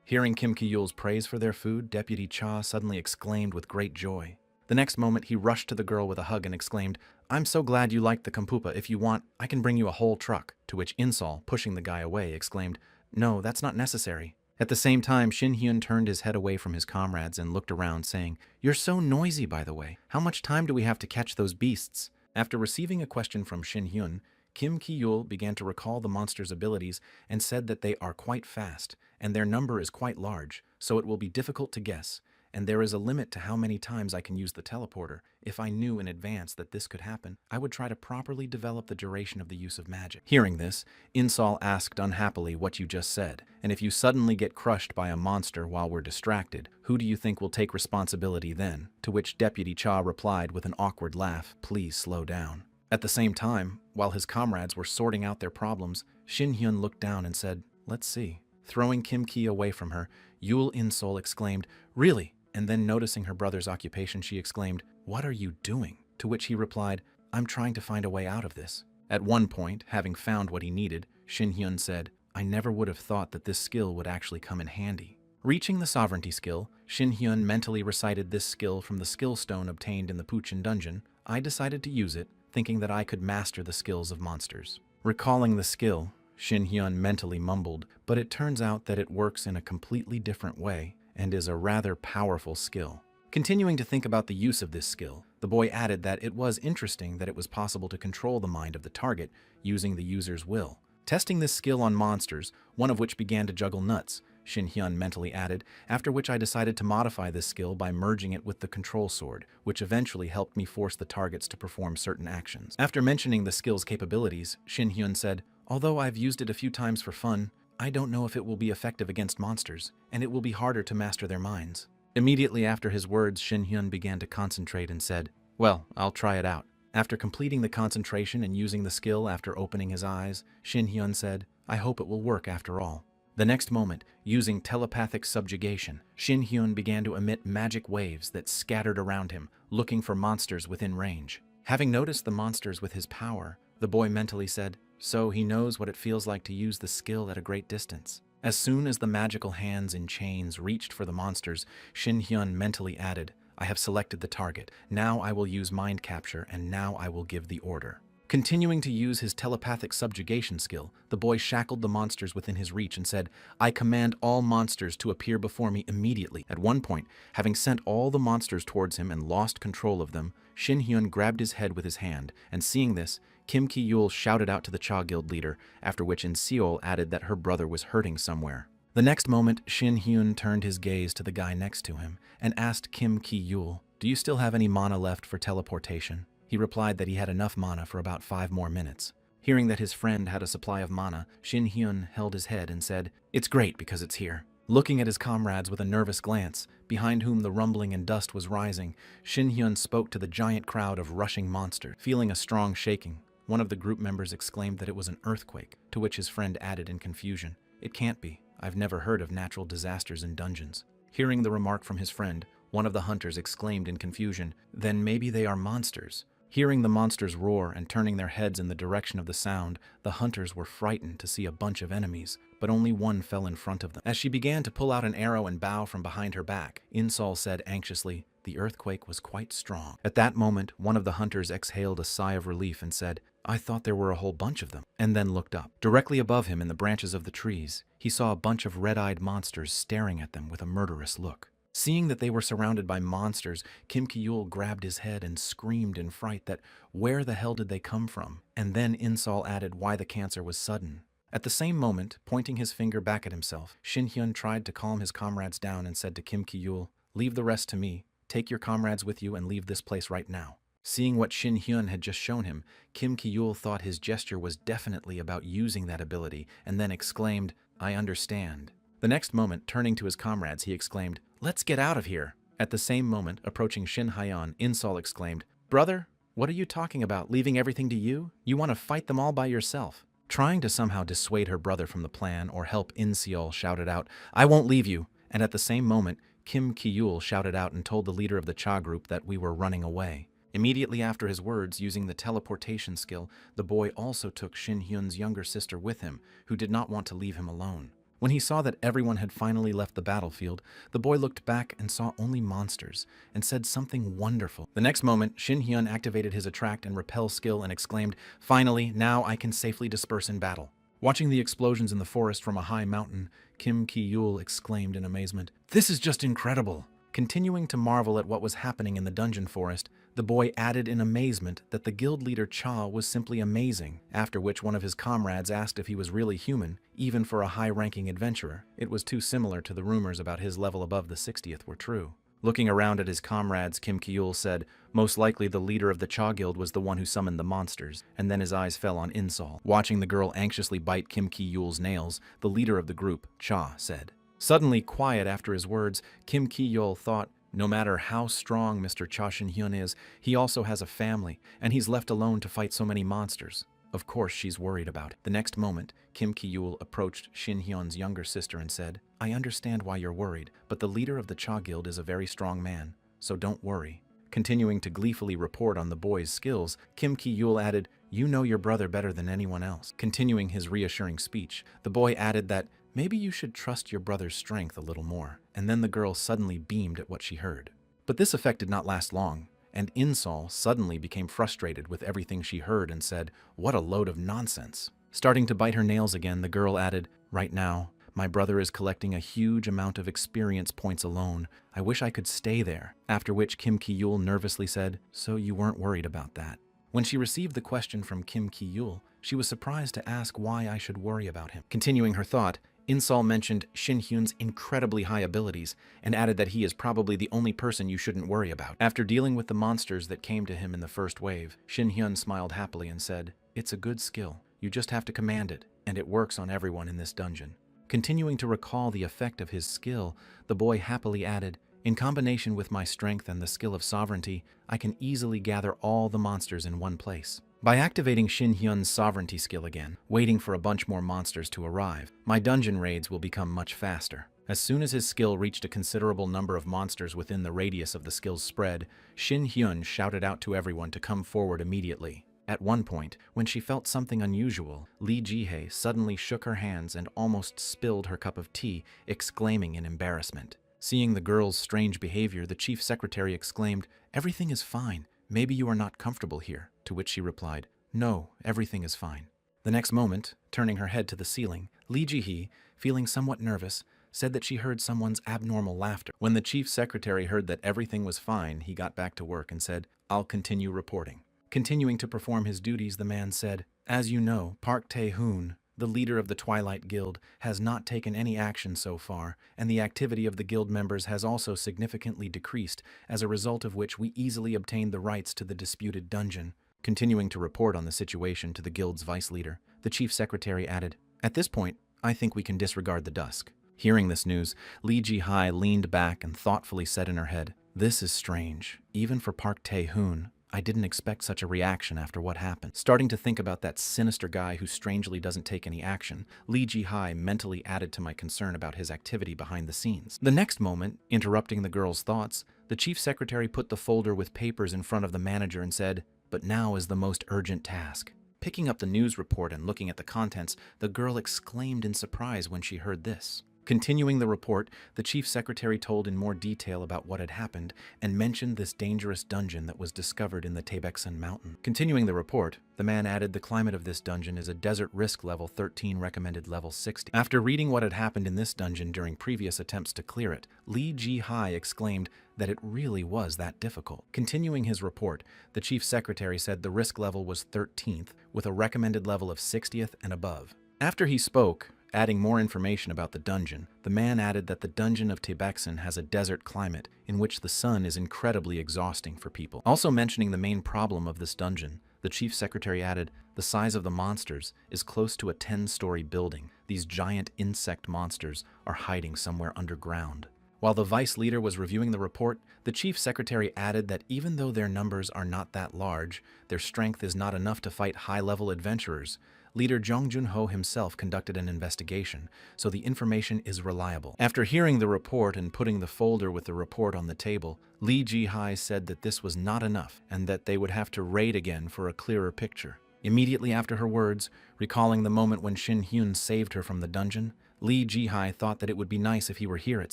Hearing Kim Ki-yul's praise for their food, Deputy Cha suddenly exclaimed with great joy. The next moment, he rushed to the girl with a hug and exclaimed, "I'm so glad you liked the kampupa. If you want, I can bring you a whole truck." To which Insol, pushing the guy away, exclaimed, "No, that's not necessary." At the same time, Shin-hyun turned his head away from his comrades and looked around, saying, "You're so noisy, by the way. How much time do we have to catch those beasts?" After receiving a question from Shin-hyun, Kim Ki-yul began to recall the monster's abilities and said that they are quite fast, and their number is quite large, so it will be difficult to guess, and there is a limit to how many times I can use the teleporter. If I knew in advance that this could happen, I would try to properly develop the duration of the use of magic. Hearing this, Insol asked unhappily what you just said, and if you suddenly get crushed by a monster while we're distracted, who do you think will take responsibility then? To which Deputy Cha replied with an awkward laugh, "Please slow down." At the same time, while his comrades were sorting out their problems, Shin-hyun looked down and said, "Let's see." Throwing Kim Ki away from her, Yul Insol exclaimed, "Really?" And then noticing her brother's occupation, she exclaimed, "What are you doing?" To which he replied, "I'm trying to find a way out of this." At one point, having found what he needed, Shin-hyun said, "I never would have thought that this skill would actually come in handy." Reaching the sovereignty skill, Shin-hyun mentally recited this skill from the skill stone obtained in the Puchin dungeon. I decided to use it, thinking that I could master the skills of monsters. Recalling the skill, Shin-hyun mentally mumbled, but it turns out that it works in a completely different way and is a rather powerful skill. Continuing to think about the use of this skill, the boy added that it was interesting that it was possible to control the mind of the target using the user's will. Testing this skill on monsters, one of which began to juggle nuts, Shin-hyun mentally added, after which I decided to modify this skill by merging it with the control sword, which eventually helped me force the targets to perform certain actions. After mentioning the skill's capabilities, Shin-hyun said, "Although I've used it a few times for fun, I don't know if it will be effective against monsters, and it will be harder to master their minds." Immediately after his words, Shin-hyun began to concentrate and said, "Well, I'll try it out." After completing the concentration and using the skill after opening his eyes, Shin-hyun said, "I hope it will work after all." The next moment, using telepathic subjugation, Shin-hyun began to emit magic waves that scattered around him, looking for monsters within range. Having noticed the monsters with his power, The boy mentally said, so he knows what it feels like to use the skill at a great distance. As soon as the magical hands in chains reached for the monsters, Shin Hyun mentally added, I have selected the target. Now I will use mind capture, and now I will give the order. Continuing to use his telepathic subjugation skill, the boy shackled the monsters within his reach and said, I command all monsters to appear before me immediately. At one point, having sent all the monsters towards him and lost control of them, Shin Hyun grabbed his head with his hand, and seeing this, Kim Ki-yul shouted out to the Cha Guild leader, after which In Seol added that her brother was hurting somewhere. The next moment, Shin Hyun turned his gaze to the guy next to him and asked Kim Ki-yul, do you still have any mana left for teleportation? He replied that he had enough mana for about 5 more minutes. Hearing that his friend had a supply of mana, Shin Hyun held his head and said, it's great because it's here. Looking at his comrades with a nervous glance, behind whom the rumbling and dust was rising, Shin Hyun spoke to the giant crowd of rushing monsters. Feeling a strong shaking, one of the group members exclaimed that it was an earthquake, to which his friend added in confusion, it can't be. I've never heard of natural disasters in dungeons. Hearing the remark from his friend, one of the hunters exclaimed in confusion, then maybe they are monsters. Hearing the monsters roar and turning their heads in the direction of the sound, the hunters were frightened to see a bunch of enemies, but only one fell in front of them. As she began to pull out an arrow and bow from behind her back, Insol said anxiously, the earthquake was quite strong. At that moment, one of the hunters exhaled a sigh of relief and said, I thought there were a whole bunch of them, and then looked up. Directly above him in the branches of the trees, he saw a bunch of red-eyed monsters staring at them with a murderous look. Seeing that they were surrounded by monsters, Kim Ki-yul grabbed his head and screamed in fright that where the hell did they come from? And then Insol added why the cancer was sudden. At the same moment, pointing his finger back at himself, Shin Hyun tried to calm his comrades down and said to Kim Ki-yul, leave the rest to me, take your comrades with you and leave this place right now. Seeing what Shin Hyun had just shown him, Kim Ki-yul thought his gesture was definitely about using that ability and then exclaimed, I understand. The next moment, turning to his comrades, he exclaimed, let's get out of here. At the same moment, approaching Shin Hyun, Insol exclaimed, brother, what are you talking about, leaving everything to you? You want to fight them all by yourself. Trying to somehow dissuade her brother from the plan or help Inseol shouted out, I won't leave you. And at the same moment, Kim Ki-yul shouted out and told the leader of the Cha group that we were running away. Immediately after his words, using the teleportation skill, the boy also took Shin Hyun's younger sister with him, who did not want to leave him alone. When he saw that everyone had finally left the battlefield, the boy looked back and saw only monsters, and said something wonderful. The next moment, Shin Hyun activated his attract and repel skill and exclaimed, finally, now I can safely disperse in battle. Watching the explosions in the forest from a high mountain, Kim Ki-yul exclaimed in amazement, this is just incredible. Continuing to marvel at what was happening in the dungeon forest, the boy added in amazement that the guild leader Cha was simply amazing, after which one of his comrades asked if he was really human, even for a high-ranking adventurer. It was too similar to the rumors about his level above the 60th were true. Looking around at his comrades, Kim Ki-yul said, most likely the leader of the Cha Guild was the one who summoned the monsters, and then his eyes fell on Insol. Watching the girl anxiously bite Kim Ki-yul's nails, the leader of the group, Cha, said. Suddenly quiet after his words, Kim Ki-yul thought, no matter how strong Mr. Cha Shin-hyun is, he also has a family, and he's left alone to fight so many monsters. Of course she's worried about it. The next moment, Kim Ki-yul approached Shin-hyun's younger sister and said, I understand why you're worried, but the leader of the Cha Guild is a very strong man, so don't worry. Continuing to gleefully report on the boy's skills, Kim Ki-yul added, you know your brother better than anyone else. Continuing his reassuring speech, the boy added that, maybe you should trust your brother's strength a little more. And then the girl suddenly beamed at what she heard. But this effect did not last long, and Insol suddenly became frustrated with everything she heard and said, what a load of nonsense. Starting to bite her nails again, the girl added, right now, my brother is collecting a huge amount of experience points alone. I wish I could stay there. After which Kim Ki-yul nervously said, so you weren't worried about that. When she received the question from Kim Ki-yul, she was surprised to ask why I should worry about him. Continuing her thought, Insol mentioned Shin Hyun's incredibly high abilities and added that he is probably the only person you shouldn't worry about. After dealing with the monsters that came to him in the first wave, Shin Hyun smiled happily and said, it's a good skill. You just have to command it, and it works on everyone in this dungeon. Continuing to recall the effect of his skill, the boy happily added, in combination with my strength and the skill of sovereignty, I can easily gather all the monsters in one place. By activating Shin Hyun's sovereignty skill again, waiting for a bunch more monsters to arrive, my dungeon raids will become much faster. As soon as his skill reached a considerable number of monsters within the radius of the skill's spread, Shin Hyun shouted out to everyone to come forward immediately. At one point, when she felt something unusual, Lee Jihei suddenly shook her hands and almost spilled her cup of tea, exclaiming in embarrassment. Seeing the girl's strange behavior, the chief secretary exclaimed, "Everything is fine. Maybe you are not comfortable here," to which she replied, "No, everything is fine." The next moment, turning her head to the ceiling, Lee Jihei, feeling somewhat nervous, said that she heard someone's abnormal laughter. When the chief secretary heard that everything was fine, he got back to work and said, "I'll continue reporting." Continuing to perform his duties, the man said, "As you know, Park Tae-hoon, the leader of the Twilight Guild, has not taken any action so far, and the activity of the guild members has also significantly decreased, as a result of which we easily obtained the rights to the disputed dungeon." Continuing to report on the situation to the guild's vice leader, the chief secretary added, "At this point, I think we can disregard the dusk." Hearing this news, Lee Jihei leaned back and thoughtfully said in her head, "This is strange. Even for Park Tae-hoon, I didn't expect such a reaction after what happened." Starting to think about that sinister guy who strangely doesn't take any action, Lee Jihei mentally added to my concern about his activity behind the scenes. The next moment, interrupting the girl's thoughts, the chief secretary put the folder with papers in front of the manager and said, "But now is the most urgent task." Picking up the news report and looking at the contents, the girl exclaimed in surprise when she heard this. Continuing the report, the chief secretary told in more detail about what had happened and mentioned this dangerous dungeon that was discovered in the Taebeksan mountain. Continuing the report, the man added the climate of this dungeon is a desert risk level 13 recommended level 60. After reading what had happened in this dungeon during previous attempts to clear it, Lee Jihei exclaimed that it really was that difficult. Continuing his report, the chief secretary said the risk level was 13th with a recommended level of 60th and above. After he spoke, adding more information about the dungeon, the man added that the dungeon of Taebeksan has a desert climate in which the sun is incredibly exhausting for people. Also mentioning the main problem of this dungeon, the chief secretary added, the size of the monsters is close to a 10-story building. These giant insect monsters are hiding somewhere underground. While the vice leader was reviewing the report, the chief secretary added that even though their numbers are not that large, their strength is not enough to fight high-level adventurers. Leader Jong Jun-ho himself conducted an investigation, so the information is reliable. After hearing the report and putting the folder with the report on the table, Lee Jihei said that this was not enough and that they would have to raid again for a clearer picture. Immediately after her words, recalling the moment when Shin Hyun saved her from the dungeon, Lee Jihei thought that it would be nice if he were here at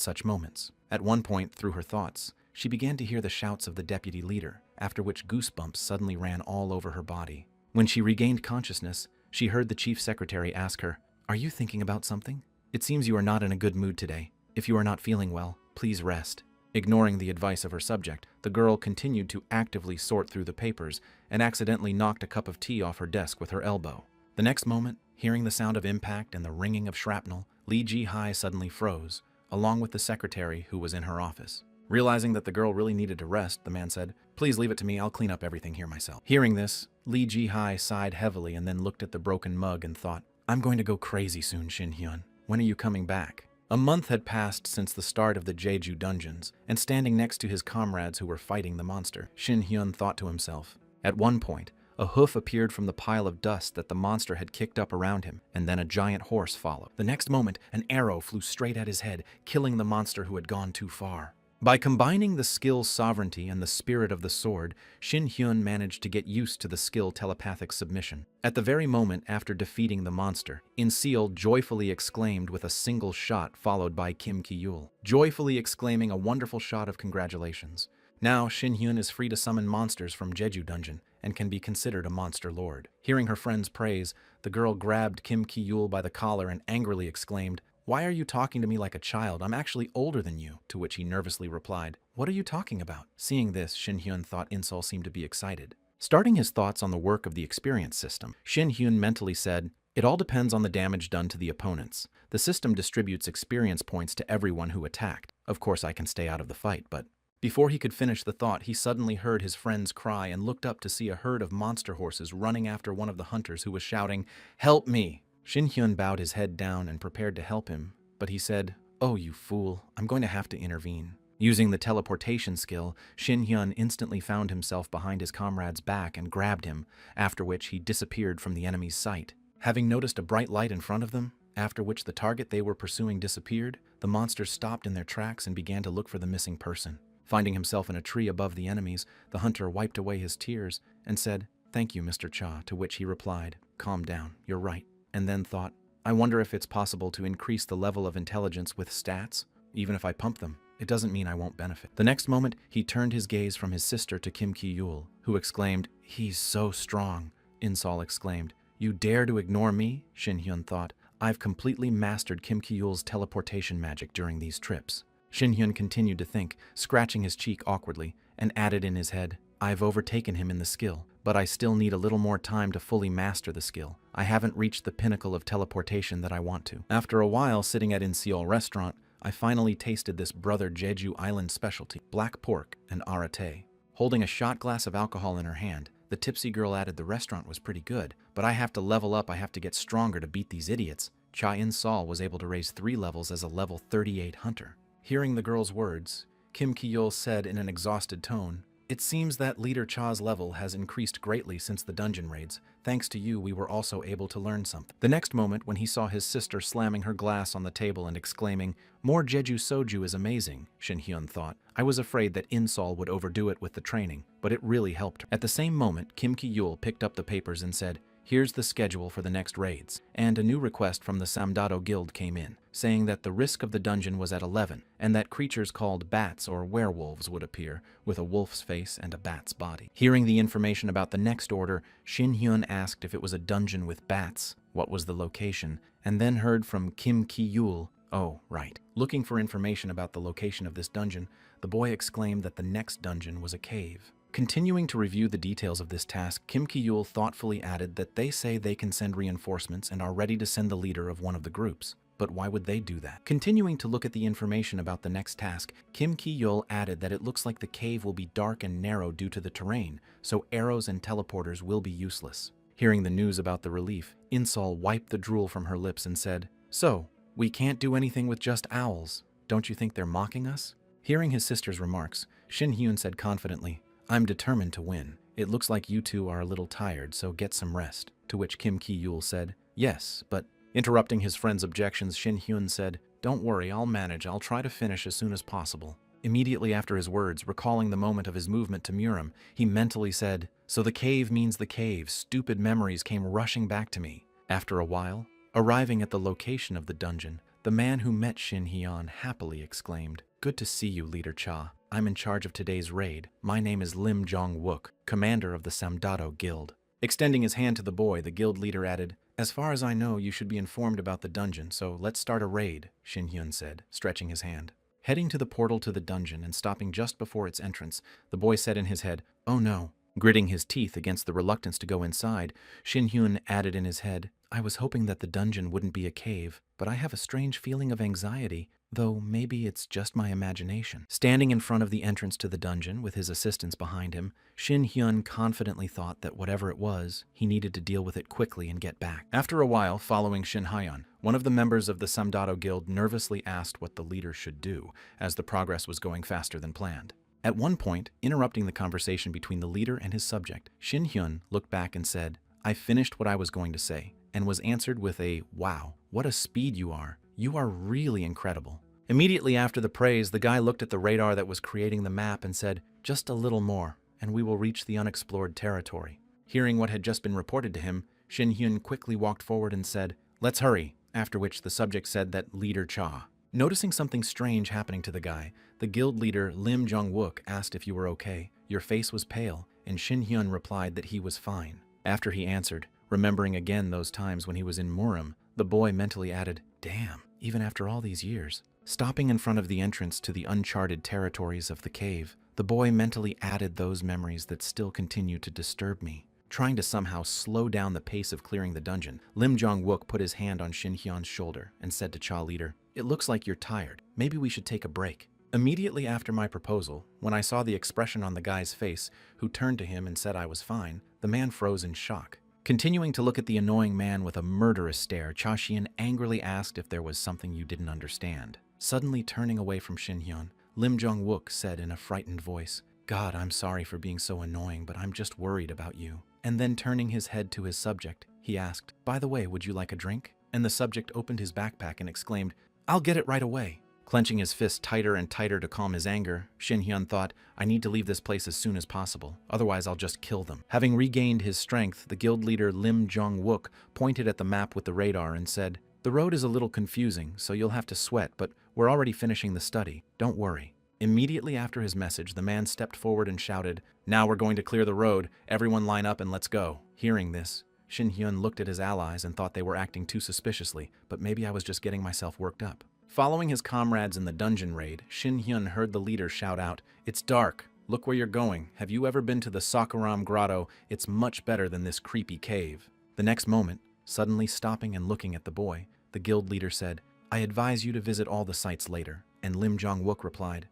such moments. At one point, through her thoughts, she began to hear the shouts of the deputy leader, after which goosebumps suddenly ran all over her body. When she regained consciousness, she heard the chief secretary ask her, "Are you thinking about something? It seems you are not in a good mood today. If you are not feeling well, please rest." Ignoring the advice of her subject, the girl continued to actively sort through the papers and accidentally knocked a cup of tea off her desk with her elbow. The next moment, hearing the sound of impact and the ringing of shrapnel, Lee Jihei suddenly froze, along with the secretary who was in her office. Realizing that the girl really needed to rest, the man said, "Please leave it to me, I'll clean up everything here myself." Hearing this, Lee Jihei sighed heavily and then looked at the broken mug and thought, "I'm going to go crazy soon, Shin Hyun. When are you coming back?" A month had passed since the start of the Jeju dungeons, and standing next to his comrades who were fighting the monster, Shin Hyun thought to himself. At one point, a hoof appeared from the pile of dust that the monster had kicked up around him, and then a giant horse followed. The next moment, an arrow flew straight at his head, killing the monster who had gone too far. By combining the skill sovereignty and the spirit of the sword, Shin Hyun managed to get used to the skill telepathic submission. At the very moment after defeating the monster, In-Seal joyfully exclaimed with a single shot followed by Kim Ki-yul, joyfully exclaiming a wonderful shot of congratulations. Now Shin Hyun is free to summon monsters from Jeju Dungeon and can be considered a monster lord. Hearing her friend's praise, the girl grabbed Kim Ki-yul by the collar and angrily exclaimed, "Why are you talking to me like a child? I'm actually older than you," to which he nervously replied, "What are you talking about?" Seeing this, Shin Hyun thought In-Seal seemed to be excited. Starting his thoughts on the work of the experience system, Shin Hyun mentally said, "It all depends on the damage done to the opponents. The system distributes experience points to everyone who attacked. Of course I can stay out of the fight, but..." Before he could finish the thought, he suddenly heard his friend's cry and looked up to see a herd of monster horses running after one of the hunters who was shouting, "Help me!" Shin Hyun bowed his head down and prepared to help him, but he said, "Oh, you fool, I'm going to have to intervene." Using the teleportation skill, Shin Hyun instantly found himself behind his comrade's back and grabbed him, after which he disappeared from the enemy's sight. Having noticed a bright light in front of them, after which the target they were pursuing disappeared, the monsters stopped in their tracks and began to look for the missing person. Finding himself in a tree above the enemies, the hunter wiped away his tears and said, Thank you, Mr. Cha, to which he replied, calm down, you're right, and then thought, I wonder if it's possible to increase the level of intelligence with stats, even if I pump them. It doesn't mean I won't benefit. The next moment, he turned his gaze from his sister to Kim Ki-yul, who exclaimed, he's so strong. Insol exclaimed, you dare to ignore me? Shin Hyun thought, I've completely mastered Kim Ki-yul's teleportation magic during these trips. Shin Hyun continued to think, scratching his cheek awkwardly, and added in his head, I've overtaken him in the skill, but I still need a little more time to fully master the skill. I haven't reached the pinnacle of teleportation that I want to. After a while sitting at Inseol restaurant, I finally tasted this brother Jeju Island specialty, black pork and arate. Holding a shot glass of alcohol in her hand, the tipsy girl added the restaurant was pretty good, but I have to level up, I have to get stronger to beat these idiots. Cha In-sol was able to raise 3 levels as a level 38 hunter. Hearing the girl's words, Kim Ki-yul said in an exhausted tone, it seems that Leader Cha's level has increased greatly since the dungeon raids. Thanks to you, we were also able to learn something. The next moment, when he saw his sister slamming her glass on the table and exclaiming, more Jeju soju is amazing, Shin Hyun thought. I was afraid that Insol would overdo it with the training, but it really helped her. At the same moment, Kim Ki-yul picked up the papers and said, here's the schedule for the next raids. And a new request from the Samdado Guild came in, saying that the risk of the dungeon was at 11, and that creatures called bats or werewolves would appear, with a wolf's face and a bat's body. Hearing the information about the next order, Shin Hyun asked if it was a dungeon with bats, what was the location, and then heard from Kim Ki-yul, oh, right. Looking for information about the location of this dungeon, the boy exclaimed that the next dungeon was a cave. Continuing to review the details of this task, Kim Ki-yul thoughtfully added that they say they can send reinforcements and are ready to send the leader of one of the groups. But why would they do that? Continuing to look at the information about the next task, Kim Ki-yul added that it looks like the cave will be dark and narrow due to the terrain, so arrows and teleporters will be useless. Hearing the news about the relief, Insol wiped the drool from her lips and said, so, we can't do anything with just owls. Don't you think they're mocking us? Hearing his sister's remarks, Shin Hyun said confidently, I'm determined to win. It looks like you two are a little tired, so get some rest. To which Kim Ki-yul said, yes, but... Interrupting his friend's objections, Shin Hyun said, don't worry, I'll manage. I'll try to finish as soon as possible. Immediately after his words, recalling the moment of his movement to Muram, he mentally said, so the cave means the cave. Stupid memories came rushing back to me. After a while, arriving at the location of the dungeon, the man who met Shin Hyun happily exclaimed, good to see you, Leader Cha. I'm in charge of today's raid. My name is Lim Jong-wook, commander of the Samdado Guild. Extending his hand to the boy, the guild leader added, as far as I know, you should be informed about the dungeon, so let's start a raid, Shin Hyun said, stretching his hand. Heading to the portal to the dungeon and stopping just before its entrance, the boy said in his head, oh no. Gritting his teeth against the reluctance to go inside, Shin Hyun added in his head, I was hoping that the dungeon wouldn't be a cave, but I have a strange feeling of anxiety, though maybe it's just my imagination. Standing in front of the entrance to the dungeon with his assistants behind him, Shin Hyun confidently thought that whatever it was, he needed to deal with it quickly and get back. After a while, following Shin Hyun, one of the members of the Samdado Guild nervously asked what the leader should do, as the progress was going faster than planned. At one point, interrupting the conversation between the leader and his subject, Shin Hyun looked back and said, I finished what I was going to say, and was answered with a, wow, what a speed you are. You are really incredible. Immediately after the praise, the guy looked at the radar that was creating the map and said, just a little more, and we will reach the unexplored territory. Hearing what had just been reported to him, Shin Hyun quickly walked forward and said, let's hurry, after which the subject said that Leader Cha. Noticing something strange happening to the guy, the guild leader Lim Jong-wook asked if you were okay. Your face was pale, and Shin Hyun replied that he was fine. After he answered, remembering again those times when he was in Muram, the boy mentally added, damn, even after all these years. Stopping in front of the entrance to the uncharted territories of the cave, the boy mentally added those memories that still continue to disturb me. Trying to somehow slow down the pace of clearing the dungeon, Lim Jong-wook put his hand on Shin Hyun's shoulder and said to Cha leader, it looks like you're tired. Maybe we should take a break. Immediately after my proposal, when I saw the expression on the guy's face, who turned to him and said I was fine, the man froze in shock. Continuing to look at the annoying man with a murderous stare, Cha Xian angrily asked if there was something you didn't understand. Suddenly turning away from Shin Hyun, Lim Jong-wook said in a frightened voice, God, I'm sorry for being so annoying, but I'm just worried about you. And then turning his head to his subject, he asked, by the way, would you like a drink? And the subject opened his backpack and exclaimed, I'll get it right away. Clenching his fist tighter and tighter to calm his anger, Shin Hyun thought, I need to leave this place as soon as possible, otherwise I'll just kill them. Having regained his strength, the guild leader Lim Jong-wook pointed at the map with the radar and said, the road is a little confusing, so you'll have to sweat, but we're already finishing the study. Don't worry. Immediately after his message, the man stepped forward and shouted, now we're going to clear the road. Everyone line up and let's go. Hearing this, Shin Hyun looked at his allies and thought they were acting too suspiciously, but maybe I was just getting myself worked up. Following his comrades in the dungeon raid, Shin Hyun heard the leader shout out, it's dark. Look where you're going. Have you ever been to the Sakuram Grotto? It's much better than this creepy cave. The next moment, suddenly stopping and looking at the boy, the guild leader said, I advise you to visit all the sites later. And Lim Jong-wook replied,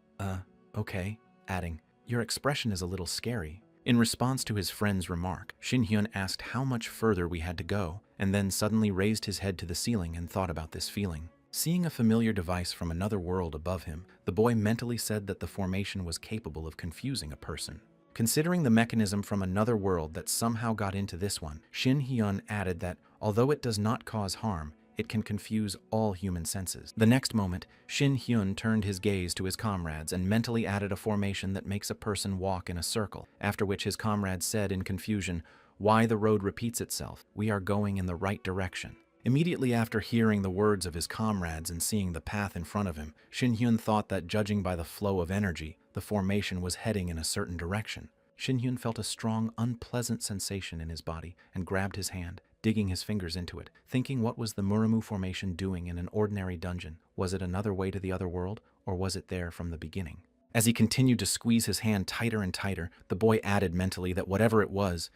okay, adding, your expression is a little scary. In response to his friend's remark, Shin Hyun asked how much further we had to go, and then suddenly raised his head to the ceiling and thought about this feeling. Seeing a familiar device from another world above him, the boy mentally said that the formation was capable of confusing a person. Considering the mechanism from another world that somehow got into this one, Shin Hyun added that, although it does not cause harm, it can confuse all human senses. The next moment, Shin Hyun turned his gaze to his comrades and mentally added a formation that makes a person walk in a circle, after which his comrades said in confusion, why the road repeats itself? We are going in the right direction. Immediately after hearing the words of his comrades and seeing the path in front of him, Shin Hyun thought that judging by the flow of energy, the formation was heading in a certain direction. Shin Hyun felt a strong, unpleasant sensation in his body and grabbed his hand, digging his fingers into it, thinking what was the Muramu formation doing in an ordinary dungeon? Was it another way to the other world, or was it there from the beginning? As he continued to squeeze his hand tighter and tighter, the boy added mentally that whatever it was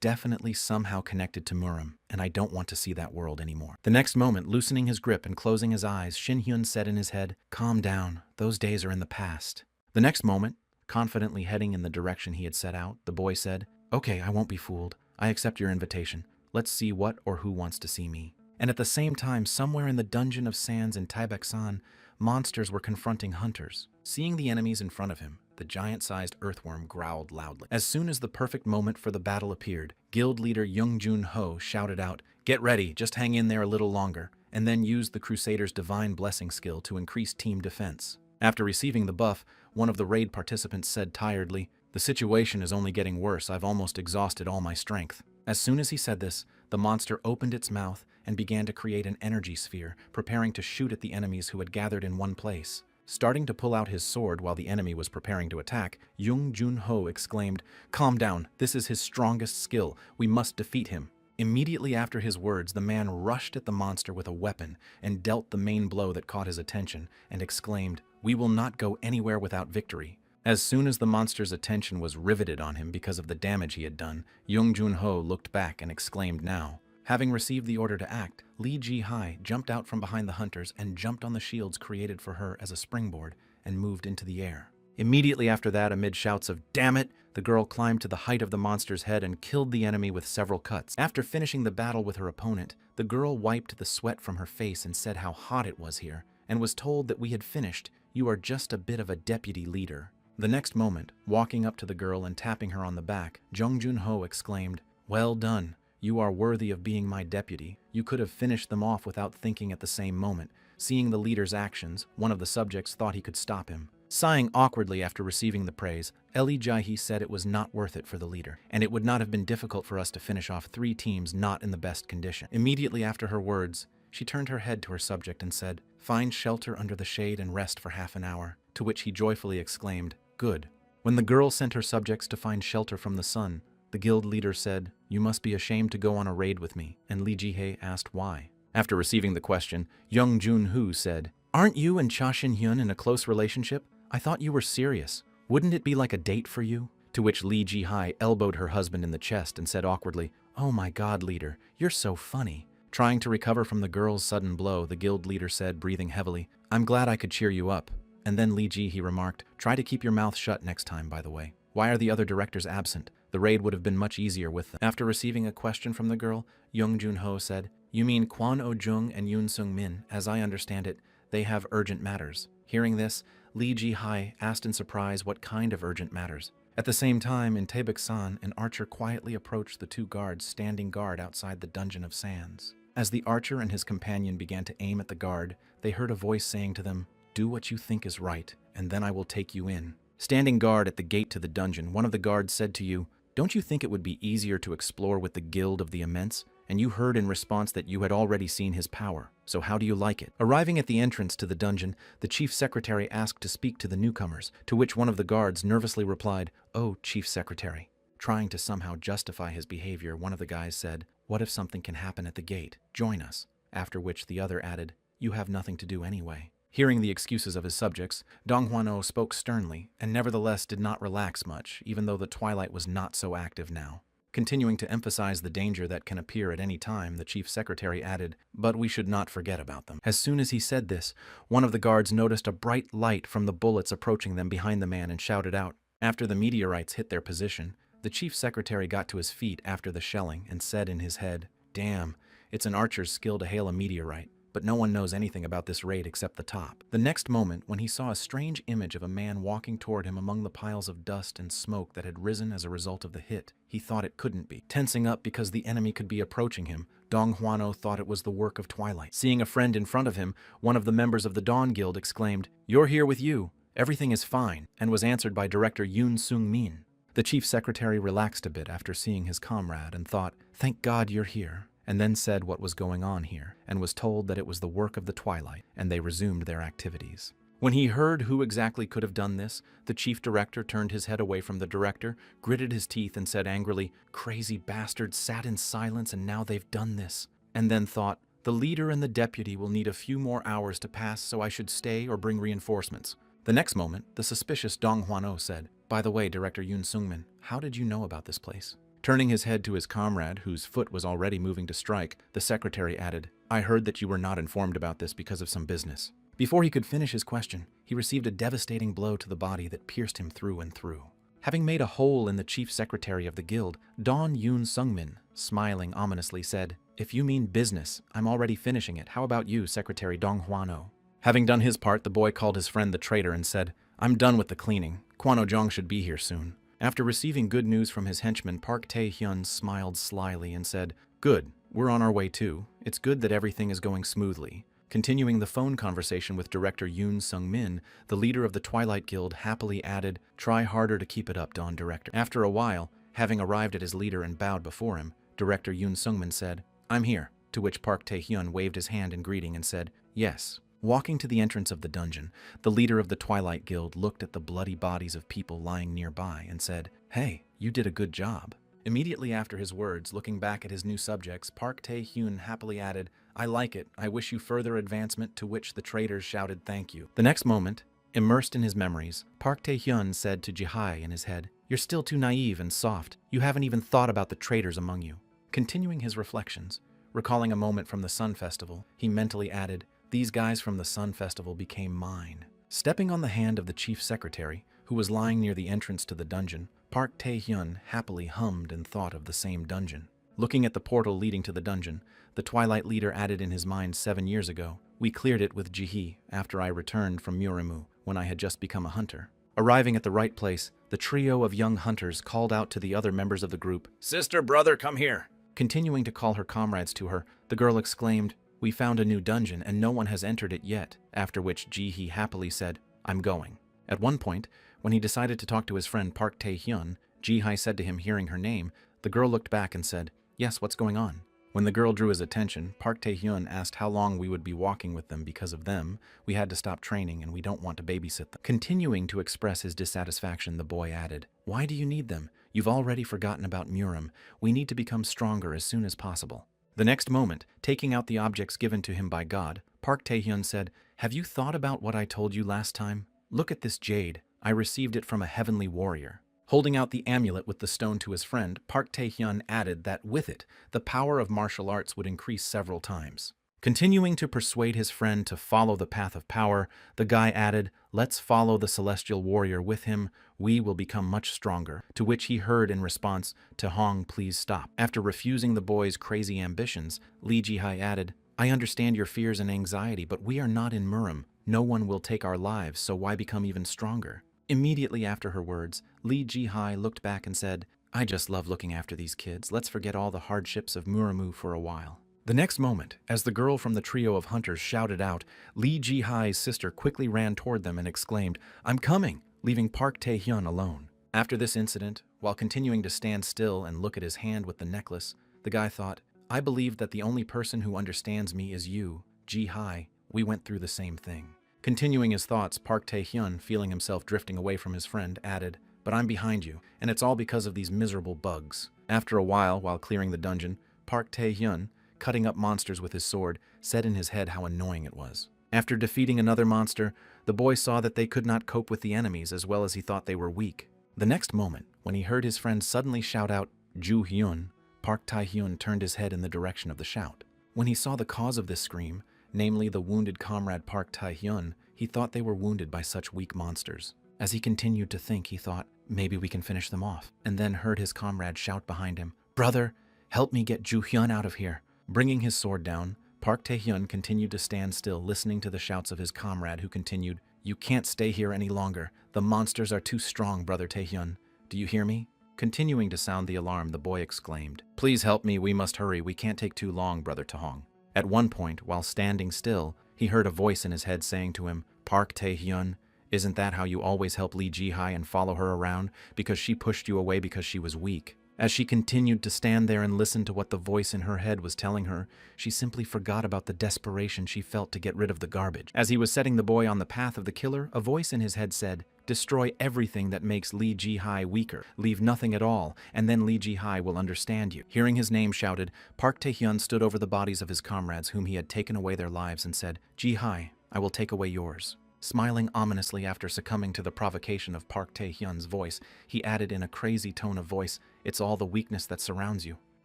definitely somehow connected to Muram, and I don't want to see that world anymore. The next moment, loosening his grip and closing his eyes, Shin Hyun said in his head, calm down, those days are in the past. The next moment, confidently heading in the direction he had set out, the boy said, okay, I won't be fooled. I accept your invitation. Let's see what or who wants to see me. And at the same time, somewhere in the Dungeon of Sands in Taebeksan, monsters were confronting hunters. Seeing the enemies in front of him, the giant-sized earthworm growled loudly. As soon as the perfect moment for the battle appeared, guild leader Young-jun Ho shouted out, get ready, just hang in there a little longer, and then used the Crusader's Divine Blessing skill to increase team defense. After receiving the buff, one of the raid participants said tiredly, the situation is only getting worse, I've almost exhausted all my strength. As soon as he said this, the monster opened its mouth and began to create an energy sphere, preparing to shoot at the enemies who had gathered in one place. Starting to pull out his sword while the enemy was preparing to attack, Young-jun Ho exclaimed, calm down, this is his strongest skill, we must defeat him. Immediately after his words, the man rushed at the monster with a weapon and dealt the main blow that caught his attention and exclaimed, we will not go anywhere without victory. As soon as the monster's attention was riveted on him because of the damage he had done, Young-jun Ho looked back and exclaimed now. Having received the order to act, Lee Ji-hai jumped out from behind the hunters and jumped on the shields created for her as a springboard and moved into the air. Immediately after that, amid shouts of damn it, the girl climbed to the height of the monster's head and killed the enemy with several cuts. After finishing the battle with her opponent, the girl wiped the sweat from her face and said how hot it was here, and was told that we had finished, you are just a bit of a deputy leader. The next moment, walking up to the girl and tapping her on the back, Jung-jun Ho exclaimed, well done, you are worthy of being my deputy. You could have finished them off without thinking at the same moment. Seeing the leader's actions, one of the subjects thought he could stop him. Sighing awkwardly after receiving the praise, Eli Jahi said it was not worth it for the leader, and it would not have been difficult for us to finish off 3 teams not in the best condition. Immediately after her words, she turned her head to her subject and said, find shelter under the shade and rest for half an hour, to which he joyfully exclaimed, good. When the girl sent her subjects to find shelter from the sun, the guild leader said, you must be ashamed to go on a raid with me, and Lee Ji-hae asked why. After receiving the question, Young-jun Ho said, aren't you and Cha Shin-hyun in a close relationship? I thought you were serious. Wouldn't it be like a date for you? To which Lee Ji-hae elbowed her husband in the chest and said awkwardly, oh my god, leader, you're so funny. Trying to recover from the girl's sudden blow, the guild leader said, breathing heavily, I'm glad I could cheer you up. And then Lee Ji, he remarked, try to keep your mouth shut next time, by the way. Why are the other directors absent? The raid would have been much easier with them. After receiving a question from the girl, Young-jun Ho said, you mean Kwon Oh-jung and Yoon Sung-min, as I understand it, they have urgent matters. Hearing this, Lee Ji-hae asked in surprise what kind of urgent matters. At the same time, in Taebeksan, an archer quietly approached the 2 guards standing guard outside the Dungeon of Sands. As the archer and his companion began to aim at the guard, they heard a voice saying to them, Do what you think is right, and then I will take you in. Standing guard at the gate to the dungeon, one of the guards said to you, don't you think it would be easier to explore with the Guild of the Immense? And you heard in response that you had already seen his power. So how do you like it? Arriving at the entrance to the dungeon, the chief secretary asked to speak to the newcomers, to which one of the guards nervously replied, "Oh, chief secretary." Trying to somehow justify his behavior, one of the guys said, "What if something can happen at the gate? Join us." After which the other added, "You have nothing to do anyway." Hearing the excuses of his subjects, Dong Huano spoke sternly, and nevertheless did not relax much, even though the twilight was not so active now. Continuing to emphasize the danger that can appear at any time, the chief secretary added, "But we should not forget about them." As soon as he said this, one of the guards noticed a bright light from the bullets approaching them behind the man and shouted out. After the meteorites hit their position, the chief secretary got to his feet after the shelling and said in his head, "Damn, it's an archer's skill to hail a meteorite. But no one knows anything about this raid except the top." The next moment, when he saw a strange image of a man walking toward him among the piles of dust and smoke that had risen as a result of the hit, he thought it couldn't be. Tensing up because the enemy could be approaching him, Dong Huano thought it was the work of twilight. Seeing a friend in front of him, one of the members of the Dawn Guild exclaimed, "You're here with you. Everything is fine," and was answered by director Yoon Sung-min. The chief secretary relaxed a bit after seeing his comrade and thought, "Thank God you're here," and then said what was going on here, and was told that it was the work of the twilight, and they resumed their activities. When he heard who exactly could have done this, the chief director turned his head away from the director, gritted his teeth, and said angrily, "Crazy bastards sat in silence and now they've done this," and then thought, "The leader and the deputy will need a few more hours to pass, so I should stay or bring reinforcements." The next moment, the suspicious Dong Huano said, "By the way, Director Yoon Sung-min, how did you know about this place?" Turning his head to his comrade, whose foot was already moving to strike, the secretary added, "I heard that you were not informed about this because of some business." Before he could finish his question, he received a devastating blow to the body that pierced him through and through. Having made a hole in the chief secretary of the guild, Don Yoon Sung-min, smiling ominously, said, "If you mean business, I'm already finishing it. How about you, Secretary Dong Huano?" Having done his part, the boy called his friend the traitor and said, "I'm done with the cleaning. Kwano Jong should be here soon." After receiving good news from his henchman, Park Tae-hyun smiled slyly and said, "Good, we're on our way too. It's good that everything is going smoothly." Continuing the phone conversation with Director Yoon Sung-min, the leader of the Twilight Guild happily added, "Try harder to keep it up, Don Director." After a while, having arrived at his leader and bowed before him, Director Yoon Sung-min said, "I'm here," to which Park Tae-hyun waved his hand in greeting and said, "Yes." Walking to the entrance of the dungeon, the leader of the Twilight Guild looked at the bloody bodies of people lying nearby and said, "Hey, you did a good job." Immediately after his words, looking back at his new subjects, Park Tae-hyun happily added, "I like it. I wish you further advancement," to which the traitors shouted thank you. The next moment, immersed in his memories, Park Tae-hyun said to Jihai in his head, "You're still too naive and soft. You haven't even thought about the traitors among you." Continuing his reflections, recalling a moment from the Sun Festival, he mentally added, "These guys from the Sun Festival became mine." Stepping on the hand of the chief secretary, who was lying near the entrance to the dungeon, Park Tae-hyun happily hummed and thought of the same dungeon. Looking at the portal leading to the dungeon, the Twilight leader added in his mind 7 years ago, "We cleared it with Jihi after I returned from Murimu when I had just become a hunter." Arriving at the right place, the trio of young hunters called out to the other members of the group, "Sister, brother, come here." Continuing to call her comrades to her, the girl exclaimed, "We found a new dungeon and no one has entered it yet," after which Jihi happily said, "I'm going." At one point, when he decided to talk to his friend Park Tae-hyun, Jihai said to him, hearing her name, the girl looked back and said, "Yes, what's going on?" When the girl drew his attention, Park Tae-hyun asked how long we would be walking with them because of them. We had to stop training and we don't want to babysit them. Continuing to express his dissatisfaction, the boy added, "Why do you need them? You've already forgotten about Murim. We need to become stronger as soon as possible." The next moment, taking out the objects given to him by God, Park Tae-hyun said, "Have you thought about what I told you last time? Look at this jade. I received it from a heavenly warrior." Holding out the amulet with the stone to his friend, Park Tae-hyun added that with it, the power of martial arts would increase several times. Continuing to persuade his friend to follow the path of power, the guy added, "Let's follow the celestial warrior with him. We will become much stronger," to which he heard in response, "To Hong, please stop." After refusing the boy's crazy ambitions, Lee Ji-hai added, "I understand your fears and anxiety, but we are not in Murim. No one will take our lives, so why become even stronger?" Immediately after her words, Lee Ji-hai looked back and said, "I just love looking after these kids. Let's forget all the hardships of Murimu for a while." The next moment, as the girl from the trio of hunters shouted out, Lee Ji-hai's sister quickly ran toward them and exclaimed, "I'm coming," leaving Park Tae-hyun alone. After this incident, while continuing to stand still and look at his hand with the necklace, the guy thought, "I believe that the only person who understands me is you, Ji-hai. We went through the same thing." Continuing his thoughts, Park Tae-hyun, feeling himself drifting away from his friend, added, "But I'm behind you, and it's all because of these miserable bugs." After a while clearing the dungeon, Park Tae-hyun, cutting up monsters with his sword, said in his head how annoying it was. After defeating another monster, the boy saw that they could not cope with the enemies as well as he thought they were weak. The next moment, when he heard his friend suddenly shout out, "Ju-hyun," Park Tae-hyun turned his head in the direction of the shout. When he saw the cause of this scream, namely the wounded comrade Park Tae-hyun, he thought they were wounded by such weak monsters. As he continued to think, he thought, maybe we can finish them off, and then heard his comrade shout behind him, "Brother, help me get Ju-hyun out of here." Bringing his sword down, Park Tae-hyun continued to stand still, listening to the shouts of his comrade, who continued, "You can't stay here any longer. The monsters are too strong, Brother Tae-hyun. Do you hear me?" Continuing to sound the alarm, the boy exclaimed, "Please help me, we must hurry. We can't take too long, Brother Tahong." At one point, while standing still, he heard a voice in his head saying to him, "Park Tae-hyun, isn't that how you always help Lee Ji-hai and follow her around? Because she pushed you away because she was weak." As she continued to stand there and listen to what the voice in her head was telling her, she simply forgot about the desperation she felt to get rid of the garbage. As he was setting the boy on the path of the killer, a voice in his head said, "Destroy everything that makes Lee Ji-hai weaker. Leave nothing at all, and then Lee Ji-hai will understand you." Hearing his name shouted, Park Tae-hyun stood over the bodies of his comrades whom he had taken away their lives and said, "Ji-hai, I will take away yours." Smiling ominously after succumbing to the provocation of Park Tae-hyun's voice, he added in a crazy tone of voice, "It's all the weakness that surrounds you."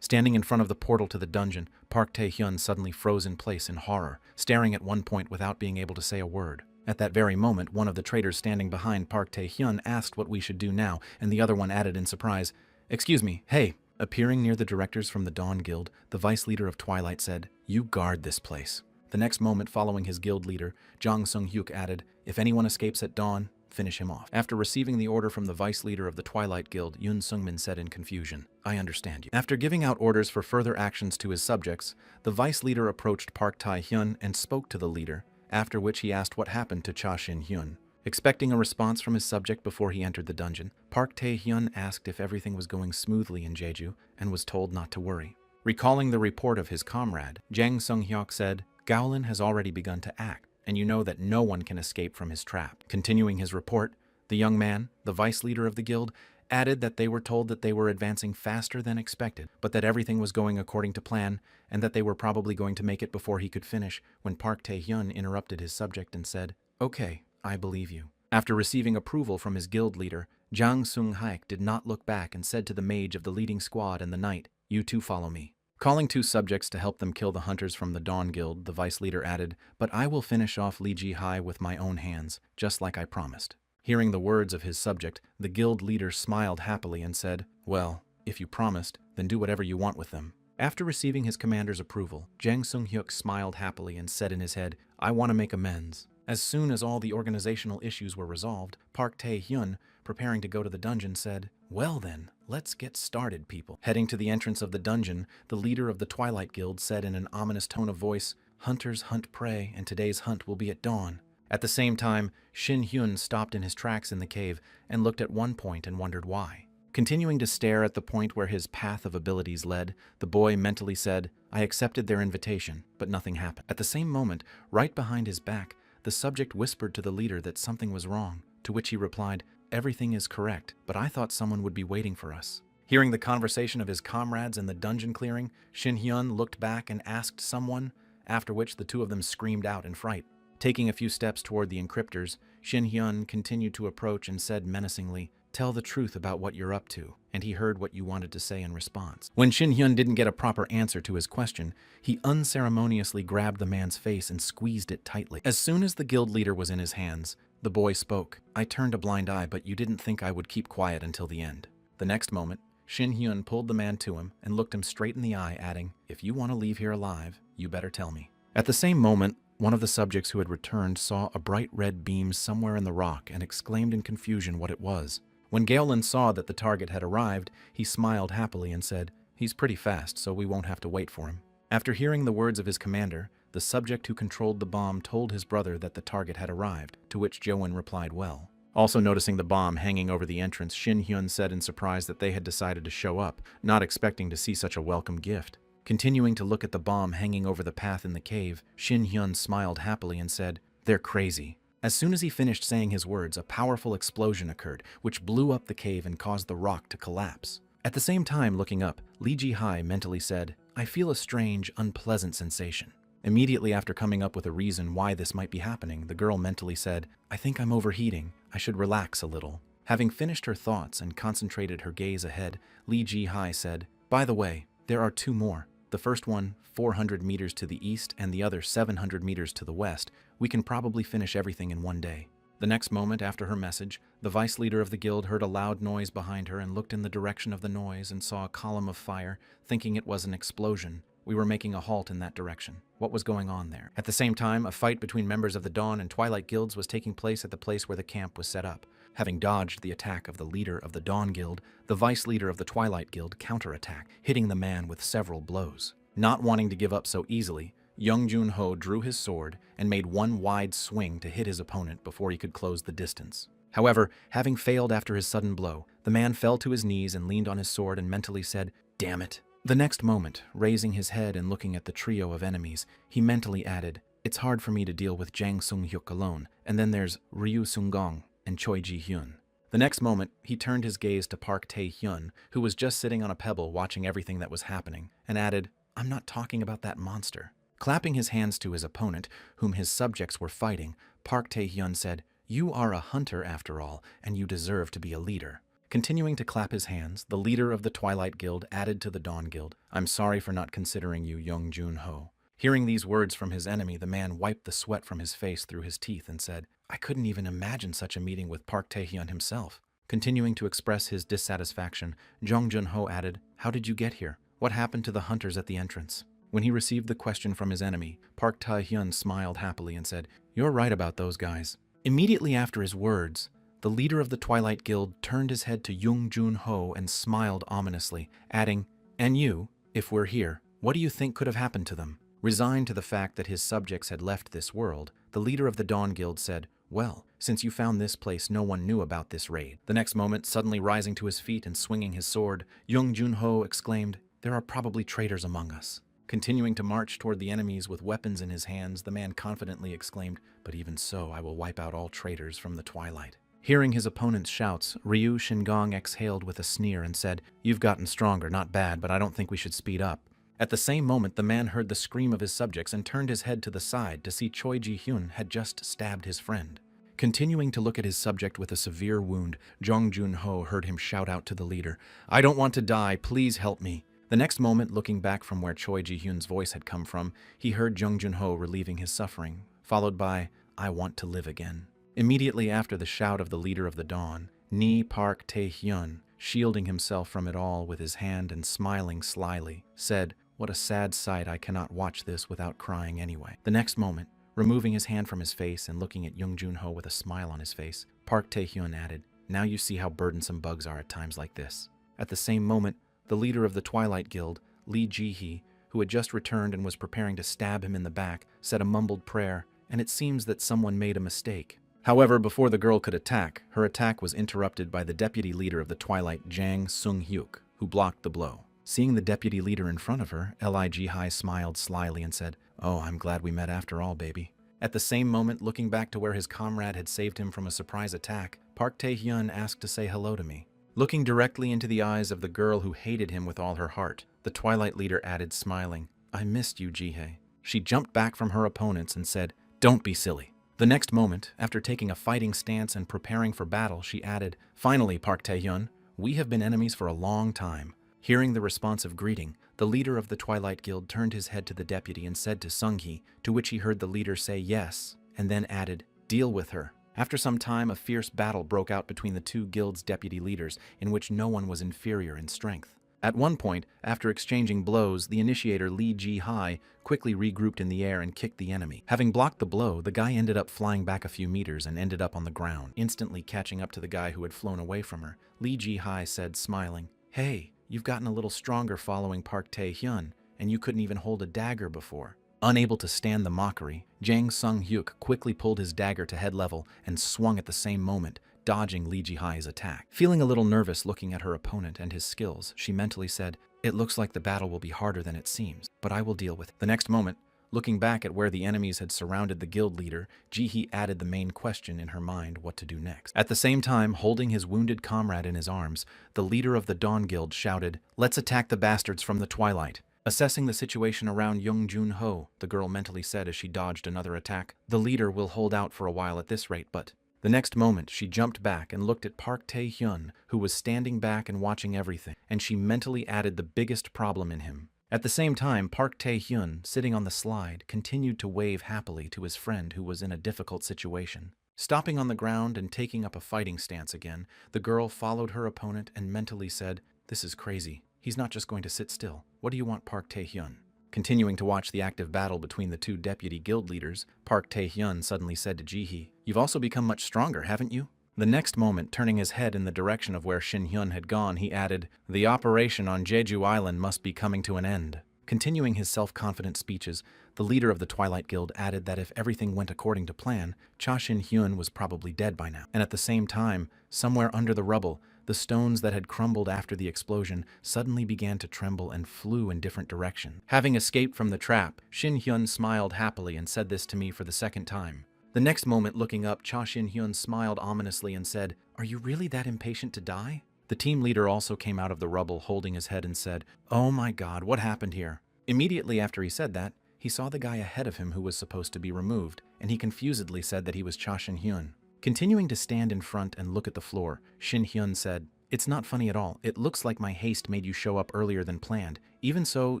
Standing in front of the portal to the dungeon, Park Tae-hyun suddenly froze in place in horror, staring at one point without being able to say a word. At that very moment, one of the traders standing behind Park Tae-hyun asked what we should do now, and the other one added in surprise, "Excuse me, hey." Appearing near the directors from the Dawn Guild, the vice leader of Twilight said, "You guard this place." The next moment, following his guild leader, Jang Sung-hyuk added, "If anyone escapes at dawn, finish him off." After receiving the order from the vice leader of the Twilight Guild, Yoon Sung-min said in confusion, "I understand you." After giving out orders for further actions to his subjects, the vice leader approached Park Tae-hyun and spoke to the leader, after which he asked what happened to Cha Shin-hyun. Expecting a response from his subject before he entered the dungeon, Park Tae-hyun asked if everything was going smoothly in Jeju and was told not to worry. Recalling the report of his comrade, Jang Sung-hyuk said, "Gowlin has already begun to act, and you know that no one can escape from his trap." Continuing his report, the young man, the vice leader of the guild, added that they were told that they were advancing faster than expected, but that everything was going according to plan, and that they were probably going to make it before he could finish, when Park Tae-hyun interrupted his subject and said, "Okay, I believe you." After receiving approval from his guild leader, Jang Sung-hyuk did not look back and said to the mage of the leading squad and the knight, "You two follow me." Calling two subjects to help them kill the hunters from the Dawn Guild, the vice leader added, "But I will finish off Lee Ji-hai with my own hands, just like I promised." Hearing the words of his subject, the guild leader smiled happily and said, "Well, if you promised, then do whatever you want with them." After receiving his commander's approval, Jang Sung-hyuk smiled happily and said in his head, "I want to make amends." As soon as all the organizational issues were resolved, Park Tae-hyun, preparing to go to the dungeon, said, "Well then, let's get started, people." Heading to the entrance of the dungeon, the leader of the Twilight Guild said in an ominous tone of voice, "Hunters hunt prey, and today's hunt will be at dawn." At the same time, Shin-hyun stopped in his tracks in the cave and looked at one point and wondered why. Continuing to stare at the point where his path of abilities led, the boy mentally said, "I accepted their invitation, but nothing happened." At the same moment, right behind his back, the subject whispered to the leader that something was wrong, to which he replied, "Everything is correct, but I thought someone would be waiting for us." Hearing the conversation of his comrades in the dungeon clearing, Shin-hyun looked back and asked someone, after which the two of them screamed out in fright. Taking a few steps toward the encryptors, Shin-hyun continued to approach and said menacingly, "Tell the truth about what you're up to," and he heard what you wanted to say in response. When Shin-hyun didn't get a proper answer to his question, he unceremoniously grabbed the man's face and squeezed it tightly. As soon as the guild leader was in his hands, the boy spoke, "I turned a blind eye, but you didn't think I would keep quiet until the end." The next moment, Shin-hyun pulled the man to him and looked him straight in the eye, adding, "If you want to leave here alive, you better tell me." At the same moment, one of the subjects who had returned saw a bright red beam somewhere in the rock and exclaimed in confusion what it was. When Galen saw that the target had arrived, he smiled happily and said, "He's pretty fast, so we won't have to wait for him." After hearing the words of his commander, the subject who controlled the bomb told his brother that the target had arrived, to which Joan replied well. Also noticing the bomb hanging over the entrance, Shin Hyun said in surprise that they had decided to show up, not expecting to see such a welcome gift. Continuing to look at the bomb hanging over the path in the cave, Shin Hyun smiled happily and said, "They're crazy." As soon as he finished saying his words, a powerful explosion occurred, which blew up the cave and caused the rock to collapse. At the same time, looking up, Lee Ji-hai mentally said, "I feel a strange, unpleasant sensation." Immediately after coming up with a reason why this might be happening, the girl mentally said, "I think I'm overheating. I should relax a little." Having finished her thoughts and concentrated her gaze ahead, Lee Ji-hai said, "By the way, there are 2 more. The first one, 400 meters to the east, and the other 700 meters to the west. We can probably finish everything in one day." The next moment after her message, the vice leader of the guild heard a loud noise behind her and looked in the direction of the noise and saw a column of fire, thinking it was an explosion. We were making a halt in that direction. What was going on there? At the same time, a fight between members of the Dawn and Twilight guilds was taking place at the place where the camp was set up. Having dodged the attack of the leader of the Dawn guild, the vice leader of the Twilight guild counterattacked, hitting the man with several blows. Not wanting to give up so easily, Young Jun-ho drew his sword and made one wide swing to hit his opponent before he could close the distance. However, having failed after his sudden blow, the man fell to his knees and leaned on his sword and mentally said, "Damn it." The next moment, raising his head and looking at the trio of enemies, he mentally added, "It's hard for me to deal with Jang Sung-hyuk alone, and then there's Ryu Sung-gong and Choi Ji-hyun." The next moment, he turned his gaze to Park Tae-hyun, who was just sitting on a pebble watching everything that was happening, and added, "I'm not talking about that monster." Clapping his hands to his opponent, whom his subjects were fighting, Park Tae-hyun said, "You are a hunter after all, and you deserve to be a leader." Continuing to clap his hands, the leader of the Twilight Guild added to the Dawn Guild, "I'm sorry for not considering you Young Jun-ho." Hearing these words from his enemy, the man wiped the sweat from his face through his teeth and said, "I couldn't even imagine such a meeting with Park Tae-hyun himself." Continuing to express his dissatisfaction, Jung Jun-ho added, "How did you get here? What happened to the hunters at the entrance?" When he received the question from his enemy, Park Tae-hyun smiled happily and said, "You're right about those guys." Immediately after his words, the leader of the Twilight Guild turned his head to Young Jun-ho and smiled ominously, adding, "And you, if we're here, what do you think could have happened to them?" Resigned to the fact that his subjects had left this world, the leader of the Dawn Guild said, "Well, since you found this place, no one knew about this raid." The next moment, suddenly rising to his feet and swinging his sword, Young Jun-ho exclaimed, "There are probably traitors among us." Continuing to march toward the enemies with weapons in his hands, the man confidently exclaimed, "But even so, I will wipe out all traitors from the Twilight." Hearing his opponent's shouts, Ryu Shingong exhaled with a sneer and said, "You've gotten stronger, not bad, but I don't think we should speed up." At the same moment, the man heard the scream of his subjects and turned his head to the side to see Choi Ji-hyun had just stabbed his friend. Continuing to look at his subject with a severe wound, Jung Jun-ho heard him shout out to the leader, "I don't want to die, please help me." The next moment, looking back from where Choi Ji-hyun's voice had come from, he heard Jung Jun-ho relieving his suffering, followed by, "I want to live again." Immediately after the shout of the leader of the Dawn, Ni Park Tae-hyun, shielding himself from it all with his hand and smiling slyly, said, "What a sad sight, I cannot watch this without crying anyway." The next moment, removing his hand from his face and looking at Jung Jun-ho with a smile on his face, Park Tae-hyun added, "Now you see how burdensome bugs are at times like this." At the same moment, the leader of the Twilight Guild, Lee Ji-hee, who had just returned and was preparing to stab him in the back, said a mumbled prayer, and it seems that someone made a mistake. However, before the girl could attack, her attack was interrupted by the deputy leader of the Twilight, Jang Sung-hyuk, who blocked the blow. Seeing the deputy leader in front of her, Lee Ji-hee smiled slyly and said, "Oh, I'm glad we met after all, baby." At the same moment, looking back to where his comrade had saved him from a surprise attack, Park Tae-hyun asked to say hello to me. Looking directly into the eyes of the girl who hated him with all her heart, the Twilight leader added, smiling, "I missed you, Ji-hee." She jumped back from her opponents and said, "Don't be silly." The next moment, after taking a fighting stance and preparing for battle, she added, "Finally, Park Tae-hyun, we have been enemies for a long time." Hearing the responsive greeting, the leader of the Twilight Guild turned his head to the deputy and said to Sung-hee, to which he heard the leader say yes, and then added, "Deal with her." After some time, a fierce battle broke out between the two guilds' deputy leaders, in which no one was inferior in strength. At one point, after exchanging blows, the initiator Lee Ji-hee quickly regrouped in the air and kicked the enemy. Having blocked the blow, the guy ended up flying back a few meters and ended up on the ground, instantly catching up to the guy who had flown away from her. Lee Ji-hee said, smiling, "Hey, you've gotten a little stronger following Park Tae-hyun, and you couldn't even hold a dagger before." Unable to stand the mockery, Jang Sung-hyuk quickly pulled his dagger to head level and swung at the same moment, dodging Lee Ji-hai's attack. Feeling a little nervous looking at her opponent and his skills, she mentally said, "It looks like the battle will be harder than it seems, but I will deal with it." The next moment, looking back at where the enemies had surrounded the guild leader, Ji-hee added the main question in her mind: what to do next. At the same time, holding his wounded comrade in his arms, the leader of the Dawn Guild shouted, "Let's attack the bastards from the twilight." Assessing the situation around Young Jun-ho, the girl mentally said as she dodged another attack, "The leader will hold out for a while at this rate, but..." The next moment, she jumped back and looked at Park Tae-hyun, who was standing back and watching everything, and she mentally added the biggest problem in him. At the same time, Park Tae-hyun, sitting on the slide, continued to wave happily to his friend who was in a difficult situation. Stopping on the ground and taking up a fighting stance again, the girl followed her opponent and mentally said, "This is crazy. He's not just going to sit still. What do you want, Park Tae-hyun?" Continuing to watch the active battle between the two deputy guild leaders, Park Tae-hyun suddenly said to Ji-hee, "You've also become much stronger, haven't you?" The next moment, turning his head in the direction of where Shin-hyun had gone, he added, "The operation on Jeju Island must be coming to an end." Continuing his self-confident speeches, the leader of the Twilight Guild added that if everything went according to plan, Cha Shin-hyun was probably dead by now. And at the same time, somewhere under the rubble, the stones that had crumbled after the explosion suddenly began to tremble and flew in different directions. Having escaped from the trap, Shin-hyun smiled happily and said this to me for the second time. The next moment, looking up, Cha Shin-hyun smiled ominously and said, "Are you really that impatient to die?" The team leader also came out of the rubble holding his head and said, "Oh my god, what happened here?" Immediately after he said that, he saw the guy ahead of him who was supposed to be removed, and he confusedly said that he was Cha Shin-hyun. Continuing to stand in front and look at the floor, Shin-hyun said, "It's not funny at all. It looks like my haste made you show up earlier than planned. Even so,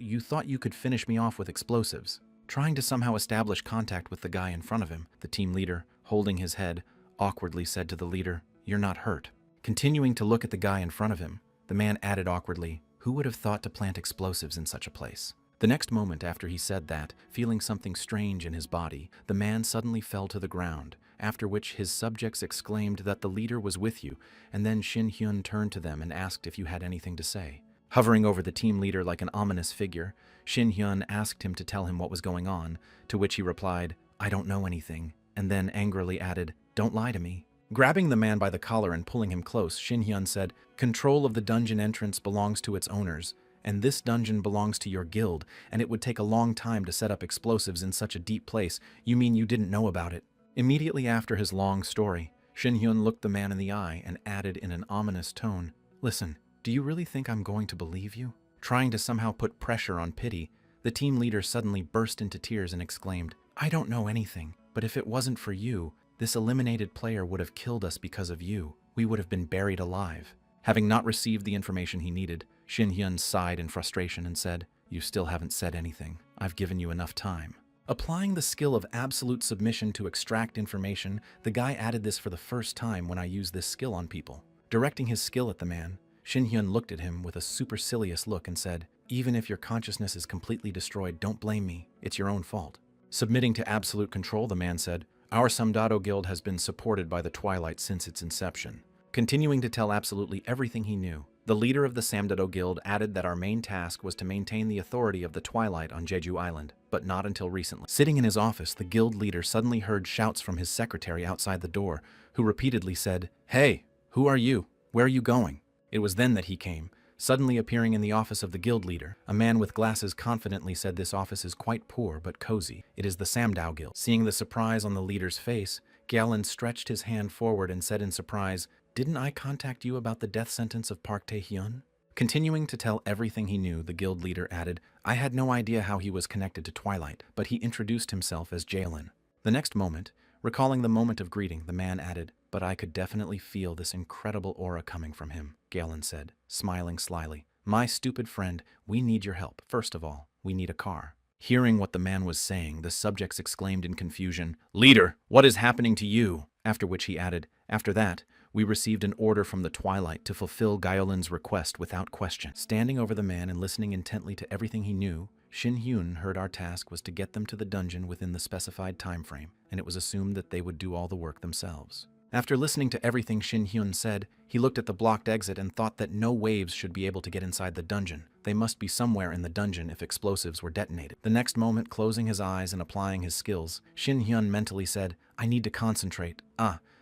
you thought you could finish me off with explosives." Trying to somehow establish contact with the guy in front of him, the team leader, holding his head, awkwardly said to the leader, "You're not hurt." Continuing to look at the guy in front of him, the man added awkwardly, "Who would have thought to plant explosives in such a place?" The next moment after he said that, feeling something strange in his body, the man suddenly fell to the ground, after which his subjects exclaimed that the leader was with you, and then Shin-hyun turned to them and asked if you had anything to say. Hovering over the team leader like an ominous figure, Shin-hyun asked him to tell him what was going on, to which he replied, "I don't know anything," and then angrily added, "Don't lie to me." Grabbing the man by the collar and pulling him close, Shin-hyun said, "Control of the dungeon entrance belongs to its owners, and this dungeon belongs to your guild, and it would take a long time to set up explosives in such a deep place. You mean you didn't know about it?" Immediately after his long story, Shin-hyun looked the man in the eye and added in an ominous tone, "Listen, do you really think I'm going to believe you?" Trying to somehow put pressure on pity, the team leader suddenly burst into tears and exclaimed, "I don't know anything, but if it wasn't for you, this eliminated player would have killed us because of you. We would have been buried alive." Having not received the information he needed, Shin-hyun sighed in frustration and said, "You still haven't said anything. I've given you enough time." Applying the skill of absolute submission to extract information, the guy added this for the first time when I use this skill on people. Directing his skill at the man, Shin-hyun looked at him with a supercilious look and said, "Even if your consciousness is completely destroyed, don't blame me. It's your own fault." Submitting to absolute control, the man said, "Our Samdado Guild has been supported by the Twilight since its inception." Continuing to tell absolutely everything he knew, the leader of the Samdado Guild added that our main task was to maintain the authority of the Twilight on Jeju Island, but not until recently. Sitting in his office, the guild leader suddenly heard shouts from his secretary outside the door, who repeatedly said, "Hey, who are you? Where are you going?" It was then that he came, suddenly appearing in the office of the guild leader. A man with glasses confidently said, "This office is quite poor but cozy. It is the Samdao Guild." Seeing the surprise on the leader's face, Galen stretched his hand forward and said in surprise, "Didn't I contact you about the death sentence of Park Tae-hyun?" Continuing to tell everything he knew, the guild leader added, "I had no idea how he was connected to Twilight, but he introduced himself as Jalen." The next moment, recalling the moment of greeting, the man added, "But I could definitely feel this incredible aura coming from him," Galen said, smiling slyly. "My stupid friend, we need your help. First of all, we need a car." Hearing what the man was saying, the subjects exclaimed in confusion, "Leader, what is happening to you?" After which he added, "After that, we received an order from the Twilight to fulfill Gyolin's request without question." Standing over the man and listening intently to everything he knew, Shin-hyun heard our task was to get them to the dungeon within the specified time frame, and it was assumed that they would do all the work themselves. After listening to everything Shin Hyun said, he looked at the blocked exit and thought that no waves should be able to get inside the dungeon. They must be somewhere in the dungeon if explosives were detonated. The next moment, closing his eyes and applying his skills, Shin Hyun mentally said, I need to concentrate.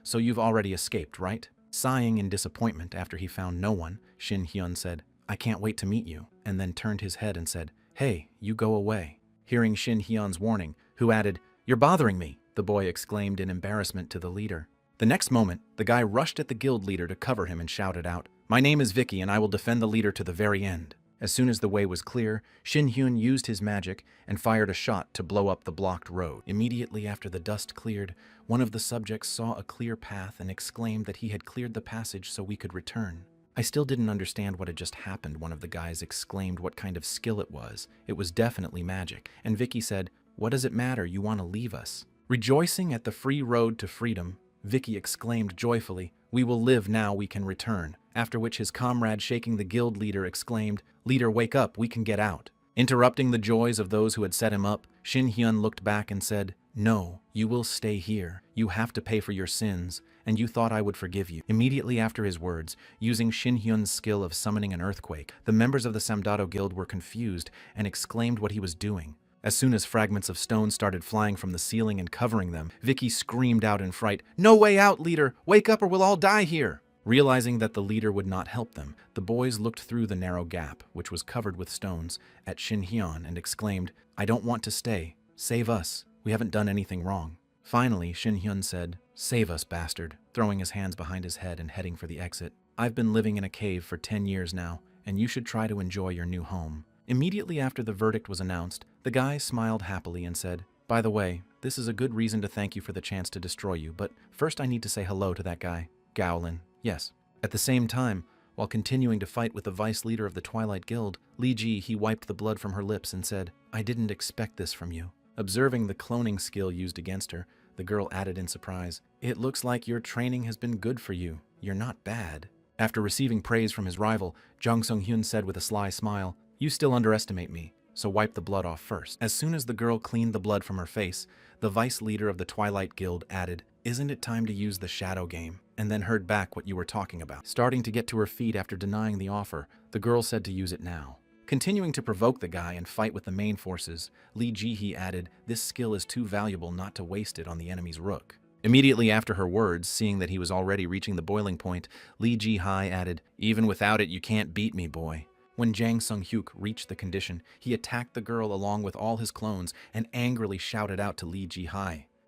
So you've already escaped, right? Sighing in disappointment after he found no one, Shin Hyun said, I can't wait to meet you, and then turned his head and said, Hey, you go away. Hearing Shin Hyun's warning, who added, You're bothering me, the boy exclaimed in embarrassment to the leader. The next moment, the guy rushed at the guild leader to cover him and shouted out, My name is Vicky and I will defend the leader to the very end. As soon as the way was clear, Shin Hyun used his magic and fired a shot to blow up the blocked road. Immediately after the dust cleared, one of the subjects saw a clear path and exclaimed that he had cleared the passage so we could return. I still didn't understand what had just happened. One of the guys exclaimed what kind of skill it was. It was definitely magic. And Vicky said, What does it matter? You want to leave us? Rejoicing at the free road to freedom, Vicky exclaimed joyfully, We will live now, we can return. After which his comrade shaking the guild leader exclaimed, Leader, wake up, we can get out. Interrupting the joys of those who had set him up, Shin Hyun looked back and said, No, you will stay here. You have to pay for your sins, and you thought I would forgive you. Immediately after his words, using Shin Hyun's skill of summoning an earthquake, the members of the Samdado Guild were confused and exclaimed what he was doing. As soon as fragments of stone started flying from the ceiling and covering them, Vicky screamed out in fright, No way out, leader! Wake up or we'll all die here! Realizing that the leader would not help them, the boys looked through the narrow gap, which was covered with stones, at Shin Hyun and exclaimed, I don't want to stay. Save us. We haven't done anything wrong. Finally, Shin Hyun said, Save us, bastard, throwing his hands behind his head and heading for the exit. I've been living in a cave for 10 years now, and you should try to enjoy your new home. Immediately after the verdict was announced, the guy smiled happily and said, By the way, this is a good reason to thank you for the chance to destroy you, but first I need to say hello to that guy, Gowlin. Yes. At the same time, while continuing to fight with the vice leader of the Twilight Guild, Li Ji, he wiped the blood from her lips and said, I didn't expect this from you. Observing the cloning skill used against her, the girl added in surprise, It looks like your training has been good for you. You're not bad. After receiving praise from his rival, Jang Sung-hyun said with a sly smile, You still underestimate me, so wipe the blood off first. As soon as the girl cleaned the blood from her face, the vice leader of the Twilight Guild added, Isn't it time to use the shadow game? And then heard back what you were talking about. Starting to get to her feet after denying the offer, the girl said to use it now. Continuing to provoke the guy and fight with the main forces, Li Ji added, This skill is too valuable not to waste it on the enemy's rook. Immediately after her words, seeing that he was already reaching the boiling point, Li Ji added, Even without it, you can't beat me, boy. When Jang Sung-hyuk reached the condition, he attacked the girl along with all his clones and angrily shouted out to Li Ji.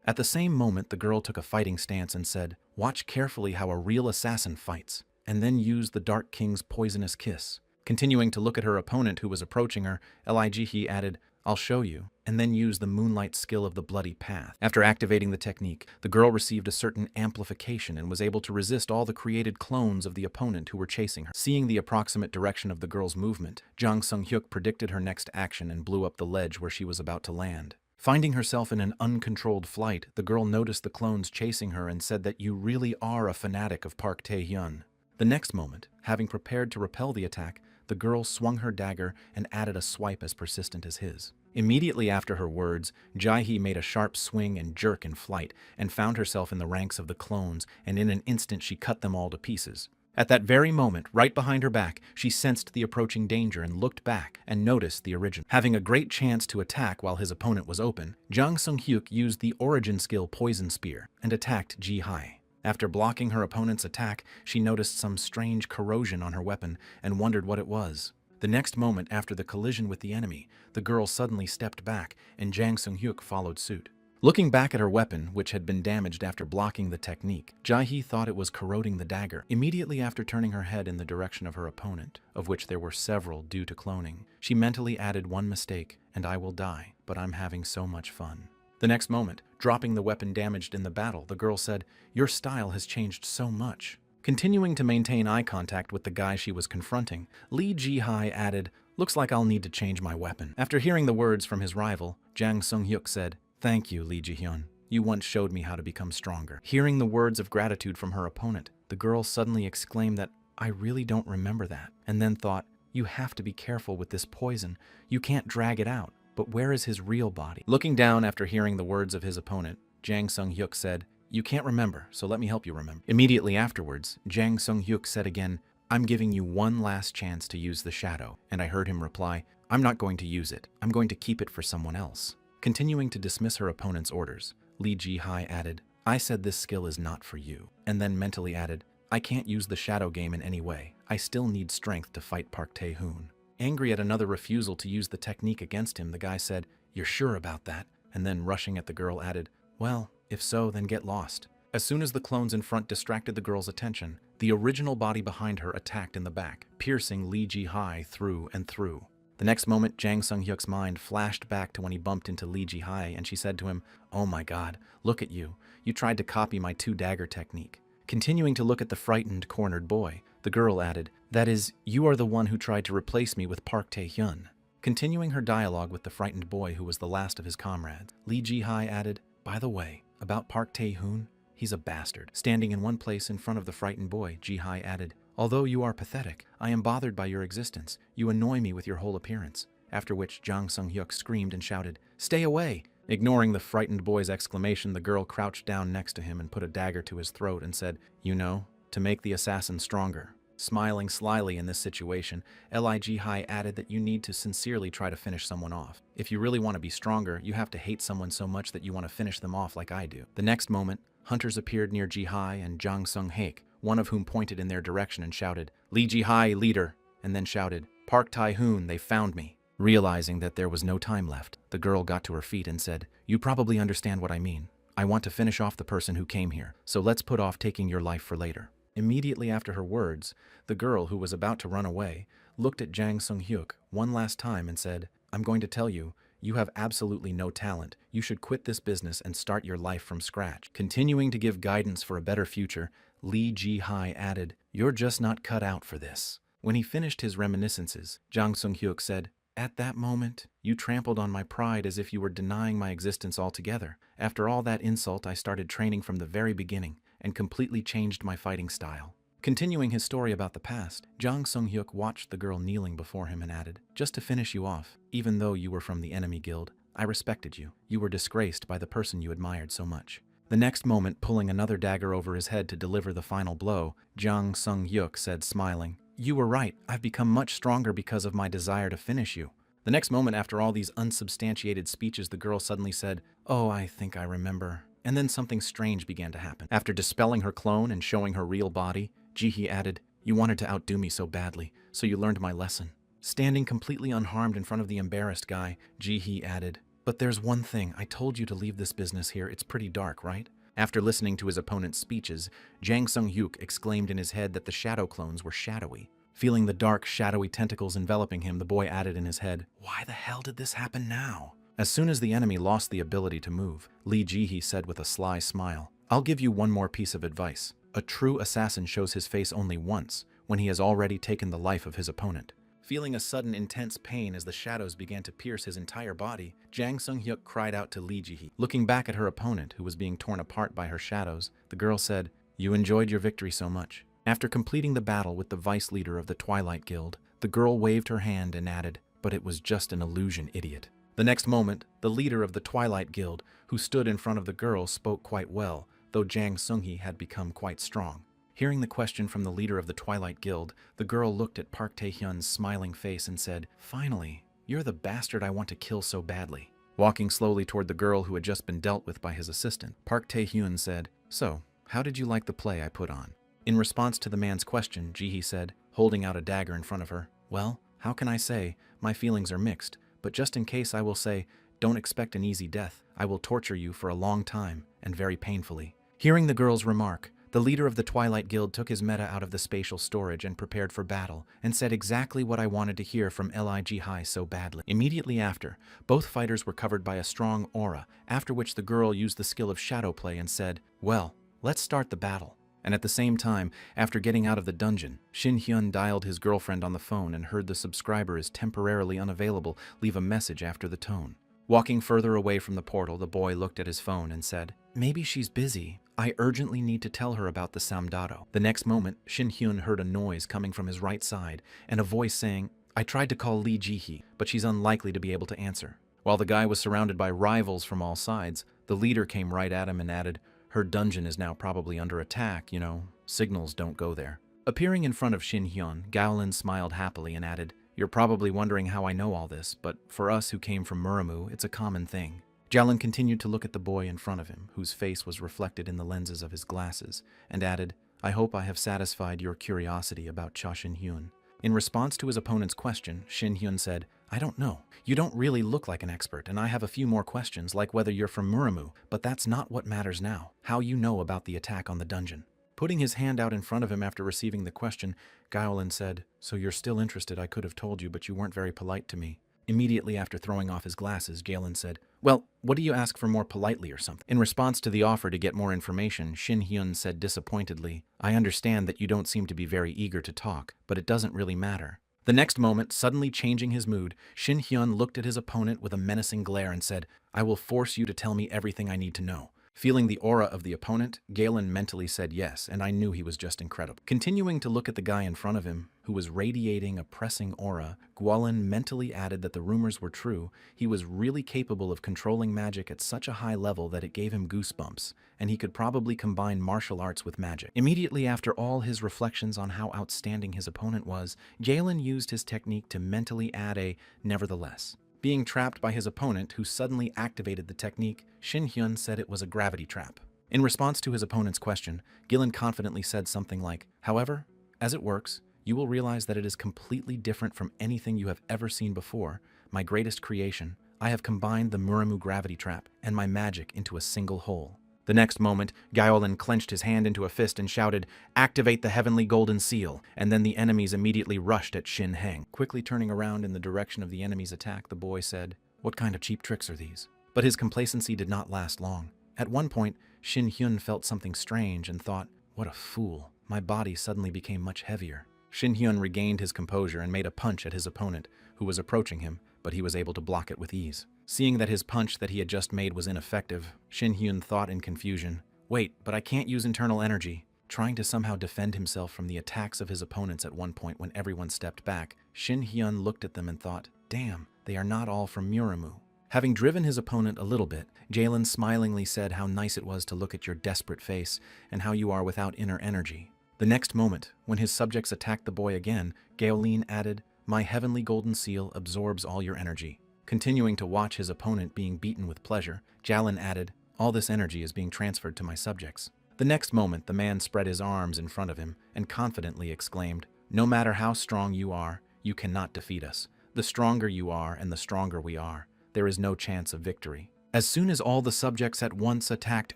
At the same moment, the girl took a fighting stance and said, Watch carefully how a real assassin fights, and then use the Dark King's poisonous kiss. Continuing to look at her opponent who was approaching her, Lig added, I'll show you, and then use the moonlight skill of the bloody path. After activating the technique, the girl received a certain amplification and was able to resist all the created clones of the opponent who were chasing her. Seeing the approximate direction of the girl's movement, Jang Sung-hyuk predicted her next action and blew up the ledge where she was about to land. Finding herself in an uncontrolled flight, the girl noticed the clones chasing her and said that you really are a fanatic of Park Tae-hyun. The next moment, having prepared to repel the attack, the girl swung her dagger and added a swipe as persistent as his. Immediately after her words, Jae-hee made a sharp swing and jerk in flight and found herself in the ranks of the clones, and in an instant she cut them all to pieces. At that very moment, right behind her back, she sensed the approaching danger and looked back and noticed the original. Having a great chance to attack while his opponent was open, Jang Sung-hyuk used the origin skill Poison Spear and attacked Ji-hae. After blocking her opponent's attack, she noticed some strange corrosion on her weapon and wondered what it was. The next moment after the collision with the enemy, the girl suddenly stepped back and Jang Sung-hyuk followed suit. Looking back at her weapon, which had been damaged after blocking the technique, Jae-hee thought it was corroding the dagger. Immediately after turning her head in the direction of her opponent, of which there were several due to cloning, she mentally added one mistake, and I will die, but I'm having so much fun. The next moment, dropping the weapon damaged in the battle, the girl said, Your style has changed so much. Continuing to maintain eye contact with the guy she was confronting, Li Ji-hae added, Looks like I'll need to change my weapon. After hearing the words from his rival, Jang Sung-hyuk said, Thank you, Lee Ji-hyun. You once showed me how to become stronger. Hearing the words of gratitude from her opponent, the girl suddenly exclaimed that, I really don't remember that, and then thought, You have to be careful with this poison. You can't drag it out. But where is his real body? Looking down after hearing the words of his opponent, Jang Sung-hyuk said, You can't remember, so let me help you remember. Immediately afterwards, Jang Sung-hyuk said again, I'm giving you one last chance to use the shadow, and I heard him reply, I'm not going to use it. I'm going to keep it for someone else. Continuing to dismiss her opponent's orders, Lee Ji-hai added, I said this skill is not for you, and then mentally added, I can't use the shadow game in any way. I still need strength to fight Park Tae-hoon. Angry at another refusal to use the technique against him, the guy said, You're sure about that? And then rushing at the girl added, Well, if so, then get lost. As soon as the clones in front distracted the girl's attention, the original body behind her attacked in the back, piercing Lee Ji-hai through and through. The next moment, Jang Sung-hyuk's mind flashed back to when he bumped into Lee Ji-hai, and she said to him, Oh my god, look at you. You tried to copy my two-dagger technique. Continuing to look at the frightened, cornered boy, the girl added, That is, you are the one who tried to replace me with Park Tae-hyun. Continuing her dialogue with the frightened boy who was the last of his comrades, Lee Ji-hai added, By the way, about Park Tae-hoon, he's a bastard. Standing in one place in front of the frightened boy, Ji-hai added, Although you are pathetic, I am bothered by your existence. You annoy me with your whole appearance. After which Jang Sung-hyuk screamed and shouted, Stay away! Ignoring the frightened boy's exclamation, the girl crouched down next to him and put a dagger to his throat and said, You know, to make the assassin stronger. Smiling slyly in this situation, Lee Ji-hai added that you need to sincerely try to finish someone off. If you really want to be stronger, you have to hate someone so much that you want to finish them off like I do. The next moment, hunters appeared near Ji-hai and Jang Sung-hyuk, one of whom pointed in their direction and shouted, Lee Ji-hai, leader, and then shouted, Park Tae-hoon, they found me. Realizing that there was no time left, the girl got to her feet and said, You probably understand what I mean. I want to finish off the person who came here, so let's put off taking your life for later. Immediately after her words, the girl, who was about to run away, looked at Jang Sung-hyuk one last time and said, I'm going to tell you, you have absolutely no talent. You should quit this business and start your life from scratch. Continuing to give guidance for a better future, Lee Ji-hai added, You're just not cut out for this. When he finished his reminiscences, Jang Sung-hyuk said, At that moment, you trampled on my pride as if you were denying my existence altogether. After all that insult, I started training from the very beginning and completely changed my fighting style. Continuing his story about the past, Jang Sung-hyuk watched the girl kneeling before him and added, Just to finish you off, even though you were from the enemy guild, I respected you. You were disgraced by the person you admired so much. The next moment, pulling another dagger over his head to deliver the final blow, Jang Sung-hyuk said, smiling, You were right. I've become much stronger because of my desire to finish you. The next moment, after all these unsubstantiated speeches, the girl suddenly said, Oh, I think I remember. And then something strange began to happen. After dispelling her clone and showing her real body, Ji-hee added, You wanted to outdo me so badly, so you learned my lesson. Standing completely unharmed in front of the embarrassed guy, Ji-hee added, But there's one thing, I told you to leave this business here, it's pretty dark, right? After listening to his opponent's speeches, Jang Sung-hyuk exclaimed in his head that the shadow clones were shadowy. Feeling the dark, shadowy tentacles enveloping him, the boy added in his head, Why the hell did this happen now? As soon as the enemy lost the ability to move, Lee Ji-hee said with a sly smile, I'll give you one more piece of advice. A true assassin shows his face only once, when he has already taken the life of his opponent. Feeling a sudden intense pain as the shadows began to pierce his entire body, Jang Sung-hyuk cried out to Lee Ji-hee. Looking back at her opponent, who was being torn apart by her shadows, the girl said, You enjoyed your victory so much. After completing the battle with the vice leader of the Twilight Guild, the girl waved her hand and added, But it was just an illusion, idiot. The next moment, the leader of the Twilight Guild, who stood in front of the girl, spoke quite well, though Jang Sung-hee had become quite strong. Hearing the question from the leader of the Twilight Guild, the girl looked at Park Tae-hyun's smiling face and said, Finally, you're the bastard I want to kill so badly. Walking slowly toward the girl who had just been dealt with by his assistant, Park Tae-hyun said, So, how did you like the play I put on? In response to the man's question, Ji-hee said, holding out a dagger in front of her, Well, how can I say? My feelings are mixed. But just in case I will say, don't expect an easy death. I will torture you for a long time, and very painfully. Hearing the girl's remark, the leader of the Twilight Guild took his meta out of the spatial storage and prepared for battle, and said exactly what I wanted to hear from Lee Ji-hai so badly. Immediately after, both fighters were covered by a strong aura, after which the girl used the skill of shadow play and said, Well, let's start the battle. And at the same time, after getting out of the dungeon, Shin Hyun dialed his girlfriend on the phone and heard the subscriber is temporarily unavailable leave a message after the tone. Walking further away from the portal, the boy looked at his phone and said, Maybe she's busy. I urgently need to tell her about the Samdado. The next moment, Shin Hyun heard a noise coming from his right side and a voice saying, I tried to call Lee Ji-hee, but she's unlikely to be able to answer. While the guy was surrounded by rivals from all sides, the leader came right at him and added, Her dungeon is now probably under attack, you know. Signals don't go there. Appearing in front of Shin Hyun, Gaolin smiled happily and added, "You're probably wondering how I know all this, but for us who came from Muramu, it's a common thing." Gaolin continued to look at the boy in front of him, whose face was reflected in the lenses of his glasses, and added, "I hope I have satisfied your curiosity about Cha Shin Hyun." In response to his opponent's question, Shin Hyun said, "I don't know. You don't really look like an expert, and I have a few more questions, like whether you're from Muramu, but that's not what matters now. How you know about the attack on the dungeon." Putting his hand out in front of him after receiving the question, Gaolin said, "So you're still interested, I could have told you, but you weren't very polite to me." Immediately after throwing off his glasses, Gaolin said, "Well, what do you ask for more politely or something?" In response to the offer to get more information, Shin Hyun said disappointedly, "I understand that you don't seem to be very eager to talk, but it doesn't really matter." The next moment, suddenly changing his mood, Shin Hyun looked at his opponent with a menacing glare and said, "I will force you to tell me everything I need to know." Feeling the aura of the opponent, Gaolin mentally said yes, and I knew he was just incredible. Continuing to look at the guy in front of him, who was radiating a pressing aura, Gaolin mentally added that the rumors were true. He was really capable of controlling magic at such a high level that it gave him goosebumps, and he could probably combine martial arts with magic. Immediately after all his reflections on how outstanding his opponent was, Gaolin used his technique to mentally add a "nevertheless." Being trapped by his opponent, who suddenly activated the technique, Shin Hyun said it was a gravity trap. In response to his opponent's question, Gaolin confidently said something like, "However, as it works, you will realize that it is completely different from anything you have ever seen before. My greatest creation, I have combined the Muramu gravity trap and my magic into a single whole." The next moment, Gaolin clenched his hand into a fist and shouted, "Activate the heavenly golden seal," and then the enemies immediately rushed at Shin Heng. Quickly turning around in the direction of the enemy's attack, the boy said, "What kind of cheap tricks are these?" But his complacency did not last long. At one point, Shin Hyun felt something strange and thought, "What a fool. My body suddenly became much heavier." Shin Hyun regained his composure and made a punch at his opponent, who was approaching him, but he was able to block it with ease. Seeing that his punch that he had just made was ineffective, Shin Hyun thought in confusion, "Wait, but I can't use internal energy." Trying to somehow defend himself from the attacks of his opponents at one point when everyone stepped back, Shin Hyun looked at them and thought, "Damn, they are not all from Muramu." Having driven his opponent a little bit, Gaolin smilingly said how nice it was to look at your desperate face and how you are without inner energy. The next moment, when his subjects attacked the boy again, Gaolin added, "My heavenly golden seal absorbs all your energy." Continuing to watch his opponent being beaten with pleasure, Gaolin added, "All this energy is being transferred to my subjects." The next moment, the man spread his arms in front of him and confidently exclaimed, "No matter how strong you are, you cannot defeat us. The stronger you are and the stronger we are, there is no chance of victory." As soon as all the subjects at once attacked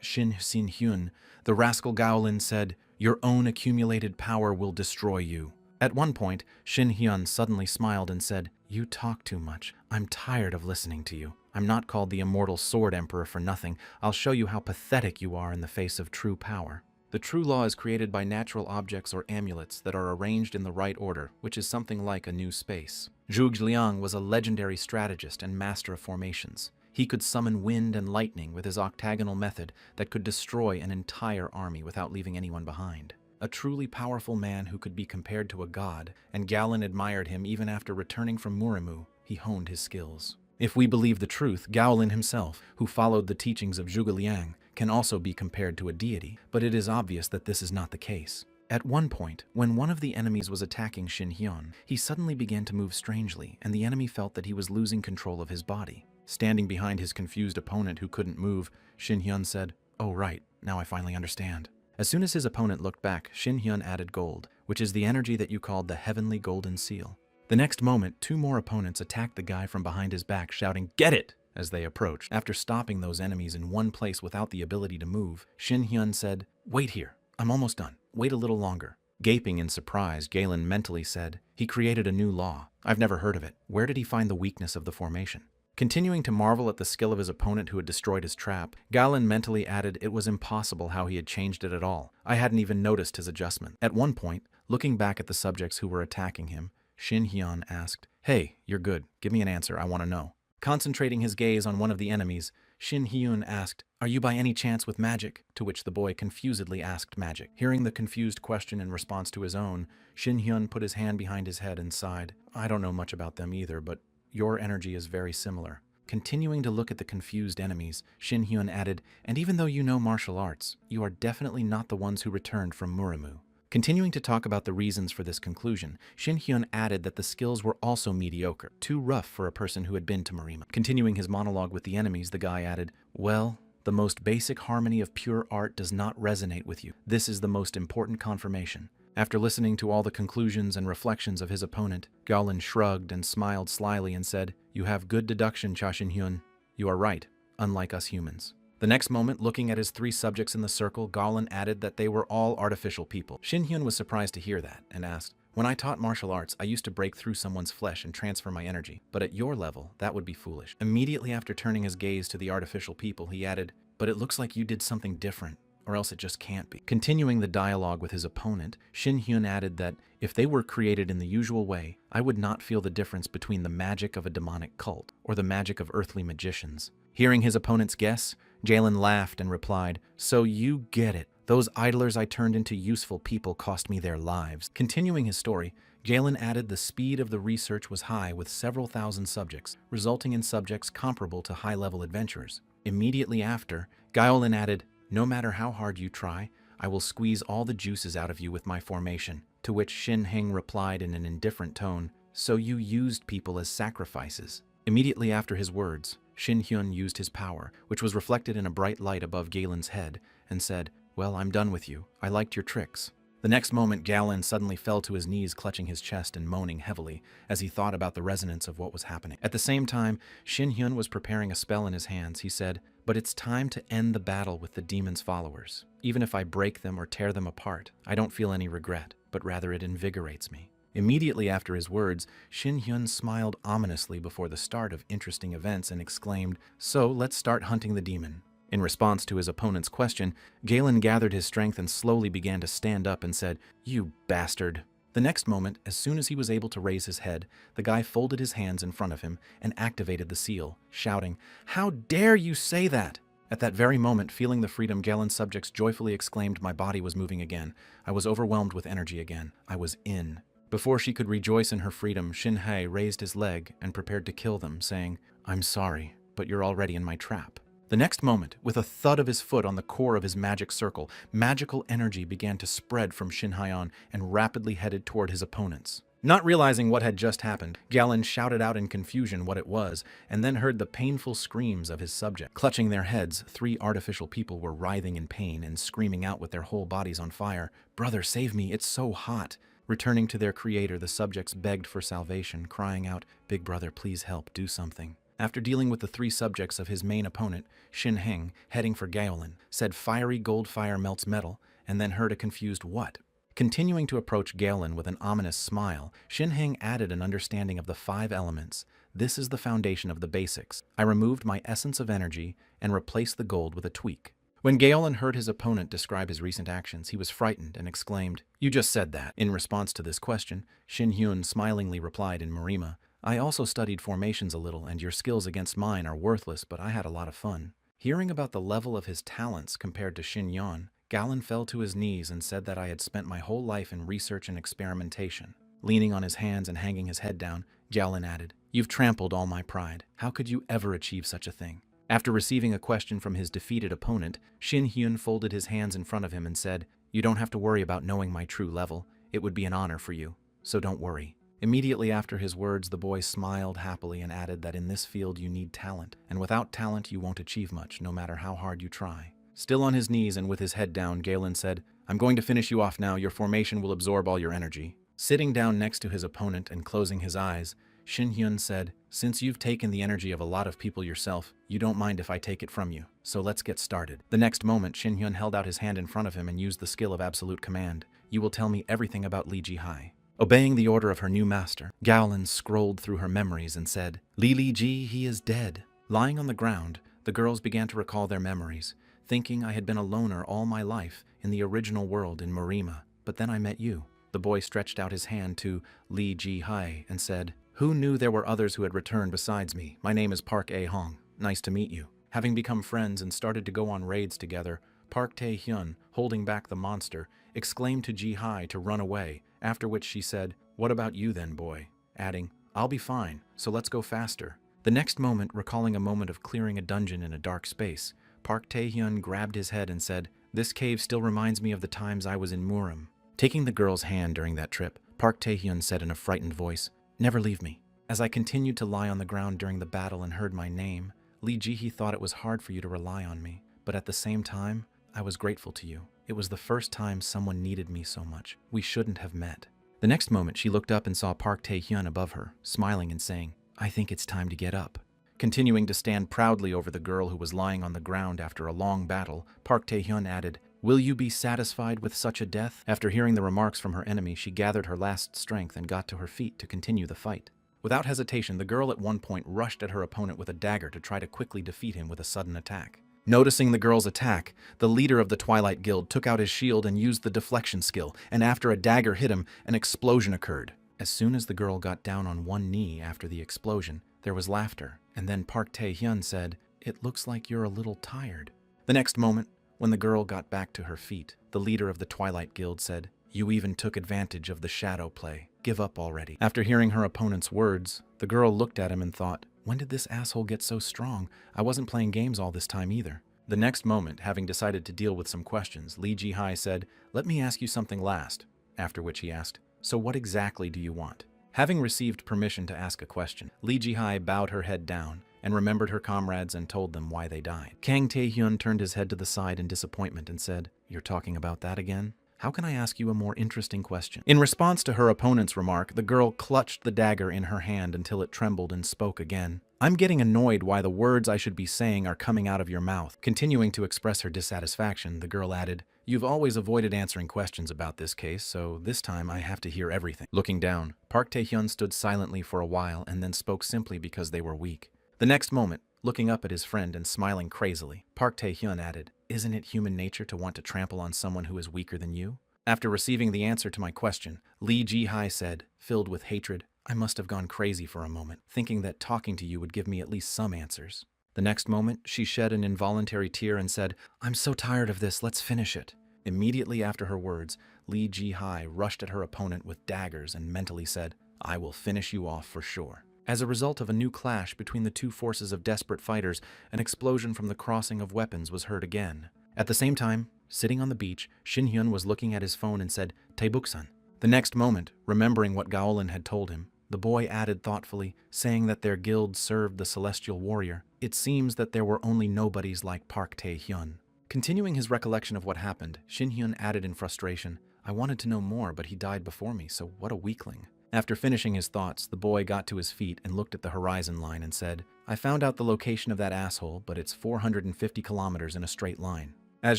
Shin Hyun, the rascal Gaolin said, "Your own accumulated power will destroy you." At one point, Shin Hyun suddenly smiled and said, "You talk too much. I'm tired of listening to you. I'm not called the Immortal Sword Emperor for nothing. I'll show you how pathetic you are in the face of true power." The true law is created by natural objects or amulets that are arranged in the right order, which is something like a new space. Zhuge Liang was a legendary strategist and master of formations. He could summon wind and lightning with his octagonal method that could destroy an entire army without leaving anyone behind. A truly powerful man who could be compared to a god, and Gaolin admired him even after returning from Muramu. He honed his skills. If we believe the truth, Gaolin himself, who followed the teachings of Zhuge Liang, can also be compared to a deity, but it is obvious that this is not the case. At one point, when one of the enemies was attacking Shin Hyun, he suddenly began to move strangely, and the enemy felt that he was losing control of his body. Standing behind his confused opponent who couldn't move, Shin Hyun said, "Oh right, now I finally understand." As soon as his opponent looked back, Shin Hyun added gold, which is the energy that you called the heavenly golden seal. The next moment, two more opponents attacked the guy from behind his back, shouting, "Get it!" as they approached. After stopping those enemies in one place without the ability to move, Shin Hyun said, "Wait here. I'm almost done. Wait a little longer." Gaping in surprise, Gaolin mentally said, "He created a new law. I've never heard of it. Where did he find the weakness of the formation?" Continuing to marvel at the skill of his opponent who had destroyed his trap, Gaolin mentally added it was impossible how he had changed it at all. I hadn't even noticed his adjustment. At one point, looking back at the subjects who were attacking him, Shin Hyun asked, "Hey, you're good. Give me an answer. I want to know." Concentrating his gaze on one of the enemies, Shin Hyun asked, "Are you by any chance with magic?" To which the boy confusedly asked magic. Hearing the confused question in response to his own, Shin Hyun put his hand behind his head and sighed, "I don't know much about them either, but your energy is very similar." Continuing to look at the confused enemies, Shin Hyun added, and even though you know martial arts, you are definitely not the ones who returned from Murimu. Continuing to talk about the reasons for this conclusion, Shin Hyun added that the skills were also mediocre, too rough for a person who had been to Murimu. Continuing his monologue with the enemies, the guy added, well, the most basic harmony of pure art does not resonate with you. This is the most important confirmation. After listening to all the conclusions and reflections of his opponent, Galen shrugged and smiled slyly and said, you have good deduction, Cha Shin Hyun. You are right, unlike us humans. The next moment, looking at his 3 subjects in the circle, Galen added that they were all artificial people. Shin Hyun was surprised to hear that and asked, when I taught martial arts, I used to break through someone's flesh and transfer my energy, but at your level, that would be foolish. Immediately after turning his gaze to the artificial people, he added, but it looks like you did something different, or else it just can't be. Continuing the dialogue with his opponent, Shin Hyun added that if they were created in the usual way, I would not feel the difference between the magic of a demonic cult or the magic of earthly magicians. Hearing his opponent's guess, Jalen laughed and replied, so you get it. Those idlers I turned into useful people cost me their lives. Continuing his story, Jalen added the speed of the research was high with several thousand subjects, resulting in subjects comparable to high-level adventurers. Immediately after, Galen added, no matter how hard you try, I will squeeze all the juices out of you with my formation, to which Shin Heng replied in an indifferent tone, so you used people as sacrifices. Immediately after his words, Shin Hyun used his power, which was reflected in a bright light above Galen's head, and said, well, I'm done with you. I liked your tricks. The next moment, Galen suddenly fell to his knees, clutching his chest and moaning heavily as he thought about the resonance of what was happening. At the same time, Shin Hyun was preparing a spell in his hands. He said, but it's time to end the battle with the demon's followers. Even if I break them or tear them apart, I don't feel any regret, but rather it invigorates me. Immediately after his words, Shin Hyun smiled ominously before the start of interesting events and exclaimed, so let's start hunting the demon. In response to his opponent's question, Galen gathered his strength and slowly began to stand up and said, you bastard. The next moment, as soon as he was able to raise his head, the guy folded his hands in front of him and activated the seal, shouting, how dare you say that? At that very moment, feeling the freedom, Galen's subjects joyfully exclaimed, my body was moving again. I was overwhelmed with energy again. I was in. Before she could rejoice in her freedom, Shin Hei raised his leg and prepared to kill them, saying, I'm sorry, but you're already in my trap. The next moment, with a thud of his foot on the core of his magic circle, magical energy began to spread from Shin Hyeon and rapidly headed toward his opponents. Not realizing what had just happened, Galen shouted out in confusion what it was, and then heard the painful screams of his subject. Clutching their heads, 3 artificial people were writhing in pain and screaming out with their whole bodies on fire, brother, save me, it's so hot. Returning to their creator, the subjects begged for salvation, crying out, big brother, please help, do something. After dealing with the 3 subjects of his main opponent, Shin Heng, heading for Gaolin, said fiery gold fire melts metal, and then heard a confused what? Continuing to approach Gaolin with an ominous smile, Shin Heng added an understanding of the 5 elements. This is the foundation of the basics. I removed my essence of energy and replaced the gold with a tweak. When Gaolin heard his opponent describe his recent actions, he was frightened and exclaimed, you just said that. In response to this question, Shin Hyun smilingly replied in Marima, I also studied formations a little, and your skills against mine are worthless, but I had a lot of fun. Hearing about the level of his talents compared to Shin Yon, Galen fell to his knees and said that I had spent my whole life in research and experimentation. Leaning on his hands and hanging his head down, Galen added, you've trampled all my pride. How could you ever achieve such a thing? After receiving a question from his defeated opponent, Shin Hyun folded his hands in front of him and said, you don't have to worry about knowing my true level. It would be an honor for you, so don't worry. Immediately after his words, the boy smiled happily and added that in this field you need talent, and without talent you won't achieve much, no matter how hard you try. Still on his knees and with his head down, Galen said, I'm going to finish you off now. Your formation will absorb all your energy. Sitting down next to his opponent and closing his eyes, Shin Hyun said, since you've taken the energy of a lot of people yourself, you don't mind if I take it from you, so let's get started. The next moment, Shin Hyun held out his hand in front of him and used the skill of absolute command. You will tell me everything about Li Ji-hai. Obeying the order of her new master, Gaolin scrolled through her memories and said, Li Ji, he is dead. Lying on the ground, the girls began to recall their memories, thinking I had been a loner all my life in the original world in Marima, but then I met you. The boy stretched out his hand to Li Ji-hai and said, who knew there were others who had returned besides me? My name is Park A-hong. Nice to meet you. Having become friends and started to go on raids together, Park Tae-hyun, holding back the monster, exclaimed to Ji-hai to run away, after which she said, what about you then, boy? Adding, I'll be fine, so let's go faster. The The next moment, recalling a moment of clearing a dungeon in a dark space, Park Tae-hyun grabbed his head and said, "This cave still reminds me of the times I was in Murim." Taking the girl's hand during that trip, Park Tae-hyun said in a frightened voice, "Never leave me." As I continued to lie on the ground during the battle and heard my name, Lee Ji-hee thought it was hard for you to rely on me, but at the same time, I was grateful to you. It was the first time someone needed me so much. We shouldn't have met. The next moment, she looked up and saw Park Tae-hyun above her, smiling and saying, "I think it's time to get up." Continuing to stand proudly over the girl who was lying on the ground after a long battle, Park Tae-hyun added, "Will you be satisfied with such a death?" After hearing the remarks from her enemy, she gathered her last strength and got to her feet to continue the fight. Without hesitation, the girl at one point rushed at her opponent with a dagger to try to quickly defeat him with a sudden attack. Noticing the girl's attack, the leader of the Twilight Guild took out his shield and used the deflection skill, and after a dagger hit him, an explosion occurred. As soon as the girl got down on one knee after the explosion, there was laughter, and then Park Tae-hyun said, "It looks like you're a little tired." The next moment, when the girl got back to her feet, the leader of the Twilight Guild said, "You even took advantage of the shadow play. Give up already." After hearing her opponent's words, the girl looked at him and thought, "When did this asshole get so strong? I wasn't playing games all this time either." The next moment, having decided to deal with some questions, Lee Ji-hye said, "Let me ask you something last," after which he asked, "So what exactly do you want?" Having received permission to ask a question, Lee Ji-hye bowed her head down and remembered her comrades and told them why they died. Kang Tae-hyun turned his head to the side in disappointment and said, "You're talking about that again? How can I ask you a more interesting question?" In response to her opponent's remark, the girl clutched the dagger in her hand until it trembled and spoke again. "I'm getting annoyed why the words I should be saying are coming out of your mouth." Continuing to express her dissatisfaction, the girl added, "You've always avoided answering questions about this case, so this time I have to hear everything." Looking down, Park Tae-hyun stood silently for a while and then spoke simply because they were weak. The next moment, looking up at his friend and smiling crazily, Park Tae-hyun added, "Isn't it human nature to want to trample on someone who is weaker than you?" After receiving the answer to my question, Lee Ji-hye said, filled with hatred, "I must have gone crazy for a moment, thinking that talking to you would give me at least some answers." The next moment, she shed an involuntary tear and said, "I'm so tired of this, let's finish it." Immediately after her words, Lee Ji-hye rushed at her opponent with daggers and mentally said, "I will finish you off for sure." As a result of a new clash between the two forces of desperate fighters, an explosion from the crossing of weapons was heard again. At the same time, sitting on the beach, Shin-hyun was looking at his phone and said, "Taebuksan." The next moment, remembering what Gaolin had told him, the boy added thoughtfully, saying that their guild served the celestial warrior. "It seems that there were only nobodies like Park Tae-hyun." Continuing his recollection of what happened, Shin-hyun added in frustration, "I wanted to know more, but he died before me, so what a weakling." After finishing his thoughts, the boy got to his feet and looked at the horizon line and said, "I found out the location of that asshole, but it's 450 kilometers in a straight line." As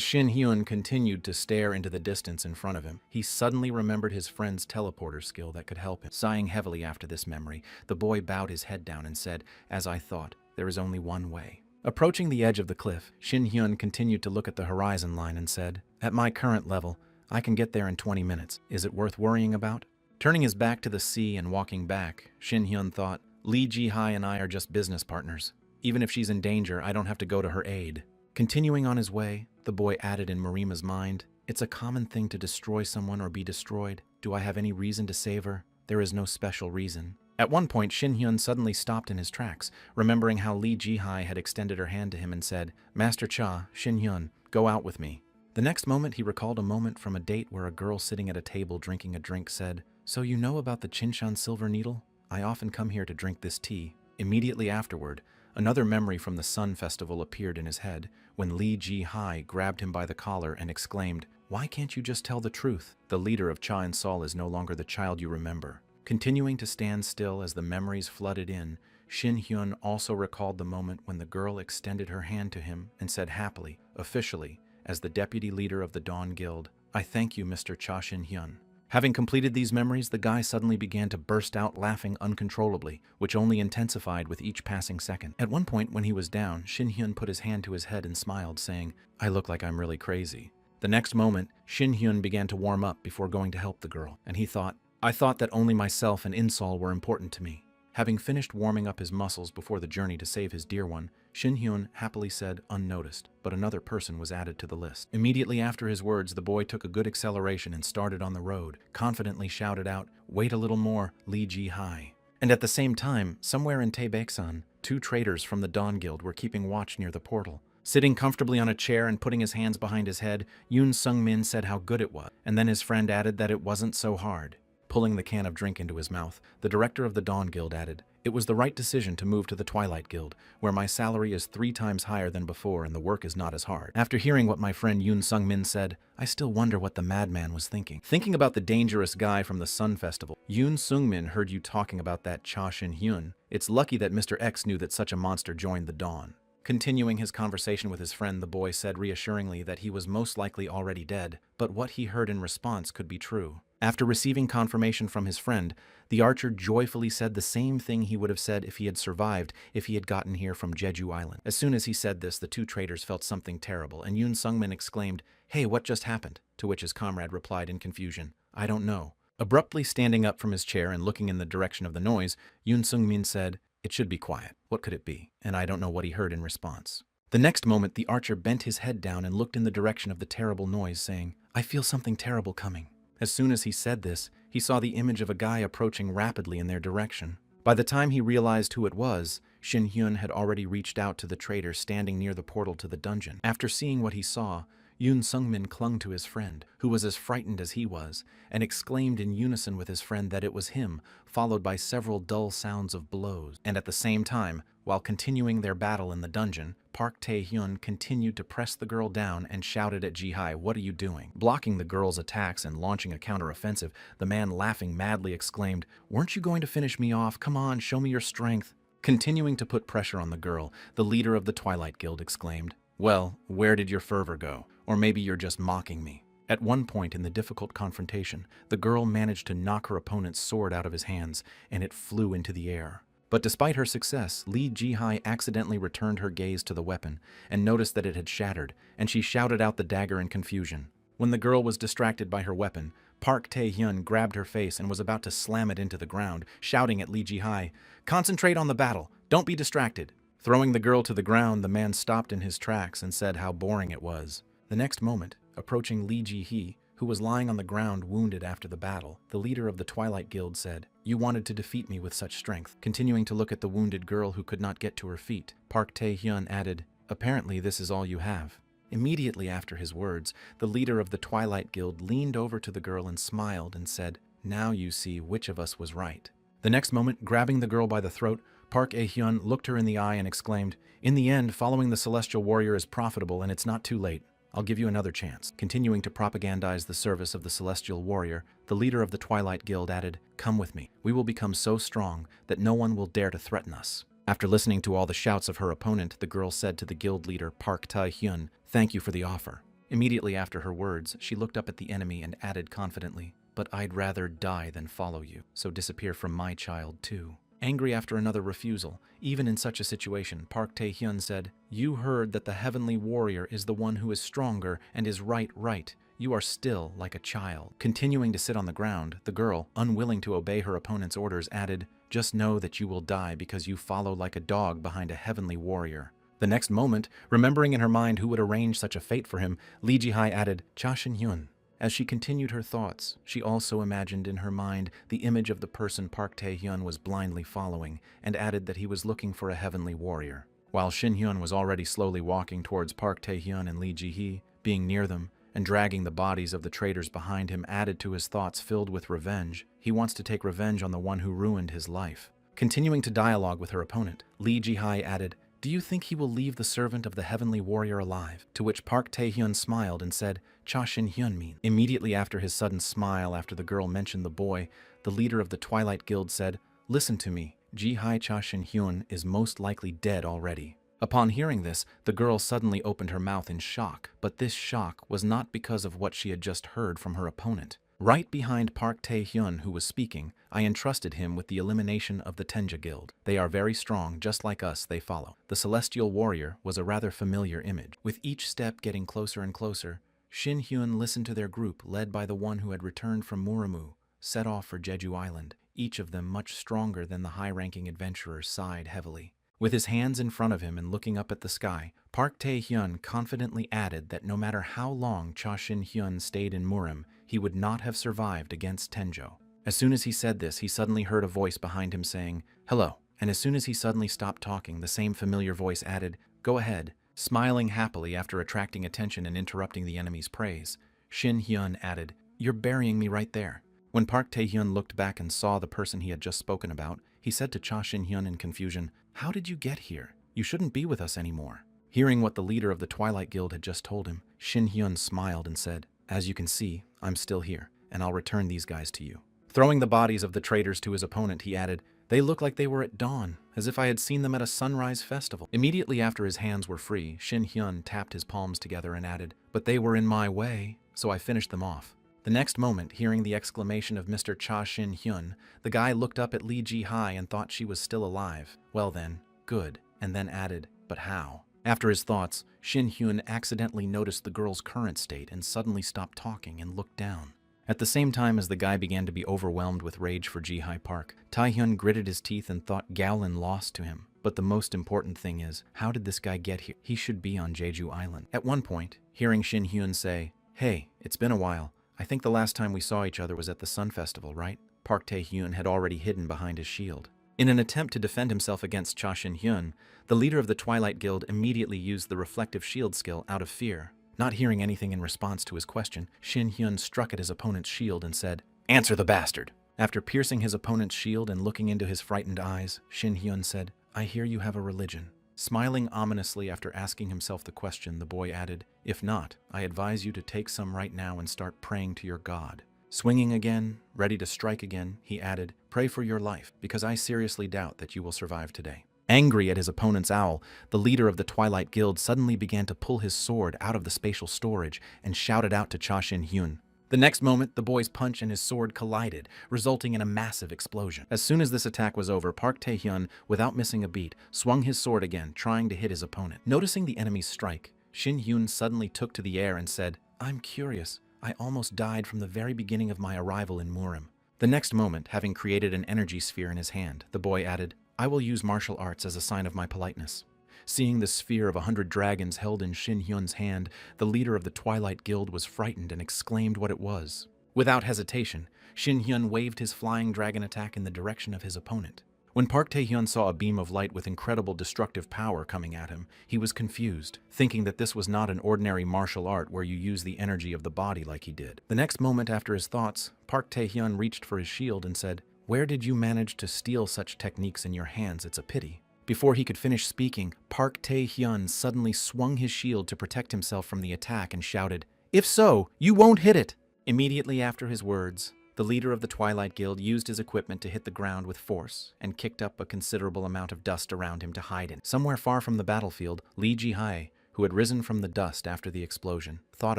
Shin-hyun continued to stare into the distance in front of him, he suddenly remembered his friend's teleporter skill that could help him. Sighing heavily after this memory, the boy bowed his head down and said, "As I thought, there is only one way." Approaching the edge of the cliff, Shin-hyun continued to look at the horizon line and said, "At my current level, I can get there in 20 minutes. Is it worth worrying about?" Turning his back to the sea and walking back, Shin-hyun thought, "Lee Ji-hye and I are just business partners. Even if she's in danger, I don't have to go to her aid." Continuing on his way, the boy added in Marima's mind, "It's a common thing to destroy someone or be destroyed. Do I have any reason to save her? There is no special reason." At one point, Shin-hyun suddenly stopped in his tracks, remembering how Lee Ji-hye had extended her hand to him and said, "Master Cha, Shin-hyun, go out with me." The next moment, he recalled a moment from a date where a girl sitting at a table drinking a drink said, "So you know about the Chinshan Silver Needle? I often come here to drink this tea." Immediately afterward, another memory from the Sun Festival appeared in his head when Lee Ji-hye grabbed him by the collar and exclaimed, "Why can't you just tell the truth? The leader of Cha and Sol is no longer the child you remember." Continuing to stand still as the memories flooded in, Shin-hyun also recalled the moment when the girl extended her hand to him and said happily, officially, as the deputy leader of the Dawn Guild, "I thank you, Mr. Cha Shin-hyun." Having completed these memories, the guy suddenly began to burst out laughing uncontrollably, which only intensified with each passing second. At one point, when he was down, Shin-hyun put his hand to his head and smiled, saying, "I look like I'm really crazy." The next moment, Shin-hyun began to warm up before going to help the girl, and he thought, "I thought that only myself and Insol were important to me." Having finished warming up his muscles before the journey to save his dear one, Shin-hyun happily said unnoticed, but another person was added to the list. Immediately after his words, the boy took a good acceleration and started on the road, confidently shouted out, "Wait a little more, Lee Ji-hye." And at the same time, somewhere in Taebaeksan, 2 traders from the Dawn Guild were keeping watch near the portal. Sitting comfortably on a chair and putting his hands behind his head, Yoon Sung-min said how good it was, and then his friend added that it wasn't so hard. Pulling the can of drink into his mouth, the director of the Dawn Guild added, "It was the right decision to move to the Twilight Guild, where my salary is 3 times higher than before and the work is not as hard." After hearing what my friend Yoon Sung-min said, I still wonder what the madman was thinking. Thinking about the dangerous guy from the Sun Festival, Yoon Sung-min heard you talking about that Cha Shin-hyun. It's lucky that Mr. X knew that such a monster joined the Dawn. Continuing his conversation with his friend, the boy said reassuringly that he was most likely already dead, but what he heard in response could be true. After receiving confirmation from his friend, the archer joyfully said the same thing he would have said if he had survived if he had gotten here from Jeju Island. As soon as he said this, the 2 traders felt something terrible, and Yoon Sung-min exclaimed, "Hey, what just happened?" To which his comrade replied in confusion, "I don't know." Abruptly standing up from his chair and looking in the direction of the noise, Yoon Sung-min said, "It should be quiet. What could it be?" And I don't know what he heard in response. The next moment, the archer bent his head down and looked in the direction of the terrible noise, saying, "I feel something terrible coming." As soon as he said this, he saw the image of a guy approaching rapidly in their direction. By the time he realized who it was, Shin Hyun had already reached out to the trader standing near the portal to the dungeon. After seeing what he saw, Yoon Sung-min clung to his friend, who was as frightened as he was, and exclaimed in unison with his friend that it was him, followed by several dull sounds of blows. And at the same time, while continuing their battle in the dungeon, Park Tae-hyun continued to press the girl down and shouted at Ji-hai, "What are you doing?" Blocking the girl's attacks and launching a counteroffensive, the man laughing madly exclaimed, "Weren't you going to finish me off? Come on, show me your strength." Continuing to put pressure on the girl, the leader of the Twilight Guild exclaimed, "Well, where did your fervor go? Or maybe you're just mocking me." At one point in the difficult confrontation, the girl managed to knock her opponent's sword out of his hands, and it flew into the air. But despite her success, Lee Ji-hai accidentally returned her gaze to the weapon and noticed that it had shattered, and she shouted out the dagger in confusion. When the girl was distracted by her weapon, Park Tae-hyun grabbed her face and was about to slam it into the ground, shouting at Lee Ji-hai, "Concentrate on the battle! Don't be distracted!" Throwing the girl to the ground, the man stopped in his tracks and said how boring it was. The next moment, approaching Lee Ji-hee, who was lying on the ground wounded after the battle, the leader of the Twilight Guild said, "You wanted to defeat me with such strength." Continuing to look at the wounded girl who could not get to her feet, Park Tae-hyun added, "Apparently this is all you have." Immediately after his words, the leader of the Twilight Guild leaned over to the girl and smiled and said, "Now you see which of us was right." The next moment, grabbing the girl by the throat, Park Ae-hyun looked her in the eye and exclaimed, "In the end, following the Celestial Warrior is profitable and it's not too late. I'll give you another chance." Continuing to propagandize the service of the Celestial Warrior, the leader of the Twilight Guild added, "Come with me. We will become so strong that no one will dare to threaten us." After listening to all the shouts of her opponent, the girl said to the guild leader, Park Tae-hyun, "Thank you for the offer." Immediately after her words, she looked up at the enemy and added confidently, "But I'd rather die than follow you, so disappear from my child too." Angry after another refusal, even in such a situation, Park Tae-hyun said, "You heard that the Heavenly Warrior is the one who is stronger and is right. You are still like a child." Continuing to sit on the ground, the girl, unwilling to obey her opponent's orders, added, "Just know that you will die because you follow like a dog behind a Heavenly Warrior." The next moment, remembering in her mind who would arrange such a fate for him, Lee Ji-hai added, "Cha Shin-hyun." As she continued her thoughts, she also imagined in her mind the image of the person Park Tae-hyun was blindly following, and added that he was looking for a Heavenly Warrior. While Shin-hyun was already slowly walking towards Park Tae-hyun and Lee Ji-hee, being near them, and dragging the bodies of the traitors behind him added to his thoughts filled with revenge. He wants to take revenge on the one who ruined his life. Continuing to dialogue with her opponent, Lee Ji-hai added, "Do you think he will leave the servant of the Heavenly Warrior alive?" To which Park Tae-hyun smiled and said, "Cha Shin-hyun mean." Immediately after his sudden smile after the girl mentioned the boy, the leader of the Twilight Guild said, "Listen to me, Ji-hai Cha Shin-hyun is most likely dead already." Upon hearing this, the girl suddenly opened her mouth in shock, but this shock was not because of what she had just heard from her opponent. Right behind Park Tae-hyun, who was speaking, I entrusted him with the elimination of the Tenja Guild. They are very strong, just like us, they follow. The Celestial Warrior was a rather familiar image. With each step getting closer and closer, Shin-hyun listened to their group, led by the one who had returned from Muramu, set off for Jeju Island. Each of them much stronger than the high-ranking adventurer sighed heavily. With his hands in front of him and looking up at the sky, Park Tae-hyun confidently added that no matter how long Cha Shin-hyun stayed in Murim, he would not have survived against Tenjo. As soon as he said this, he suddenly heard a voice behind him saying, "Hello." And as soon as he suddenly stopped talking, the same familiar voice added, "Go ahead." Smiling happily after attracting attention and interrupting the enemy's praise, Shin Hyun added, "You're burying me right there." When Park Tae-hyun looked back and saw the person he had just spoken about, he said to Cha Shin-hyun in confusion, "How did you get here? You shouldn't be with us anymore." Hearing what the leader of the Twilight Guild had just told him, Shin-hyun smiled and said, "As you can see, I'm still here, and I'll return these guys to you." Throwing the bodies of the traitors to his opponent, he added, "They look like they were at dawn, as if I had seen them at a sunrise festival." Immediately after his hands were free, Shin-hyun tapped his palms together and added, "But they were in my way, so I finished them off." The next moment, hearing the exclamation of Mr. Cha Shin-hyun, the guy looked up at Lee Ji-hai and thought she was still alive. Well then, good, and then added, "But how?" After his thoughts, Shin-hyun accidentally noticed the girl's current state and suddenly stopped talking and looked down. At the same time as the guy began to be overwhelmed with rage for Ji-hai Park, Tae-hyun gritted his teeth and thought Gowlin lost to him. But the most important thing is, how did this guy get here? He should be on Jeju Island. At one point, hearing Shin-hyun say, "Hey, it's been a while. I think the last time we saw each other was at the Sun Festival, right?" Park Tae-hyun had already hidden behind his shield. In an attempt to defend himself against Cha Shin-hyun, the leader of the Twilight Guild immediately used the reflective shield skill out of fear. Not hearing anything in response to his question, Shin-hyun struck at his opponent's shield and said, "Answer the bastard!" After piercing his opponent's shield and looking into his frightened eyes, Shin-hyun said, "I hear you have a religion." Smiling ominously after asking himself the question, the boy added, "If not, I advise you to take some right now and start praying to your god." Swinging again, ready to strike again, he added, "Pray for your life, because I seriously doubt that you will survive today." Angry at his opponent's owl, the leader of the Twilight Guild suddenly began to pull his sword out of the spatial storage and shouted out to Cha Shin-hyun. The next moment, the boy's punch and his sword collided, resulting in a massive explosion. As soon as this attack was over, Park Tae-hyun, without missing a beat, swung his sword again, trying to hit his opponent. Noticing the enemy's strike, Shin-hyun suddenly took to the air and said, "I'm curious. I almost died from the very beginning of my arrival in Murim." The next moment, having created an energy sphere in his hand, the boy added, "I will use martial arts as a sign of my politeness." Seeing the sphere of 100 dragons held in Shin-hyun's hand, the leader of the Twilight Guild was frightened and exclaimed what it was. Without hesitation, Shin-hyun waved his flying dragon attack in the direction of his opponent. When Park Tae-hyun saw a beam of light with incredible destructive power coming at him, he was confused, thinking that this was not an ordinary martial art where you use the energy of the body like he did. The next moment after his thoughts, Park Tae-hyun reached for his shield and said, "Where did you manage to steal such techniques in your hands? It's a pity." Before he could finish speaking, Park Tae-hyun suddenly swung his shield to protect himself from the attack and shouted, "If so, you won't hit it!" Immediately after his words, the leader of the Twilight Guild used his equipment to hit the ground with force and kicked up a considerable amount of dust around him to hide in. Somewhere far from the battlefield, Lee Ji-hai, who had risen from the dust after the explosion, thought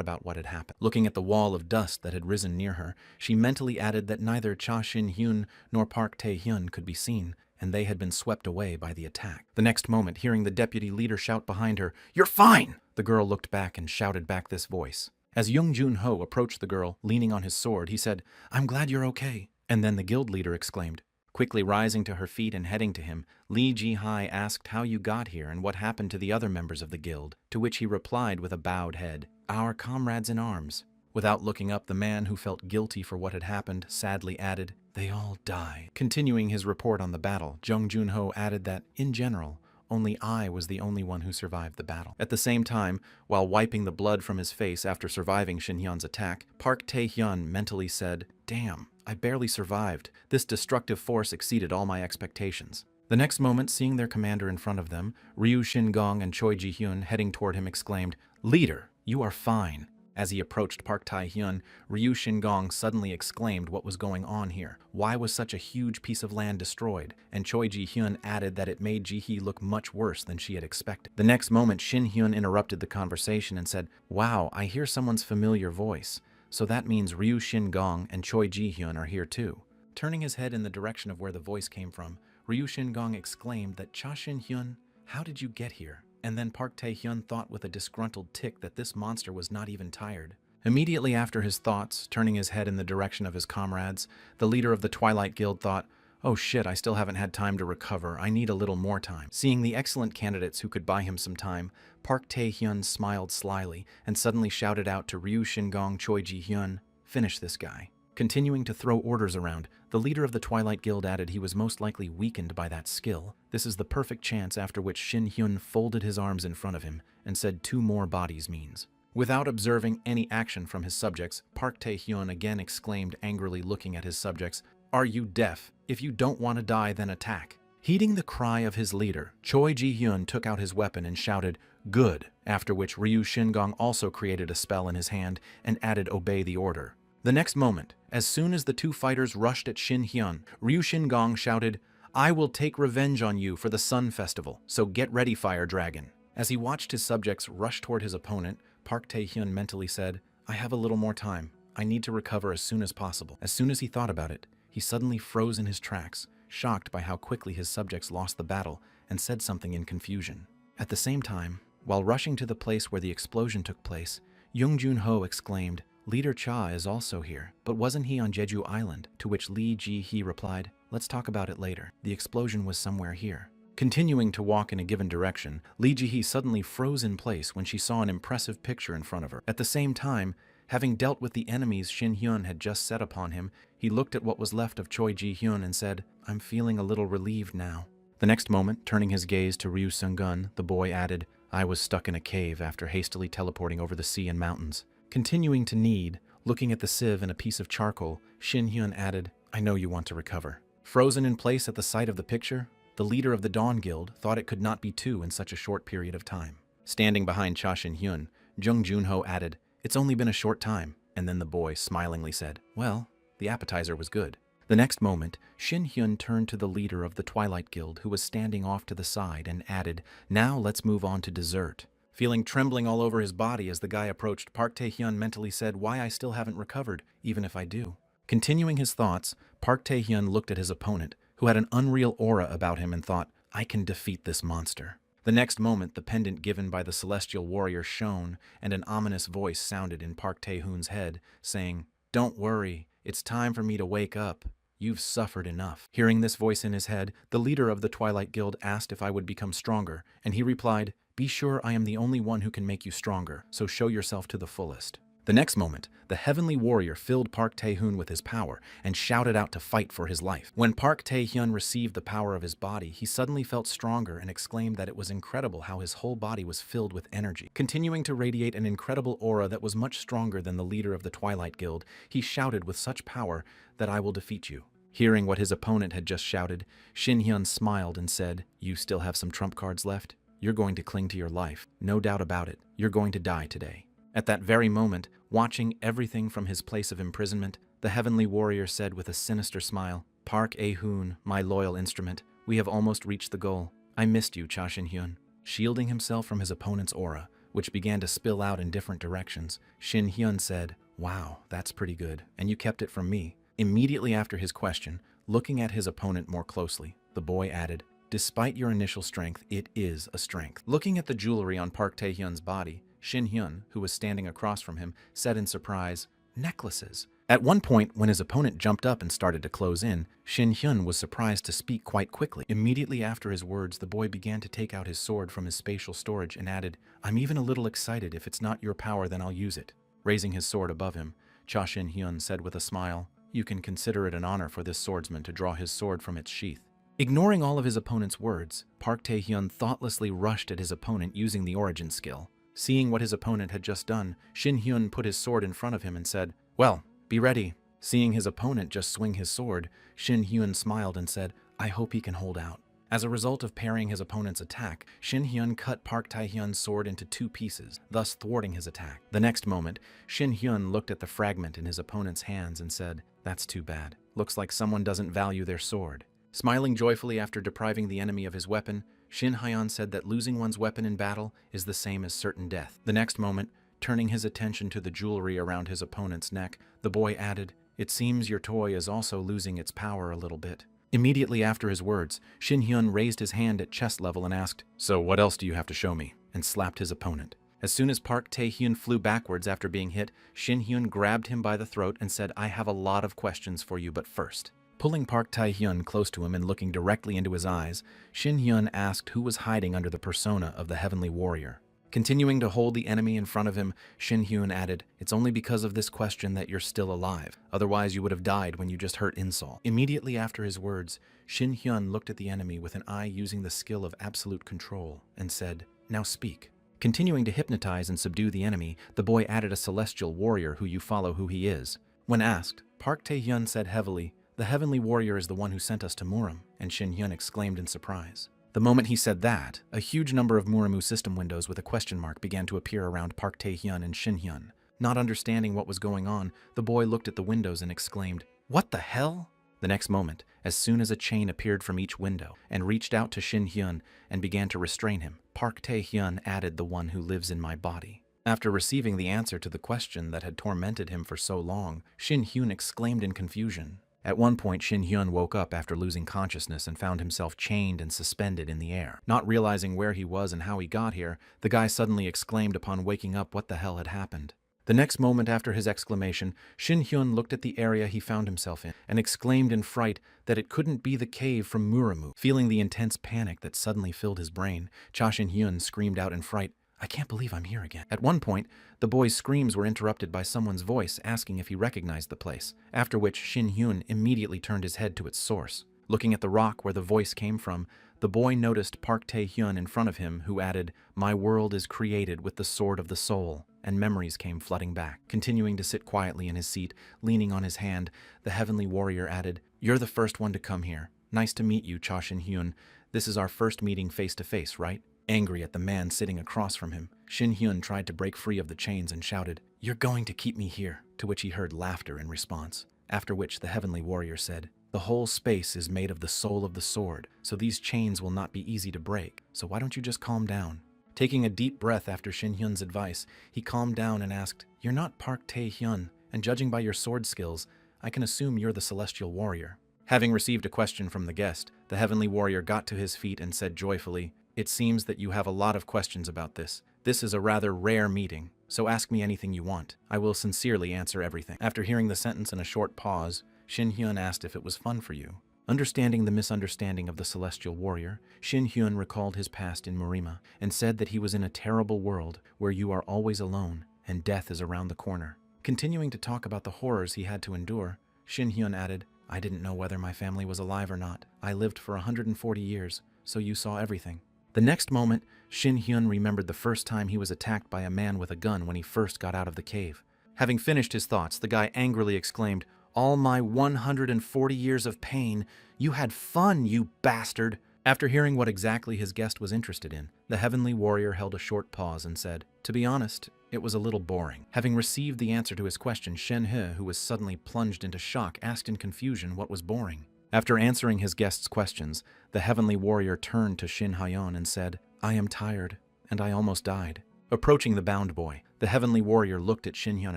about what had happened. Looking at the wall of dust that had risen near her, she mentally added that neither Cha Shin-hyun nor Park Tae-hyun could be seen, and they had been swept away by the attack. The next moment, hearing the deputy leader shout behind her, "You're fine!" the girl looked back and shouted back this voice. As Young Jun-ho approached the girl, leaning on his sword, he said, "I'm glad you're okay." And then the guild leader exclaimed. Quickly rising to her feet and heading to him, Lee Ji-hai asked how you got here and what happened to the other members of the guild, to which he replied with a bowed head, "Our comrades in arms." Without looking up, the man who felt guilty for what had happened sadly added, "They all died." Continuing his report on the battle, Jung Jun-ho added that, in general, only I was the only one who survived the battle. At the same time, while wiping the blood from his face after surviving Shin-hyun's attack, Park Tae-hyun mentally said, "Damn, I barely survived. This destructive force exceeded all my expectations." The next moment, seeing their commander in front of them, Ryu Shin-gong and Choi Ji-hyun heading toward him exclaimed, "Leader, you are fine." As he approached Park Tae-hyun, Ryu Shin-gong suddenly exclaimed what was going on here. Why was such a huge piece of land destroyed? And Choi Ji-hyun added that it made Ji-hee look much worse than she had expected. The next moment, Shin-hyun interrupted the conversation and said, "Wow, I hear someone's familiar voice. So that means Ryu Shin-gong and Choi Ji-hyun are here too." Turning his head in the direction of where the voice came from, Ryu Shin-gong exclaimed that, "Cha Shin-hyun, how did you get here?" And then Park Tae-hyun thought with a disgruntled tick that this monster was not even tired. Immediately after his thoughts, turning his head in the direction of his comrades, the leader of the Twilight Guild thought, "Oh shit, I still haven't had time to recover. I need a little more time." Seeing the excellent candidates who could buy him some time, Park Tae-hyun smiled slyly and suddenly shouted out to Ryu Shin-gong, Choi Ji-hyun, "Finish this guy." Continuing to throw orders around, the leader of the Twilight Guild added he was most likely weakened by that skill. This is the perfect chance, after which Shin Hyun folded his arms in front of him and said 2 more bodies means. Without observing any action from his subjects, Park Tae-hyun again exclaimed angrily, looking at his subjects, "Are you deaf? If you don't want to die, then attack." Heeding the cry of his leader, Choi Ji-hyun took out his weapon and shouted, "Good," after which Ryu Shingong also created a spell in his hand and added "Obey the order." The next moment, as soon as the 2 fighters rushed at Shin Hyun, Ryu Shingong shouted, "I will take revenge on you for the Sun Festival, so get ready, Fire Dragon." As he watched his subjects rush toward his opponent, Park Tae-hyun mentally said, "I have a little more time. I need to recover as soon as possible." As soon as he thought about it, he suddenly froze in his tracks, shocked by how quickly his subjects lost the battle, and said something in confusion. At the same time, while rushing to the place where the explosion took place, Jung Jun-ho exclaimed, "Leader Cha is also here, but wasn't he on Jeju Island?" To which Lee Ji-hee replied, "Let's talk about it later. The explosion was somewhere here." Continuing to walk in a given direction, Lee Ji-hee suddenly froze in place when she saw an impressive picture in front of her. At the same time, having dealt with the enemies Shin Hyun had just set upon him, he looked at what was left of Choi Ji-hyun and said, "I'm feeling a little relieved now." The next moment, turning his gaze to Ryu Seung-gun, the boy added, "I was stuck in a cave after hastily teleporting over the sea and mountains." Continuing to knead, looking at the sieve and a piece of charcoal, Shin Hyun added, "I know you want to recover." Frozen in place at the sight of the picture, the leader of the Dawn Guild thought it could not be 2 in such a short period of time. Standing behind Cha Shin-hyun, Jung Jun-ho added, "It's only been a short time," and then the boy smilingly said, "Well, the appetizer was good." The next moment, Shin Hyun turned to the leader of the Twilight Guild, who was standing off to the side, and added, "Now let's move on to dessert." Feeling trembling all over his body as the guy approached, Park Tae-hyun mentally said, "Why, I still haven't recovered, even if I do." Continuing his thoughts, Park Tae-hyun looked at his opponent, who had an unreal aura about him, and thought, "I can defeat this monster." The next moment, the pendant given by the celestial warrior shone, and an ominous voice sounded in Park Tae-hyun's head, saying, "Don't worry, it's time for me to wake up. You've suffered enough." Hearing this voice in his head, the leader of the Twilight Guild asked if I would become stronger, and he replied, "Be sure I am the only one who can make you stronger, so show yourself to the fullest." The next moment, the heavenly warrior filled Park Tae-hyun with his power and shouted out to fight for his life. When Park Tae-hyun received the power of his body, he suddenly felt stronger and exclaimed that it was incredible how his whole body was filled with energy. Continuing to radiate an incredible aura that was much stronger than the leader of the Twilight Guild, he shouted with such power that "I will defeat you." Hearing what his opponent had just shouted, Shin Hyun smiled and said, "You still have some trump cards left? You're going to cling to your life. No doubt about it. You're going to die today." At that very moment, watching everything from his place of imprisonment, the heavenly warrior said with a sinister smile, "Park A-hoon, my loyal instrument, we have almost reached the goal. I missed you, Cha Shin-hyun." Shielding himself from his opponent's aura, which began to spill out in different directions, Shin Hyun said, "Wow, that's pretty good, and you kept it from me." Immediately after his question, looking at his opponent more closely, the boy added, "Despite your initial strength, it is a strength." Looking at the jewelry on Park Tae-hyun's body, Shin Hyun, who was standing across from him, said in surprise, "Necklaces." At one point, when his opponent jumped up and started to close in, Shin Hyun was surprised to speak quite quickly. Immediately after his words, the boy began to take out his sword from his spatial storage and added, "I'm even a little excited. If it's not your power, then I'll use it." Raising his sword above him, Cha Shin Hyun said with a smile, "You can consider it an honor for this swordsman to draw his sword from its sheath." Ignoring all of his opponent's words, Park Tae-hyun thoughtlessly rushed at his opponent using the origin skill. Seeing what his opponent had just done, Shin Hyun put his sword in front of him and said, "Well, be ready." Seeing his opponent just swing his sword, Shin Hyun smiled and said, "I hope he can hold out." As a result of parrying his opponent's attack, Shin Hyun cut Park Tae-hyun's sword into 2 pieces, thus thwarting his attack. The next moment, Shin Hyun looked at the fragment in his opponent's hands and said, "That's too bad. Looks like someone doesn't value their sword." Smiling joyfully after depriving the enemy of his weapon, Shin Hyun said that losing one's weapon in battle is the same as certain death. The next moment, turning his attention to the jewelry around his opponent's neck, the boy added, "It seems your toy is also losing its power a little bit." Immediately after his words, Shin Hyun raised his hand at chest level and asked, "So what else do you have to show me?" and slapped his opponent. As soon as Park Tae-hyun flew backwards after being hit, Shin Hyun grabbed him by the throat and said, "I have a lot of questions for you, but first." Pulling Park Tae-hyun close to him and looking directly into his eyes, Shin Hyun asked who was hiding under the persona of the heavenly warrior. Continuing to hold the enemy in front of him, Shin Hyun added, "It's only because of this question that you're still alive. Otherwise, you would have died when you just hurt Insol." Immediately after his words, Shin Hyun looked at the enemy with an eye using the skill of absolute control and said, "Now speak." Continuing to hypnotize and subdue the enemy, the boy added a celestial warrior who you follow who he is. When asked, Park Tae-hyun said heavily, "The heavenly warrior is the one who sent us to Muram," and Shin Hyun exclaimed in surprise. The moment he said that, a huge number of Muramu system windows with a question mark began to appear around Park Tae-hyun and Shin Hyun. Not understanding what was going on, the boy looked at the windows and exclaimed, "What the hell?" The next moment, as soon as a chain appeared from each window and reached out to Shin Hyun and began to restrain him, Park Tae-hyun added, "The one who lives in my body." After receiving the answer to the question that had tormented him for so long, Shin Hyun exclaimed in confusion. At one point, Shin Hyun woke up after losing consciousness and found himself chained and suspended in the air. Not realizing where he was and how he got here, the guy suddenly exclaimed upon waking up what the hell had happened. The next moment after his exclamation, Shin Hyun looked at the area he found himself in and exclaimed in fright that it couldn't be the cave from Muramu. Feeling the intense panic that suddenly filled his brain, Cha Shin Hyun screamed out in fright, "I can't believe I'm here again." At one point, the boy's screams were interrupted by someone's voice asking if he recognized the place, after which Shin Hyun immediately turned his head to its source. Looking at the rock where the voice came from, the boy noticed Park Tae-hyun in front of him, who added, "My world is created with the sword of the soul," and memories came flooding back. Continuing to sit quietly in his seat, leaning on his hand, the heavenly warrior added, "You're the first one to come here. Nice to meet you, Cha Shin Hyun. This is our first meeting face to face, right?" Angry at the man sitting across from him, Shin Hyun tried to break free of the chains and shouted, "You're going to keep me here," to which he heard laughter in response. After which the heavenly warrior said, "The whole space is made of the soul of the sword, so these chains will not be easy to break, so why don't you just calm down?" Taking a deep breath after Shin Hyun's advice, he calmed down and asked, "You're not Park Tae-hyun, and judging by your sword skills, I can assume you're the celestial warrior." Having received a question from the guest, the heavenly warrior got to his feet and said joyfully, "It seems that you have a lot of questions about this. This is a rather rare meeting, so ask me anything you want. I will sincerely answer everything." After hearing the sentence and a short pause, Shin Hyun asked if it was fun for you. Understanding the misunderstanding of the celestial warrior, Shin Hyun recalled his past in Murima and said that he was in a terrible world where you are always alone and death is around the corner. Continuing to talk about the horrors he had to endure, Shin Hyun added, "I didn't know whether my family was alive or not. I lived for 140 years, so you saw everything." The next moment, Shin Hyun remembered the first time he was attacked by a man with a gun when he first got out of the cave. Having finished his thoughts, the guy angrily exclaimed, "All my 140 years of pain, you had fun, you bastard!" After hearing what exactly his guest was interested in, the heavenly warrior held a short pause and said, "To be honest, it was a little boring." Having received the answer to his question, Shen He, who was suddenly plunged into shock, asked in confusion what was boring. After answering his guest's questions, the heavenly warrior turned to Shin Hayon and said, "I am tired, and I almost died." Approaching the bound boy, the heavenly warrior looked at Shin Hyun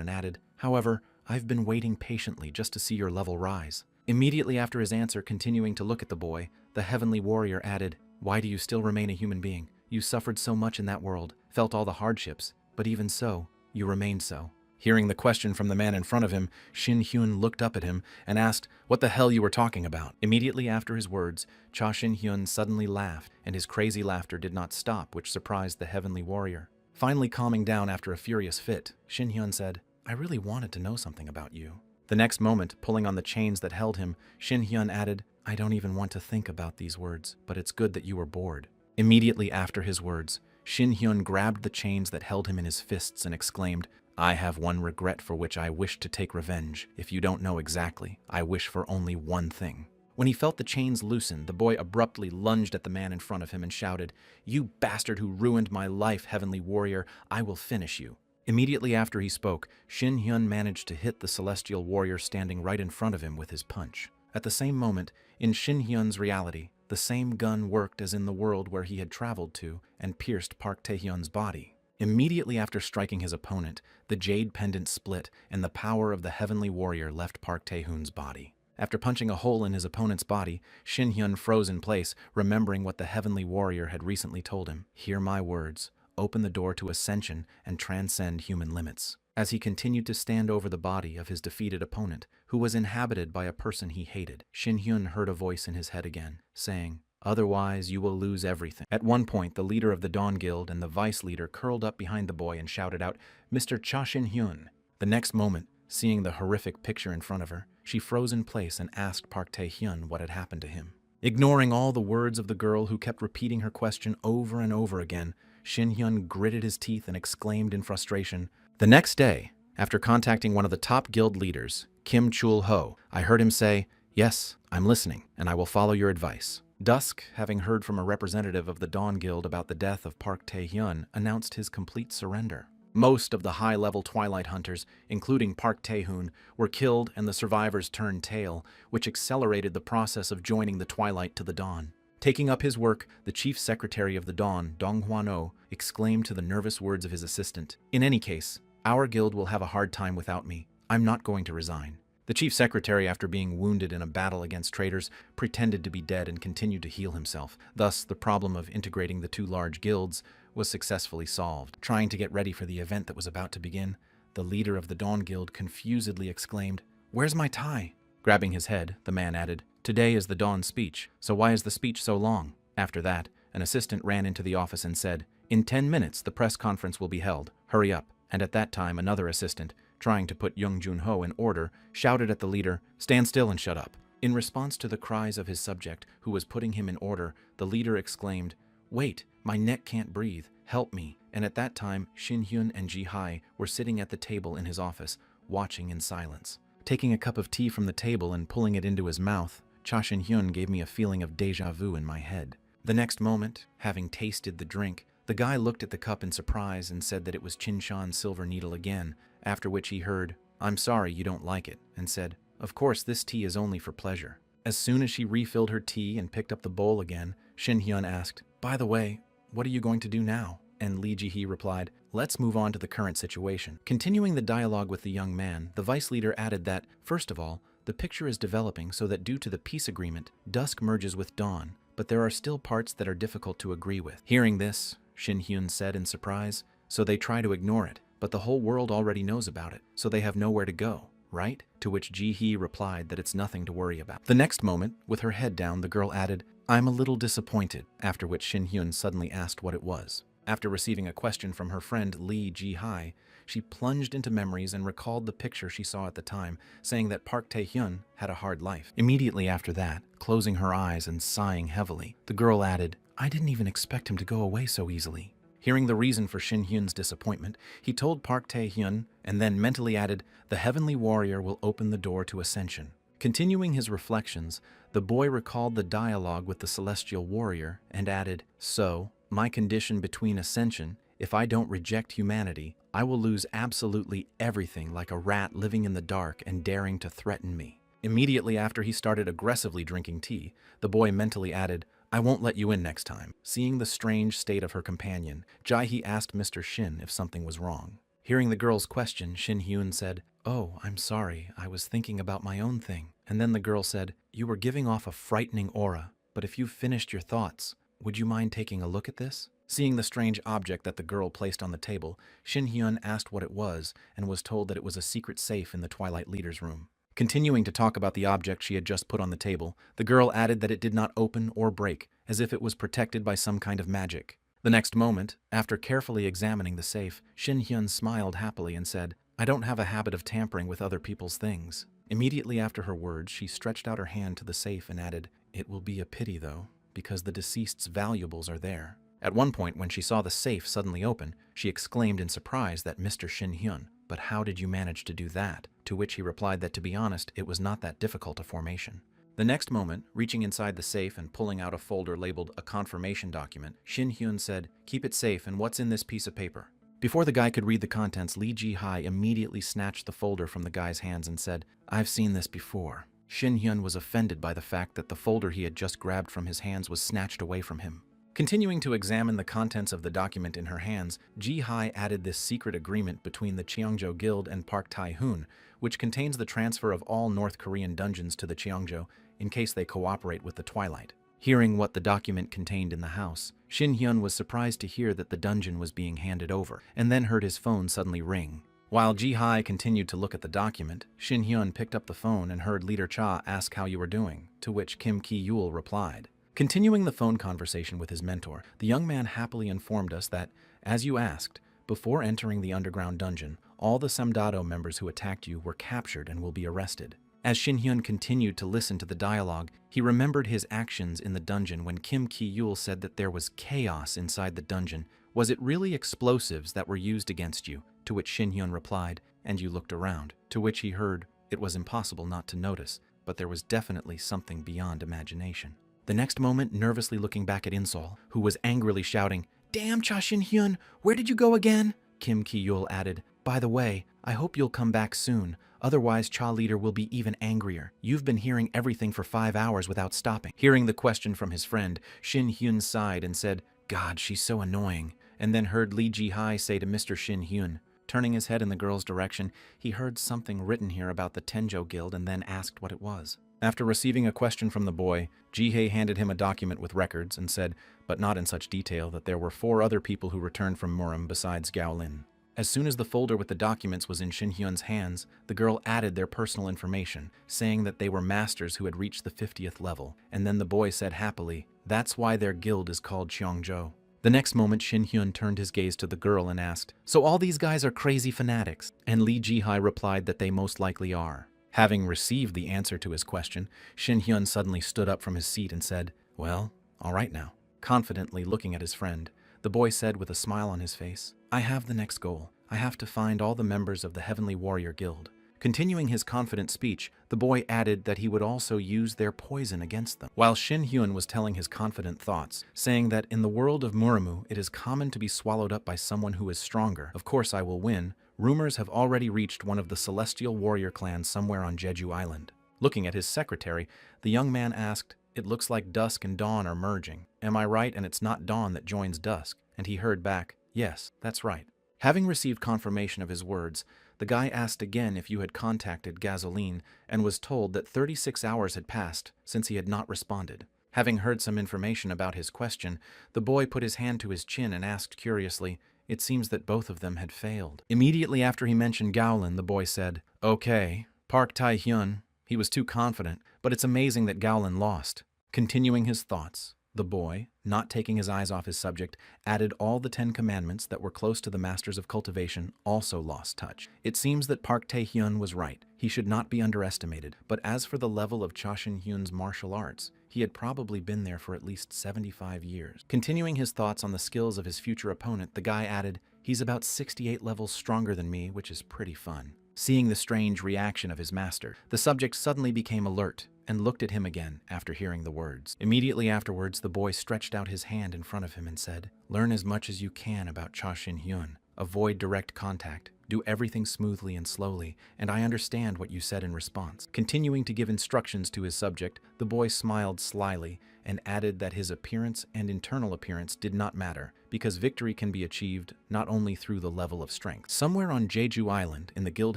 and added, "However, I've been waiting patiently just to see your level rise." Immediately after his answer, continuing to look at the boy, the heavenly warrior added, "Why do you still remain a human being? You suffered so much in that world, felt all the hardships, but even so, you remained so." Hearing the question from the man in front of him, Shin Hyun looked up at him and asked what the hell you were talking about. Immediately after his words, Cha Shin Hyun suddenly laughed, and his crazy laughter did not stop, which surprised the heavenly warrior. Finally calming down after a furious fit, Shin Hyun said, "I really wanted to know something about you." The next moment, pulling on the chains that held him, Shin Hyun added, "I don't even want to think about these words, but it's good that you were bored." Immediately after his words, Shin Hyun grabbed the chains that held him in his fists and exclaimed, "I have one regret for which I wish to take revenge. If you don't know exactly, I wish for only one thing." When he felt the chains loosen, the boy abruptly lunged at the man in front of him and shouted, "You bastard who ruined my life, heavenly warrior, I will finish you." Immediately after he spoke, Shin Hyun managed to hit the celestial warrior standing right in front of him with his punch. At the same moment, in Shin Hyun's reality, the same gun worked as in the world where he had traveled to and pierced Park Tae-hyun's body. Immediately after striking his opponent, the jade pendant split and the power of the heavenly warrior left Park Tae-hyun's body. After punching a hole in his opponent's body, Shin Hyun froze in place, remembering what the heavenly warrior had recently told him. "Hear my words. Open the door to ascension and transcend human limits." As he continued to stand over the body of his defeated opponent, who was inhabited by a person he hated, Shin Hyun heard a voice in his head again, saying, Otherwise, you will lose everything. At one point, the leader of the Dawn Guild and the vice leader curled up behind the boy and shouted out, "Mr. Cha Shin-hyun." The next moment, seeing the horrific picture in front of her, she froze in place and asked Park Tae-hyun what had happened to him. Ignoring all the words of the girl who kept repeating her question over and over again, Shin-hyun gritted his teeth and exclaimed in frustration, "The next day, after contacting one of the top guild leaders, Kim Chul-ho, I heard him say, 'Yes, I'm listening, and I will follow your advice.'" Dusk, having heard from a representative of the Dawn Guild about the death of Park Tae-hyun, announced his complete surrender. Most of the high-level Twilight Hunters, including Park Tae-hyun, were killed and the survivors turned tail, which accelerated the process of joining the Twilight to the Dawn. Taking up his work, the chief secretary of the Dawn, Dong Hwan-oh, exclaimed to the nervous words of his assistant, "In any case, our guild will have a hard time without me. I'm not going to resign." The chief secretary, after being wounded in a battle against traitors, pretended to be dead and continued to heal himself. Thus, the problem of integrating the two large guilds was successfully solved. Trying to get ready for the event that was about to begin, the leader of the Dawn Guild confusedly exclaimed, "Where's my tie?" Grabbing his head, the man added, "Today is the Dawn speech, so why is the speech so long?" After that, an assistant ran into the office and said, "In 10 minutes, the press conference will be held. Hurry up." And at that time, another assistant, trying to put Young Jun-ho in order, shouted at the leader, "Stand still and shut up." In response to the cries of his subject, who was putting him in order, the leader exclaimed, "Wait, my neck can't breathe, help me." And at that time, Shin-hyun and Ji-hai were sitting at the table in his office, watching in silence. Taking a cup of tea from the table and pulling it into his mouth, Cha Shin-hyun gave me a feeling of déjà vu in my head. The next moment, having tasted the drink, the guy looked at the cup in surprise and said that it was Chinshan's silver needle again, after which he heard, "I'm sorry you don't like it," and said, "Of course this tea is only for pleasure." As soon as she refilled her tea and picked up the bowl again, Shin-hyun asked, "By the way, what are you going to do now?" And Lee Ji-hee replied, "Let's move on to the current situation." Continuing the dialogue with the young man, the vice leader added that, first of all, the picture is developing so that due to the peace agreement, dusk merges with dawn, but there are still parts that are difficult to agree with. Hearing this, Shin-hyun said in surprise, "So they try to ignore it, but the whole world already knows about it, so they have nowhere to go, right?" To which Ji-hee replied that it's nothing to worry about. The next moment, with her head down, the girl added, "I'm a little disappointed," after which Shin-hyun suddenly asked what it was. After receiving a question from her friend Lee Ji-hai, she plunged into memories and recalled the picture she saw at the time, saying that Park Tae-hyun had a hard life. Immediately after that, closing her eyes and sighing heavily, the girl added, "I didn't even expect him to go away so easily." Hearing the reason for Shin-hyun's disappointment, he told Park Tae-hyun and then mentally added, "The heavenly warrior will open the door to ascension." Continuing his reflections, the boy recalled the dialogue with the celestial warrior and added, "So, my condition between ascension, if I don't reject humanity, I will lose absolutely everything like a rat living in the dark and daring to threaten me." Immediately after he started aggressively drinking tea, the boy mentally added, "I won't let you in next time." Seeing the strange state of her companion, Jae-hee asked Mr. Shin if something was wrong. Hearing the girl's question, Shin-hyun said, "Oh, I'm sorry, I was thinking about my own thing." And then the girl said, "You were giving off a frightening aura, but if you've finished your thoughts, would you mind taking a look at this?" Seeing the strange object that the girl placed on the table, Shin-hyun asked what it was and was told that it was a secret safe in the Twilight Leader's room. Continuing to talk about the object she had just put on the table, the girl added that it did not open or break, as if it was protected by some kind of magic. The next moment, after carefully examining the safe, Shin-hyun smiled happily and said, "I don't have a habit of tampering with other people's things." Immediately after her words, she stretched out her hand to the safe and added, "It will be a pity, though, because the deceased's valuables are there." At one point, when she saw the safe suddenly open, she exclaimed in surprise that Mr. Shin-hyun, "But how did you manage to do that?" To which he replied that, to be honest, it was not that difficult a formation. The next moment, reaching inside the safe and pulling out a folder labeled a confirmation document, Shin-hyun said, "Keep it safe, and what's in this piece of paper?" Before the guy could read the contents, Lee Ji-hai immediately snatched the folder from the guy's hands and said, "I've seen this before." Shin-hyun was offended by the fact that the folder he had just grabbed from his hands was snatched away from him. Continuing to examine the contents of the document in her hands, Ji-hai added this secret agreement between the Cheongjo Guild and Park Tae-hyun, which contains the transfer of all North Korean dungeons to the Cheongjo in case they cooperate with the Twilight. Hearing what the document contained in the house, Shin-hyun was surprised to hear that the dungeon was being handed over, and then heard his phone suddenly ring. While Ji-hai continued to look at the document, Shin-hyun picked up the phone and heard Leader Cha ask how you were doing, to which Kim Ki-yul replied. Continuing the phone conversation with his mentor, the young man happily informed us that, as you asked, before entering the underground dungeon, all the Samdado members who attacked you were captured and will be arrested. As Shin Hyun continued to listen to the dialogue, he remembered his actions in the dungeon when Kim Ki-yul said that there was chaos inside the dungeon. Was it really explosives that were used against you? To which Shin Hyun replied, and you looked around. To which he heard, it was impossible not to notice, but there was definitely something beyond imagination. The next moment, nervously looking back at Insol, who was angrily shouting, "Damn, Cha Shin Hyun, where did you go again?" Kim Ki-yul added, "By the way, I hope you'll come back soon. Otherwise, Cha Leader will be even angrier. You've been hearing everything for 5 hours without stopping." Hearing the question from his friend, Shin Hyun sighed and said, "God, she's so annoying," and then heard Lee Ji-hai say to Mr. Shin Hyun. Turning his head in the girl's direction, he heard something written here about the Tenjo Guild and then asked what it was. After receiving a question from the boy, Ji-hei handed him a document with records and said, but not in such detail, that there were 4 other people who returned from Murim besides Gao Lin. As soon as the folder with the documents was in Shin Hyun's hands, the girl added their personal information, saying that they were masters who had reached the 50th level, and then the boy said happily, "That's why their guild is called Cheongjo." The next moment, Shin Hyun turned his gaze to the girl and asked, "So all these guys are crazy fanatics?" And Lee Ji-hai replied that they most likely are. Having received the answer to his question, Shin Hyun suddenly stood up from his seat and said, "Well, all right now." Confidently looking at his friend, the boy said with a smile on his face, "I have the next goal. I have to find all the members of the Heavenly Warrior Guild." Continuing his confident speech, the boy added that he would also use their poison against them. While Shin Hyun was telling his confident thoughts, saying that in the world of Murimu it is common to be swallowed up by someone who is stronger. Of course I will win. Rumors have already reached one of the celestial warrior clans somewhere on Jeju Island. Looking at his secretary, the young man asked, "It looks like dusk and dawn are merging. Am I right and it's not dawn that joins dusk?" And he heard back, "Yes, that's right." Having received confirmation of his words, the guy asked again if you had contacted Gasoline and was told that 36 hours had passed since he had not responded. Having heard some information about his question, the boy put his hand to his chin and asked curiously, "It seems that both of them had failed." Immediately after he mentioned Gowlin, the boy said, "Okay, Park Tae-hyun, he was too confident, but it's amazing that Gowlin lost." Continuing his thoughts, the boy, not taking his eyes off his subject, added all the 10 commandments that were close to the masters of cultivation also lost touch. It seems that Park Tae-hyun was right. He should not be underestimated. But as for the level of Cha Shin-hyun's martial arts, he had probably been there for at least 75 years. Continuing his thoughts on the skills of his future opponent, the guy added, "He's about 68 levels stronger than me, which is pretty fun." Seeing the strange reaction of his master, the subject suddenly became alert and looked at him again after hearing the words. Immediately afterwards, the boy stretched out his hand in front of him and said, "Learn as much as you can about Cha Shin-hyun. Avoid direct contact. Do everything smoothly and slowly, and I understand what you said in response." Continuing to give instructions to his subject, the boy smiled slyly and added that his appearance and internal appearance did not matter, because victory can be achieved not only through the level of strength. Somewhere on Jeju Island, in the guild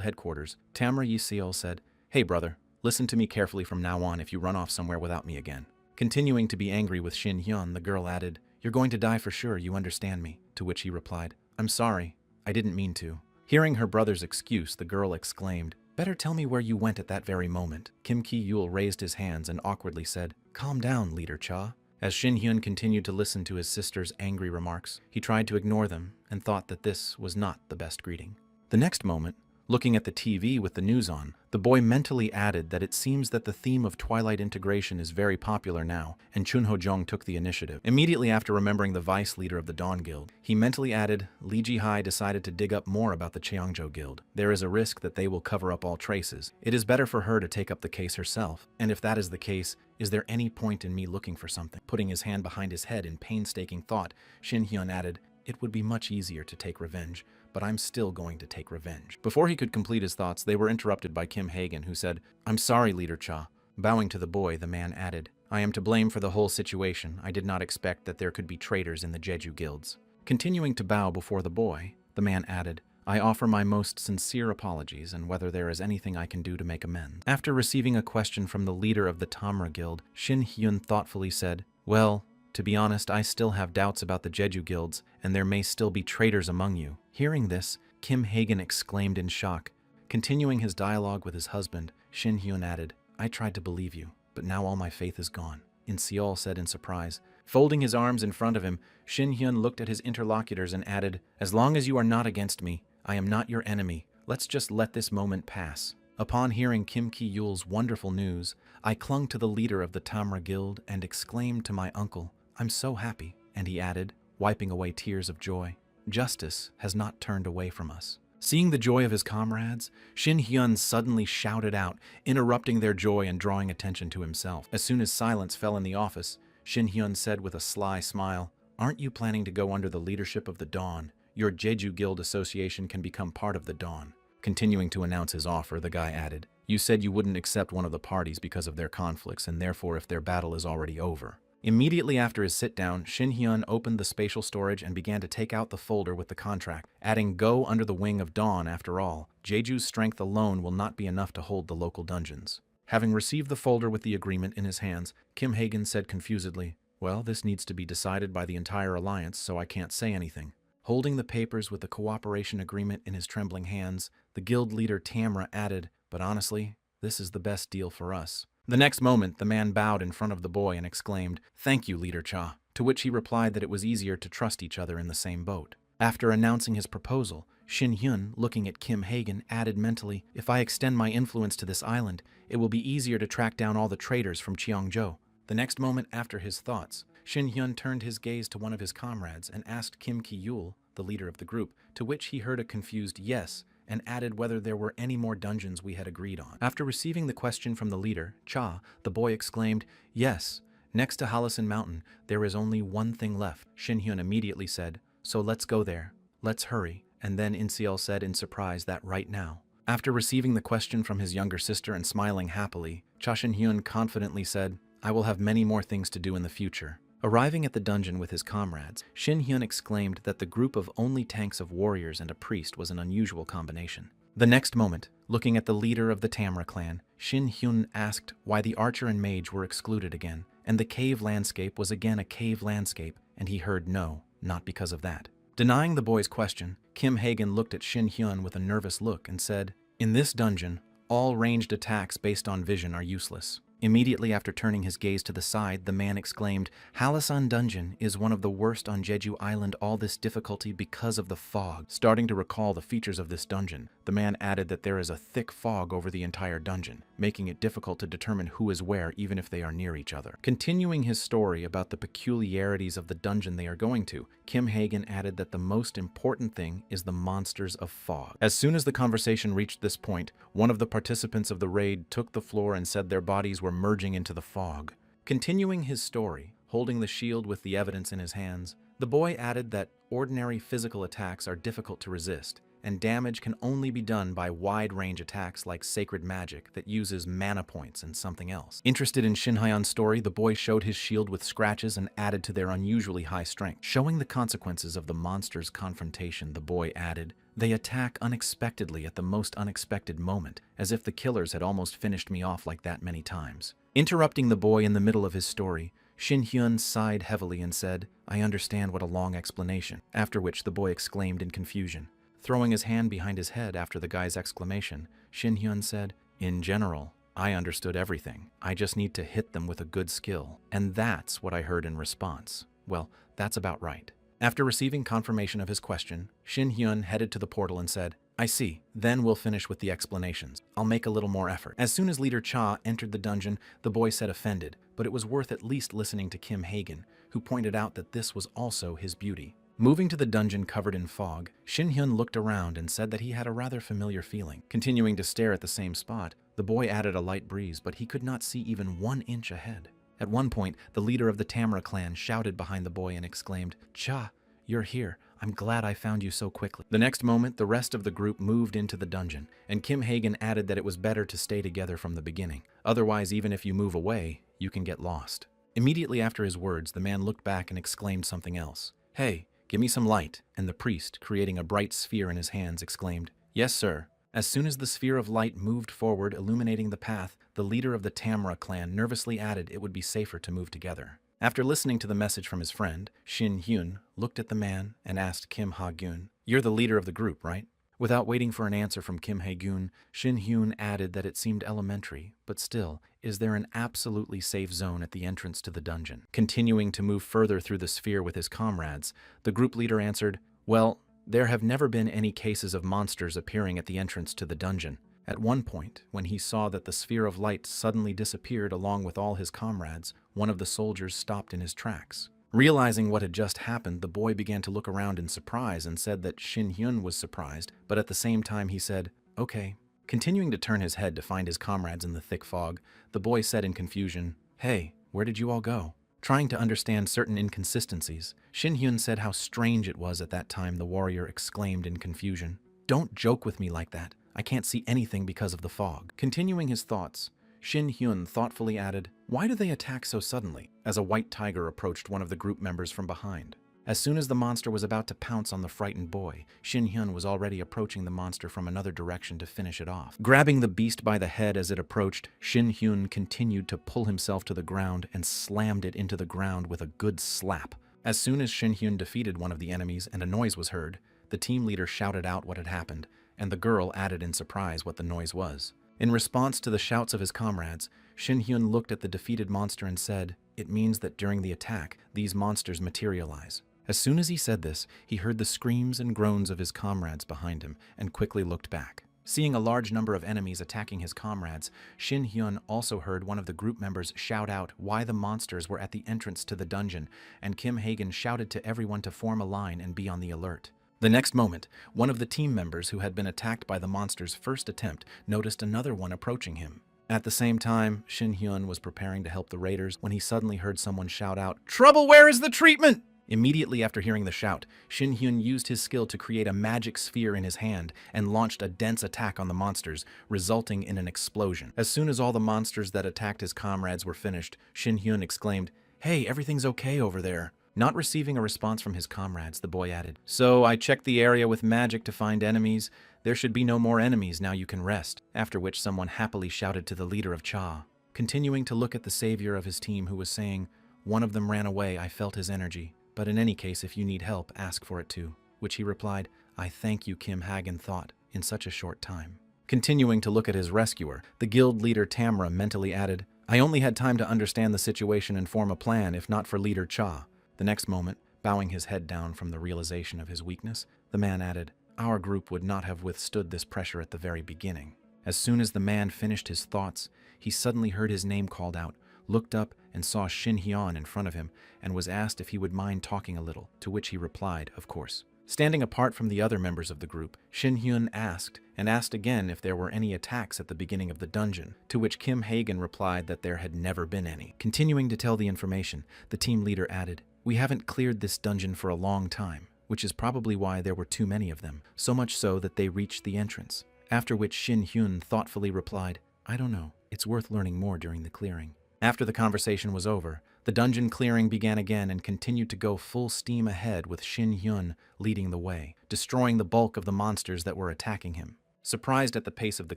headquarters, Tamra Yiseol said, "Hey brother, listen to me carefully from now on if you run off somewhere without me again." Continuing to be angry with Shin Hyun, the girl added, "You're going to die for sure, you understand me?" To which he replied, "I'm sorry, I didn't mean to." Hearing her brother's excuse, the girl exclaimed, "Better tell me where you went at that very moment." Kim Ki-yul raised his hands and awkwardly said, "Calm down, Leader Cha." As Shin Hyun continued to listen to his sister's angry remarks, he tried to ignore them and thought that this was not the best greeting. The next moment, looking at the TV with the news on, the boy mentally added that it seems that the theme of Twilight integration is very popular now, and Chun Ho-jong took the initiative. Immediately after remembering the vice leader of the Dawn Guild, he mentally added, Lee Ji-hai decided to dig up more about the Cheongjo Guild. There is a risk that they will cover up all traces. It is better for her to take up the case herself, and if that is the case, is there any point in me looking for something? Putting his hand behind his head in painstaking thought, Shin Hyun added, "It would be much easier to take revenge, but I'm still going to take revenge." Before he could complete his thoughts, they were interrupted by Kim Hagen, who said, "I'm sorry, Leader Cha." Bowing to the boy, the man added, "I am to blame for the whole situation. I did not expect that there could be traitors in the Jeju guilds." Continuing to bow before the boy, the man added, "I offer my most sincere apologies, and whether there is anything I can do to make amends." After receiving a question from the leader of the Tamra Guild, Shin Hyun thoughtfully said, "Well, to be honest, I still have doubts about the Jeju guilds, and there may still be traitors among you." Hearing this, Kim Hagen exclaimed in shock. Continuing his dialogue with his husband, Shin Hyun added, "I tried to believe you, but now all my faith is gone." In Seoul said in surprise. Folding his arms in front of him, Shin Hyun looked at his interlocutors and added, "As long as you are not against me, I am not your enemy. Let's just let this moment pass." Upon hearing Kim Ki-yul's wonderful news, I clung to the leader of the Tamra Guild and exclaimed to my uncle, "I'm so happy." And he added, wiping away tears of joy, "Justice has not turned away from us." Seeing the joy of his comrades, Shin Hyun suddenly shouted out, interrupting their joy and drawing attention to himself. As soon as silence fell in the office, Shin Hyun said with a sly smile, "Aren't you planning to go under the leadership of the Dawn? Your Jeju Guild Association can become part of the Dawn." Continuing to announce his offer, the guy added, "You said you wouldn't accept one of the parties because of their conflicts and therefore if their battle is already over." Immediately after his sit-down, Shin Hyun opened the spatial storage and began to take out the folder with the contract, adding, "Go under the wing of Dawn after all. Jeju's strength alone will not be enough to hold the local dungeons." Having received the folder with the agreement in his hands, Kim Hagen said confusedly, "Well, this needs to be decided by the entire alliance, so I can't say anything." Holding the papers with the cooperation agreement in his trembling hands, the guild leader Tamra added, "But honestly, this is the best deal for us." The next moment, the man bowed in front of the boy and exclaimed, "Thank you, Leader Cha," to which he replied that it was easier to trust each other in the same boat. After announcing his proposal, Shin Hyun, looking at Kim Hagen, added mentally, "If I extend my influence to this island, it will be easier to track down all the traitors from Cheongjo." The next moment after his thoughts, Shin Hyun turned his gaze to one of his comrades and asked Kim Ki-yul, the leader of the group, to which he heard a confused yes, and added whether there were any more dungeons we had agreed on. After receiving the question from the leader, Cha, the boy exclaimed, "Yes, next to Hallison Mountain, there is only one thing left." Shin Hyun immediately said, "So let's go there. Let's hurry." And then Inseol said in surprise that right now. After receiving the question from his younger sister and smiling happily, Cha Shin Hyun confidently said, "I will have many more things to do in the future." Arriving at the dungeon with his comrades, Shin Hyun exclaimed that the group of only tanks of warriors and a priest was an unusual combination. The next moment, looking at the leader of the Tamra clan, Shin Hyun asked why the archer and mage were excluded again, and the cave landscape was again a cave landscape, and he heard no, not because of that. Denying the boy's question, Kim Hagen looked at Shin Hyun with a nervous look and said, "In this dungeon, all ranged attacks based on vision are useless." Immediately after turning his gaze to the side, the man exclaimed, "Hallison Dungeon is one of the worst on Jeju Island, all this difficulty because of the fog." Starting to recall the features of this dungeon, the man added that there is a thick fog over the entire dungeon, making it difficult to determine who is where even if they are near each other. Continuing his story about the peculiarities of the dungeon they are going to, Kim Hagen added that the most important thing is the monsters of fog. As soon as the conversation reached this point, one of the participants of the raid took the floor and said their bodies were merging into the fog. Continuing his story, holding the shield with the evidence in his hands, the boy added that ordinary physical attacks are difficult to resist, and damage can only be done by wide-range attacks like sacred magic that uses mana points and something else. Interested in Shin Hyun's story, the boy showed his shield with scratches and added to their unusually high strength. Showing the consequences of the monster's confrontation, the boy added, "They attack unexpectedly at the most unexpected moment, as if the killers had almost finished me off like that many times." Interrupting the boy in the middle of his story, Shin Hyun sighed heavily and said, "I understand what a long explanation," after which the boy exclaimed in confusion. Throwing his hand behind his head after the guy's exclamation, Shin Hyun said, "In general, I understood everything. I just need to hit them with a good skill." And that's what I heard in response. Well, that's about right. After receiving confirmation of his question, Shin Hyun headed to the portal and said, "I see. Then we'll finish with the explanations. I'll make a little more effort." As soon as Leader Cha entered the dungeon, the boy said offended, but it was worth at least listening to Kim Hagen, who pointed out that this was also his beauty. Moving to the dungeon covered in fog, Shin Hyun looked around and said that he had a rather familiar feeling. Continuing to stare at the same spot, the boy added a light breeze, but he could not see even 1 inch ahead. At one point, the leader of the Tamra clan shouted behind the boy and exclaimed, "Cha, you're here. I'm glad I found you so quickly." The next moment, the rest of the group moved into the dungeon, and Kim Hagen added that it was better to stay together from the beginning. Otherwise, even if you move away, you can get lost. Immediately after his words, the man looked back and exclaimed something else. "Hey, give me some light," and the priest, creating a bright sphere in his hands, exclaimed, "Yes, sir." As soon as the sphere of light moved forward, illuminating the path, the leader of the Tamra clan nervously added it would be safer to move together. After listening to the message from his friend, Shin Hyun looked at the man and asked Kim Ha-gyun, "You're the leader of the group, right?" Without waiting for an answer from Kim Hae-gun, Shin Hyun added that it seemed elementary, but still, is there an absolutely safe zone at the entrance to the dungeon? Continuing to move further through the sphere with his comrades, the group leader answered, well, there have never been any cases of monsters appearing at the entrance to the dungeon. At one point, when he saw that the sphere of light suddenly disappeared along with all his comrades, one of the soldiers stopped in his tracks. Realizing what had just happened, the boy began to look around in surprise and said that Shin Hyun was surprised, but at the same time he said, okay. Continuing to turn his head to find his comrades in the thick fog, the boy said in confusion, hey, where did you all go? Trying to understand certain inconsistencies, Shin Hyun said how strange it was at that time. The warrior exclaimed in confusion, don't joke with me like that. I can't see anything because of the fog. Continuing his thoughts, Shin Hyun thoughtfully added, why do they attack so suddenly? As a white tiger approached one of the group members from behind. As soon as the monster was about to pounce on the frightened boy, Shin Hyun was already approaching the monster from another direction to finish it off. Grabbing the beast by the head as it approached, Shin Hyun continued to pull himself to the ground and slammed it into the ground with a good slap. As soon as Shin Hyun defeated one of the enemies and a noise was heard, the team leader shouted out what had happened, and the girl added in surprise what the noise was. In response to the shouts of his comrades, Shin Hyun looked at the defeated monster and said, it means that during the attack, these monsters materialize. As soon as he said this, he heard the screams and groans of his comrades behind him and quickly looked back. Seeing a large number of enemies attacking his comrades, Shin Hyun also heard one of the group members shout out why the monsters were at the entrance to the dungeon, and Kim Hae-gun shouted to everyone to form a line and be on the alert. The next moment, one of the team members who had been attacked by the monster's first attempt noticed another one approaching him. At the same time, Shin Hyun was preparing to help the raiders when he suddenly heard someone shout out, trouble, where is the treatment? Immediately after hearing the shout, Shin Hyun used his skill to create a magic sphere in his hand and launched a dense attack on the monsters, resulting in an explosion. As soon as all the monsters that attacked his comrades were finished, Shin Hyun exclaimed, hey, everything's okay over there. Not receiving a response from his comrades, the boy added, so I checked the area with magic to find enemies. There should be no more enemies, now you can rest. After which someone happily shouted to the leader of Cha. Continuing to look at the savior of his team who was saying, one of them ran away, I felt his energy. But in any case, if you need help, ask for it too. Which he replied, I thank you, Kim Hae-gun thought, in such a short time. Continuing to look at his rescuer, the guild leader Tamra mentally added, I only had time to understand the situation and form a plan if not for leader Cha. The next moment, bowing his head down from the realization of his weakness, the man added, our group would not have withstood this pressure at the very beginning. As soon as the man finished his thoughts, he suddenly heard his name called out, looked up and saw Shin Hyun in front of him, and was asked if he would mind talking a little, to which he replied, of course. Standing apart from the other members of the group, Shin Hyun asked again if there were any attacks at the beginning of the dungeon, to which Kim Hae-gun replied that there had never been any. Continuing to tell the information, the team leader added, we haven't cleared this dungeon for a long time, which is probably why there were too many of them, so much so that they reached the entrance. After which Shin Hyun thoughtfully replied, I don't know, it's worth learning more during the clearing. After the conversation was over, the dungeon clearing began again and continued to go full steam ahead with Shin Hyun leading the way, destroying the bulk of the monsters that were attacking him. Surprised at the pace of the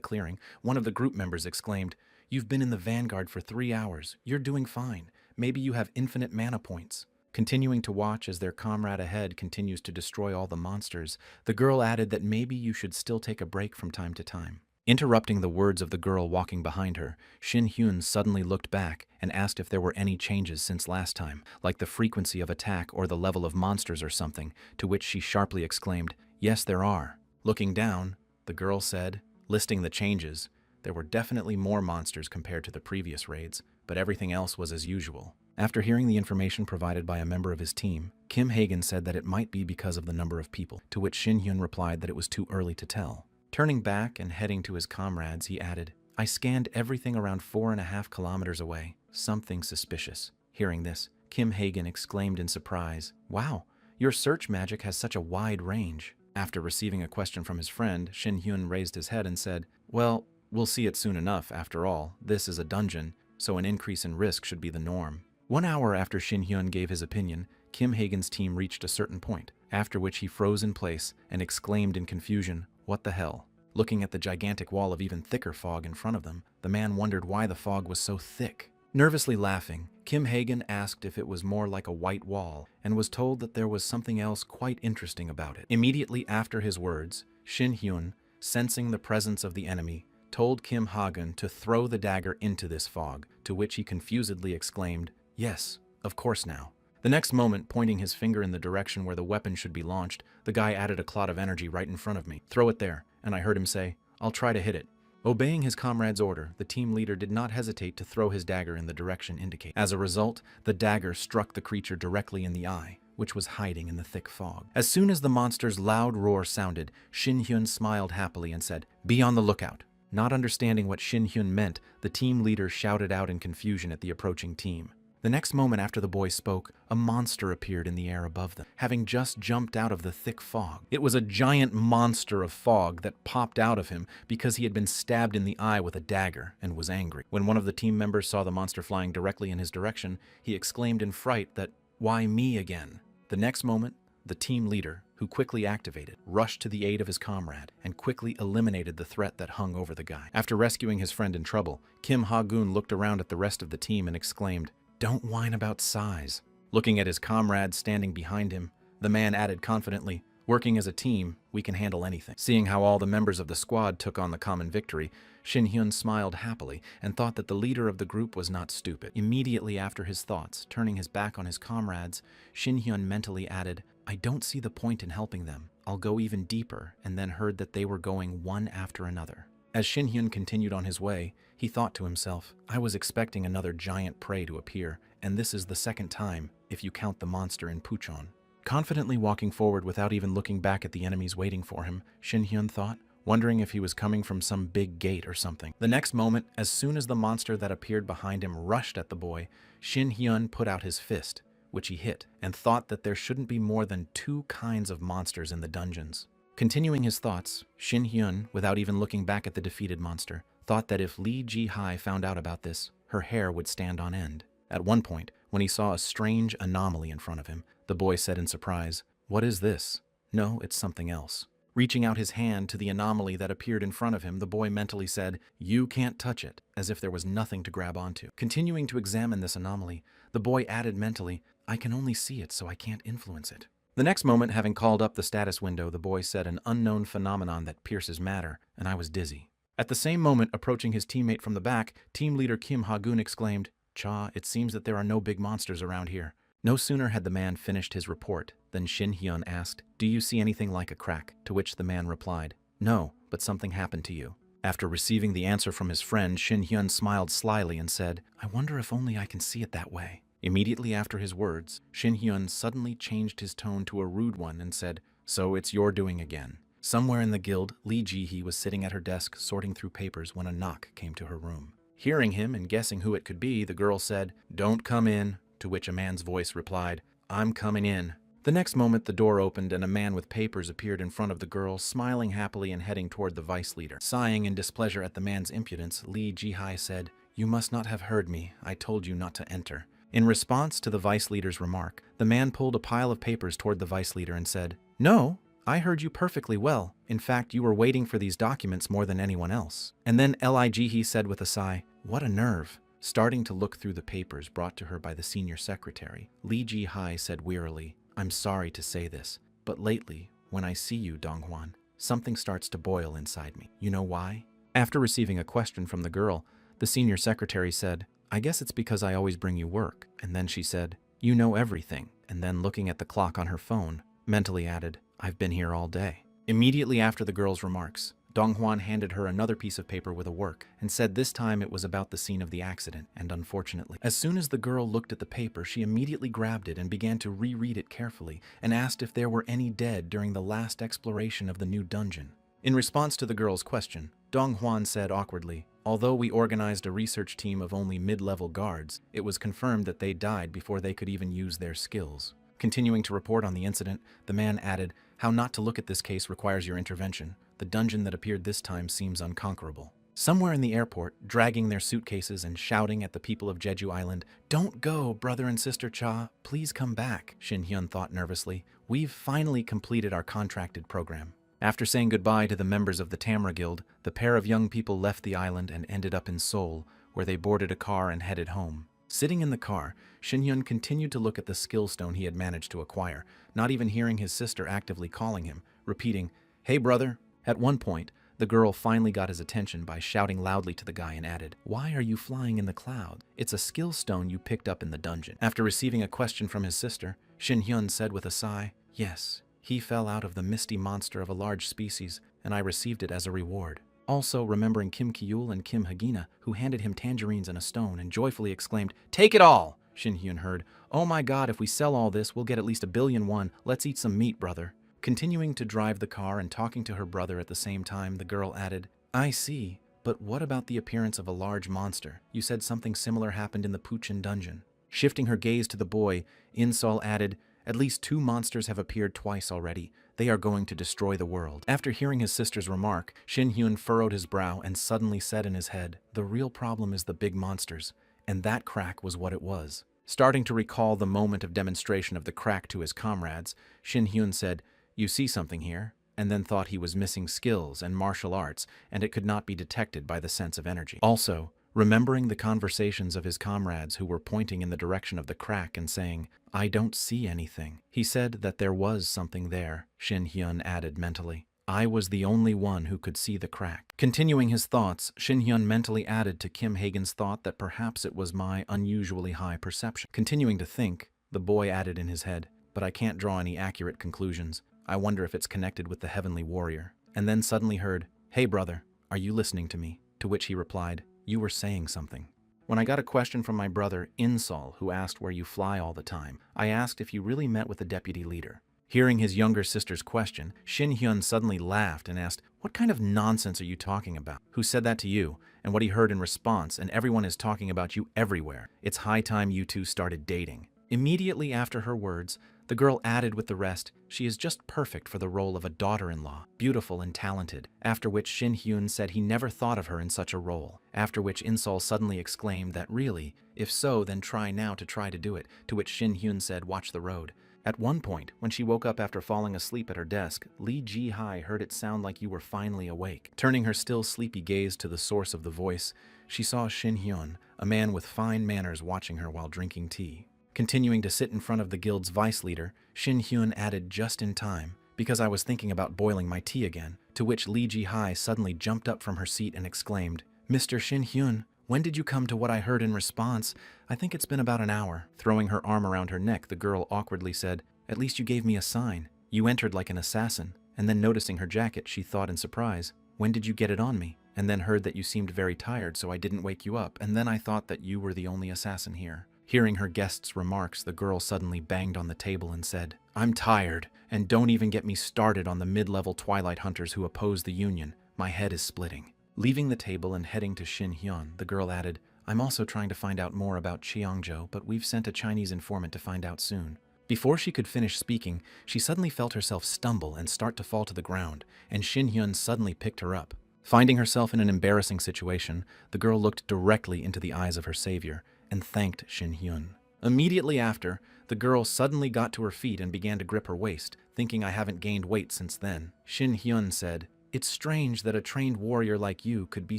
clearing, one of the group members exclaimed, you've been in the vanguard for 3 hours. You're doing fine. Maybe you have infinite mana points. Continuing to watch as their comrade ahead continues to destroy all the monsters, the girl added that maybe you should still take a break from time to time. Interrupting the words of the girl walking behind her, Shin Hyun suddenly looked back and asked if there were any changes since last time, like the frequency of attack or the level of monsters or something, to which she sharply exclaimed, yes, there are. Looking down, the girl said, listing the changes, there were definitely more monsters compared to the previous raids, but everything else was as usual. After hearing the information provided by a member of his team, Kim Hae-gun said that it might be because of the number of people, to which Shin Hyun replied that it was too early to tell. Turning back and heading to his comrades, he added, I scanned everything around 4.5 kilometers away. Something suspicious. Hearing this, Kim Hae-gun exclaimed in surprise, wow, your search magic has such a wide range. After receiving a question from his friend, Shin Hyun raised his head and said, well, we'll see it soon enough. After all, this is a dungeon, so an increase in risk should be the norm. 1 hour after Shin Hyun gave his opinion, Kim Hae-gun's team reached a certain point, after which he froze in place and exclaimed in confusion, what the hell? Looking at the gigantic wall of even thicker fog in front of them, the man wondered why the fog was so thick. Nervously laughing, Kim Hae-gun asked if it was more like a white wall and was told that there was something else quite interesting about it. Immediately after his words, Shin Hyun, sensing the presence of the enemy, told Kim Ha-gun to throw the dagger into this fog, to which he confusedly exclaimed, "Yes, of course now." The next moment, pointing his finger in the direction where the weapon should be launched, the guy added a clot of energy right in front of me. "Throw it there," and I heard him say, "I'll try to hit it." Obeying his comrade's order, the team leader did not hesitate to throw his dagger in the direction indicated. As a result, the dagger struck the creature directly in the eye, which was hiding in the thick fog. As soon as the monster's loud roar sounded, Shin Hyun smiled happily and said, "Be on the lookout." Not understanding what Shin Hyun meant, the team leader shouted out in confusion at the approaching team. The next moment after the boy spoke, a monster appeared in the air above them, having just jumped out of the thick fog. It was a giant monster of fog that popped out of him because he had been stabbed in the eye with a dagger and was angry. When one of the team members saw the monster flying directly in his direction, he exclaimed in fright that, "Why me again?" The next moment, the team leader, who quickly activated, rushed to the aid of his comrade and quickly eliminated the threat that hung over the guy. After rescuing his friend in trouble, Kim Ha-gun looked around at the rest of the team and exclaimed, "Don't whine about size." Looking at his comrade standing behind him, the man added confidently, "Working as a team, we can handle anything." Seeing how all the members of the squad took on the common victory, Shin Hyun smiled happily and thought that the leader of the group was not stupid. Immediately after his thoughts, turning his back on his comrades, Shin Hyun mentally added, "I don't see the point in helping them. I'll go even deeper," and then heard that they were going one after another. As Shin Hyun continued on his way, he thought to himself, "I was expecting another giant prey to appear, and this is the second time, if you count the monster in Puchon." Confidently walking forward without even looking back at the enemies waiting for him, Shin Hyun thought, wondering if he was coming from some big gate or something. The next moment, as soon as the monster that appeared behind him rushed at the boy, Shin Hyun put out his fist, which he hit, and thought that there shouldn't be more than 2 kinds of monsters in the dungeons. Continuing his thoughts, Shin Hyun, without even looking back at the defeated monster, thought that if Lee Ji-hai found out about this, her hair would stand on end. At one point, when he saw a strange anomaly in front of him, the boy said in surprise, "What is this?" "No, it's something else." Reaching out his hand to the anomaly that appeared in front of him, the boy mentally said, "You can't touch it," as if there was nothing to grab onto. Continuing to examine this anomaly, the boy added mentally, "I can only see it, so I can't influence it." The next moment, having called up the status window, the boy said, "An unknown phenomenon that pierces matter," and I was dizzy. At the same moment, approaching his teammate from the back, team leader Kim Ha-gun exclaimed, "Cha, it seems that there are no big monsters around here." No sooner had the man finished his report than Shin Hyun asked, "Do you see anything like a crack?" To which the man replied, "No, but something happened to you." After receiving the answer from his friend, Shin Hyun smiled slyly and said, "I wonder if only I can see it that way." Immediately after his words, Shin Hyun suddenly changed his tone to a rude one and said, "So it's your doing again." Somewhere in the guild, Lee Ji-hee was sitting at her desk sorting through papers when a knock came to her room. Hearing him and guessing who it could be, the girl said, "Don't come in," to which a man's voice replied, "I'm coming in." The next moment, the door opened and a man with papers appeared in front of the girl, smiling happily and heading toward the vice leader. Sighing in displeasure at the man's impudence, Lee Ji-hai said, "You must not have heard me. I told you not to enter." In response to the vice leader's remark, the man pulled a pile of papers toward the vice leader and said, "No, I heard you perfectly well. In fact, you were waiting for these documents more than anyone else." And then Lee Ji-hee said with a sigh, "What a nerve." Starting to look through the papers brought to her by the senior secretary, Lee Ji-hai said wearily, "I'm sorry to say this, but lately, when I see you, Dong-hwan, something starts to boil inside me. You know why?" After receiving a question from the girl, the senior secretary said, "I guess it's because I always bring you work." And then she said, "You know everything." And then looking at the clock on her phone, mentally added, "I've been here all day." Immediately after the girl's remarks, Dong-hwan handed her another piece of paper with a work and said this time it was about the scene of the accident, and unfortunately. As soon as the girl looked at the paper, she immediately grabbed it and began to reread it carefully and asked if there were any dead during the last exploration of the new dungeon. In response to the girl's question, Dong-hwan said awkwardly, "Although we organized a research team of only mid-level guards, it was confirmed that they died before they could even use their skills." Continuing to report on the incident, the man added, "How not to look at this case requires your intervention. The dungeon that appeared this time seems unconquerable." Somewhere in the airport, dragging their suitcases and shouting at the people of Jeju Island, "Don't go, brother and sister Cha, please come back," Shin Hyun thought nervously. "We've finally completed our contracted program." After saying goodbye to the members of the Tamra Guild, the pair of young people left the island and ended up in Seoul, where they boarded a car and headed home. Sitting in the car, Shin Hyun continued to look at the skill stone he had managed to acquire, not even hearing his sister actively calling him, repeating, "Hey brother, At one point, the girl finally got his attention by shouting loudly to the guy and added, "Why are you flying in the cloud? It's a skill stone you picked up in the dungeon." After receiving a question from his sister, Shin Hyun said with a sigh, "Yes, he fell out of the misty monster of a large species, and I received it as a reward." Also, remembering Kim Kyul and Kim Hagina, who handed him tangerines and a stone and joyfully exclaimed, "Take it all!" Shin Hyun heard, "Oh my god, if we sell all this, we'll get at least 1,000,000,000 won. Let's eat some meat, brother." Continuing to drive the car and talking to her brother at the same time, the girl added, "I see, but what about the appearance of a large monster? You said something similar happened in the Puchin dungeon." Shifting her gaze to the boy, Insol added, "At least 2 monsters have appeared twice already. They are going to destroy the world." After hearing his sister's remark, Shin Hyun furrowed his brow and suddenly said in his head, "The real problem is the big monsters," and that crack was what it was. Starting to recall the moment of demonstration of the crack to his comrades, Shin Hyun said, "You see something here?" and then thought he was missing skills and martial arts, and it could not be detected by the sense of energy. Also, remembering the conversations of his comrades who were pointing in the direction of the crack and saying, "I don't see anything," he said that there was something there. Shin Hyun added mentally, "I was the only one who could see the crack." Continuing his thoughts, Shin Hyun mentally added to Kim Hagen's thought that perhaps it was my unusually high perception. Continuing to think, the boy added in his head, "But I can't draw any accurate conclusions. I wonder if it's connected with the heavenly warrior." And then suddenly heard, "Hey brother, are you listening to me?" To which he replied, "You were saying something." When I got a question from my brother, Insol, who asked where you fly all the time, I asked if you really met with the deputy leader. Hearing his younger sister's question, Shin Hyun suddenly laughed and asked, "What kind of nonsense are you talking about? Who said that to you?" And what he heard in response, "And everyone is talking about you everywhere. It's high time you two started dating." Immediately after her words, the girl added with the rest, "She is just perfect for the role of a daughter-in-law, beautiful and talented." After which Shin Hyun said he never thought of her in such a role. After which Insol suddenly exclaimed that really, if so, then try now to do it. To which Shin Hyun said, "Watch the road." At one point, when she woke up after falling asleep at her desk, Lee Ji-hai heard it sound like you were finally awake. Turning her still sleepy gaze to the source of the voice, she saw Shin Hyun, a man with fine manners, watching her while drinking tea. Continuing to sit in front of the guild's vice leader, Shin Hyun added just in time, "Because I was thinking about boiling my tea again." To which Lee Ji-hai suddenly jumped up from her seat and exclaimed, "Mr. Shin Hyun, when did you come?" To what I heard in response, "I think it's been about an hour." Throwing her arm around her neck, the girl awkwardly said, "At least you gave me a sign. You entered like an assassin." And then noticing her jacket, she thought in surprise, "When did you get it on me?" And then heard that you seemed very tired, so I didn't wake you up, and then I thought that you were the only assassin here. Hearing her guest's remarks, the girl suddenly banged on the table and said, "I'm tired, and don't even get me started on the mid-level Twilight Hunters who oppose the Union. My head is splitting." Leaving the table and heading to Shin Hyun, the girl added, "I'm also trying to find out more about Cheongjo, but we've sent a Chinese informant to find out soon." Before she could finish speaking, she suddenly felt herself stumble and start to fall to the ground, and Shin Hyun suddenly picked her up. Finding herself in an embarrassing situation, the girl looked directly into the eyes of her savior and thanked Shin Hyun. Immediately after, the girl suddenly got to her feet and began to grip her waist, thinking, "I haven't gained weight since then." Shin Hyun said, "It's strange that a trained warrior like you could be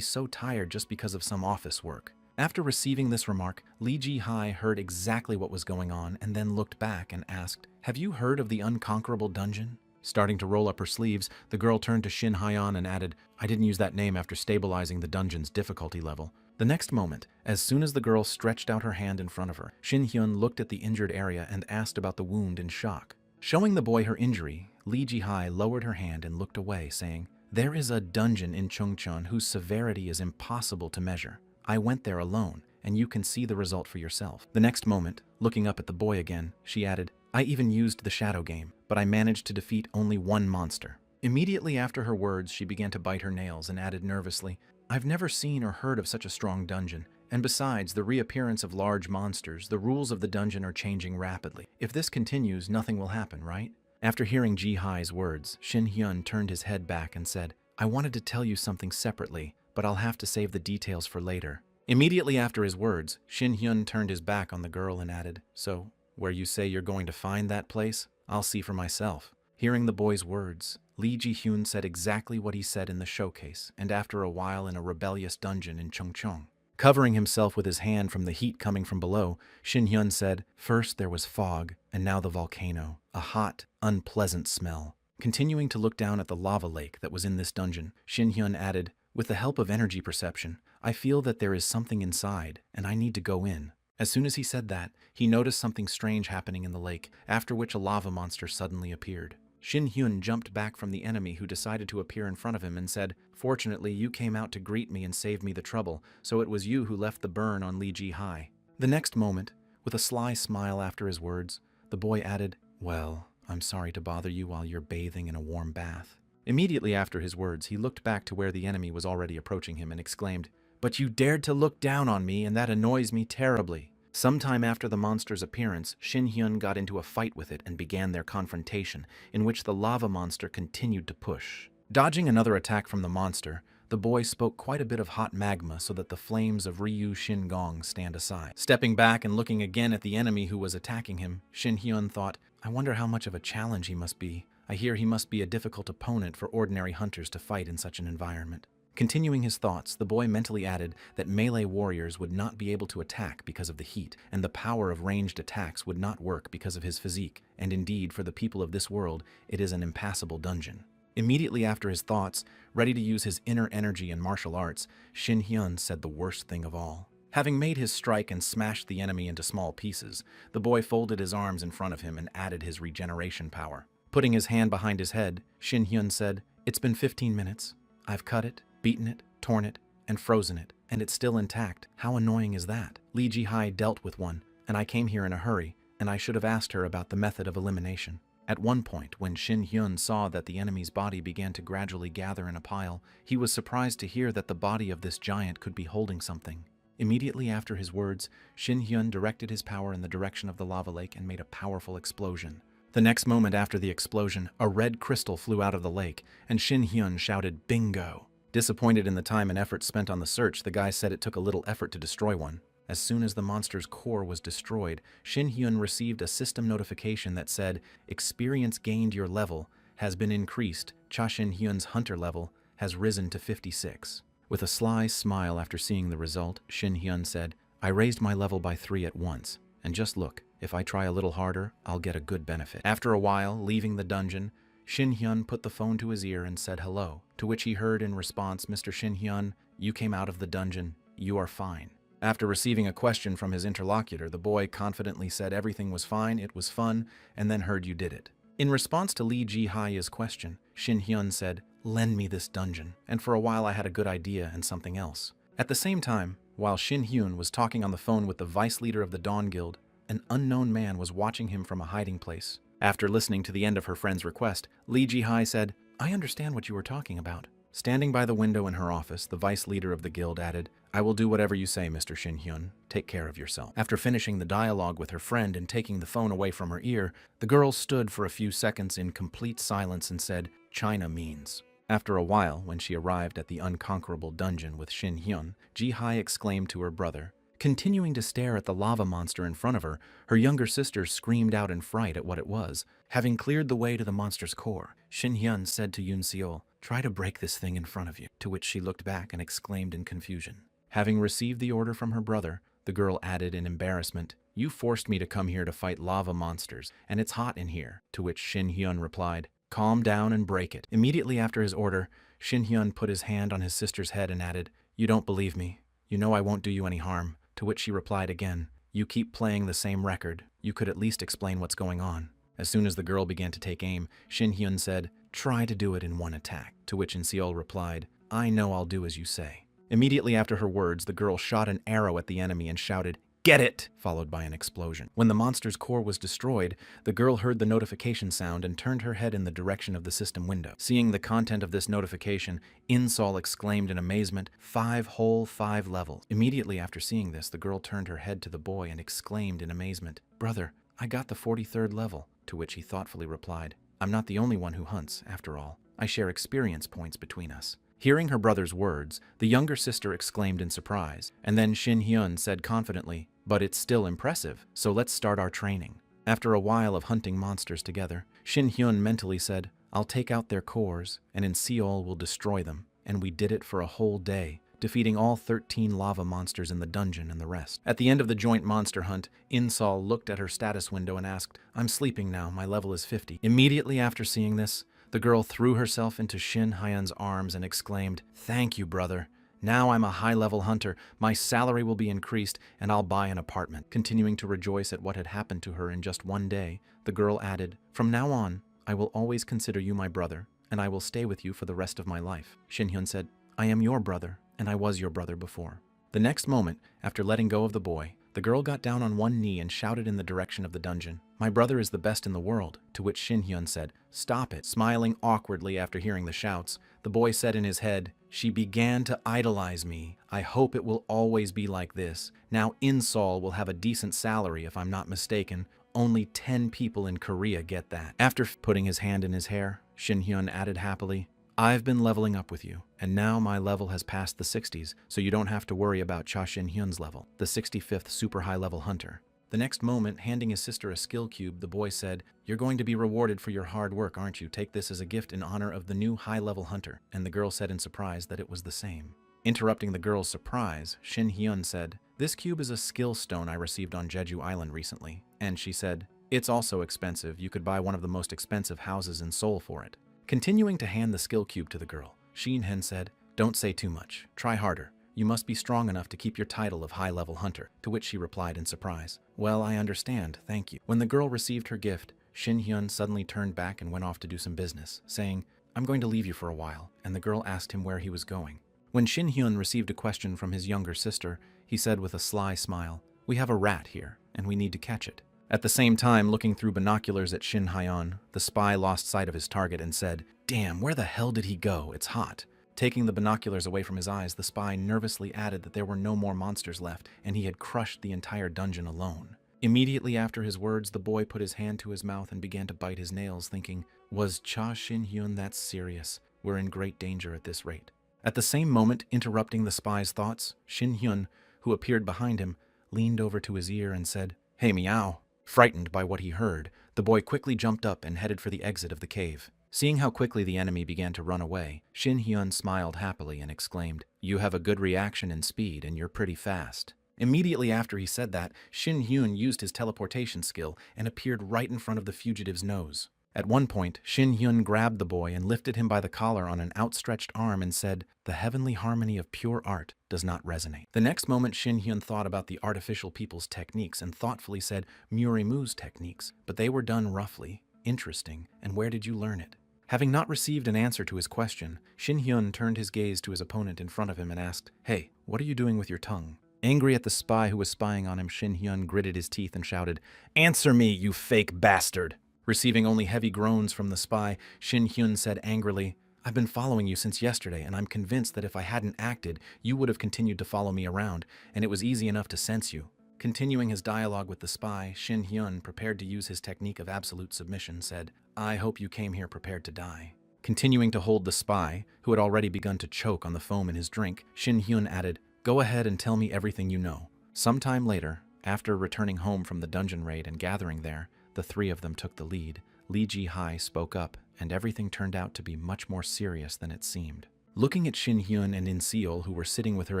so tired just because of some office work." After receiving this remark, Lee Ji-hai heard exactly what was going on and then looked back and asked, "Have you heard of the unconquerable dungeon?" Starting to roll up her sleeves, the girl turned to Shin Hyun and added, "I didn't use that name after stabilizing the dungeon's difficulty level." The next moment, as soon as the girl stretched out her hand in front of her, Shin Hyun looked at the injured area and asked about the wound in shock. Showing the boy her injury, Lee Ji-hai lowered her hand and looked away, saying, "There is a dungeon in Cheongcheon whose severity is impossible to measure. I went there alone, and you can see the result for yourself." The next moment, looking up at the boy again, she added, "I even used the shadow game, but I managed to defeat only one monster." Immediately after her words, she began to bite her nails and added nervously, "I've never seen or heard of such a strong dungeon. And besides the reappearance of large monsters, the rules of the dungeon are changing rapidly. If this continues, nothing will happen, right?" After hearing Ji-hai's words, Shin Hyun turned his head back and said, "I wanted to tell you something separately, but I'll have to save the details for later." Immediately after his words, Shin Hyun turned his back on the girl and added, "So, where you say you're going to find that place, I'll see for myself." Hearing the boy's words, Lee Ji-hyun said exactly what he said in the showcase, and after a while in a rebellious dungeon in Cheongcheon. Covering himself with his hand from the heat coming from below, Shin Hyun said, "First there was fog, and now the volcano. A hot, unpleasant smell. Continuing to look down at the lava lake that was in this dungeon, Shin Hyun added, "With the help of energy perception, I feel that there is something inside, and I need to go in." As soon as he said that, he noticed something strange happening in the lake, after which a lava monster suddenly appeared. Shin Hyun jumped back from the enemy who decided to appear in front of him and said, "Fortunately, you came out to greet me and save me the trouble, so it was you who left the burn on Lee Ji-hai." The next moment, with a sly smile after his words, the boy added, "Well, I'm sorry to bother you while you're bathing in a warm bath." Immediately after his words, he looked back to where the enemy was already approaching him and exclaimed, "But you dared to look down on me, and that annoys me terribly." Sometime after the monster's appearance, Shin Hyun got into a fight with it and began their confrontation, in which the lava monster continued to push. Dodging another attack from the monster, the boy spoke quite a bit of hot magma so that the flames of Ryu Shin Gong stand aside. Stepping back and looking again at the enemy who was attacking him, Shin Hyun thought, "I wonder how much of a challenge he must be. I hear he must be a difficult opponent for ordinary hunters to fight in such an environment." Continuing his thoughts, the boy mentally added that melee warriors would not be able to attack because of the heat, and the power of ranged attacks would not work because of his physique, and indeed, for the people of this world, it is an impassable dungeon. Immediately after his thoughts, ready to use his inner energy and martial arts, Shin Hyun said the worst thing of all. Having made his strike and smashed the enemy into small pieces, the boy folded his arms in front of him and added his regeneration power. Putting his hand behind his head, Shin Hyun said, "It's been 15 minutes. I've cut it, beaten it, torn it, and frozen it, and it's still intact. How annoying is that? Lee Ji-hai dealt with one, and I came here in a hurry, and I should have asked her about the method of elimination." At one point, when Shin Hyun saw that the enemy's body began to gradually gather in a pile, he was surprised to hear that the body of this giant could be holding something. Immediately after his words, Shin Hyun directed his power in the direction of the lava lake and made a powerful explosion. The next moment after the explosion, a red crystal flew out of the lake, and Shin Hyun shouted, "Bingo!" Disappointed in the time and effort spent on the search, the guy said it took a little effort to destroy one. As soon as the monster's core was destroyed, Shin Hyun received a system notification that said, "Experience gained your level has been increased. Cha Shin Hyun's hunter level has risen to 56. With a sly smile after seeing the result, Shin Hyun said, "I raised my level by 3 at once, and just look, if I try a little harder, I'll get a good benefit." After a while, leaving the dungeon, Shin Hyun put the phone to his ear and said hello, to which he heard in response, "Mr. Shin Hyun, you came out of the dungeon. You are fine." After receiving a question from his interlocutor, the boy confidently said everything was fine, it was fun, and then heard you did it. In response to Lee Ji-hai's question, Shin Hyun said, "Lend me this dungeon," and for a while I had a good idea and something else. At the same time, while Shin Hyun was talking on the phone with the vice leader of the Dawn Guild, an unknown man was watching him from a hiding place. After listening to the end of her friend's request, Lee Ji-hai said, "I understand what you were talking about." Standing by the window in her office, the vice leader of the guild added, "I will do whatever you say, Mr. Shin Hyun. Take care of yourself." After finishing the dialogue with her friend and taking the phone away from her ear, the girl stood for a few seconds in complete silence and said, "China means." After a while, when she arrived at the unconquerable dungeon with Shin Hyun, Ji-hai exclaimed to her brother. Continuing to stare at the lava monster in front of her, her younger sister screamed out in fright at what it was. Having cleared the way to the monster's core, Shin Hyun said to Yoon Seol, "Try to break this thing in front of you," to which she looked back and exclaimed in confusion. Having received the order from her brother, the girl added in embarrassment, "You forced me to come here to fight lava monsters, and it's hot in here," to which Shin Hyun replied, "Calm down and break it." Immediately after his order, Shin Hyun put his hand on his sister's head and added, "You don't believe me. You know I won't do you any harm." To which she replied again, "You keep playing the same record. You could at least explain what's going on." As soon as the girl began to take aim, Shin Hyun said, "Try to do it in one attack." To which Seol replied, "I know I'll do as you say." Immediately after her words, the girl shot an arrow at the enemy and shouted, "Get it!" followed by an explosion. When the monster's core was destroyed, the girl heard the notification sound and turned her head in the direction of the system window. Seeing the content of this notification, Insol exclaimed in amazement, "5 levels." Immediately after seeing this, the girl turned her head to the boy and exclaimed in amazement, "Brother, I got the 43rd level." To which he thoughtfully replied, "I'm not the only one who hunts, after all. I share experience points between us." Hearing her brother's words, the younger sister exclaimed in surprise, and then Shin Hyun said confidently, "But it's still impressive, so let's start our training." After a while of hunting monsters together, Shin Hyun mentally said, "I'll take out their cores, and in Seol we'll destroy them." And we did it for a whole day, defeating all 13 lava monsters in the dungeon and the rest. At the end of the joint monster hunt, Insol looked at her status window and asked, "I'm sleeping now, my level is 50. Immediately after seeing this, The girl threw herself into Shin Hyun's arms and exclaimed, "Thank you, brother. Now I'm a high-level hunter, my salary will be increased, and I'll buy an apartment." Continuing to rejoice at what had happened to her in just one day, the girl added, "From now on, I will always consider you my brother, and I will stay with you for the rest of my life." Shin Hyun said, "I am your brother, and I was your brother before." The next moment, after letting go of the boy, the girl got down on one knee and shouted in the direction of the dungeon, "My brother is the best in the world," to which Shin Hyun said, "Stop it." Smiling awkwardly after hearing the shouts, the boy said in his head, "She began to idolize me. I hope it will always be like this. Now Insol will have a decent salary if I'm not mistaken. Only 10 people in Korea get that." After putting his hand in his hair, Shin Hyun added happily, "I've been leveling up with you, and now my level has passed the 60s, so you don't have to worry about Cha Shin Hyun's level, the 65th super high-level hunter." The next moment, handing his sister a skill cube, the boy said, "You're going to be rewarded for your hard work, aren't you? Take this as a gift in honor of the new high-level hunter." And the girl said in surprise that it was the same. Interrupting the girl's surprise, Shin Hyun said, "This cube is a skill stone I received on Jeju Island recently." And she said, "It's also expensive. You could buy one of the most expensive houses in Seoul for it." Continuing to hand the skill cube to the girl, Shin Hyun said, "Don't say too much. Try harder. You must be strong enough to keep your title of high-level hunter," to which she replied in surprise, "Well, I understand, thank you." When the girl received her gift, Shin Hyun suddenly turned back and went off to do some business, saying, "I'm going to leave you for a while," and the girl asked him where he was going. When Shin Hyun received a question from his younger sister, he said with a sly smile, "We have a rat here, and we need to catch it." At the same time, looking through binoculars at Shin Hyun, the spy lost sight of his target and said, "Damn, where the hell did he go? It's hot." Taking the binoculars away from his eyes, the spy nervously added that there were no more monsters left, and he had crushed the entire dungeon alone. Immediately after his words, the boy put his hand to his mouth and began to bite his nails, thinking, "Was Cha Shin Hyun that serious? We're in great danger at this rate." At the same moment, interrupting the spy's thoughts, Shin Hyun, who appeared behind him, leaned over to his ear and said, "Hey, meow." Frightened by what he heard, the boy quickly jumped up and headed for the exit of the cave. Seeing how quickly the enemy began to run away, Shin Hyun smiled happily and exclaimed, "You have a good reaction and speed, and you're pretty fast." Immediately after he said that, Shin Hyun used his teleportation skill and appeared right in front of the fugitive's nose. At one point, Shin Hyun grabbed the boy and lifted him by the collar on an outstretched arm and said, "The heavenly harmony of pure art does not resonate." The next moment, Shin Hyun thought about the artificial people's techniques and thoughtfully said, "Murimu's techniques, but they were done roughly. Interesting, and where did you learn it?" Having not received an answer to his question, Shin Hyun turned his gaze to his opponent in front of him and asked, "Hey, what are you doing with your tongue?" Angry at the spy who was spying on him, Shin Hyun gritted his teeth and shouted, "Answer me, you fake bastard!" Receiving only heavy groans from the spy, Shin Hyun said angrily, "I've been following you since yesterday, and I'm convinced that if I hadn't acted, you would have continued to follow me around, and it was easy enough to sense you." Continuing his dialogue with the spy, Shin Hyun, prepared to use his technique of absolute submission, said, "I hope you came here prepared to die." Continuing to hold the spy, who had already begun to choke on the foam in his drink, Shin Hyun added, "Go ahead and tell me everything you know." Sometime later, after returning home from the dungeon raid and gathering there, the three of them took the lead. Lee Ji-hai spoke up, and everything turned out to be much more serious than it seemed. Looking at Shin Hyun and In Seol, who were sitting with her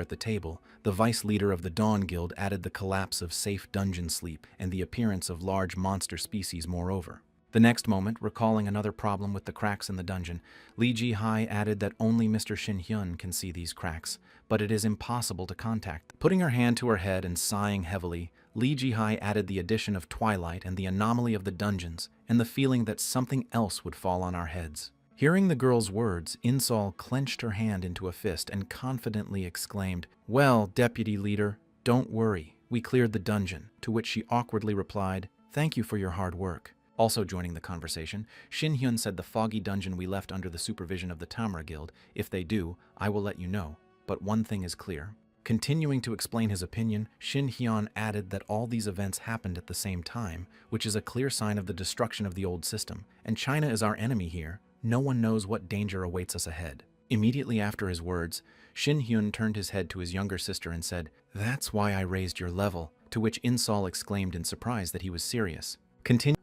at the table, the vice leader of the Dawn Guild added the collapse of safe dungeon sleep and the appearance of large monster species moreover. The next moment, recalling another problem with the cracks in the dungeon, Lee Ji-hai added that only Mr. Shin Hyun can see these cracks, but it is impossible to contact. Putting her hand to her head and sighing heavily, Lee Ji-hai added the addition of twilight and the anomaly of the dungeons, and the feeling that something else would fall on our heads. Hearing the girl's words, Insol clenched her hand into a fist and confidently exclaimed, "Well, deputy leader, don't worry, we cleared the dungeon," to which she awkwardly replied, "Thank you for your hard work." Also joining the conversation, Shin Hyun said the foggy dungeon we left under the supervision of the Tamra Guild. If they do, I will let you know. But one thing is clear. Continuing to explain his opinion, Shin Hyun added that all these events happened at the same time, which is a clear sign of the destruction of the old system, and China is our enemy here. No one knows what danger awaits us ahead. Immediately after his words, Shin Hyun turned his head to his younger sister and said, "That's why I raised your level," to which Insol exclaimed in surprise that he was serious.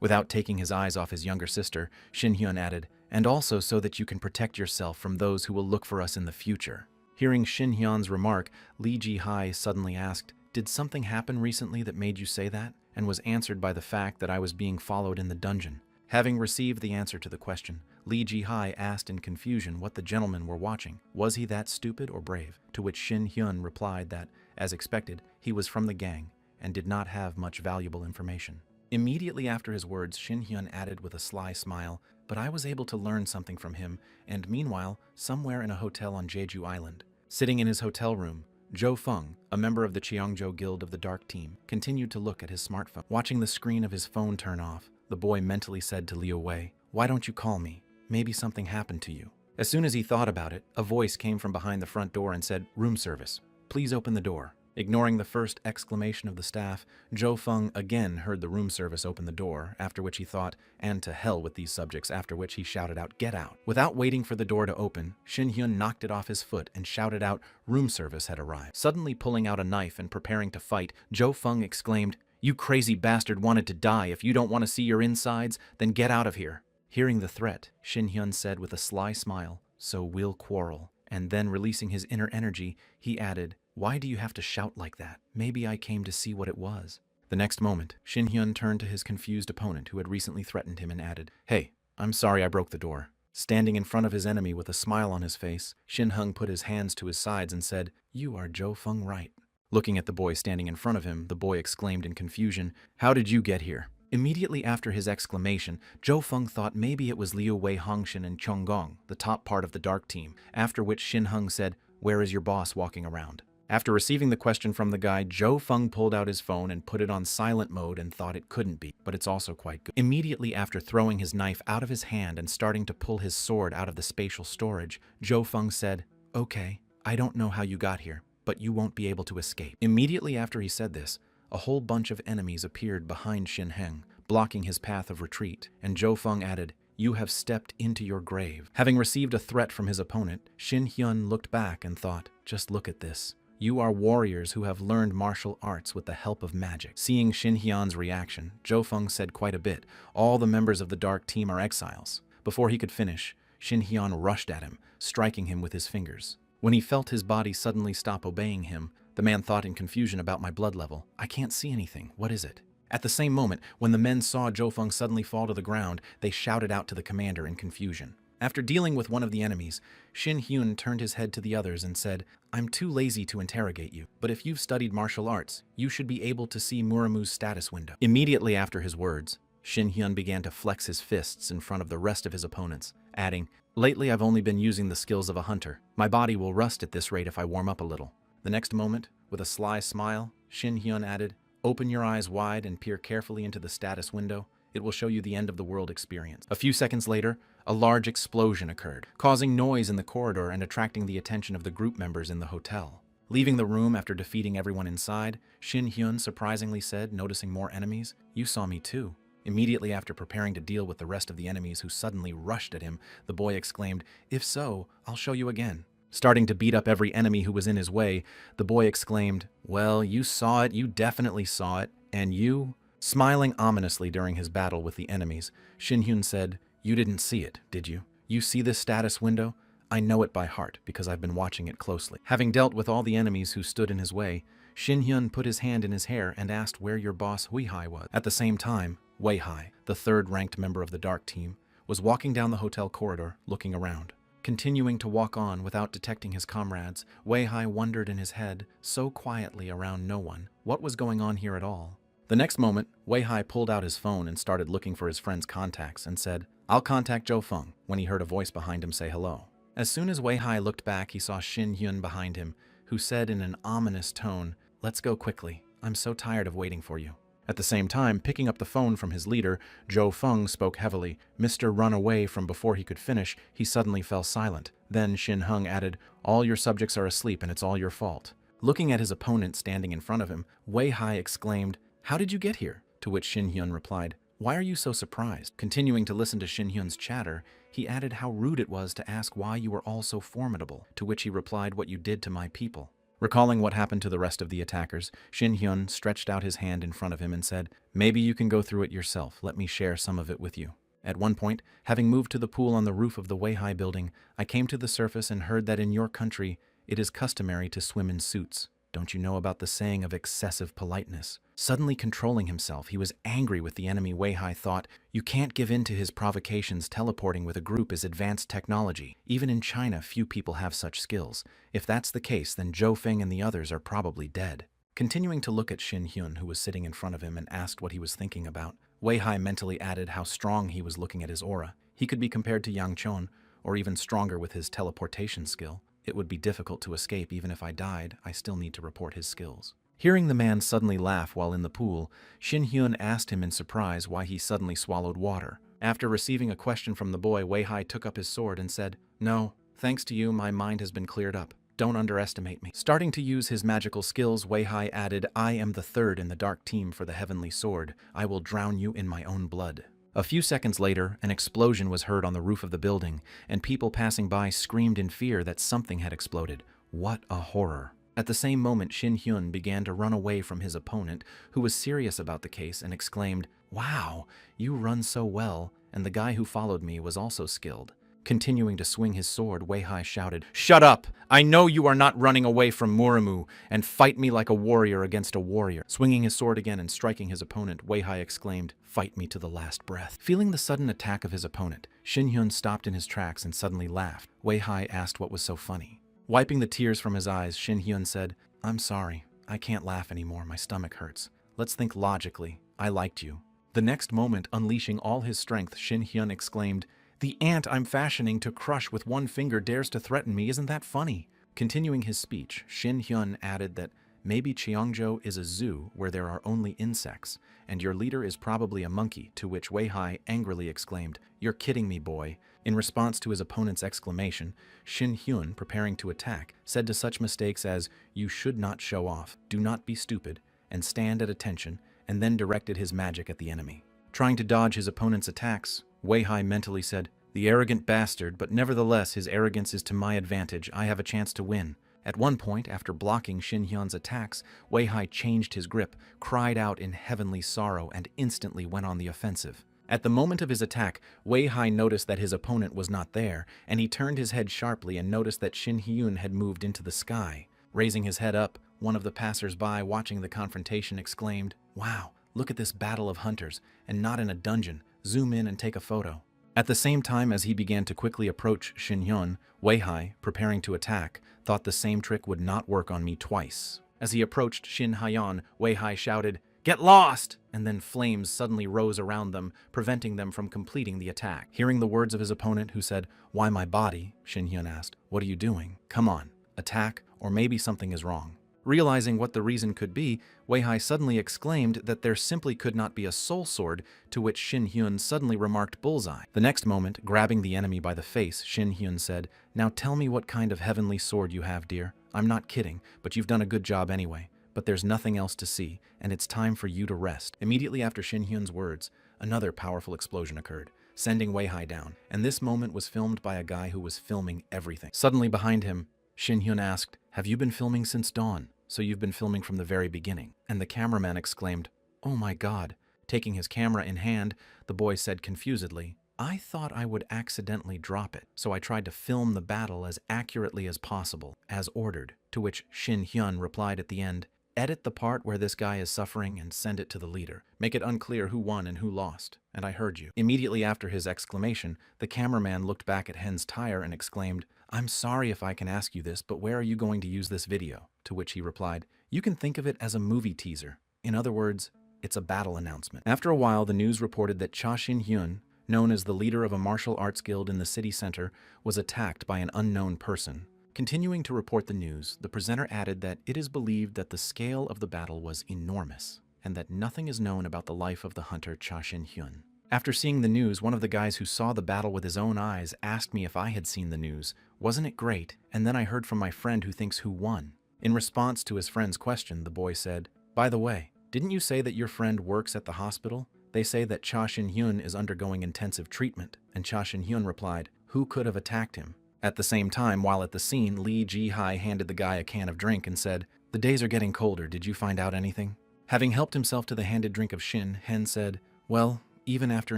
Without taking his eyes off his younger sister, Shin Hyun added, "And also so that you can protect yourself from those who will look for us in the future." Hearing Shin Hyun's remark, Lee Ji-hai suddenly asked, "Did something happen recently that made you say that?" and was answered by the fact that I was being followed in the dungeon. Having received the answer to the question, Li Jihai asked in confusion what the gentlemen were watching. Was he that stupid or brave? To which Shin Hyun replied that, as expected, he was from the gang and did not have much valuable information. Immediately after his words, Shin Hyun added with a sly smile, "But I was able to learn something from him, and meanwhile, somewhere in a hotel on Jeju Island." Sitting in his hotel room, Jo Fung, a member of the Cheongjo Guild of the Dark Team, continued to look at his smartphone. Watching the screen of his phone turn off, the boy mentally said to Liu Wei, "Why don't you call me? Maybe something happened to you." As soon as he thought about it, a voice came from behind the front door and said, "Room service. Please open the door." Ignoring the first exclamation of the staff, Jo Fung again heard the room service open the door, after which he thought, "And to hell with these subjects," after which he shouted out, "Get out." Without waiting for the door to open, Shin Hyun knocked it off his foot and shouted out, "Room service had arrived." Suddenly pulling out a knife and preparing to fight, Jo Fung exclaimed, "You crazy bastard wanted to die. If you don't want to see your insides, then get out of here." Hearing the threat, Shin Hyun said with a sly smile, "So we'll quarrel." And then releasing his inner energy, he added, "Why do you have to shout like that? Maybe I came to see what it was." The next moment, Shin Hyun turned to his confused opponent who had recently threatened him and added, "Hey, I'm sorry I broke the door." Standing in front of his enemy with a smile on his face, Shin Hung put his hands to his sides and said, "You are Jo Fung, right?" Looking at the boy standing in front of him, the boy exclaimed in confusion, "How did you get here?" Immediately after his exclamation, Jo Fung thought maybe it was Liu Wei Hongshin and Chung Gong, the top part of the Dark Team, after which Shin Hung said, "Where is your boss walking around?" After receiving the question from the guy, Jo Fung pulled out his phone and put it on silent mode and thought it couldn't be, but it's also quite good. Immediately after throwing his knife out of his hand and starting to pull his sword out of the spatial storage, Jo Fung said, "Okay, I don't know how you got here, but you won't be able to escape." Immediately after he said this, a whole bunch of enemies appeared behind Shin Heng, blocking his path of retreat, and Jo Fung added, "You have stepped into your grave." Having received a threat from his opponent, Shin Hyun looked back and thought, "Just look at this. You are warriors who have learned martial arts with the help of magic." Seeing Shin Hyun's reaction, Jo Fung said quite a bit, "All the members of the Dark Team are exiles." Before he could finish, Shin Hyun rushed at him, striking him with his fingers. When he felt his body suddenly stop obeying him, the man thought in confusion about my blood level. "I can't see anything. What is it?" At the same moment, when the men saw Jo Fung suddenly fall to the ground, they shouted out to the commander in confusion. After dealing with one of the enemies, Shin Hyun turned his head to the others and said, "I'm too lazy to interrogate you, but if you've studied martial arts, you should be able to see Muramu's status window." Immediately after his words, Shin Hyun began to flex his fists in front of the rest of his opponents, adding, "Lately I've only been using the skills of a hunter. My body will rust at this rate if I warm up a little." The next moment, with a sly smile, Shin Hyun added, "Open your eyes wide and peer carefully into the status window. It will show you the end of the world experience." A few seconds later, a large explosion occurred, causing noise in the corridor and attracting the attention of the group members in the hotel. Leaving the room after defeating everyone inside, Shin Hyun surprisingly said, noticing more enemies, "You saw me too." Immediately after preparing to deal with the rest of the enemies who suddenly rushed at him, the boy exclaimed, "If so, I'll show you again." Starting to beat up every enemy who was in his way, the boy exclaimed, "Well, you saw it, you definitely saw it, and you?" Smiling ominously during his battle with the enemies, Shin Hyun said, "You didn't see it, did you? You see this status window? I know it by heart because I've been watching it closely." Having dealt with all the enemies who stood in his way, Shin Hyun put his hand in his hair and asked where your boss Wei Hai was. At the same time, Wei Hai, the third-ranked member of the Dark Team, was walking down the hotel corridor, looking around. Continuing to walk on without detecting his comrades, Wei Hai wondered in his head, so quietly around no one, what was going on here at all. The next moment, Wei Hai pulled out his phone and started looking for his friend's contacts and said, "I'll contact Jo Fung," when he heard a voice behind him say hello. As soon as Wei Hai looked back, he saw Shin Hyun behind him, who said in an ominous tone, "Let's go quickly. I'm so tired of waiting for you." At the same time, picking up the phone from his leader, Jo Fung spoke heavily. Mr. Run away from before he could finish, he suddenly fell silent. Then Shin Hung added, "All your subjects are asleep and it's all your fault." Looking at his opponent standing in front of him, Wei Hai exclaimed, "How did you get here?" To which Shin Hyun replied, "Why are you so surprised?" Continuing to listen to Shin Hyun's chatter, he added how rude it was to ask why you were all so formidable, to which he replied, "What you did to my people." Recalling what happened to the rest of the attackers, Shin Hyun stretched out his hand in front of him and said, "Maybe you can go through it yourself. Let me share some of it with you." At one point, having moved to the pool on the roof of the Wei Hai building, I came to the surface and heard that in your country, it is customary to swim in suits. Don't you know about the saying of excessive politeness? Suddenly controlling himself, he was angry with the enemy. Weihai thought, you can't give in to his provocations. Teleporting with a group is advanced technology. Even in China, few people have such skills. If that's the case, then Zhou Feng and the others are probably dead. Continuing to look at Xin Hyun, who was sitting in front of him, and asked what he was thinking about, Weihai mentally added how strong he was looking at his aura. He could be compared to Yang Chon, or even stronger with his teleportation skill. It would be difficult to escape. Even if I died, I still need to report his skills. Hearing the man suddenly laugh while in the pool, Xin Hyun asked him in surprise why he suddenly swallowed water. After receiving a question from the boy, Weihai took up his sword and said, "No, thanks to you, my mind has been cleared up. Don't underestimate me." Starting to use his magical skills, Weihai added, "I am the third in the dark team for the heavenly sword. I will drown you in my own blood." A few seconds later, an explosion was heard on the roof of the building, and people passing by screamed in fear that something had exploded. What a horror. At the same moment, Xin Hyun began to run away from his opponent, who was serious about the case, and exclaimed, "Wow, you run so well," and the guy who followed me was also skilled. Continuing to swing his sword, Weihai shouted, "Shut up! I know you are not running away from Muramu, and fight me like a warrior against a warrior." Swinging his sword again and striking his opponent, Weihai exclaimed, "Fight me to the last breath." Feeling the sudden attack of his opponent, Xin Hyun stopped in his tracks and suddenly laughed. Weihai asked what was so funny. Wiping the tears from his eyes, Xin Hyun said, "I'm sorry. I can't laugh anymore. My stomach hurts. Let's think logically. I liked you." The next moment, unleashing all his strength, Xin Hyun exclaimed, "The ant I'm fashioning to crush with one finger dares to threaten me. Isn't that funny?" Continuing his speech, Xin Hyun added that maybe Cheongjo is a zoo where there are only insects, and your leader is probably a monkey, to which Weihai angrily exclaimed, "You're kidding me, boy." In response to his opponent's exclamation, Xin Hyun, preparing to attack, said to such mistakes as, "You should not show off, do not be stupid, and stand at attention," and then directed his magic at the enemy. Trying to dodge his opponent's attacks, Weihai mentally said, "The arrogant bastard, but nevertheless his arrogance is to my advantage. I have a chance to win." At one point, after blocking Xin Hyun's attacks, Weihai changed his grip, cried out in heavenly sorrow, and instantly went on the offensive. At the moment of his attack, Weihai noticed that his opponent was not there, and he turned his head sharply and noticed that Xin Hyun had moved into the sky. Raising his head up, one of the passers-by watching the confrontation exclaimed, "Wow, look at this battle of hunters, and not in a dungeon. Zoom in and take a photo." At the same time as he began to quickly approach Xin Hyun, Weihai, preparing to attack, thought the same trick would not work on me twice. As he approached Xin Hyun, Weihai shouted, "Get lost!" And then flames suddenly rose around them, preventing them from completing the attack. Hearing the words of his opponent, who said, "Why my body?" Xin Hyun asked, "What are you doing? Come on, attack, or maybe something is wrong." Realizing what the reason could be, Weihai suddenly exclaimed that there simply could not be a soul sword, to which Xin Hyun suddenly remarked bullseye. The next moment, grabbing the enemy by the face, Xin Hyun said, "Now tell me what kind of heavenly sword you have, dear. I'm not kidding, but you've done a good job anyway. But there's nothing else to see, and it's time for you to rest." Immediately after Xin Hyun's words, another powerful explosion occurred, sending Weihai down, and this moment was filmed by a guy who was filming everything. Suddenly behind him, Xin Hyun asked, "Have you been filming since dawn? So you've been filming from the very beginning?" And the cameraman exclaimed, "Oh my God." Taking his camera in hand, the boy said confusedly, "I thought I would accidentally drop it, so I tried to film the battle as accurately as possible, as ordered." To which Xin Hyun replied at the end, "Edit the part where this guy is suffering and send it to the leader. Make it unclear who won and who lost, and I heard you." Immediately after his exclamation, the cameraman looked back at Hen's tire and exclaimed, "I'm sorry if I can ask you this, but where are you going to use this video?" To which he replied, "You can think of it as a movie teaser. In other words, it's a battle announcement." After a while, the news reported that Cha Xin Hyun, known as the leader of a martial arts guild in the city center, was attacked by an unknown person. Continuing to report the news, the presenter added that it is believed that the scale of the battle was enormous, and that nothing is known about the life of the hunter Cha Xin Hyun. After seeing the news, one of the guys who saw the battle with his own eyes asked me if I had seen the news. Wasn't it great? And then I heard from my friend who thinks who won. In response to his friend's question, the boy said, "By the way, didn't you say that your friend works at the hospital? They say that Cha Xin Hyun is undergoing intensive treatment." And Cha Xin Hyun replied, "Who could have attacked him?" At the same time, while at the scene, Lee Ji-hai handed the guy a can of drink and said, "The days are getting colder. Did you find out anything?" Having helped himself to the handed drink of Shin, Hen said, "Well, even after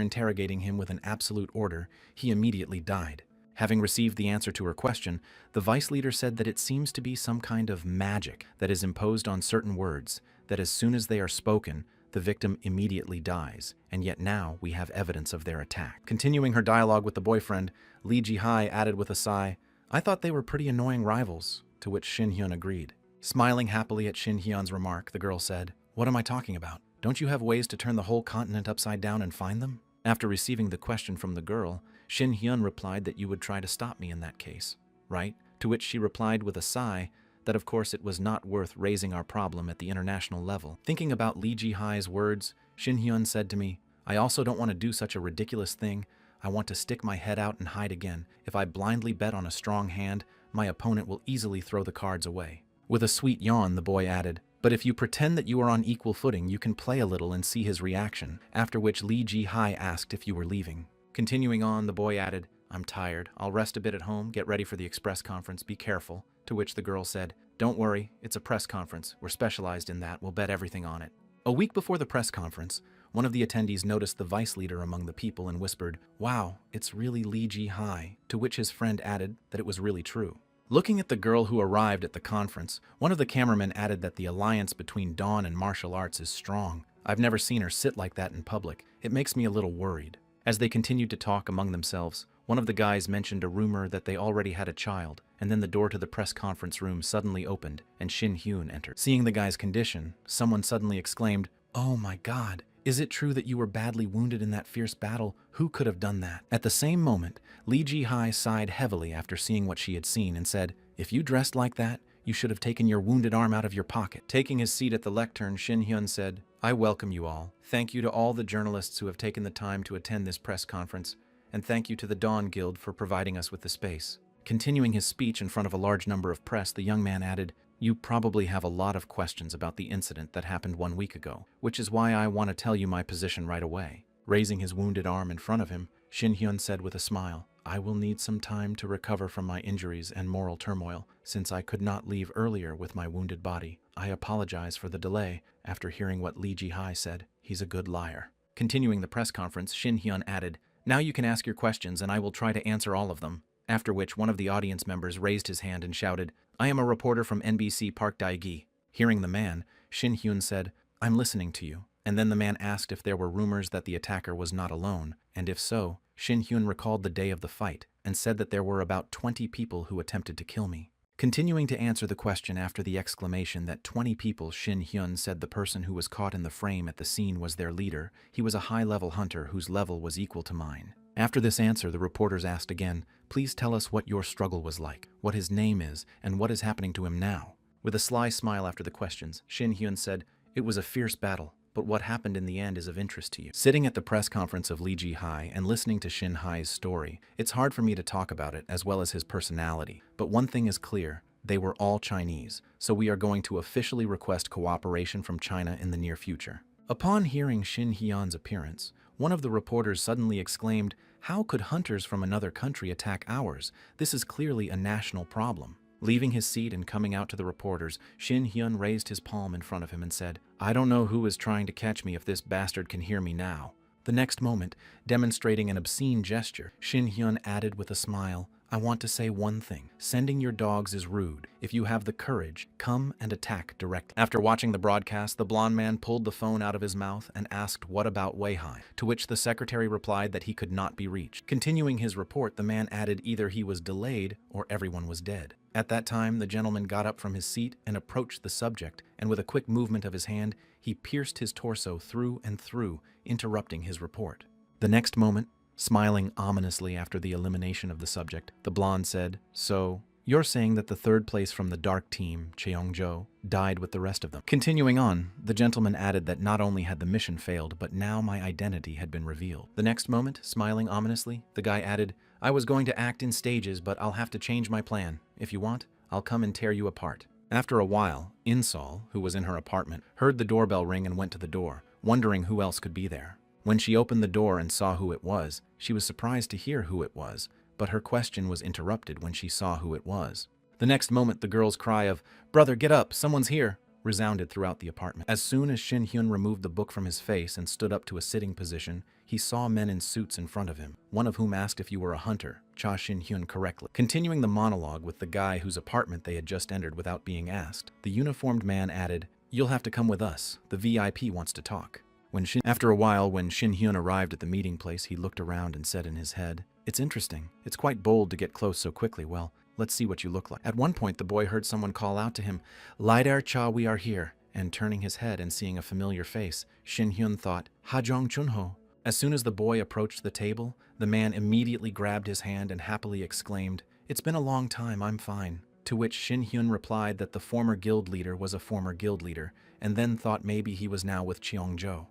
interrogating him with an absolute order, he immediately died. Having received the answer to her question, the vice leader said that it seems to be some kind of magic that is imposed on certain words, that as soon as they are spoken, the victim immediately dies, and yet now we have evidence of their attack. Continuing her dialogue with the boyfriend, Lee Ji-hai added with a sigh, "I thought they were pretty annoying rivals," to which Shin Hyun agreed. Smiling happily at Shin Hyun's remark, the girl said, "What am I talking about? Don't you have ways to turn the whole continent upside down and find them?" After receiving the question from the girl, Shin Hyun replied that you would try to stop me in that case, right? To which she replied with a sigh that of course it was not worth raising our problem at the international level. Thinking about Lee Ji-hai's words, Shin Hyun said to me, "I also don't want to do such a ridiculous thing. I want to stick my head out and hide again. If I blindly bet on a strong hand, my opponent will easily throw the cards away." With a sweet yawn, the boy added, "But if you pretend that you are on equal footing, you can play a little and see his reaction," after which Lee Ji-hai asked if you were leaving. Continuing on, the boy added, "I'm tired. I'll rest a bit at home, get ready for the express conference, be careful," to which the girl said, "Don't worry, it's a press conference. We're specialized in that. We'll bet everything on it." A week before the press conference, one of the attendees noticed the vice leader among the people and whispered, "Wow, it's really Lee Ji-hai," to which his friend added that it was really true. Looking at the girl who arrived at the conference, one of the cameramen added that the alliance between Dawn and martial arts is strong. "I've never seen her sit like that in public. It makes me a little worried." As they continued to talk among themselves, one of the guys mentioned a rumor that they already had a child, and then the door to the press conference room suddenly opened, and Shin Hyun entered. Seeing the guy's condition, someone suddenly exclaimed, "Oh my God, is it true that you were badly wounded in that fierce battle? Who could have done that?" At the same moment, Lee Ji-hai sighed heavily after seeing what she had seen and said, "If you dressed like that, you should have taken your wounded arm out of your pocket." Taking his seat at the lectern, Shin Hyun said, "I welcome you all. Thank you to all the journalists who have taken the time to attend this press conference, and thank you to the Dawn Guild for providing us with the space." Continuing his speech in front of a large number of press, the young man added, "You probably have a lot of questions about the incident that happened 1 week ago, which is why I want to tell you my position right away." Raising his wounded arm in front of him, Shin Hyun said with a smile, "I will need some time to recover from my injuries and moral turmoil, since I could not leave earlier with my wounded body. I apologize for the delay." After hearing what Lee Ji-hai said, "He's a good liar." Continuing the press conference, Shin Hyun added, "Now you can ask your questions and I will try to answer all of them." After which one of the audience members raised his hand and shouted, "I am a reporter from NBC Park Dae-gi." Hearing the man, Shin Hyun said, "I'm listening to you." And then the man asked if there were rumors that the attacker was not alone, and if so, Shin Hyun recalled the day of the fight and said that there were about 20 people who attempted to kill me. Continuing to answer the question after the exclamation that 20 people, Shin Hyun said the person who was caught in the frame at the scene was their leader. He was a high-level hunter whose level was equal to mine. After this answer, the reporters asked again, "Please tell us what your struggle was like, what his name is, and what is happening to him now." With a sly smile after the questions, Shin Hyun said, "It was a fierce battle, but what happened in the end is of interest to you." Sitting at the press conference of Lee Ji-hai and listening to Shin Hai's story, it's hard for me to talk about it as well as his personality. But one thing is clear, they were all Chinese, so we are going to officially request cooperation from China in the near future. Upon hearing Shin Hyun's appearance, one of the reporters suddenly exclaimed, "How could hunters from another country attack ours? This is clearly a national problem." Leaving his seat and coming out to the reporters, Shin Hyun raised his palm in front of him and said, "I don't know who is trying to catch me if this bastard can hear me now." The next moment, demonstrating an obscene gesture, Shin Hyun added with a smile, "I want to say one thing. Sending your dogs is rude. If you have the courage, come and attack directly." After watching the broadcast, the blonde man pulled the phone out of his mouth and asked what about Weihai, to which the secretary replied that he could not be reached. Continuing his report, the man added either he was delayed or everyone was dead. At that time, the gentleman got up from his seat and approached the subject, and with a quick movement of his hand, he pierced his torso through and through, interrupting his report. The next moment, smiling ominously after the elimination of the subject, the blonde said, "So, you're saying that the third place from the dark team, Cheongjo, died with the rest of them." Continuing on, the gentleman added that not only had the mission failed, but now my identity had been revealed. The next moment, smiling ominously, the guy added, "I was going to act in stages, but I'll have to change my plan. If you want, I'll come and tear you apart." After a while, Insol, who was in her apartment, heard the doorbell ring and went to the door, wondering who else could be there. When she opened the door and saw who it was, she was surprised to hear who it was, but her question was interrupted when she saw who it was. The next moment, the girl's cry of, "Brother, get up, someone's here," resounded throughout the apartment. As soon as Shin Hyun removed the book from his face and stood up to a sitting position, he saw men in suits in front of him, one of whom asked if you were a hunter, Cha Shin-hyun correctly. Continuing the monologue with the guy whose apartment they had just entered without being asked, the uniformed man added, "You'll have to come with us. The VIP wants to talk." After a while, when Shin-hyun arrived at the meeting place, he looked around and said in his head, "It's interesting. It's quite bold to get close so quickly. Well, let's see what you look like." At one point, the boy heard someone call out to him, "Lidar Cha, we are here." And turning his head and seeing a familiar face, Shin-hyun thought, "Hajong Chunho." As soon as the boy approached the table, the man immediately grabbed his hand and happily exclaimed, "It's been a long time, I'm fine." To which Shin-hyun replied that the former guild leader was a former guild leader, and then thought maybe he was now with Cheongjo.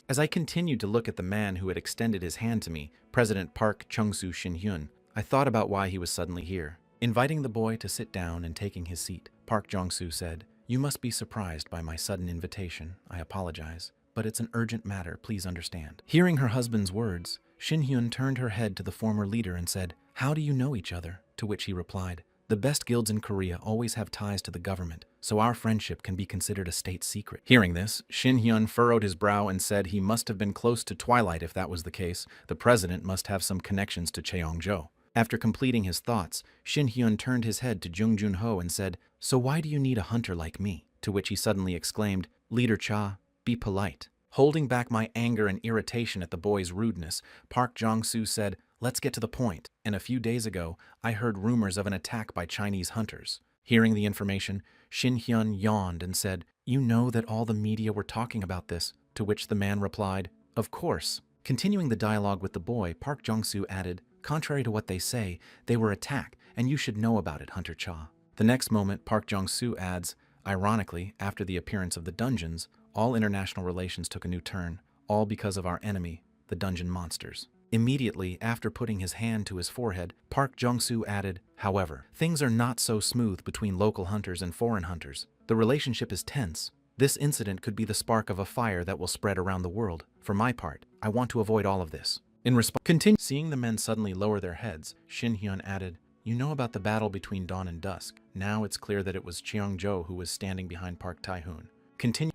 As I continued to look at the man who had extended his hand to me, President Park Chung-soo Shin-hyun, I thought about why he was suddenly here. Inviting the boy to sit down and taking his seat, Park Jong-soo said, "You must be surprised by my sudden invitation. I apologize, but it's an urgent matter, please understand." Hearing her husband's words, Shin-hyun turned her head to the former leader and said, "How do you know each other?" To which he replied, "The best guilds in Korea always have ties to the government, so our friendship can be considered a state secret." Hearing this, Shin-hyun furrowed his brow and said he must have been close to Twilight if that was the case. The president must have some connections to Cheongjo. After completing his thoughts, Shin-hyun turned his head to Jung Jun-ho and said, "So why do you need a hunter like me?" To which he suddenly exclaimed, "Leader Cha, be polite." Holding back my anger and irritation at the boy's rudeness, Park Jong-soo said, "Let's get to the point. And a few days ago, I heard rumors of an attack by Chinese hunters." Hearing the information, Shin-hyun yawned and said, "You know that all the media were talking about this," to which the man replied, "Of course." Continuing the dialogue with the boy, Park Jong-soo added, "Contrary to what they say, they were attacked, and you should know about it, Hunter Cha." The next moment, Park Jong-soo adds, "Ironically, after the appearance of the dungeons, all international relations took a new turn, all because of our enemy, the dungeon monsters." Immediately after putting his hand to his forehead, Park Jong-soo added, "However, things are not so smooth between local hunters and foreign hunters. The relationship is tense. This incident could be the spark of a fire that will spread around the world. For my part, I want to avoid all of this." In response, seeing the men suddenly lower their heads, Shin-hyun added, "You know about the battle between dawn and dusk. Now it's clear that it was Cheongjo who was standing behind Park Tae-hoon."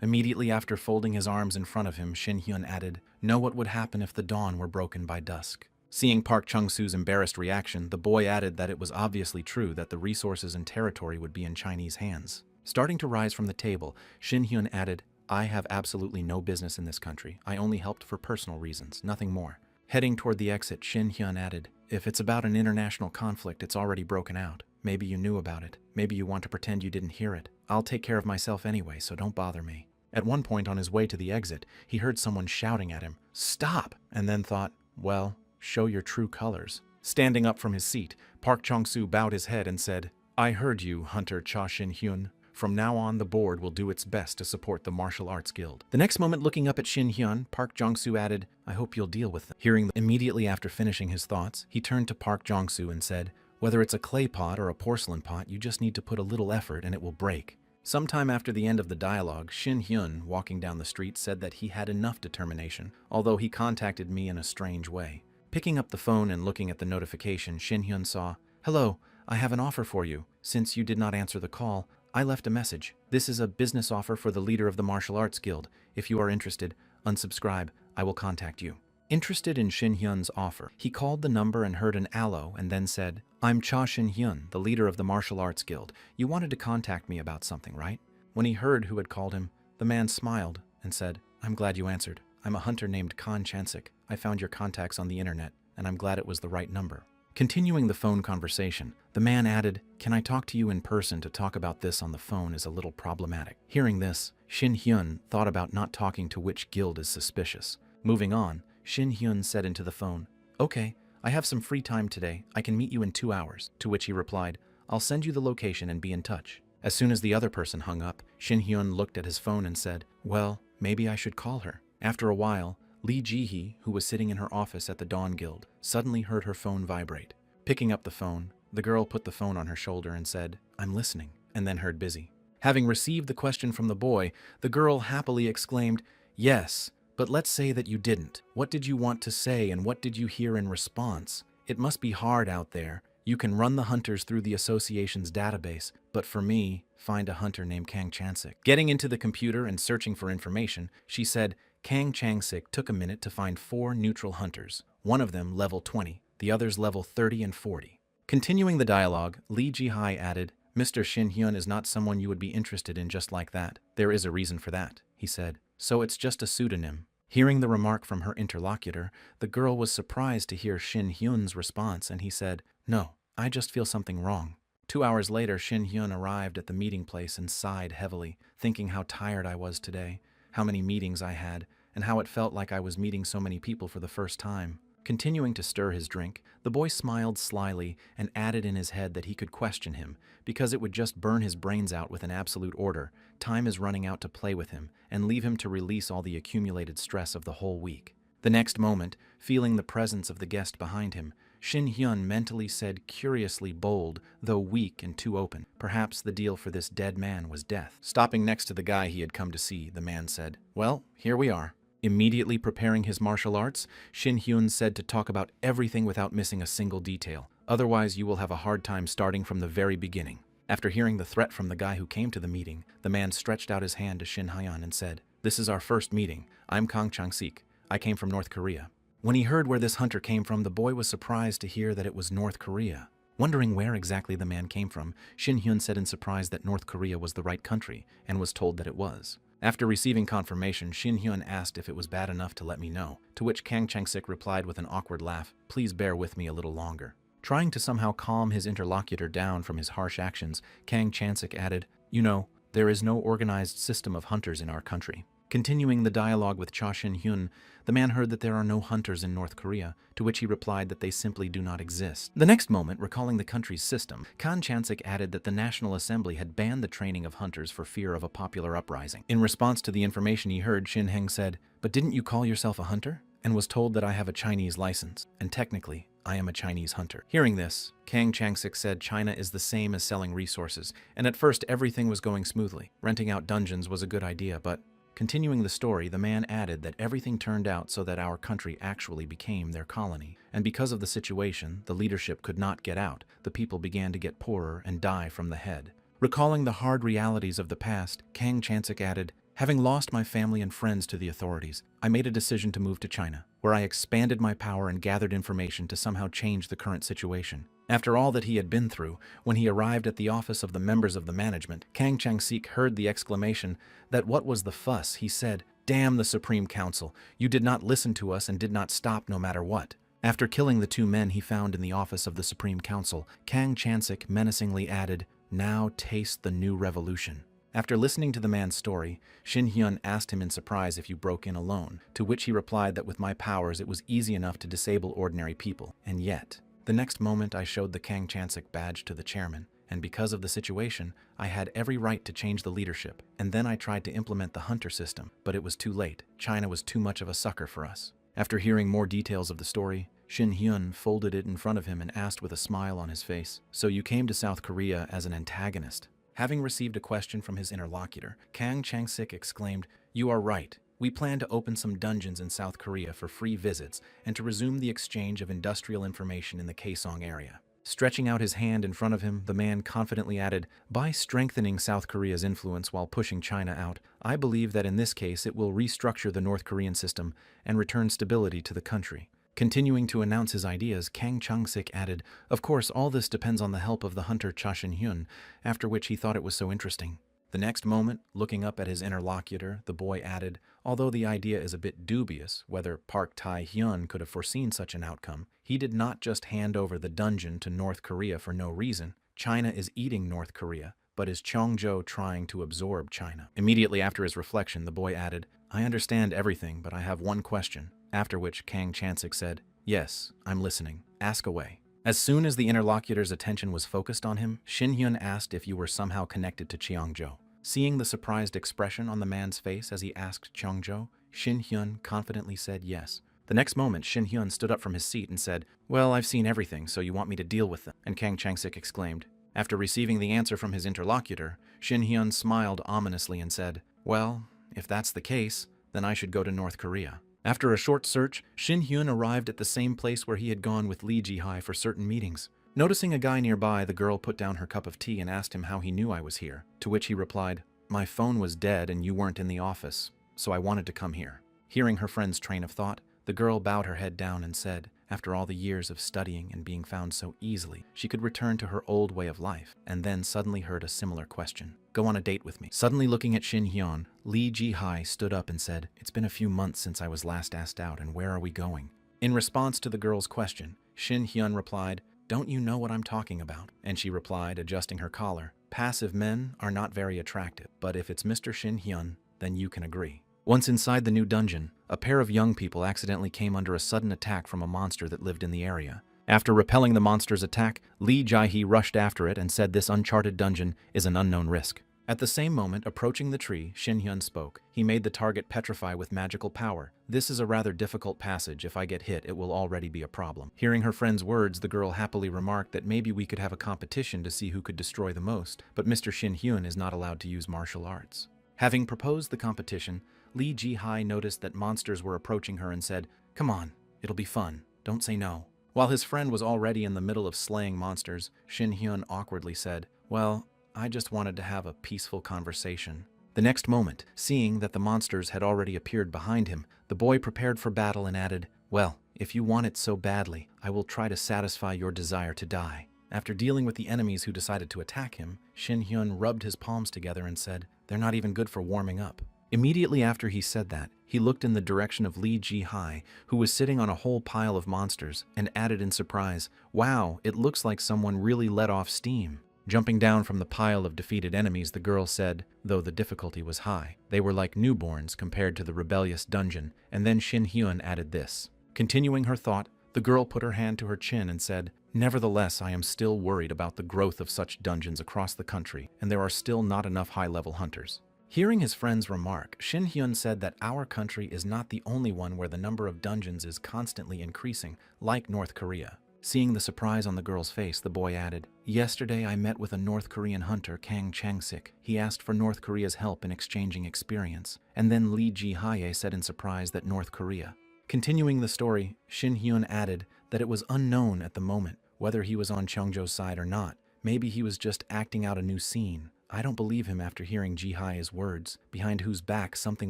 Immediately after folding his arms in front of him, Shin-hyun added, "Know what would happen if the dawn were broken by dusk." Seeing Park Chung-soo's embarrassed reaction, the boy added that it was obviously true that the resources and territory would be in Chinese hands. Starting to rise from the table, Shin-hyun added, "I have absolutely no business in this country. I only helped for personal reasons, nothing more." Heading toward the exit, Shin-hyun added, "If it's about an international conflict, it's already broken out. Maybe you knew about it. Maybe you want to pretend you didn't hear it. I'll take care of myself anyway, so don't bother me." At one point on his way to the exit, he heard someone shouting at him, "Stop!" and then thought, well, show your true colors. Standing up from his seat, Park Chung-soo bowed his head and said, "I heard you, Hunter Cha Shin-hyun. From now on, the board will do its best to support the martial arts guild." The next moment, looking up at Shin-hyun, Park Jong-soo added, "I hope you'll deal with them." Immediately after finishing his thoughts, he turned to Park Jong-soo and said, "Whether it's a clay pot or a porcelain pot, you just need to put a little effort and it will break." Sometime after the end of the dialogue, Shin-hyun, walking down the street, said that he had enough determination, although he contacted me in a strange way. Picking up the phone and looking at the notification, Shin-hyun saw, "Hello, I have an offer for you. Since you did not answer the call, I left a message. This is a business offer for the leader of the martial arts guild. If you are interested, unsubscribe. I will contact you." Interested in Shin-hyun's offer, he called the number and heard an allo and then said, "I'm Cha Shin-hyun, the leader of the martial arts guild. You wanted to contact me about something, right?" When he heard who had called him, the man smiled and said, "I'm glad you answered. I'm a hunter named Khan Chansik. I found your contacts on the internet, and I'm glad it was the right number." Continuing the phone conversation, the man added, "Can I talk to you in person? To talk about this on the phone is a little problematic." Hearing this, Shin-hyun thought about not talking to which guild is suspicious. Moving on, Shin-hyun said into the phone, "Okay, I have some free time today. I can meet you in 2 hours." To which he replied, "I'll send you the location and be in touch." As soon as the other person hung up, Shin-hyun looked at his phone and said, "Well, maybe I should call her." After a while, Lee Ji-hee, who was sitting in her office at the Dawn Guild, suddenly heard her phone vibrate. Picking up the phone, the girl put the phone on her shoulder and said, "I'm listening," and then heard busy. Having received the question from the boy, the girl happily exclaimed, "Yes, but let's say that you didn't. What did you want to say and what did you hear in response? It must be hard out there. You can run the hunters through the association's database, but for me, find a hunter named Kang Chansik." Getting into the computer and searching for information, she said, Kang Chang-sik took a minute to find 4 neutral hunters, one of them level 20, the others level 30 and 40. Continuing the dialogue, Lee Ji-hai added, Mr. Shin Hyun is not someone you would be interested in just like that. There is a reason for that, he said. So it's just a pseudonym. Hearing the remark from her interlocutor, the girl was surprised to hear Shin Hyun's response, and he said, No, I just feel something wrong. 2 hours later, Shin Hyun arrived at the meeting place and sighed heavily, thinking how tired I was today, how many meetings I had, and how it felt like I was meeting so many people for the first time. Continuing to stir his drink, the boy smiled slyly and added in his head that he could question him, because it would just burn his brains out with an absolute order. Time is running out to play with him, and leave him to release all the accumulated stress of the whole week. The next moment, feeling the presence of the guest behind him, Shin Hyun mentally said, curiously bold, though weak and too open, perhaps the deal for this dead man was death. Stopping next to the guy he had come to see, the man said, Well, here we are. Immediately preparing his martial arts, Shin Hyun said to talk about everything without missing a single detail. Otherwise, you will have a hard time starting from the very beginning. After hearing the threat from the guy who came to the meeting, the man stretched out his hand to Shin Hyun and said, This is our first meeting. I'm Kang Chang-sik. I came from North Korea. When he heard where this hunter came from, the boy was surprised to hear that it was North Korea. Wondering where exactly the man came from, Shin Hyun said in surprise that North Korea was the right country, and was told that it was. After receiving confirmation, Shin Hyun asked if it was bad enough to let me know, to which Kang Chang-sik replied with an awkward laugh, Please bear with me a little longer. Trying to somehow calm his interlocutor down from his harsh actions, Kang Chang-sik added, You know, there is no organized system of hunters in our country. Continuing the dialogue with Cha Shin Hyun, the man heard that there are no hunters in North Korea, to which he replied that they simply do not exist. The next moment, recalling the country's system, Kang Chang-sik added that the National Assembly had banned the training of hunters for fear of a popular uprising. In response to the information he heard, Shin Heng said, But didn't you call yourself a hunter? And was told that I have a Chinese license, and technically, I am a Chinese hunter. Hearing this, Kang Chang-sik said China is the same as selling resources, and at first everything was going smoothly. Renting out dungeons was a good idea, but continuing the story, the man added that everything turned out so that our country actually became their colony. And because of the situation, the leadership could not get out. The people began to get poorer and die from the head. Recalling the hard realities of the past, Kang Chang-sik added, Having lost my family and friends to the authorities, I made a decision to move to China, where I expanded my power and gathered information to somehow change the current situation. After all that he had been through, when he arrived at the office of the members of the management, Kang Chang-sik heard the exclamation that what was the fuss. He said, Damn the Supreme Council, you did not listen to us and did not stop no matter what. After killing the 2 men he found in the office of the Supreme Council, Kang Chang-sik menacingly added, Now taste the new revolution. After listening to the man's story, Shin Hyun asked him in surprise if you broke in alone, to which he replied that with my powers it was easy enough to disable ordinary people, and yet. The next moment I showed the Kang Chang-sik badge to the chairman, and because of the situation, I had every right to change the leadership, and then I tried to implement the hunter system, but it was too late. China was too much of a sucker for us. After hearing more details of the story, Shin Hyun folded it in front of him and asked with a smile on his face, So you came to South Korea as an antagonist? Having received a question from his interlocutor, Kang Chang-sik exclaimed, You are right. We plan to open some dungeons in South Korea for free visits and to resume the exchange of industrial information in the Kaesong area. Stretching out his hand in front of him, the man confidently added, By strengthening South Korea's influence while pushing China out, I believe that in this case it will restructure the North Korean system and return stability to the country. Continuing to announce his ideas, Kang Chang-sik added, Of course, all this depends on the help of the hunter Cha Shin Hyun, after which he thought it was so interesting. The next moment, looking up at his interlocutor, the boy added, Although the idea is a bit dubious whether Park Tae-hyun could have foreseen such an outcome, he did not just hand over the dungeon to North Korea for no reason. China is eating North Korea, but is Cheongjo trying to absorb China? Immediately after his reflection, the boy added, I understand everything, but I have one question. After which Kang Chang-sik said, Yes, I'm listening. Ask away. As soon as the interlocutor's attention was focused on him, Shin Hyun asked if you were somehow connected to Cheongjo. Seeing the surprised expression on the man's face as he asked Cheongjo, Shin Hyun confidently said yes. The next moment, Shin Hyun stood up from his seat and said, Well, I've seen everything, so you want me to deal with them? And Kang Chang-sik exclaimed. After receiving the answer from his interlocutor, Shin Hyun smiled ominously and said, Well, if that's the case, then I should go to North Korea. After a short search, Shin Hyun arrived at the same place where he had gone with Lee Ji-hai for certain meetings. Noticing a guy nearby, the girl put down her cup of tea and asked him how he knew I was here, to which he replied, My phone was dead and you weren't in the office, so I wanted to come here. Hearing her friend's train of thought, the girl bowed her head down and said, after all the years of studying and being found so easily, she could return to her old way of life, and then suddenly heard a similar question. Go on a date with me. Suddenly looking at Shin Hyun, Lee Ji-hai stood up and said, it's been a few months since I was last asked out, and where are we going? In response to the girl's question, Shin Hyun replied, don't you know what I'm talking about? And she replied, adjusting her collar, passive men are not very attractive, but if it's Mr. Shin Hyun, then you can agree. Once inside the new dungeon, a pair of young people accidentally came under a sudden attack from a monster that lived in the area. After repelling the monster's attack, Lee Ji-hai rushed after it and said this uncharted dungeon is an unknown risk. At the same moment, approaching the tree, Shin Hyun spoke. He made the target petrify with magical power. This is a rather difficult passage. If I get hit, it will already be a problem. Hearing her friend's words, the girl happily remarked that maybe we could have a competition to see who could destroy the most, but Mr. Shin Hyun is not allowed to use martial arts. Having proposed the competition, Lee Ji-hai noticed that monsters were approaching her and said, come on, it'll be fun. Don't say no. While his friend was already in the middle of slaying monsters, Shin Hyun awkwardly said, well, I just wanted to have a peaceful conversation. The next moment, seeing that the monsters had already appeared behind him, the boy prepared for battle and added, well, if you want it so badly, I will try to satisfy your desire to die. After dealing with the enemies who decided to attack him, Shin Hyun rubbed his palms together and said, they're not even good for warming up. Immediately after he said that, he looked in the direction of Lee Ji-hai, who was sitting on a whole pile of monsters, and added in surprise, wow, it looks like someone really let off steam. Jumping down from the pile of defeated enemies, the girl said, though the difficulty was high, they were like newborns compared to the rebellious dungeon, and then Shin Hyun added this. Continuing her thought, the girl put her hand to her chin and said, nevertheless, I am still worried about the growth of such dungeons across the country, and there are still not enough high-level hunters. Hearing his friend's remark, Shin Hyun said that our country is not the only one where the number of dungeons is constantly increasing, like North Korea. Seeing the surprise on the girl's face, the boy added, yesterday I met with a North Korean hunter, Kang Chang-sik. He asked for North Korea's help in exchanging experience. And then Lee Ji-hai said in surprise that North Korea. Continuing the story, Shin Hyun added that it was unknown at the moment whether he was on Cheongjo's side or not. Maybe he was just acting out a new scene. I don't believe him after hearing Ji-hai's words, behind whose back something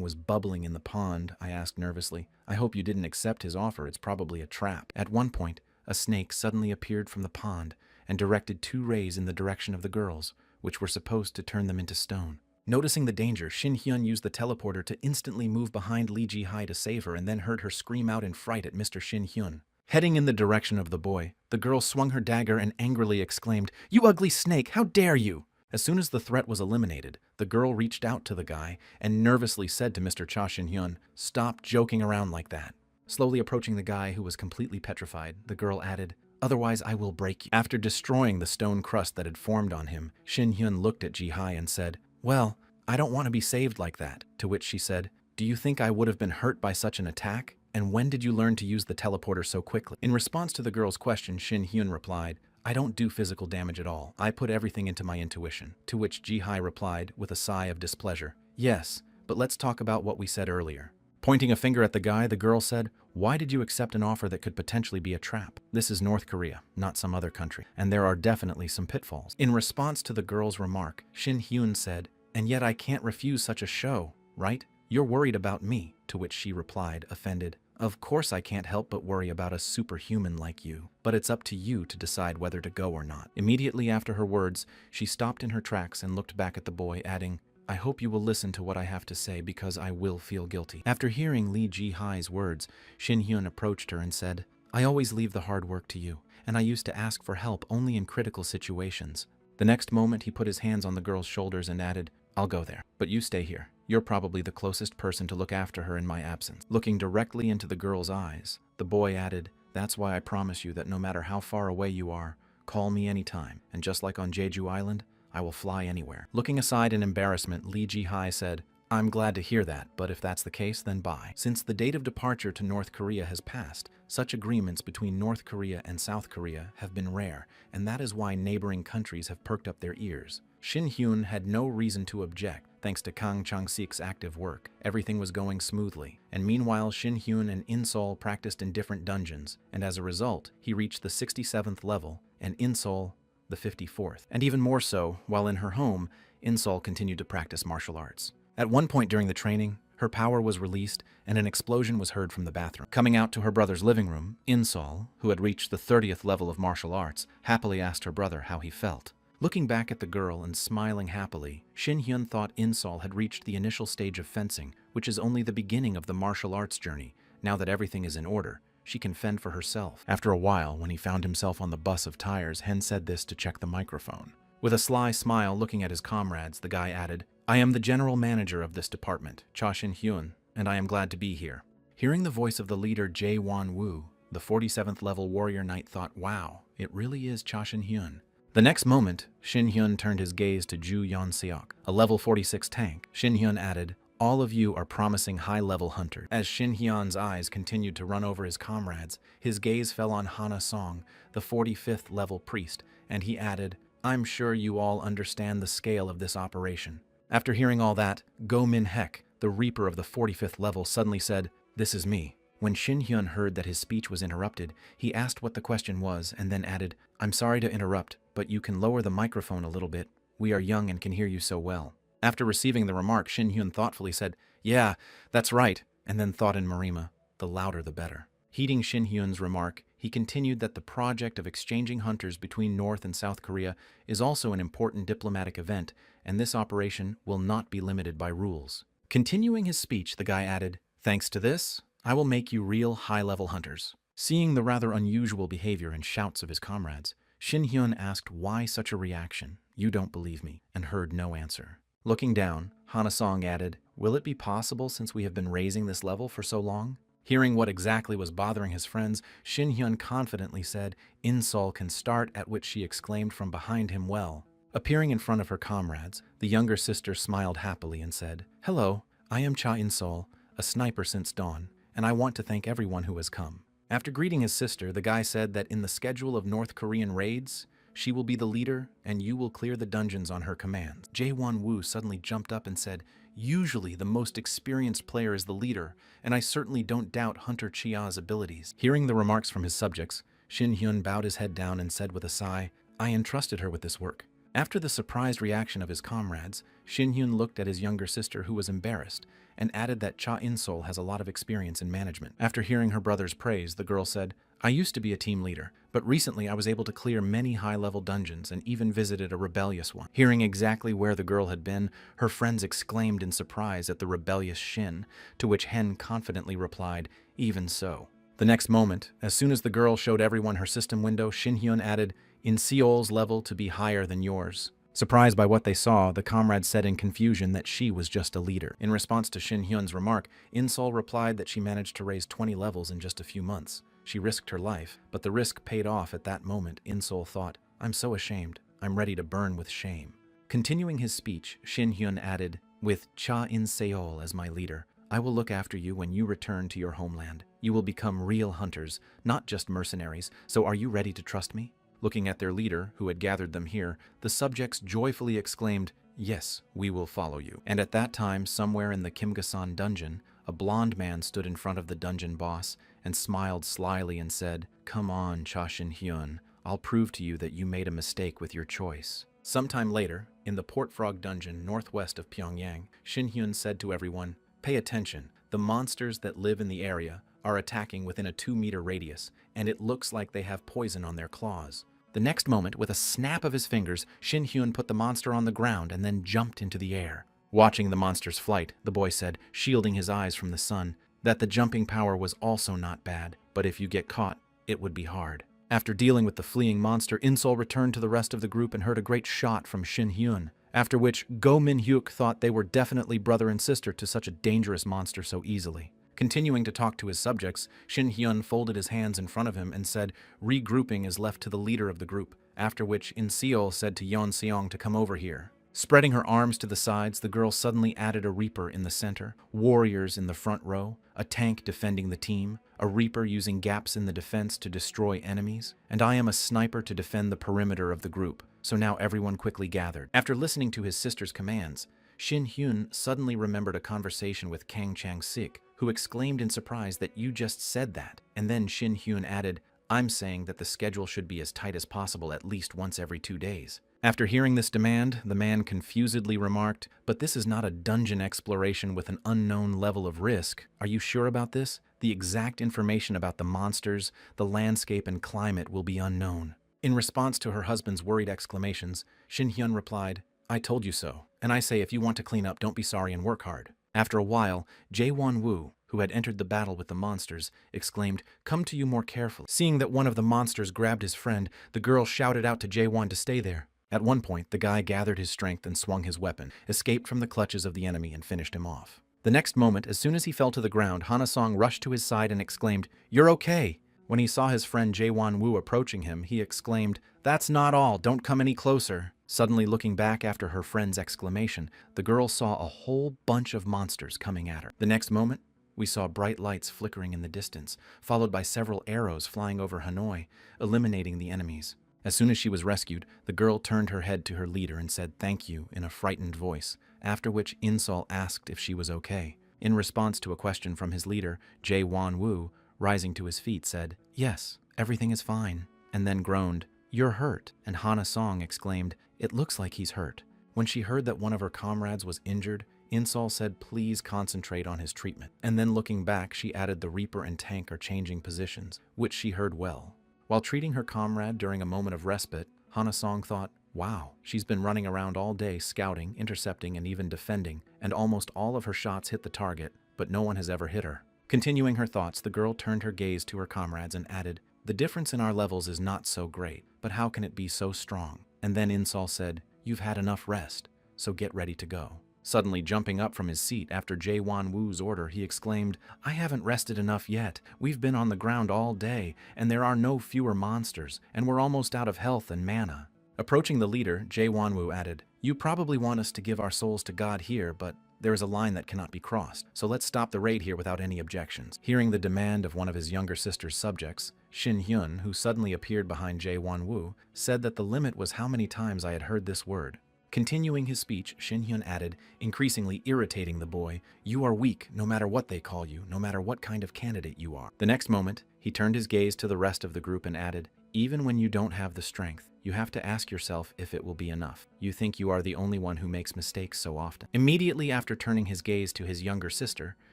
was bubbling in the pond, I asked nervously. I hope you didn't accept his offer, it's probably a trap. At one point, a snake suddenly appeared from the pond and directed 2 rays in the direction of the girls, which were supposed to turn them into stone. Noticing the danger, Shin Hyun used the teleporter to instantly move behind Lee Ji-hai to save her and then heard her scream out in fright at Mr. Shin Hyun. Heading in the direction of the boy, the girl swung her dagger and angrily exclaimed, you ugly snake, how dare you! As soon as the threat was eliminated, the girl reached out to the guy and nervously said to Mr. Cha Shin-hyun, stop joking around like that. Slowly approaching the guy who was completely petrified, the girl added, otherwise I will break you. After destroying the stone crust that had formed on him, Shin-hyun looked at Ji-hai and said, well, I don't want to be saved like that. To which she said, do you think I would have been hurt by such an attack? And when did you learn to use the teleporter so quickly? In response to the girl's question, Shin-hyun replied, I don't do physical damage at all. I put everything into my intuition. To which Ji-hai replied with a sigh of displeasure. Yes, but let's talk about what we said earlier. Pointing a finger at the guy, the girl said, why did you accept an offer that could potentially be a trap? This is North Korea, not some other country, and there are definitely some pitfalls. In response to the girl's remark, Shin Hyun said, and yet I can't refuse such a show, right? You're worried about me. To which she replied, offended, of course I can't help but worry about a superhuman like you, but it's up to you to decide whether to go or not. Immediately after her words, she stopped in her tracks and looked back at the boy, adding, I hope you will listen to what I have to say because I will feel guilty. After hearing Lee Ji-hai's words, Shin Hyun approached her and said, I always leave the hard work to you, and I used to ask for help only in critical situations. The next moment he put his hands on the girl's shoulders and added, I'll go there, but you stay here. You're probably the closest person to look after her in my absence. Looking directly into the girl's eyes, the boy added, that's why I promise you that no matter how far away you are, call me anytime, and just like on Jeju Island, I will fly anywhere. Looking aside in embarrassment, Lee Ji-hai said, I'm glad to hear that, but if that's the case, then bye. Since the date of departure to North Korea has passed, such agreements between North Korea and South Korea have been rare, and that is why neighboring countries have perked up their ears. Shin Hyun had no reason to object. Thanks to Kang Chang-sik's active work, everything was going smoothly, and meanwhile Shin Hyun and In-sol practiced in different dungeons, and as a result, he reached the 67th level, and In-sol the 54th. And even more so, while in her home, In-sol continued to practice martial arts. At one point during the training, Her power was released, and an explosion was heard from the bathroom. Coming out to her brother's living room, Insol, who had reached the 30th level of martial arts, happily asked her brother how he felt. Looking back at the girl and smiling happily, Shin Hyun thought Insol had reached the initial stage of fencing, which is only the beginning of the martial arts journey. Now that everything is in order, she can fend for herself. After a while, when he found himself on the bus of tires, Hen said this to check the microphone. With a sly smile looking at his comrades, the guy added, "I am the general manager of this department, Cha Shin Hyun, and I am glad to be here." Hearing the voice of the leader Jae Won Woo, the 47th level warrior knight thought, wow, it really is Cha Shin Hyun. The next moment, Shin Hyun turned his gaze to Ju Yeon Seok, a level 46 tank. Shin Hyun added, "All of you are promising high-level hunters." As Shin Hyun's eyes continued to run over his comrades, his gaze fell on Hana Song, the 45th level priest, and he added, "I'm sure you all understand the scale of this operation." After hearing all that, Go Min Hek, the reaper of the 45th level, suddenly said, "This is me." When Shin Hyun heard that his speech was interrupted, he asked what the question was and then added, "I'm sorry to interrupt, but you can lower the microphone a little bit. We are young and can hear you so well." After receiving the remark, Shin Hyun thoughtfully said, "Yeah, that's right," and then thought in Marima, "The louder the better." Heeding Shin Hyun's remark, he continued that the project of exchanging hunters between North and South Korea is also an important diplomatic event, and this operation will not be limited by rules. Continuing his speech, the guy added, "Thanks to this, I will make you real high-level hunters." Seeing the rather unusual behavior and shouts of his comrades, Shin Hyun asked why such a reaction, "You don't believe me," and heard no answer. Looking down, Hana Song added, "Will it be possible since we have been raising this level for so long?" Hearing what exactly was bothering his friends, Shin Hyun confidently said, "Insol can start," at which she exclaimed from behind him, "Well." Appearing in front of her comrades, the younger sister smiled happily and said, "Hello, I am Cha Insol, a sniper since dawn, and I want to thank everyone who has come." After greeting his sister, the guy said that in the schedule of North Korean raids, she will be the leader and you will clear the dungeons on her commands. Jae Won Woo suddenly jumped up and said, "Usually the most experienced player is the leader, and I certainly don't doubt Hunter Chia's abilities." Hearing the remarks from his subjects, Shin Hyun bowed his head down and said with a sigh, "I entrusted her with this work." After the surprised reaction of his comrades, Shin Hyun looked at his younger sister, who was embarrassed, and added that Cha In-sol has a lot of experience in management. After hearing her brother's praise, the girl said, "I used to be a team leader, but recently I was able to clear many high-level dungeons and even visited a rebellious one." Hearing exactly where the girl had been, her friends exclaimed in surprise at the rebellious Shin, to which Hen confidently replied, "Even so." The next moment, as soon as the girl showed everyone her system window, Shin Hyun added, "In Seol's level to be higher than yours." Surprised by what they saw, the comrades said in confusion that she was just a leader. In response to Shin Hyun's remark, Insol replied that she managed to raise 20 levels in just a few months. She risked her life, but the risk paid off at that moment. Insol thought, "I'm so ashamed. I'm ready to burn with shame." Continuing his speech, Shin Hyun added, "With Cha In Seol as my leader, I will look after you when you return to your homeland. You will become real hunters, not just mercenaries, so are you ready to trust me?" Looking at their leader, who had gathered them here, the subjects joyfully exclaimed, "Yes, we will follow you." And at that time, somewhere in the Kimgasan dungeon, a blonde man stood in front of the dungeon boss and smiled slyly and said, "Come on, Cha Shin Hyun, I'll prove to you that you made a mistake with your choice." Sometime later, in the Port Frog dungeon northwest of Pyongyang, Shin Hyun said to everyone, "Pay attention, the monsters that live in the area are attacking within a 2-meter radius, and it looks like they have poison on their claws." The next moment, with a snap of his fingers, Shin Hyun put the monster on the ground and then jumped into the air. Watching the monster's flight, the boy said, shielding his eyes from the sun, that the jumping power was also not bad, but if you get caught, it would be hard. After dealing with the fleeing monster, Insol returned to the rest of the group and heard a great shot from Shin Hyun, after which Go Min Hyuk thought they were definitely brother and sister to such a dangerous monster so easily. Continuing to talk to his subjects, Shin Hyun folded his hands in front of him and said, "Regrouping is left to the leader of the group," after which In Seol said to Yeon Seong to come over here. Spreading her arms to the sides, the girl suddenly added a reaper in the center, warriors in the front row, a tank defending the team, a reaper using gaps in the defense to destroy enemies, and I am a sniper to defend the perimeter of the group. So now everyone quickly gathered. After listening to his sister's commands, Shin Hyun suddenly remembered a conversation with Kang Chang-sik, who exclaimed in surprise that "You just said that," and then Shin Hyun added, I'm saying that the schedule should be as tight as possible at least once every 2 days. After hearing this demand, the man confusedly remarked, "But this is not a dungeon exploration with an unknown level of risk. Are you sure about this? The exact information about the monsters, the landscape, and climate will be unknown." In response to her husband's worried exclamations, Shin Hyun replied, "I told you so, and I say if you want to clean up, don't be sorry and work hard." After a while, Jae-won-woo, who had entered the battle with the monsters, exclaimed, "Come to you more carefully." Seeing that one of the monsters grabbed his friend, the girl shouted out to Jae-won to stay there. At one point, the guy gathered his strength and swung his weapon, escaped from the clutches of the enemy, and finished him off. The next moment, as soon as he fell to the ground, Hana-song rushed to his side and exclaimed, "You're okay." When he saw his friend Jae-won-woo approaching him, he exclaimed, "That's not all, don't come any closer." Suddenly looking back after her friend's exclamation, the girl saw a whole bunch of monsters coming at her. The next moment, we saw bright lights flickering in the distance, followed by several arrows flying over Hanoi, eliminating the enemies. As soon as she was rescued, the girl turned her head to her leader and said thank you in a frightened voice, after which Insol asked if she was okay. In response to a question from his leader, Jae-won-woo, rising to his feet, said, "Yes, everything is fine," and then groaned, "You're hurt," and Hana-song exclaimed, "It looks like he's hurt." When she heard that one of her comrades was injured, Insol said please concentrate on his treatment, and then looking back she added the Reaper and Tank are changing positions, which she heard well. While treating her comrade during a moment of respite, Hana-song thought, wow, she's been running around all day scouting, intercepting, and even defending, and almost all of her shots hit the target, but no one has ever hit her. Continuing her thoughts, the girl turned her gaze to her comrades and added, "The difference in our levels is not so great, but how can it be so strong?" And then Insol said, "You've had enough rest, so get ready to go." Suddenly jumping up from his seat after Jae-won-woo's order, he exclaimed, "I haven't rested enough yet. We've been on the ground all day, and there are no fewer monsters, and we're almost out of health and mana." Approaching the leader, Jae-won-woo added, "You probably want us to give our souls to God here, but there is a line that cannot be crossed, so let's stop the raid here without any objections." Hearing the demand of one of his younger sister's subjects, Shin Hyun, who suddenly appeared behind Jae-won-woo, said that the limit was how many times I had heard this word. Continuing his speech, Shin Hyun added, increasingly irritating the boy, "You are weak, no matter what they call you, no matter what kind of candidate you are." The next moment, he turned his gaze to the rest of the group and added, "Even when you don't have the strength, you have to ask yourself if it will be enough. You think you are the only one who makes mistakes so often." Immediately after turning his gaze to his younger sister,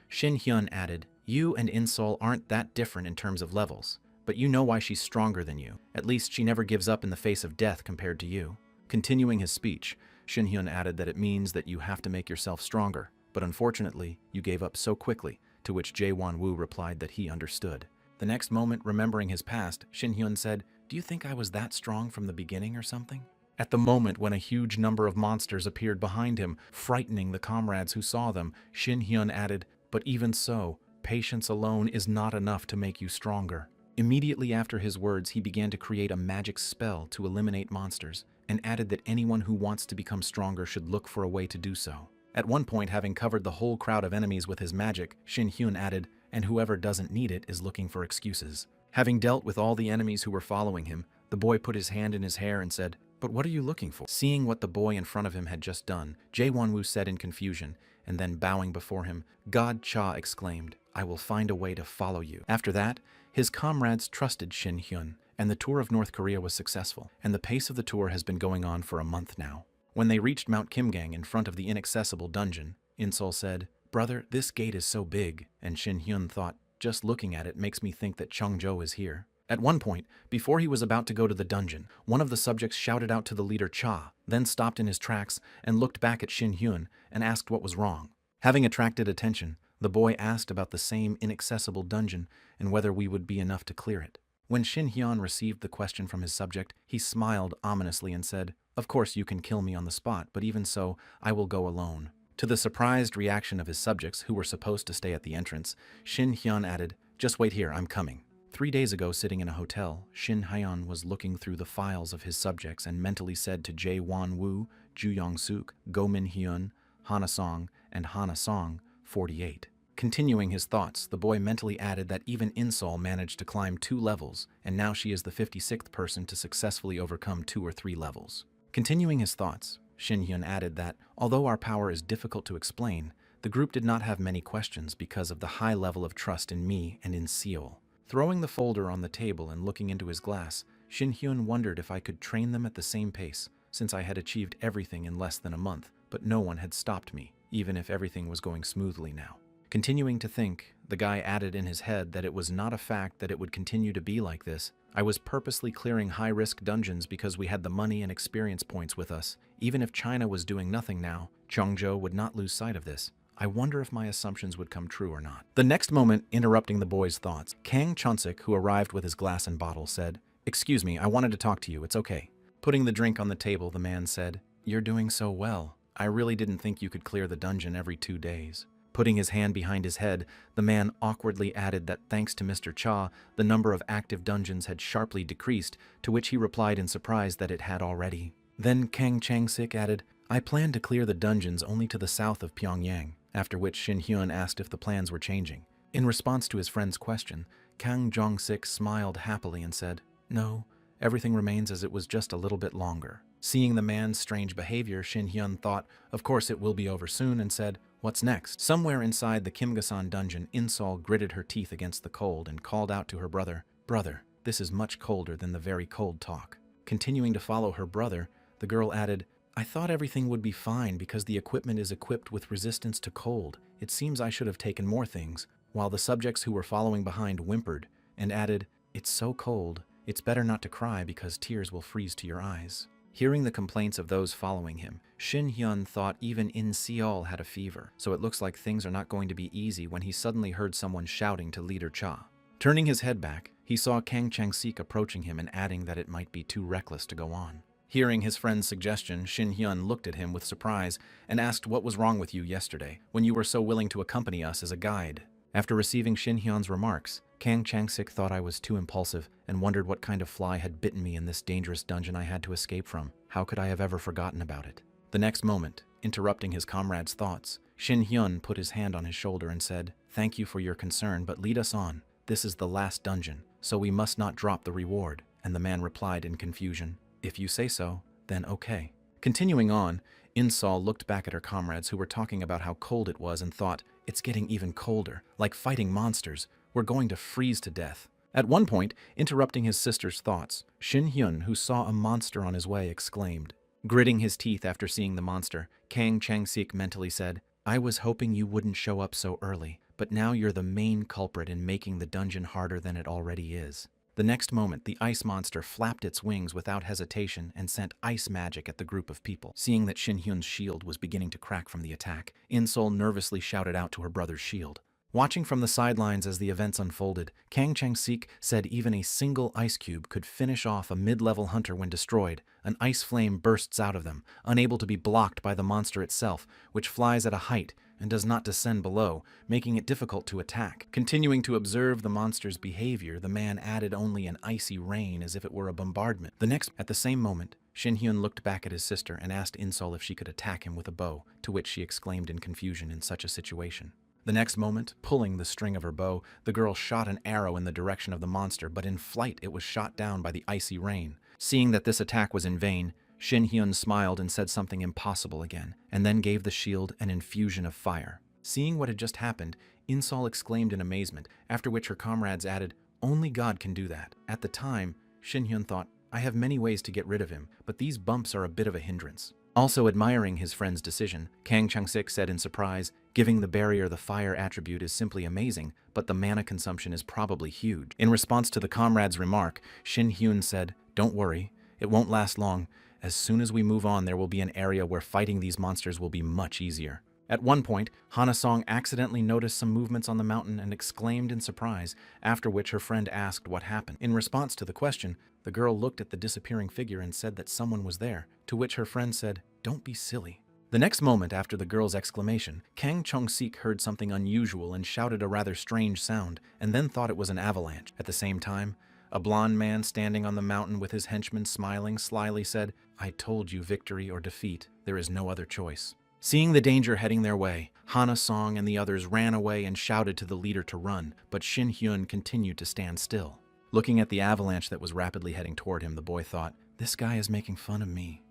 Shin Hyun added, "You and Insol aren't that different in terms of levels, but you know why she's stronger than you. At least she never gives up in the face of death compared to you." Continuing his speech, Shin Hyun added that it means that you have to make yourself stronger, but unfortunately, you gave up so quickly, to which Jae-won-woo replied that he understood. The next moment, remembering his past, Shin Hyun said, "Do you think I was that strong from the beginning or something?" At the moment when a huge number of monsters appeared behind him, frightening the comrades who saw them, Shin Hyun added, "But even so, patience alone is not enough to make you stronger." Immediately after his words, he began to create a magic spell to eliminate monsters, and added that anyone who wants to become stronger should look for a way to do so. At one point, having covered the whole crowd of enemies with his magic, Shin Hyun added, "And whoever doesn't need it is looking for excuses." Having dealt with all the enemies who were following him, the boy put his hand in his hair and said, "But what are you looking for?" Seeing what the boy in front of him had just done, Jae-won-woo said in confusion, and then bowing before him, "God Cha," exclaimed, "I will find a way to follow you." After that, his comrades trusted Shin Hyun, and the tour of North Korea was successful, and the pace of the tour has been going on for a month now. When they reached Mount Kimgang in front of the inaccessible dungeon, Insol said, "Brother, this gate is so big," and Shin Hyun thought, "Just looking at it makes me think that Chungjo is here." At one point, before he was about to go to the dungeon, one of the subjects shouted out to the leader Cha, then stopped in his tracks and looked back at Shin Hyun and asked what was wrong. Having attracted attention, the boy asked about the same inaccessible dungeon and whether we would be enough to clear it. When Shin Hyun received the question from his subject, he smiled ominously and said, "Of course you can kill me on the spot, but even so, I will go alone." To the surprised reaction of his subjects, who were supposed to stay at the entrance, Shin Hyun added, "Just wait here, I'm coming." 3 days ago, sitting in a hotel, Shin Hyun was looking through the files of his subjects and mentally said to Jae-won-woo, Ju Young-suk, Go Min-hyun, Hana-song, and Hana-song, 48. Continuing his thoughts, the boy mentally added that even Insol managed to climb 2 levels, and now she is the 56th person to successfully overcome 2 or 3 levels. Continuing his thoughts, Shin Hyun added that, although our power is difficult to explain, the group did not have many questions because of the high level of trust in me and in Seol. Throwing the folder on the table and looking into his glass, Shin Hyun wondered if I could train them at the same pace, since I had achieved everything in less than a month, but no one had stopped me, even if everything was going smoothly now. Continuing to think, the guy added in his head that it was not a fact that it would continue to be like this. I was purposely clearing high-risk dungeons because we had the money and experience points with us. Even if China was doing nothing now, Chongzhou would not lose sight of this. I wonder if my assumptions would come true or not. The next moment, interrupting the boy's thoughts, Kang Chonsik, who arrived with his glass and bottle, said, "Excuse me, I wanted to talk to you, it's okay." Putting the drink on the table, the man said, "You're doing so well. I really didn't think you could clear the dungeon every 2 days." Putting his hand behind his head, the man awkwardly added that thanks to Mr. Cha, the number of active dungeons had sharply decreased, to which he replied in surprise that it had already. Then Kang Changsik added, "I plan to clear the dungeons only to the south of Pyongyang," after which Shin Hyun asked if the plans were changing. In response to his friend's question, Kang Jong-sik smiled happily and said, "No, everything remains as it was, just a little bit longer." Seeing the man's strange behavior, Shin Hyun thought, of course it will be over soon, and said, "What's next?" Somewhere inside the Kimgasan dungeon, Insol gritted her teeth against the cold and called out to her brother, "Brother, this is much colder than the very cold talk." Continuing to follow her brother, the girl added, "I thought everything would be fine because the equipment is equipped with resistance to cold. It seems I should have taken more things," while the subjects who were following behind whimpered and added, "It's so cold. It's better not to cry because tears will freeze to your eyes." Hearing the complaints of those following him, Shin Hyun thought even In Seol had a fever, so it looks like things are not going to be easy when he suddenly heard someone shouting to Leader Cha. Turning his head back, he saw Kang Chang-sik approaching him and adding that it might be too reckless to go on. Hearing his friend's suggestion, Shin Hyun looked at him with surprise and asked what was wrong with you yesterday, when you were so willing to accompany us as a guide. After receiving Shin Hyun's remarks, Kang Chang-sik thought I was too impulsive and wondered what kind of fly had bitten me in this dangerous dungeon I had to escape from. How could I have ever forgotten about it? The next moment, interrupting his comrade's thoughts, Shin Hyun put his hand on his shoulder and said, "Thank you for your concern, but lead us on. This is the last dungeon, so we must not drop the reward." And the man replied in confusion, "If you say so, then okay." Continuing on, Insol looked back at her comrades who were talking about how cold it was and thought, "It's getting even colder, like fighting monsters. We're going to freeze to death." At one point, interrupting his sister's thoughts, Shin Hyun, who saw a monster on his way, exclaimed. Gritting his teeth after seeing the monster, Kang Chang-sik mentally said, "I was hoping you wouldn't show up so early, but now you're the main culprit in making the dungeon harder than it already is." The next moment, the ice monster flapped its wings without hesitation and sent ice magic at the group of people. Seeing that Shin Hyun's shield was beginning to crack from the attack, Insol nervously shouted out to her brother's shield. Watching from the sidelines as the events unfolded, Kang Chang-sik said even a single ice cube could finish off a mid-level hunter when destroyed. An ice flame bursts out of them, unable to be blocked by the monster itself, which flies at a height and does not descend below, making it difficult to attack. Continuing to observe the monster's behavior, the man added only an icy rain as if it were a bombardment. At the same moment, Shin Hyun looked back at his sister and asked Insol if she could attack him with a bow, to which she exclaimed in confusion in such a situation. The next moment, pulling the string of her bow, the girl shot an arrow in the direction of the monster, but in flight it was shot down by the icy rain. Seeing that this attack was in vain, Shin Hyun smiled and said something impossible again, and then gave the shield an infusion of fire. Seeing what had just happened, Insol exclaimed in amazement, after which her comrades added, "Only God can do that." At the time, Shin Hyun thought, "I have many ways to get rid of him, but these bumps are a bit of a hindrance." Also admiring his friend's decision, Kang Chang-sik said in surprise, "Giving the barrier the fire attribute is simply amazing, but the mana consumption is probably huge." In response to the comrade's remark, Shin Hyun said, "Don't worry, it won't last long. As soon as we move on, there will be an area where fighting these monsters will be much easier." At one point, Hana Song accidentally noticed some movements on the mountain and exclaimed in surprise, after which her friend asked what happened. In response to the question, the girl looked at the disappearing figure and said that someone was there, to which her friend said, "Don't be silly." The next moment after the girl's exclamation, Kang Chong-sik heard something unusual and shouted a rather strange sound, and then thought it was an avalanche. At the same time, a blond man standing on the mountain with his henchmen smiling slyly said, "I told you, victory or defeat, there is no other choice." Seeing the danger heading their way, Hana Song and the others ran away and shouted to the leader to run, but Shin Hyun continued to stand still. Looking at the avalanche that was rapidly heading toward him, the boy thought, "This guy is making fun of me."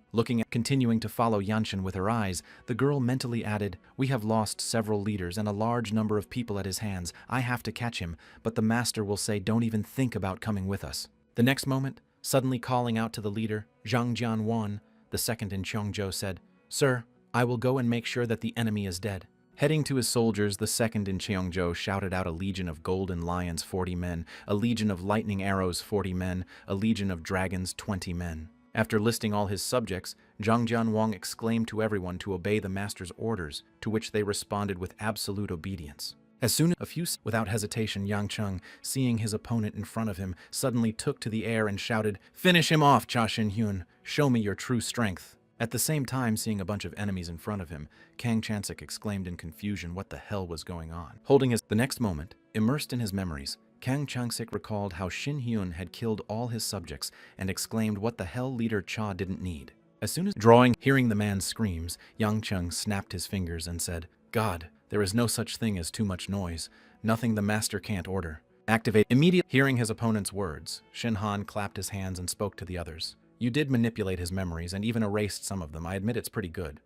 Continuing to follow Yanshin with her eyes, the girl mentally added, "We have lost several leaders and a large number of people at his hands. I have to catch him, but the master will say don't even think about coming with us." The next moment, suddenly calling out to the leader, Zhang Jianwan, the second in Cheongzhou, said, "Sir, I will go and make sure that the enemy is dead." Heading to his soldiers, the second in Cheongzhou shouted out a legion of golden lions 40 men, a legion of lightning arrows 40 men, a legion of dragons 20 men. After listing all his subjects, Zhang Jianwang exclaimed to everyone to obey the master's orders, to which they responded with absolute obedience. As soon as without hesitation, Yang Cheng, seeing his opponent in front of him, suddenly took to the air and shouted, "Finish him off, Cha Shin-hyun! Show me your true strength!" At the same time, seeing a bunch of enemies in front of him, Kang Chansik exclaimed in confusion what the hell was going on. The next moment, immersed in his memories, Kang Chansik recalled how Shin-hyun had killed all his subjects and exclaimed what the hell leader Cha didn't need. As soon as hearing the man's screams, Yang Cheng snapped his fingers and said, "God, there is no such thing as too much noise. Nothing the master can't order. Activate immediately." Hearing his opponent's words, Shin Han clapped his hands and spoke to the others. "You did manipulate his memories and even erased some of them. I admit it's pretty good."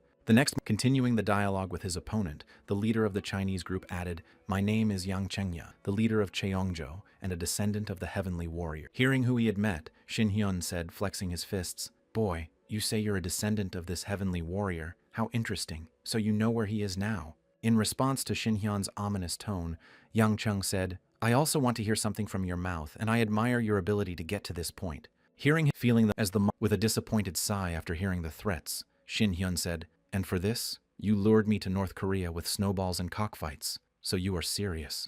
Continuing the dialogue with his opponent, the leader of the Chinese group added, "My name is Yang Chengya, the leader of Cheongzhou and a descendant of the Heavenly Warrior." Hearing who he had met, Shin Hyun said, flexing his fists, "Boy, you say you're a descendant of this Heavenly Warrior. How interesting. So you know where he is now." In response to Shin Hyun's ominous tone, Yang Cheng said, "I also want to hear something from your mouth, and I admire your ability to get to this point." With a disappointed sigh after hearing the threats, Shin Hyun said, "And for this, you lured me to North Korea with snowballs and cockfights, so you are serious."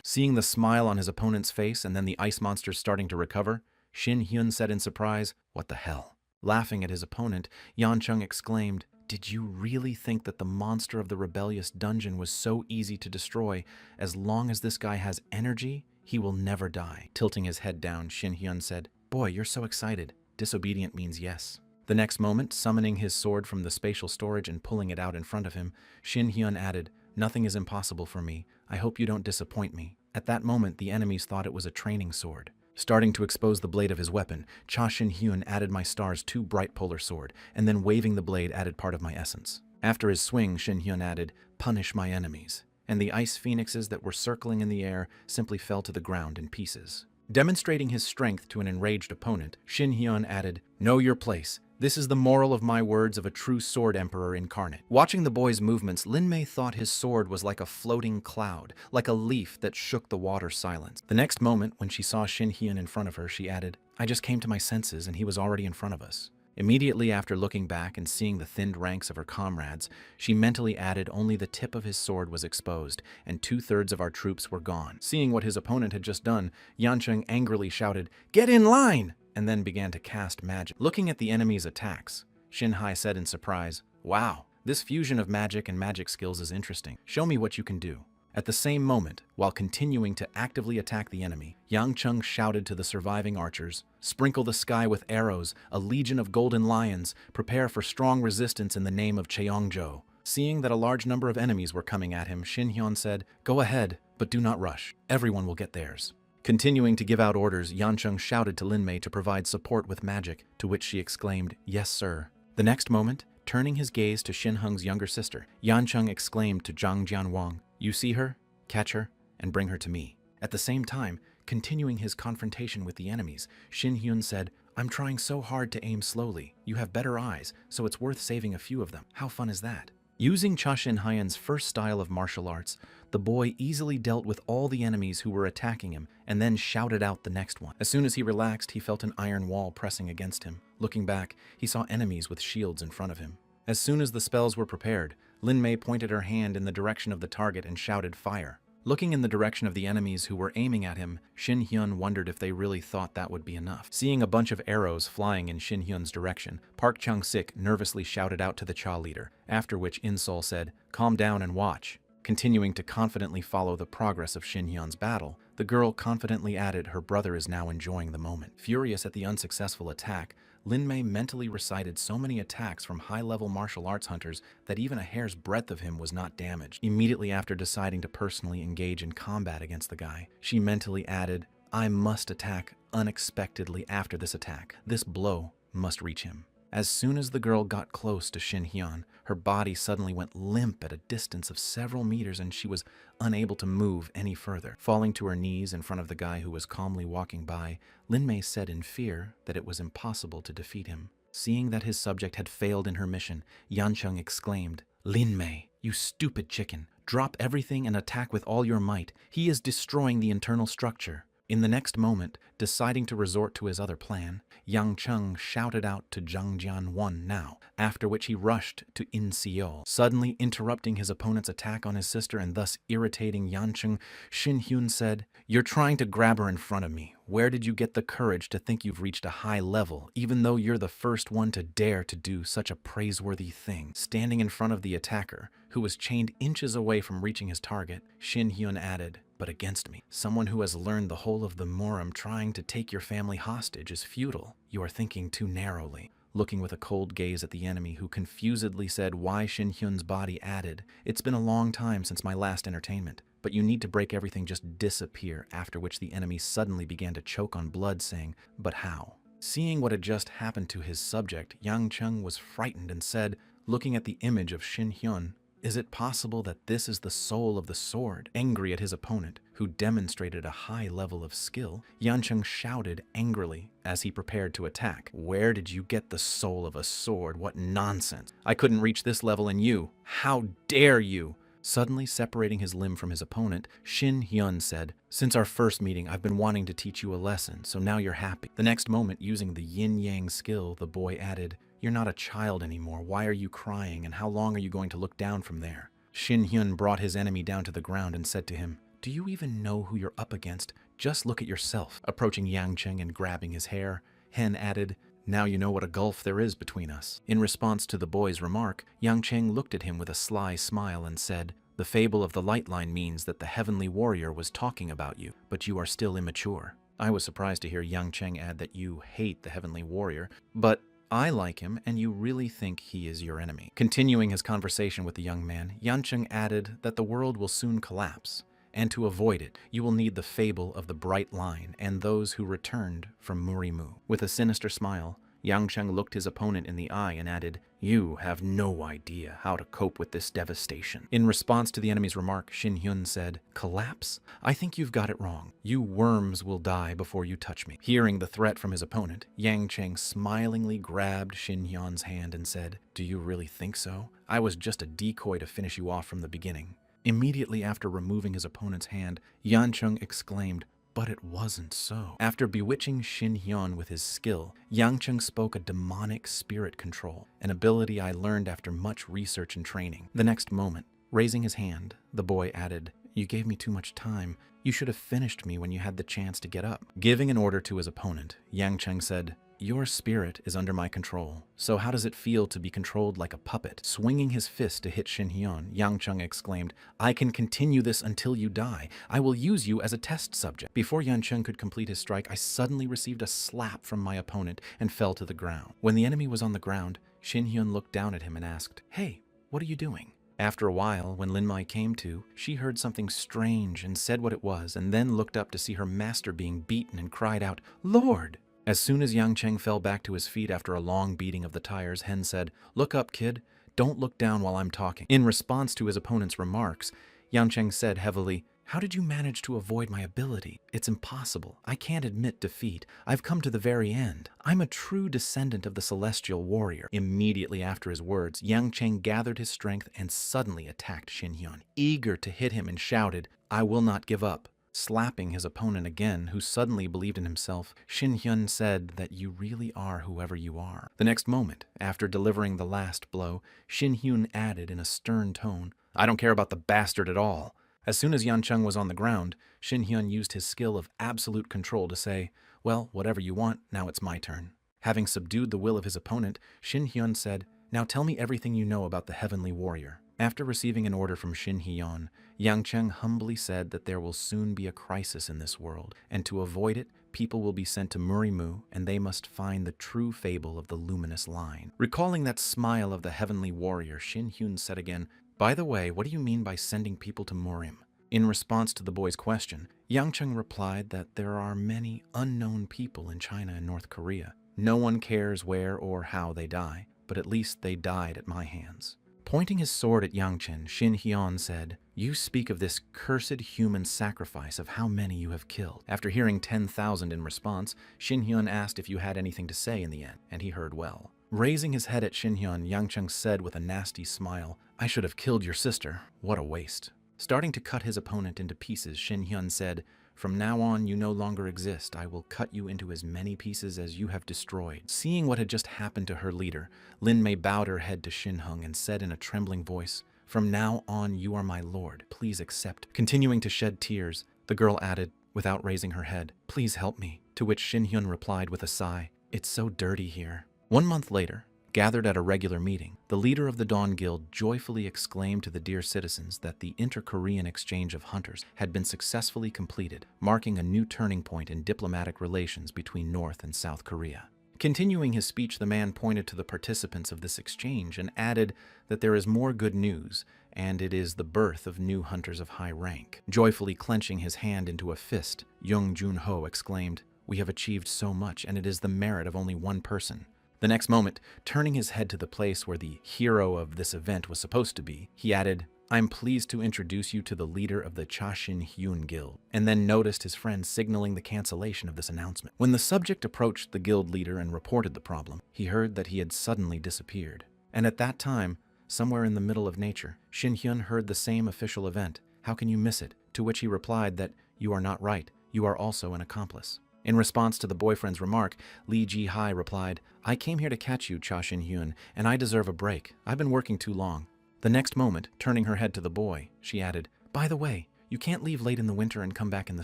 Seeing the smile on his opponent's face and then the ice monsters starting to recover, Shin Hyun said in surprise, "What the hell?" Laughing at his opponent, Yan Chung exclaimed, "Did you really think that the monster of the rebellious dungeon was so easy to destroy? As long as this guy has energy, he will never die." Tilting his head down, Shin Hyun said, "Boy, you're so excited. Disobedient means yes." The next moment, summoning his sword from the spatial storage and pulling it out in front of him, Shin Hyun added, "Nothing is impossible for me. I hope you don't disappoint me." At that moment, the enemies thought it was a training sword. Starting to expose the blade of his weapon, Cha Shin Hyun added my star's 2 bright polar sword, and then waving the blade added part of my essence. After his swing, Shin Hyun added, "Punish my enemies." And the ice phoenixes that were circling in the air simply fell to the ground in pieces. Demonstrating his strength to an enraged opponent, Shin Hyun added, "Know your place. This is the moral of my words of a true sword emperor incarnate." Watching the boy's movements, Lin Mei thought his sword was like a floating cloud, like a leaf that shook the water silence. The next moment, when she saw Shin Hyun in front of her, she added, "I just came to my senses and he was already in front of us." Immediately after looking back and seeing the thinned ranks of her comrades, she mentally added only the tip of his sword was exposed, and 2/3 of our troops were gone. Seeing what his opponent had just done, Yancheng angrily shouted, "Get in line!" and then began to cast magic. Looking at the enemy's attacks, Shin Hai said in surprise, "Wow, this fusion of magic and magic skills is interesting. Show me what you can do." At the same moment, while continuing to actively attack the enemy, Yang Chung shouted to the surviving archers, "Sprinkle the sky with arrows, a legion of golden lions, prepare for strong resistance in the name of Cheongzhou." Seeing that a large number of enemies were coming at him, Shin Hyun said, "Go ahead, but do not rush. Everyone will get theirs." Continuing to give out orders, Yan Chung shouted to Lin Mei to provide support with magic, to which she exclaimed, "Yes, sir." The next moment, turning his gaze to Shin Hung's younger sister, Yan Chung exclaimed to Zhang Jianwang, "You see her? Catch her, and bring her to me." At the same time, continuing his confrontation with the enemies, Shin Hyun said, "I'm trying so hard to aim slowly. You have better eyes, so it's worth saving a few of them. How fun is that?" Using Cha Shin Hyen's first style of martial arts, the boy easily dealt with all the enemies who were attacking him and then shouted out the next one. As soon as he relaxed, he felt an iron wall pressing against him. Looking back, he saw enemies with shields in front of him. As soon as the spells were prepared, Lin Mei pointed her hand in the direction of the target and shouted, "Fire." Looking in the direction of the enemies who were aiming at him, Shin Hyun wondered if they really thought that would be enough. Seeing a bunch of arrows flying in Shin Hyun's direction, Park Chung-sik nervously shouted out to the Cha leader, after which In-sol said, "Calm down and watch." Continuing to confidently follow the progress of Shin Hyun's battle, the girl confidently added her brother is now enjoying the moment. Furious at the unsuccessful attack, Lin Mei mentally recited so many attacks from high-level martial arts hunters that even a hair's breadth of him was not damaged. Immediately after deciding to personally engage in combat against the guy, she mentally added, "I must attack unexpectedly after this attack. This blow must reach him." As soon as the girl got close to Shin Hyun, her body suddenly went limp at a distance of several meters and she was unable to move any further. Falling to her knees in front of the guy who was calmly walking by, Lin Mei said in fear that it was impossible to defeat him. Seeing that his subject had failed in her mission, Yancheng exclaimed, "Lin Mei, you stupid chicken. Drop everything and attack with all your might. He is destroying the internal structure." In the next moment, deciding to resort to his other plan, Yang Cheng shouted out to Zhang Jian 1 now, after which he rushed to In Seol, suddenly interrupting his opponent's attack on his sister and thus irritating Yan Cheng. Shin Hyun said, "You're trying to grab her in front of me. Where did you get the courage to think you've reached a high level, even though you're the first one to dare to do such a praiseworthy thing?" Standing in front of the attacker, who was chained inches away from reaching his target, Shin Hyun added, "But against me, someone who has learned the whole of the Morum trying to take your family hostage is futile. You are thinking too narrowly." Looking with a cold gaze at the enemy, who confusedly said why Shin Hyun's body added, "It's been a long time since my last entertainment, but you need to break everything just disappear," after which the enemy suddenly began to choke on blood, saying, "But how?" Seeing what had just happened to his subject, Yang Cheng was frightened and said, looking at the image of Shin Hyun, "Is it possible that this is the soul of the sword?" Angry at his opponent, who demonstrated a high level of skill, Yancheng shouted angrily as he prepared to attack, "Where did you get the soul of a sword? What nonsense! I couldn't reach this level and you! How dare you!" Suddenly separating his limb from his opponent, Shin Hyun said, "Since our first meeting, I've been wanting to teach you a lesson, so now you're happy." The next moment, using the yin-yang skill, the boy added, "You're not a child anymore. Why are you crying, and how long are you going to look down from there?" Shin Hyun brought his enemy down to the ground and said to him, "Do you even know who you're up against? Just look at yourself." Approaching Yang Cheng and grabbing his hair, Hen added, "Now you know what a gulf there is between us." In response to the boy's remark, Yang Cheng looked at him with a sly smile and said, "The fable of the light line means that the heavenly warrior was talking about you, but you are still immature." I was surprised to hear Yang Cheng add that you hate the heavenly warrior, but I like him, and you really think he is your enemy. Continuing his conversation with the young man, Yancheng added that the world will soon collapse, and to avoid it, you will need the fable of the bright line and those who returned from Murimu. With a sinister smile, Yancheng looked his opponent in the eye and added, "You have no idea how to cope with this devastation." In response to the enemy's remark, Shin Hyun said, "Collapse? I think you've got it wrong. You worms will die before you touch me." Hearing the threat from his opponent, Yang Cheng smilingly grabbed Shin Hyun's hand and said, "Do you really think so? I was just a decoy to finish you off from the beginning." Immediately after removing his opponent's hand, Yan Cheng exclaimed, "But it wasn't so." After bewitching Shin Hyun with his skill, Yang Cheng spoke a demonic spirit control, an ability I learned after much research and training. The next moment, raising his hand, the boy added, "You gave me too much time. You should have finished me when you had the chance to get up." Giving an order to his opponent, Yang Cheng said, "Your spirit is under my control, so how does it feel to be controlled like a puppet?" Swinging his fist to hit Shin Hyun, Yang Cheng exclaimed, "I can continue this until you die. I will use you as a test subject." Before Yan Cheng could complete his strike, I suddenly received a slap from my opponent and fell to the ground. When the enemy was on the ground, Shin Hyun looked down at him and asked, "Hey, what are you doing?" After a while, when Lin Mai came to, she heard something strange and said what it was, and then looked up to see her master being beaten and cried out, "Lord!" As soon as Yang Cheng fell back to his feet after a long beating of the tires, Hen said, "Look up, kid. Don't look down while I'm talking." In response to his opponent's remarks, Yang Cheng said heavily, "How did you manage to avoid my ability? It's impossible. I can't admit defeat. I've come to the very end. I'm a true descendant of the celestial warrior." Immediately after his words, Yang Cheng gathered his strength and suddenly attacked Shin Hyun, eager to hit him, and shouted, "I will not give up." Slapping his opponent again, who suddenly believed in himself, Shin Hyun said that you really are whoever you are. The next moment, after delivering the last blow, Shin Hyun added in a stern tone, "I don't care about the bastard at all." As soon as Yan Cheng was on the ground, Shin Hyun used his skill of absolute control to say, "Well, whatever you want, now it's my turn." Having subdued the will of his opponent, Shin Hyun said, "Now tell me everything you know about the heavenly warrior." After receiving an order from Shin Hyun, Yang Cheng humbly said that there will soon be a crisis in this world, and to avoid it, people will be sent to Murimu, and they must find the true fable of the luminous line. Recalling that smile of the heavenly warrior, Shin Hyun said again, "By the way, what do you mean by sending people to Murim?" In response to the boy's question, Yang Cheng replied that there are many unknown people in China and North Korea. No one cares where or how they die, but at least they died at my hands. Pointing his sword at Yangchen, Shin Hyun said, "You speak of this cursed human sacrifice of how many you have killed." After hearing 10,000 in response, Shin Hyun asked if you had anything to say in the end, and he heard well. Raising his head at Shin Hyun, Yangchen said with a nasty smile, "I should have killed your sister. What a waste." Starting to cut his opponent into pieces, Shin Hyun said, "From now on, you no longer exist. I will cut you into as many pieces as you have destroyed." Seeing what had just happened to her leader, Lin Mei bowed her head to Shin Hung and said in a trembling voice, "From now on, you are my lord. Please accept." Continuing to shed tears, the girl added, without raising her head, "Please help me." To which Shin Hyun replied with a sigh, "It's so dirty here." 1 month later, gathered at a regular meeting, the leader of the Dawn Guild joyfully exclaimed to the dear citizens that the inter-Korean exchange of hunters had been successfully completed, marking a new turning point in diplomatic relations between North and South Korea. Continuing his speech, the man pointed to the participants of this exchange and added that there is more good news, and it is the birth of new hunters of high rank. Joyfully clenching his hand into a fist, Young Jun-ho exclaimed, "We have achieved so much, and it is the merit of only one person." The next moment, turning his head to the place where the hero of this event was supposed to be, he added, "I'm pleased to introduce you to the leader of the Chashin Hyun Guild," and then noticed his friend signaling the cancellation of this announcement. When the subject approached the guild leader and reported the problem, he heard that he had suddenly disappeared. And at that time, somewhere in the middle of nature, Shin Hyun heard the same official event. "How can you miss it?" To which he replied that, "You are not right. You are also an accomplice." In response to the boyfriend's remark, Lee Ji-hai replied, "I came here to catch you, Cha Shin-hyun, and I deserve a break. I've been working too long." The next moment, turning her head to the boy, she added, "By the way, you can't leave late in the winter and come back in the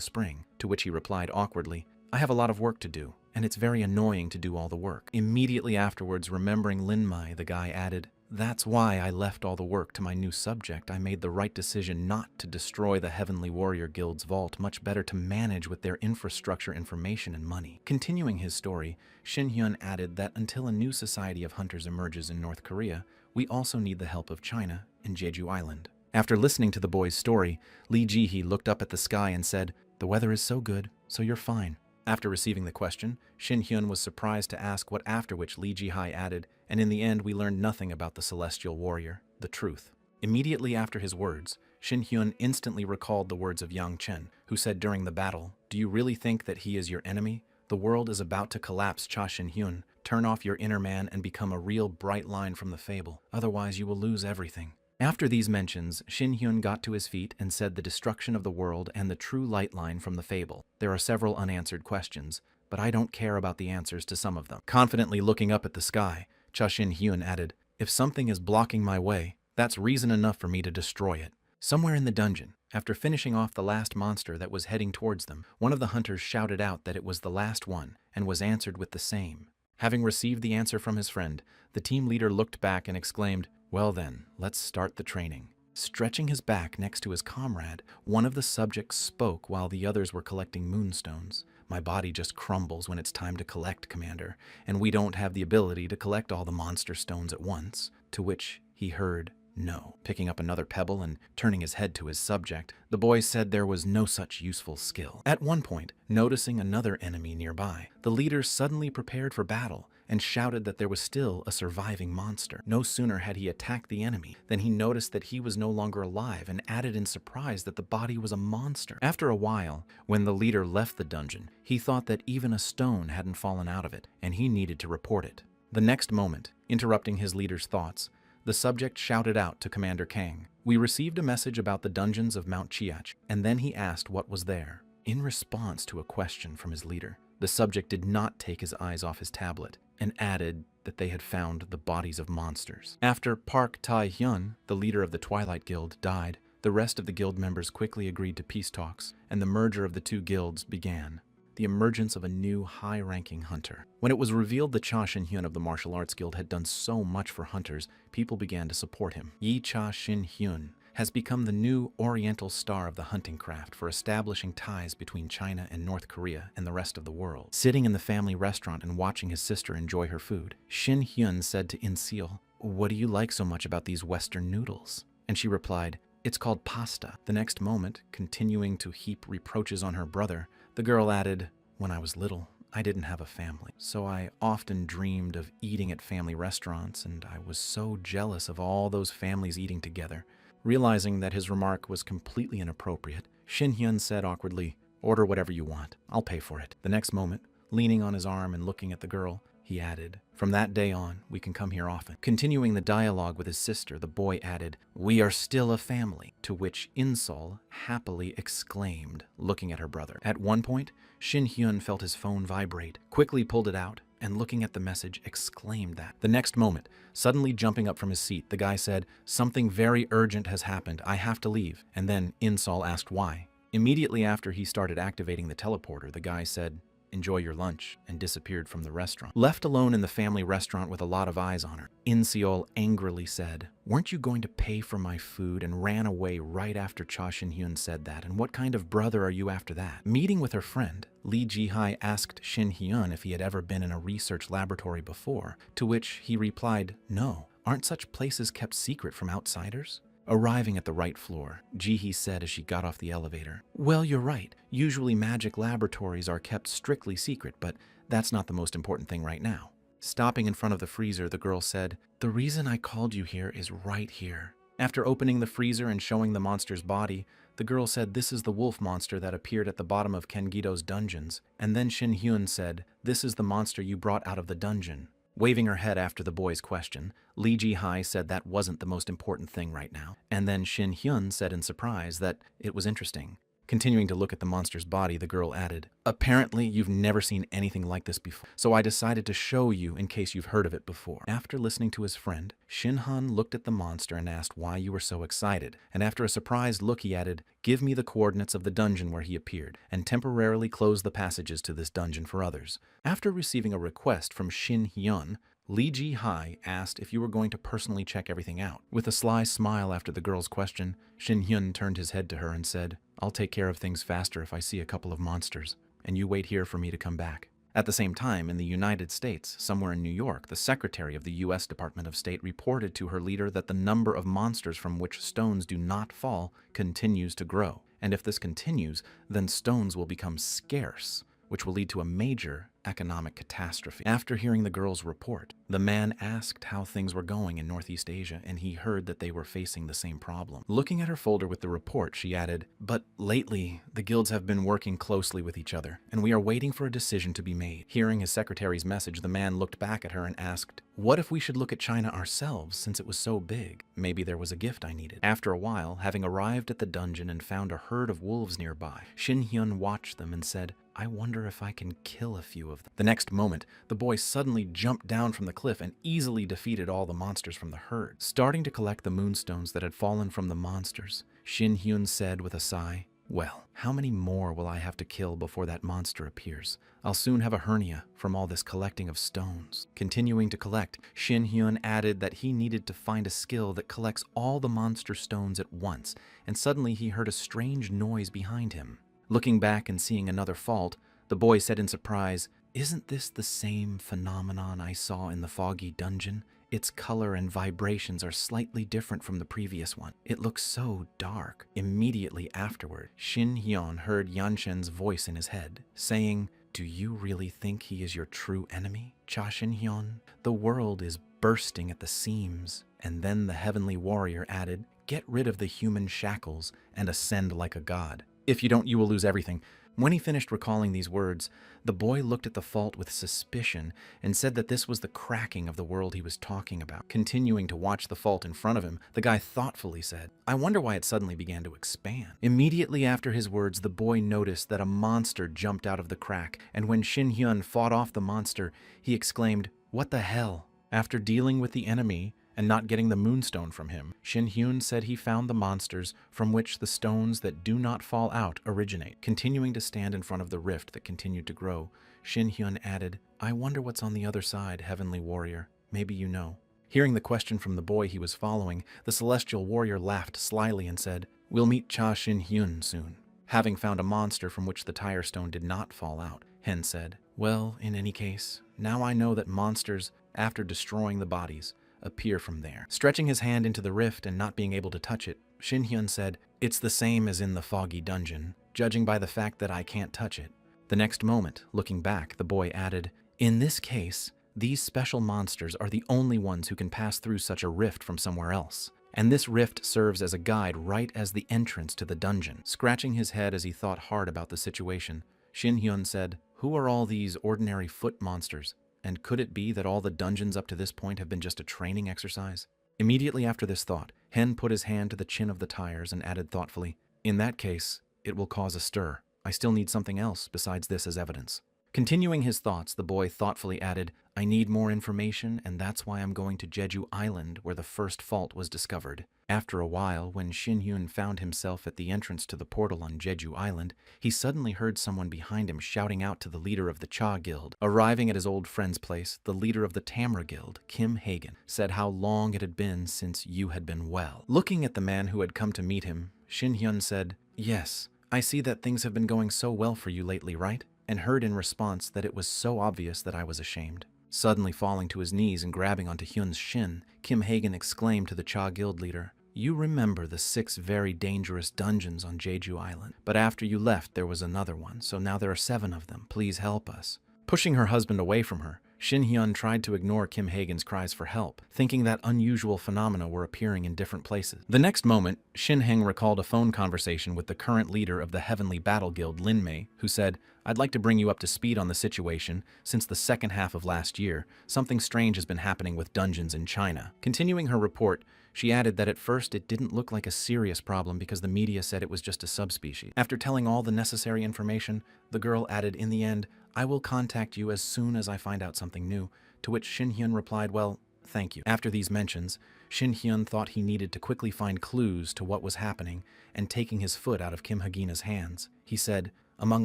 spring." To which he replied awkwardly, "I have a lot of work to do, and it's very annoying to do all the work." Immediately afterwards, remembering Lin Mai, the guy added, "That's why I left all the work to my new subject. I made the right decision not to destroy the Heavenly Warrior Guild's vault, much better to manage with their infrastructure, information, and money." Continuing his story, Shin Hyun added that until a new society of hunters emerges in North Korea, we also need the help of China and Jeju Island. After listening to the boy's story, Lee Ji-hee looked up at the sky and said, "The weather is so good, so you're fine." After receiving the question, Shin Hyun was surprised to ask what, after which Lee Ji-hai added, "And in the end we learned nothing about the celestial warrior, the truth." Immediately after his words, Shin Hyun instantly recalled the words of Yang Chen, who said during the battle, "Do you really think that he is your enemy? The world is about to collapse, Cha Shin Hyun. Turn off your inner man and become a real bright line from the fable. Otherwise you will lose everything." After these mentions, Shin Hyun got to his feet and said the destruction of the world and the true light line from the fable. There are several unanswered questions, but I don't care about the answers to some of them. Confidently looking up at the sky, Cha Shin Hyun added, "If something is blocking my way, that's reason enough for me to destroy it." Somewhere in the dungeon, after finishing off the last monster that was heading towards them, one of the hunters shouted out that it was the last one and was answered with the same. Having received the answer from his friend, the team leader looked back and exclaimed, "Well then, let's start the training." Stretching his back next to his comrade, one of the subjects spoke while the others were collecting moonstones. "My body just crumbles when it's time to collect, Commander, and we don't have the ability to collect all the monster stones at once." To which he heard no. Picking up another pebble and turning his head to his subject, the boy said there was no such useful skill. At one point, noticing another enemy nearby, the leader suddenly prepared for battle and shouted that there was still a surviving monster. No sooner had he attacked the enemy than he noticed that he was no longer alive and added in surprise that the body was a monster. After a while, when the leader left the dungeon, he thought that even a stone hadn't fallen out of it, and he needed to report it. The next moment, interrupting his leader's thoughts, the subject shouted out to Commander Kang, "We received a message about the dungeons of Mount Chiach," and then he asked what was there. In response to a question from his leader, the subject did not take his eyes off his tablet and added that they had found the bodies of monsters. After Park Tae-hyun, the leader of the Twilight Guild, died, the rest of the guild members quickly agreed to peace talks, and the merger of the two guilds began. The emergence of a new high-ranking hunter. When it was revealed that Cha Shin-hyun of the Martial Arts Guild had done so much for hunters, people began to support him. Yi Cha Shin-hyun has become the new oriental star of the hunting craft for establishing ties between China and North Korea and the rest of the world. Sitting in the family restaurant and watching his sister enjoy her food, Shin-hyun said to In-seol, "What do you like so much about these Western noodles?" And she replied, "It's called pasta." The next moment, continuing to heap reproaches on her brother, the girl added, "When I was little, I didn't have a family, so I often dreamed of eating at family restaurants, and I was so jealous of all those families eating together. Realizing that his remark was completely inappropriate, Shin Hyun said awkwardly, "Order whatever you want. I'll pay for it." The next moment, leaning on his arm and looking at the girl, he added, "From that day on, we can come here often." Continuing the dialogue with his sister, the boy added, "We are still a family," to which Insol happily exclaimed, looking at her brother. At one point, Shin Hyun felt his phone vibrate, quickly pulled it out, and looking at the message, exclaimed that. The next moment, suddenly jumping up from his seat, the guy said, "Something very urgent has happened. I have to leave." And then Insol asked why. Immediately after he started activating the teleporter, the guy said, "Enjoy your lunch," and disappeared from the restaurant. Left alone in the family restaurant with a lot of eyes on her, In-seol angrily said, "Weren't you going to pay for my food?" and ran away right after Cha Shin-hyun said that. "And what kind of brother are you after that?" Meeting with her friend, Lee Ji-hai asked Shin-hyun if he had ever been in a research laboratory before, to which he replied, "No. Aren't such places kept secret from outsiders?" Arriving at the right floor, Ji-hee said as she got off the elevator, "Well, you're right. Usually magic laboratories are kept strictly secret, but that's not the most important thing right now." Stopping in front of the freezer, the girl said, "The reason I called you here is right here." After opening the freezer and showing the monster's body, the girl said, "This is the wolf monster that appeared at the bottom of Kengido's dungeons." And then Shin-hyun said, "This is the monster you brought out of the dungeon." Waving her head after the boy's question, Lee Ji-hai said that wasn't the most important thing right now. And then Shin-hyun said in surprise that it was interesting. Continuing to look at the monster's body, the girl added, "Apparently, you've never seen anything like this before, so I decided to show you in case you've heard of it before." After listening to his friend, Shin-han looked at the monster and asked why you were so excited. And after a surprised look, he added, "Give me the coordinates of the dungeon where he appeared, and temporarily close the passages to this dungeon for others." After receiving a request from Shin-hyun, Lee Ji-hai asked if you were going to personally check everything out. With a sly smile after the girl's question, Shin-hyun turned his head to her and said, "I'll take care of things faster if I see a couple of monsters, and you wait here for me to come back." At the same time, in the United States, somewhere in New York, the Secretary of the U.S. Department of State reported to her leader that the number of monsters from which stones do not fall continues to grow. And if this continues, then stones will become scarce, which will lead to a major economic catastrophe. After hearing the girl's report, the man asked how things were going in Northeast Asia, and he heard that they were facing the same problem. Looking at her folder with the report, she added, "But lately, the guilds have been working closely with each other, and we are waiting for a decision to be made." Hearing his secretary's message, the man looked back at her and asked, "What if we should look at China ourselves, since it was so big? Maybe there was a gift I needed." After a while, having arrived at the dungeon and found a herd of wolves nearby, Shin-hyun watched them and said, "I wonder if I can kill a few of them." The next moment, the boy suddenly jumped down from the cliff and easily defeated all the monsters from the herd. Starting to collect the moonstones that had fallen from the monsters, Shin-hyun said with a sigh, "Well, how many more will I have to kill before that monster appears? I'll soon have a hernia from all this collecting of stones." Continuing to collect, Shin-hyun added that he needed to find a skill that collects all the monster stones at once, and suddenly he heard a strange noise behind him. Looking back and seeing another fault, the boy said in surprise, "Isn't this the same phenomenon I saw in the foggy dungeon? Its color and vibrations are slightly different from the previous one. It looks so dark." Immediately afterward, Shin-hyun heard Yanshen's voice in his head, saying, "Do you really think he is your true enemy, Cha Shin-hyun? The world is bursting at the seams." And then the heavenly warrior added, "Get rid of the human shackles and ascend like a god. If you don't, you will lose everything." When he finished recalling these words, the boy looked at the fault with suspicion and said that this was the cracking of the world he was talking about. Continuing to watch the fault in front of him, the guy thoughtfully said, "I wonder why it suddenly began to expand." Immediately after his words, the boy noticed that a monster jumped out of the crack, and when Shin-hyun fought off the monster, he exclaimed, "What the hell?" After dealing with the enemy and not getting the moonstone from him, Shin-hyun said he found the monsters from which the stones that do not fall out originate. Continuing to stand in front of the rift that continued to grow, Shin-hyun added, "I wonder what's on the other side, heavenly warrior. Maybe you know." Hearing the question from the boy he was following, the celestial warrior laughed slyly and said, "We'll meet Cha Shin-hyun soon." Having found a monster from which the tire stone did not fall out, Hen said, "Well, in any case, now I know that monsters, after destroying the bodies, appear from there." Stretching his hand into the rift and not being able to touch it, Shin-hyun said, "It's the same as in the foggy dungeon. Judging by the fact that I can't touch it, The next moment, looking back, the boy added, "In this case, these special monsters are the only ones who can pass through such a rift from somewhere else. And this rift serves as a guide right as the entrance to the dungeon." Scratching his head as he thought hard about the situation, Shin Hyun said, "Who are all these ordinary foot monsters? And could it be that all the dungeons up to this point have been just a training exercise?" Immediately after this thought, Hen put his hand to the chin of the tires and added thoughtfully, "In that case, it will cause a stir. I still need something else besides this as evidence." Continuing his thoughts, the boy thoughtfully added, "I need more information, and that's why I'm going to Jeju Island, where the first fault was discovered." After a while, when Shin Hyun found himself at the entrance to the portal on Jeju Island, he suddenly heard someone behind him shouting out to the leader of the Cha Guild. Arriving at his old friend's place, the leader of the Tamra Guild, Kim Hagen, said how long it had been since you had been well. Looking at the man who had come to meet him, Shin Hyun said, "Yes, I see that things have been going so well for you lately, right?" And heard in response that it was so obvious that I was ashamed. Suddenly falling to his knees and grabbing onto Hyun's shin, Kim Hagen exclaimed to the Cha Guild leader, "You remember the 6 very dangerous dungeons on Jeju Island, but after you left there was another one, so now there are 7 of them. Please help us." Pushing her husband away from her, Shin Hyun tried to ignore Kim Hagen's cries for help, thinking that unusual phenomena were appearing in different places. The next moment, Shin Heng recalled a phone conversation with the current leader of the Heavenly Battle Guild, Lin Mei, who said, "I'd like to bring you up to speed on the situation. Since the second half of last year, something strange has been happening with dungeons in China." Continuing her report, she added that at first it didn't look like a serious problem because the media said it was just a subspecies. After telling all the necessary information, the girl added, "In the end, I will contact you as soon as I find out something new," to which Shin Hyun replied, "Well, thank you." After these mentions, Shin Hyun thought he needed to quickly find clues to what was happening, and taking his foot out of Kim Hagina's hands, he said, "Among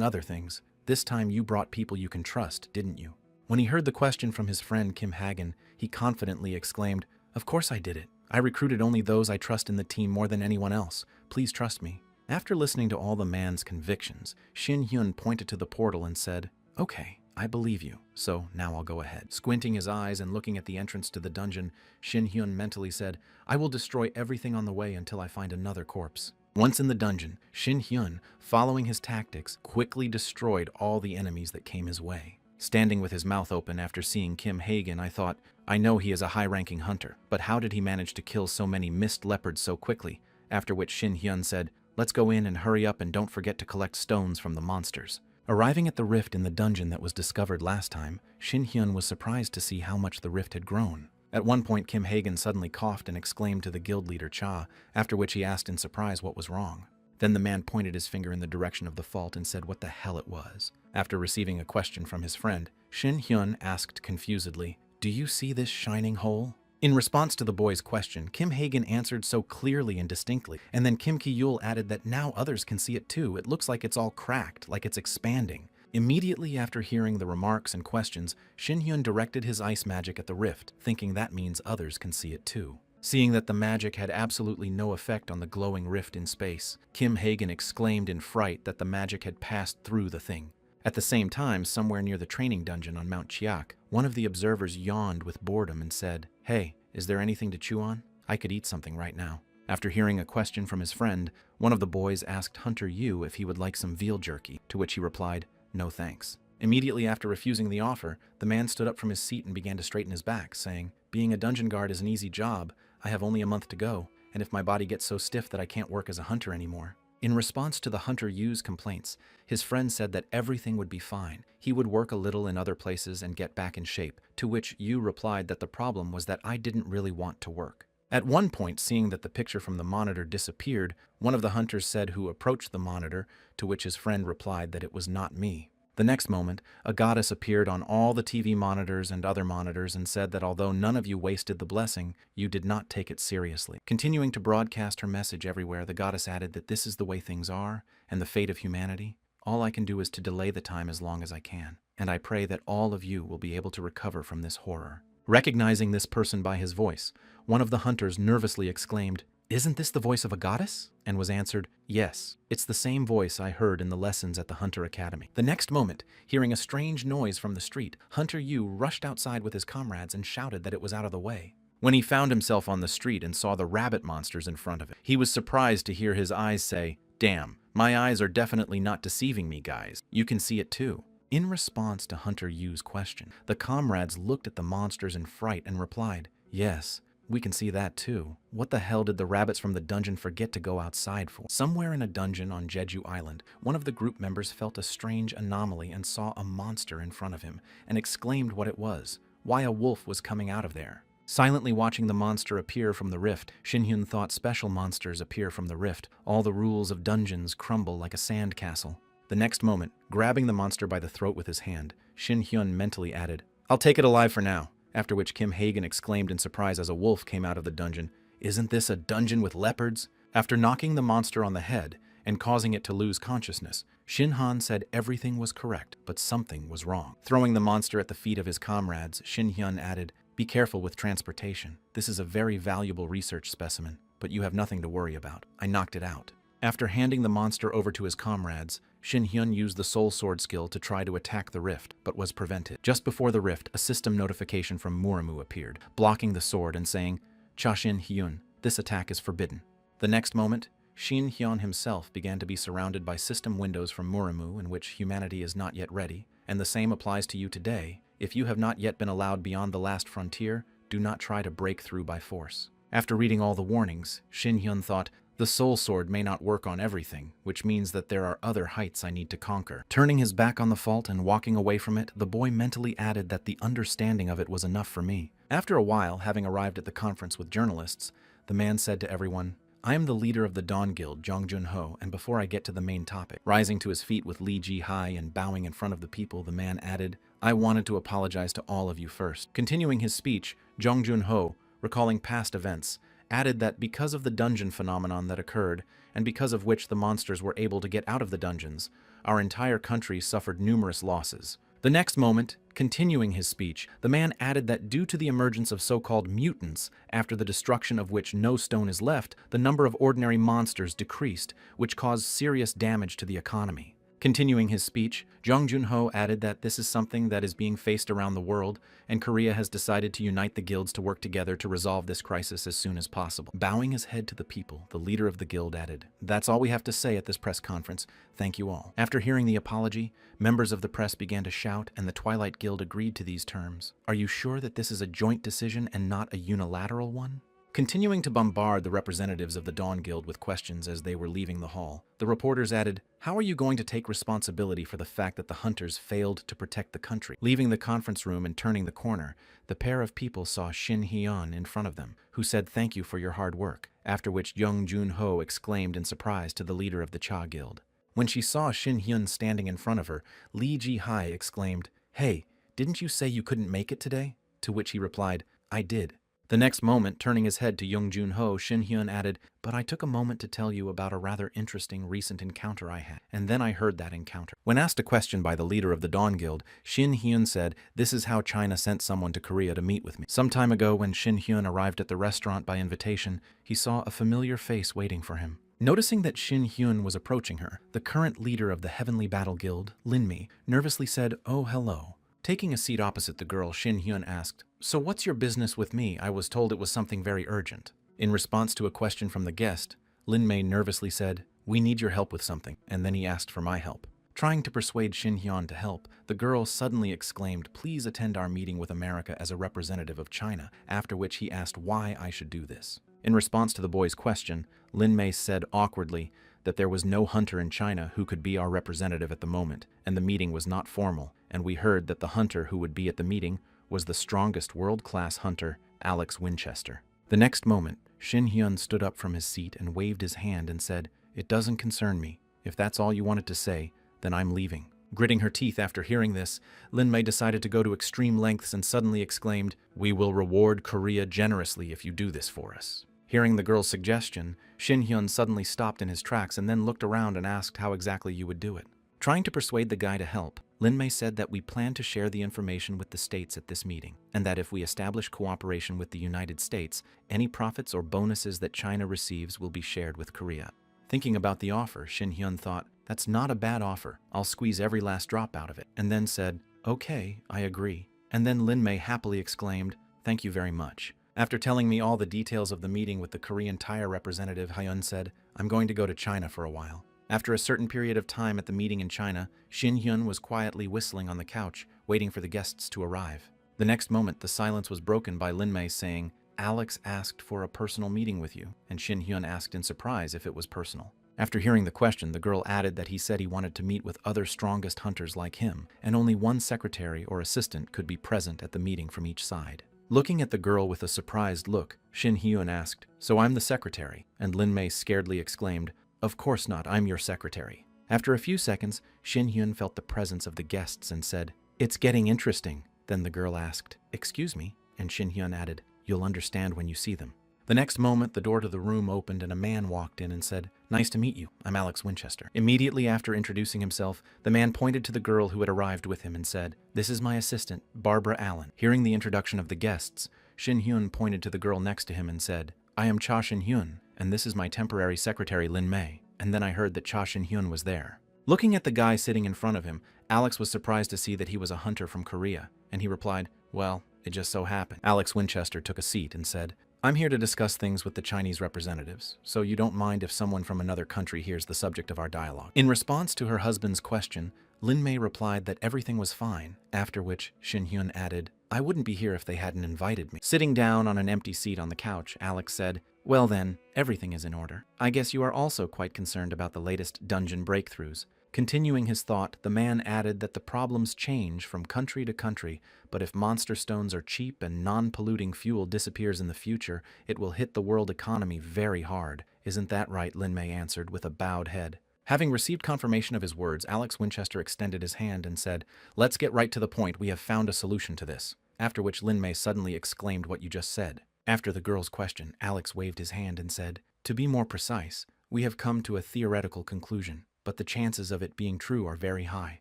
other things, this time you brought people you can trust, didn't you?" When he heard the question from his friend Kim Hagen, he confidently exclaimed, "Of course I did it. I recruited only those I trust in the team more than anyone else. Please trust me." After listening to all the man's convictions, Shin Hyun pointed to the portal and said, "Okay, I believe you, so now I'll go ahead." Squinting his eyes and looking at the entrance to the dungeon, Shin Hyun mentally said, "I will destroy everything on the way until I find another corpse." Once in the dungeon, Shin Hyun, following his tactics, quickly destroyed all the enemies that came his way. Standing with his mouth open after seeing Kim Hagen, I thought, I know he is a high-ranking hunter, but how did he manage to kill so many mist leopards so quickly? After which Shin Hyun said, "Let's go in and hurry up and don't forget to collect stones from the monsters." Arriving at the rift in the dungeon that was discovered last time, Shin Hyun was surprised to see how much the rift had grown. At one point, Kim Hagen suddenly coughed and exclaimed to the guild leader Cha, after which he asked in surprise what was wrong. Then the man pointed his finger in the direction of the fault and said what the hell it was. After receiving a question from his friend, Shin Hyun asked confusedly, "Do you see this shining hole?" In response to the boy's question, Kim Hagen answered so clearly and distinctly, and then Kim Ki-yul added that now others can see it too. It looks like it's all cracked, like it's expanding. Immediately after hearing the remarks and questions, Shin Hyun directed his ice magic at the rift, thinking that means others can see it too. Seeing that the magic had absolutely no effect on the glowing rift in space, Kim Hagen exclaimed in fright that the magic had passed through the thing. At the same time, somewhere near the training dungeon on Mount Chiak, one of the observers yawned with boredom and said, "Hey, is there anything to chew on? I could eat something right now." After hearing a question from his friend, one of the boys asked Hunter Yu if he would like some veal jerky, to which he replied, "No thanks." Immediately after refusing the offer, the man stood up from his seat and began to straighten his back, saying, "Being a dungeon guard is an easy job. I have only a month to go, and if my body gets so stiff that I can't work as a hunter anymore." In response to the Hunter Yu's complaints, his friend said that everything would be fine. He would work a little in other places and get back in shape, to which Yu replied that the problem was that I didn't really want to work. At one point, seeing that the picture from the monitor disappeared, one of the hunters said who approached the monitor, to which his friend replied that it was not me. The next moment, a goddess appeared on all the TV monitors and other monitors and said that although none of you wasted the blessing, you did not take it seriously. Continuing to broadcast her message everywhere, the goddess added that this is the way things are and the fate of humanity. All I can do is to delay the time as long as I can, and I pray that all of you will be able to recover from this horror. Recognizing this person by his voice, one of the hunters nervously exclaimed, "Isn't this the voice of a goddess?" and was answered, "Yes, it's the same voice I heard in the lessons at the Hunter Academy." The next moment, hearing a strange noise from the street, Hunter Yu rushed outside with his comrades and shouted that it was out of the way. When he found himself on the street and saw the rabbit monsters in front of him, he was surprised to hear his eyes say, Damn, my eyes are definitely not deceiving me, guys. You can see it too. In response to Hunter Yu's question, the comrades looked at the monsters in fright and replied, yes, we can see that too. What the hell did the rabbits from the dungeon forget to go outside for? Somewhere in a dungeon on Jeju Island, one of the group members felt a strange anomaly and saw a monster in front of him and exclaimed what it was, why a wolf was coming out of there. Silently watching the monster appear from the rift, Shin-hyun thought special monsters appear from the rift. All the rules of dungeons crumble like a sand castle. The next moment, grabbing the monster by the throat with his hand, Shin-hyun mentally added, I'll take it alive for now. After which Kim Hagen exclaimed in surprise as a wolf came out of the dungeon, isn't this a dungeon with leopards? After knocking the monster on the head and causing it to lose consciousness, Shin-han said everything was correct, but something was wrong. Throwing the monster at the feet of his comrades, Shin-hyun added, be careful with transportation. This is a very valuable research specimen, but you have nothing to worry about. I knocked it out. After handing the monster over to his comrades, Shin-hyun used the Soul Sword skill to try to attack the rift, but was prevented. Just before the rift, a system notification from Muramu appeared, blocking the sword and saying, Cha Shin-hyun, this attack is forbidden. The next moment, Shin-hyun himself began to be surrounded by system windows from Muramu in which humanity is not yet ready, and the same applies to you today. If you have not yet been allowed beyond the last frontier, do not try to break through by force. After reading all the warnings, Shin-hyun thought, the Soul Sword may not work on everything, which means that there are other heights I need to conquer. Turning his back on the fault and walking away from it, the boy mentally added that the understanding of it was enough for me. After a while, having arrived at the conference with journalists, the man said to everyone, I am the leader of the Dawn Guild, Jong Jun-ho, and before I get to the main topic, rising to his feet with Lee Ji-hai and bowing in front of the people, the man added, I wanted to apologize to all of you first. Continuing his speech, Jong Jun-ho, recalling past events, added that because of the dungeon phenomenon that occurred, and because of which the monsters were able to get out of the dungeons, our entire country suffered numerous losses. The next moment, continuing his speech, the man added that due to the emergence of so-called mutants, after the destruction of which no stone is left, the number of ordinary monsters decreased, which caused serious damage to the economy. Continuing his speech, Jong Jun-ho added that this is something that is being faced around the world, and Korea has decided to unite the guilds to work together to resolve this crisis as soon as possible. Bowing his head to the people, the leader of the guild added, that's all we have to say at this press conference. Thank you all. After hearing the apology, members of the press began to shout, and the Twilight Guild agreed to these terms. Are you sure that this is a joint decision and not a unilateral one? Continuing to bombard the representatives of the Dawn Guild with questions as they were leaving the hall, the reporters added, how are you going to take responsibility for the fact that the hunters failed to protect the country? Leaving the conference room and turning the corner, the pair of people saw Shin-hyun in front of them, who said thank you for your hard work, after which Jong Jun-ho exclaimed in surprise to the leader of the Cha Guild. When she saw Shin-hyun standing in front of her, Lee Ji-hai exclaimed, hey, didn't you say you couldn't make it today? To which he replied, I did. The next moment, turning his head to Jong Jun-ho, Shin-hyun added, but I took a moment to tell you about a rather interesting recent encounter I had, and then I heard that encounter. When asked a question by the leader of the Dawn Guild, Shin-hyun said, this is how China sent someone to Korea to meet with me. Some time ago, when Shin-hyun arrived at the restaurant by invitation, he saw a familiar face waiting for him. Noticing that Shin-hyun was approaching her, the current leader of the Heavenly Battle Guild, Lin-mi, nervously said, oh, hello. Taking a seat opposite the girl, Shin-hyun asked, so what's your business with me? I was told it was something very urgent. In response to a question from the guest, Lin-mi nervously said, we need your help with something, and then he asked for my help. Trying to persuade Shin-hyun to help, the girl suddenly exclaimed, please attend our meeting with America as a representative of China, after which he asked why I should do this. In response to the boy's question, Lin-mi said awkwardly that there was no hunter in China who could be our representative at the moment, and the meeting was not formal, and we heard that the hunter who would be at the meeting was the strongest world-class hunter, Alex Winchester. The next moment, Shin-hyun stood up from his seat and waved his hand and said, it doesn't concern me. If that's all you wanted to say, then I'm leaving. Gritting her teeth after hearing this, Lin-mi decided to go to extreme lengths and suddenly exclaimed, we will reward Korea generously if you do this for us. Hearing the girl's suggestion, Shin-hyun suddenly stopped in his tracks and then looked around and asked how exactly you would do it. Trying to persuade the guy to help, Lin-mi said that we plan to share the information with the states at this meeting, and that if we establish cooperation with the United States, any profits or bonuses that China receives will be shared with Korea. Thinking about the offer, Shin-hyun thought, that's not a bad offer. I'll squeeze every last drop out of it, and then said, okay, I agree. And then Lin-mi happily exclaimed, thank you very much. After telling me all the details of the meeting with the Korean tire representative, Hyun said, I'm going to go to China for a while. After a certain period of time at the meeting in China, Shin Hyun was quietly whistling on the couch, waiting for the guests to arrive. The next moment, the silence was broken by Lin Mei saying, "Alex asked for a personal meeting with you," and Shin Hyun asked in surprise if it was personal. After hearing the question, the girl added that he said he wanted to meet with other strongest hunters like him, and only one secretary or assistant could be present at the meeting from each side. Looking at the girl with a surprised look, Shin Hyun asked, "So I'm the secretary?" And Lin Mei scaredly exclaimed, "Of course not, I'm your secretary." After a few seconds, Shin Hyun felt the presence of the guests and said, "It's getting interesting." Then the girl asked, "Excuse me?" And Shin Hyun added, "You'll understand when you see them." The next moment, the door to the room opened and a man walked in and said, "Nice to meet you. I'm Alex Winchester." Immediately after introducing himself, the man pointed to the girl who had arrived with him and said, "This is my assistant, Barbara Allen." Hearing the introduction of the guests, Shin Hyun pointed to the girl next to him and said, "I am Cha Shin Hyun, and this is my temporary secretary Lin Mei." And then I heard that Cha Shin Hyun was there. Looking at the guy sitting in front of him, Alex was surprised to see that he was a hunter from Korea, and he replied, "Well, it just so happened." Alex Winchester took a seat and said, "I'm here to discuss things with the Chinese representatives, so you don't mind if someone from another country hears the subject of our dialogue." In response to her husband's question, Lin Mei replied that everything was fine, after which Shin Hyun added, "I wouldn't be here if they hadn't invited me." Sitting down on an empty seat on the couch, Alex said, "Well then, everything is in order. I guess you are also quite concerned about the latest dungeon breakthroughs." Continuing his thought, the man added that the problems change from country to country, but if monster stones are cheap and non-polluting fuel disappears in the future, it will hit the world economy very hard. "Isn't that right?" Lin Mei answered with a bowed head. Having received confirmation of his words, Alex Winchester extended his hand and said, "Let's get right to the point. We have found a solution to this." After which Lin Mei suddenly exclaimed what you just said. After the girl's question, Alex waved his hand and said, "To be more precise, we have come to a theoretical conclusion, but the chances of it being true are very high,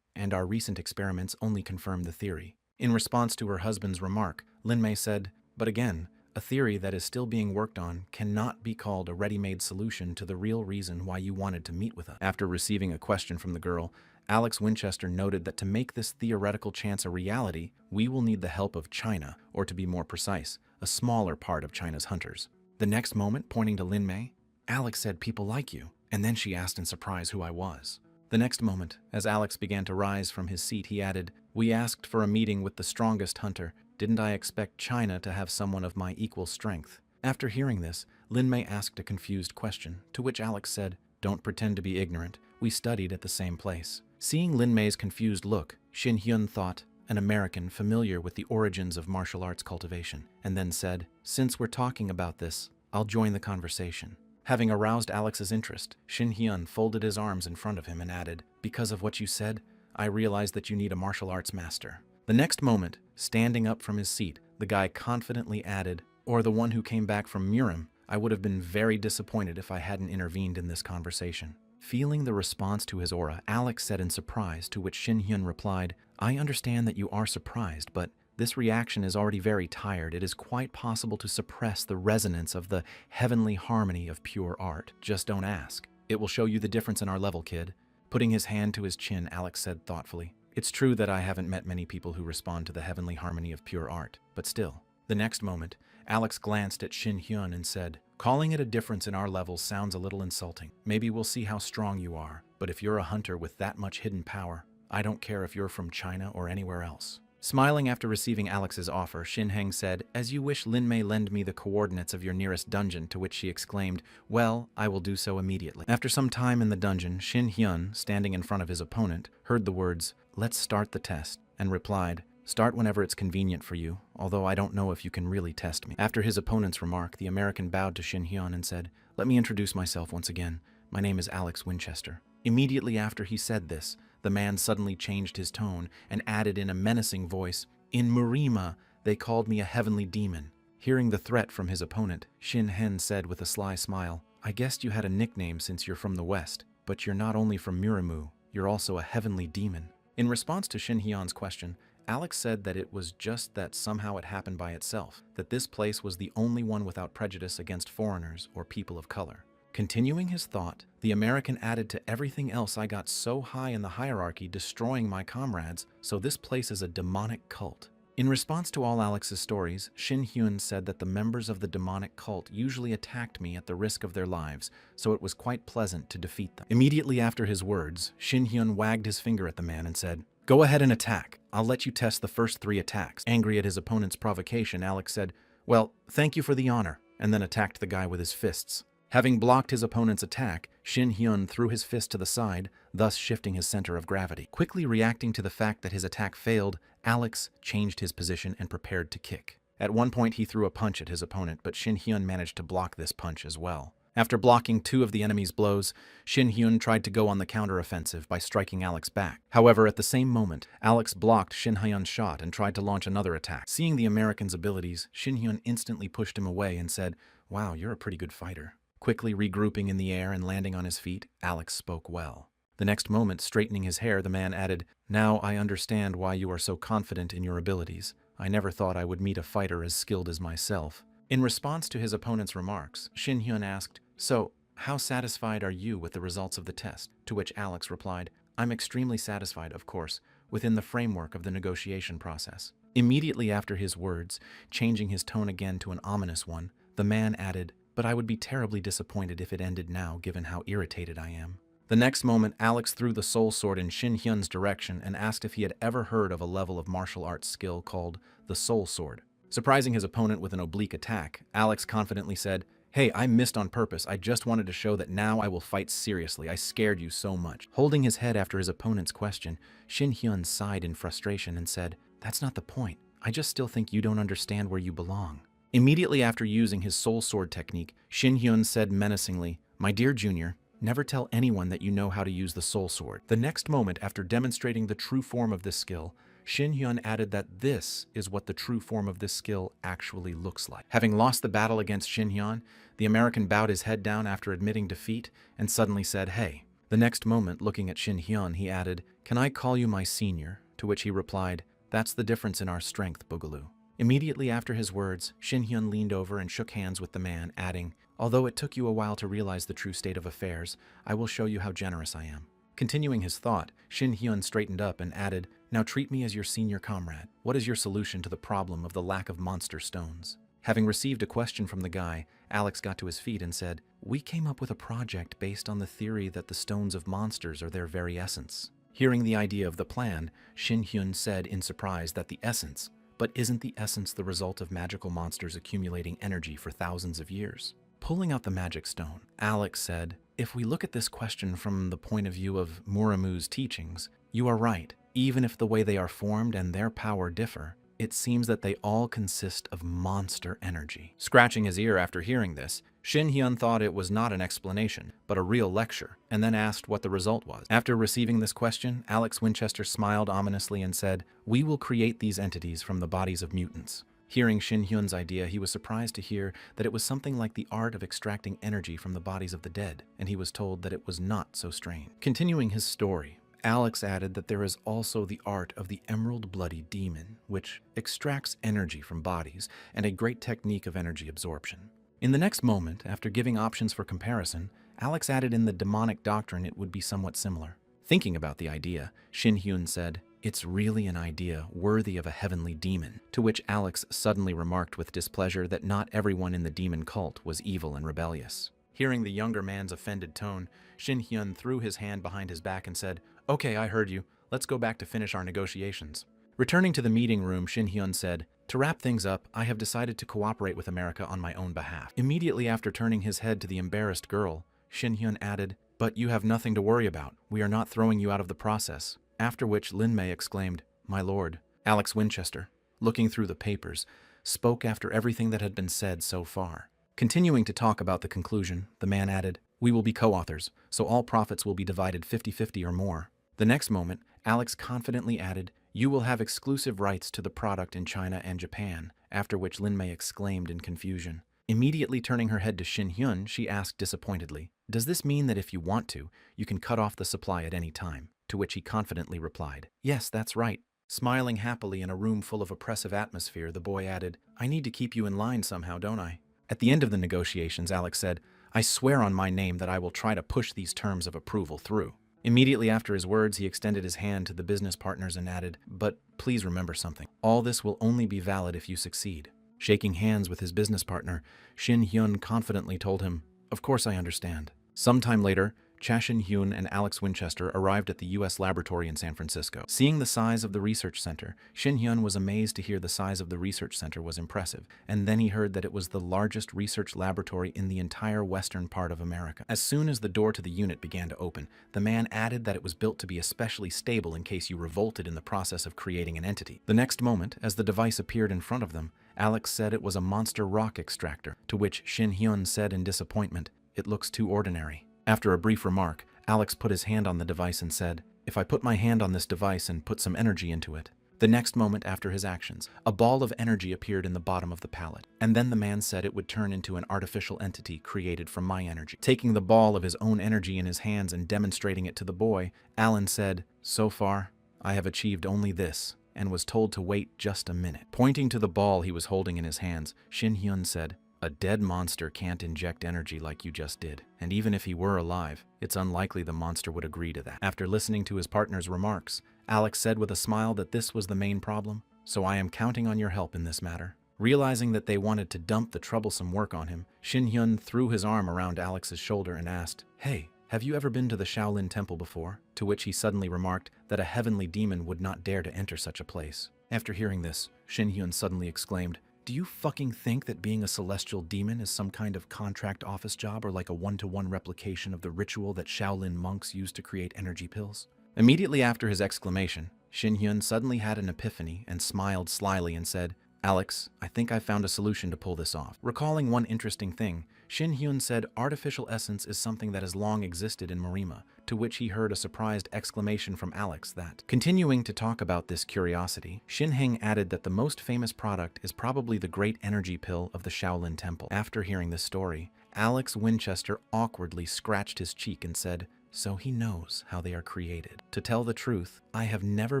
and our recent experiments only confirm the theory." In response to her husband's remark, Lin Mei said, "But again, a theory that is still being worked on cannot be called a ready-made solution to the real reason why you wanted to meet with us." After receiving a question from the girl, Alex Winchester noted that to make this theoretical chance a reality, we will need the help of China, or to be more precise, a smaller part of China's hunters. The next moment, pointing to Lin Mei, Alex said, "People like you," and then she asked in surprise who I was. The next moment, as Alex began to rise from his seat, he added, "We asked for a meeting with the strongest hunter. Didn't I expect China to have someone of my equal strength?" After hearing this, Lin Mei asked a confused question, to which Alex said, "Don't pretend to be ignorant. We studied at the same place." Seeing Lin Mei's confused look, Shin Hyun thought, an American familiar with the origins of martial arts cultivation, and then said, "Since we're talking about this, I'll join the conversation." Having aroused Alex's interest, Shin Hyun folded his arms in front of him and added, "Because of what you said, I realized that you need a martial arts master." The next moment, standing up from his seat, the guy confidently added, "Or the one who came back from Murim. I would have been very disappointed if I hadn't intervened in this conversation." Feeling the response to his aura, Alex said in surprise, to which Shin Hyun replied, "I understand that you are surprised, but this reaction is already very tired. It is quite possible to suppress the resonance of the heavenly harmony of pure art. Just don't ask. It will show you the difference in our level, kid." Putting his hand to his chin, Alex said thoughtfully, "It's true that I haven't met many people who respond to the heavenly harmony of pure art, but still." The next moment, Alex glanced at Shin Hyun and said, "Calling it a difference in our levels sounds a little insulting. Maybe we'll see how strong you are, but if you're a hunter with that much hidden power, I don't care if you're from China or anywhere else." Smiling after receiving Alex's offer, Shin Heng said, "As you wish, Lin Mei lend me the coordinates of your nearest dungeon," to which she exclaimed, "Well, I will do so immediately." After some time in the dungeon, Shin Hyun, standing in front of his opponent, heard the words, "Let's start the test," and replied, "Start whenever it's convenient for you, although I don't know if you can really test me." After his opponent's remark, the American bowed to Shin Hyun and said, "Let me introduce myself once again. My name is Alex Winchester." Immediately after he said this, the man suddenly changed his tone and added in a menacing voice, "In Murima, they called me a heavenly demon." Hearing the threat from his opponent, Shin Hen said with a sly smile, "I guessed you had a nickname since you're from the West, but you're not only from Murimu, you're also a heavenly demon." In response to Shin Hyun's question, Alex said that it was just that somehow it happened by itself, that this place was the only one without prejudice against foreigners or people of color. Continuing his thought, the American added, "To everything else, I got so high in the hierarchy, destroying my comrades, so this place is a demonic cult." In response to all Alex's stories, Shin Hyun said that the members of the demonic cult usually attacked me at the risk of their lives, so it was quite pleasant to defeat them. Immediately after his words, Shin Hyun wagged his finger at the man and said, "Go ahead and attack. I'll let you test the first 3 attacks." Angry at his opponent's provocation, Alex said, "Well, thank you for the honor," and then attacked the guy with his fists. Having blocked his opponent's attack, Shin Hyun threw his fist to the side, thus shifting his center of gravity. Quickly reacting to the fact that his attack failed, Alex changed his position and prepared to kick. At one point, he threw a punch at his opponent, but Shin Hyun managed to block this punch as well. After blocking 2 of the enemy's blows, Shin Hyun tried to go on the counteroffensive by striking Alex back. However, at the same moment, Alex blocked Shin Hyun's shot and tried to launch another attack. Seeing the American's abilities, Shin Hyun instantly pushed him away and said, "Wow, you're a pretty good fighter." Quickly regrouping in the air and landing on his feet, Alex spoke well. The next moment, straightening his hair, the man added, "Now I understand why you are so confident in your abilities. I never thought I would meet a fighter as skilled as myself." In response to his opponent's remarks, Shin Hyun asked, "So, how satisfied are you with the results of the test?" To which Alex replied, "I'm extremely satisfied, of course, within the framework of the negotiation process." Immediately after his words, changing his tone again to an ominous one, the man added, "But I would be terribly disappointed if it ended now, given how irritated I am." The next moment, Alex threw the soul sword in Shin Hyun's direction and asked if he had ever heard of a level of martial arts skill called the soul sword. Surprising his opponent with an oblique attack, Alex confidently said, "Hey, I missed on purpose. I just wanted to show that now I will fight seriously. I scared you so much." Holding his head after his opponent's question, Shin Hyun sighed in frustration and said, "That's not the point. I just still think you don't understand where you belong." Immediately after using his soul sword technique, Shin Hyun said menacingly, "My dear Junior, never tell anyone that you know how to use the soul sword." The next moment, after demonstrating the true form of this skill, Shin Hyun added that this is what the true form of this skill actually looks like. Having lost the battle against Shin Hyun, the American bowed his head down after admitting defeat and suddenly said, "Hey." The next moment, looking at Shin Hyun, he added, "Can I call you my senior?" To which he replied, "That's the difference in our strength, Boogaloo." Immediately after his words, Shin Hyun leaned over and shook hands with the man, adding, "Although it took you a while to realize the true state of affairs, I will show you how generous I am." Continuing his thought, Shin Hyun straightened up and added, "Now treat me as your senior comrade. What is your solution to the problem of the lack of monster stones?" Having received a question from the guy, Alex got to his feet and said, "We came up with a project based on the theory that the stones of monsters are their very essence." Hearing the idea of the plan, Shin Hyun said in surprise that the essence, but isn't the essence the result of magical monsters accumulating energy for thousands of years? Pulling out the magic stone, Alex said, "If we look at this question from the point of view of Muramu's teachings, you are right. Even if the way they are formed and their power differ, it seems that they all consist of monster energy." Scratching his ear after hearing this, Shin Hyun thought it was not an explanation, but a real lecture, and then asked what the result was. After receiving this question, Alex Winchester smiled ominously and said, "We will create these entities from the bodies of mutants." Hearing Shin Hyun's idea, he was surprised to hear that it was something like the art of extracting energy from the bodies of the dead, and he was told that it was not so strange. Continuing his story, Alex added that there is also the art of the Emerald Bloody Demon, which extracts energy from bodies, and a great technique of energy absorption. In the next moment, after giving options for comparison, Alex added in the demonic doctrine it would be somewhat similar. Thinking about the idea, Shin Hyun said, "It's really an idea worthy of a heavenly demon," to which Alex suddenly remarked with displeasure that not everyone in the demon cult was evil and rebellious. Hearing the younger man's offended tone, Shin Hyun threw his hand behind his back and said, "Okay, I heard you. Let's go back to finish our negotiations." Returning to the meeting room, Shin Hyun said, "To wrap things up, I have decided to cooperate with America on my own behalf." Immediately after turning his head to the embarrassed girl, Shin Hyun added, "But you have nothing to worry about. We are not throwing you out of the process." After which Lin Mei exclaimed, "My lord." Alex Winchester, looking through the papers, spoke after everything that had been said so far. Continuing to talk about the conclusion, the man added, "We will be co-authors, so all profits will be divided 50-50 or more." The next moment, Alex confidently added, "You will have exclusive rights to the product in China and Japan," after which Lin Mei exclaimed in confusion. Immediately turning her head to Shin Hyun, she asked disappointedly, "Does this mean that if you want to, you can cut off the supply at any time?" To which he confidently replied, "Yes, that's right." Smiling happily in a room full of oppressive atmosphere, the boy added, "I need to keep you in line somehow, don't I?" At the end of the negotiations, Alex said, "I swear on my name that I will try to push these terms of approval through." Immediately after his words, he extended his hand to the business partners and added, "But please remember something. All this will only be valid if you succeed." Shaking hands with his business partner, Shin Hyun confidently told him, "Of course I understand." Sometime later, Cha Shin-hyun and Alex Winchester arrived at the U.S. laboratory in San Francisco. Seeing the size of the research center, Shin-hyun was amazed to hear the size of the research center was impressive, and then he heard that it was the largest research laboratory in the entire western part of America. As soon as the door to the unit began to open, the man added that it was built to be especially stable in case you revolted in the process of creating an entity. The next moment, as the device appeared in front of them, Alex said it was a monster rock extractor, to which Shin-hyun said in disappointment, "It looks too ordinary." After a brief remark, Alex put his hand on the device and said, "If I put my hand on this device and put some energy into it." The next moment after his actions, a ball of energy appeared in the bottom of the pallet, and then the man said it would turn into an artificial entity created from my energy. Taking the ball of his own energy in his hands and demonstrating it to the boy, Alan said, "So far, I have achieved only this," and was told to wait just a minute. Pointing to the ball he was holding in his hands, Shin-hyun said, "A dead monster can't inject energy like you just did, and even if he were alive, it's unlikely the monster would agree to that." After listening to his partner's remarks, Alex said with a smile that this was the main problem, "So I am counting on your help in this matter." Realizing that they wanted to dump the troublesome work on him, Shin-hyun threw his arm around Alex's shoulder and asked, "Hey, have you ever been to the Shaolin Temple before?" To which he suddenly remarked that a heavenly demon would not dare to enter such a place. After hearing this, Shin-hyun suddenly exclaimed, "Do you fucking think that being a celestial demon is some kind of contract office job or like a one-to-one replication of the ritual that Shaolin monks use to create energy pills?" Immediately after his exclamation, Shin-hyun suddenly had an epiphany and smiled slyly and said, "Alex, I think I found a solution to pull this off." Recalling one interesting thing, Shin-hyun said artificial essence is something that has long existed in Marima, to which he heard a surprised exclamation from Alex that. Continuing to talk about this curiosity, Shin-heng added that the most famous product is probably the great energy pill of the Shaolin Temple. After hearing this story, Alex Winchester awkwardly scratched his cheek and said, "So he knows how they are created." To tell the truth, I have never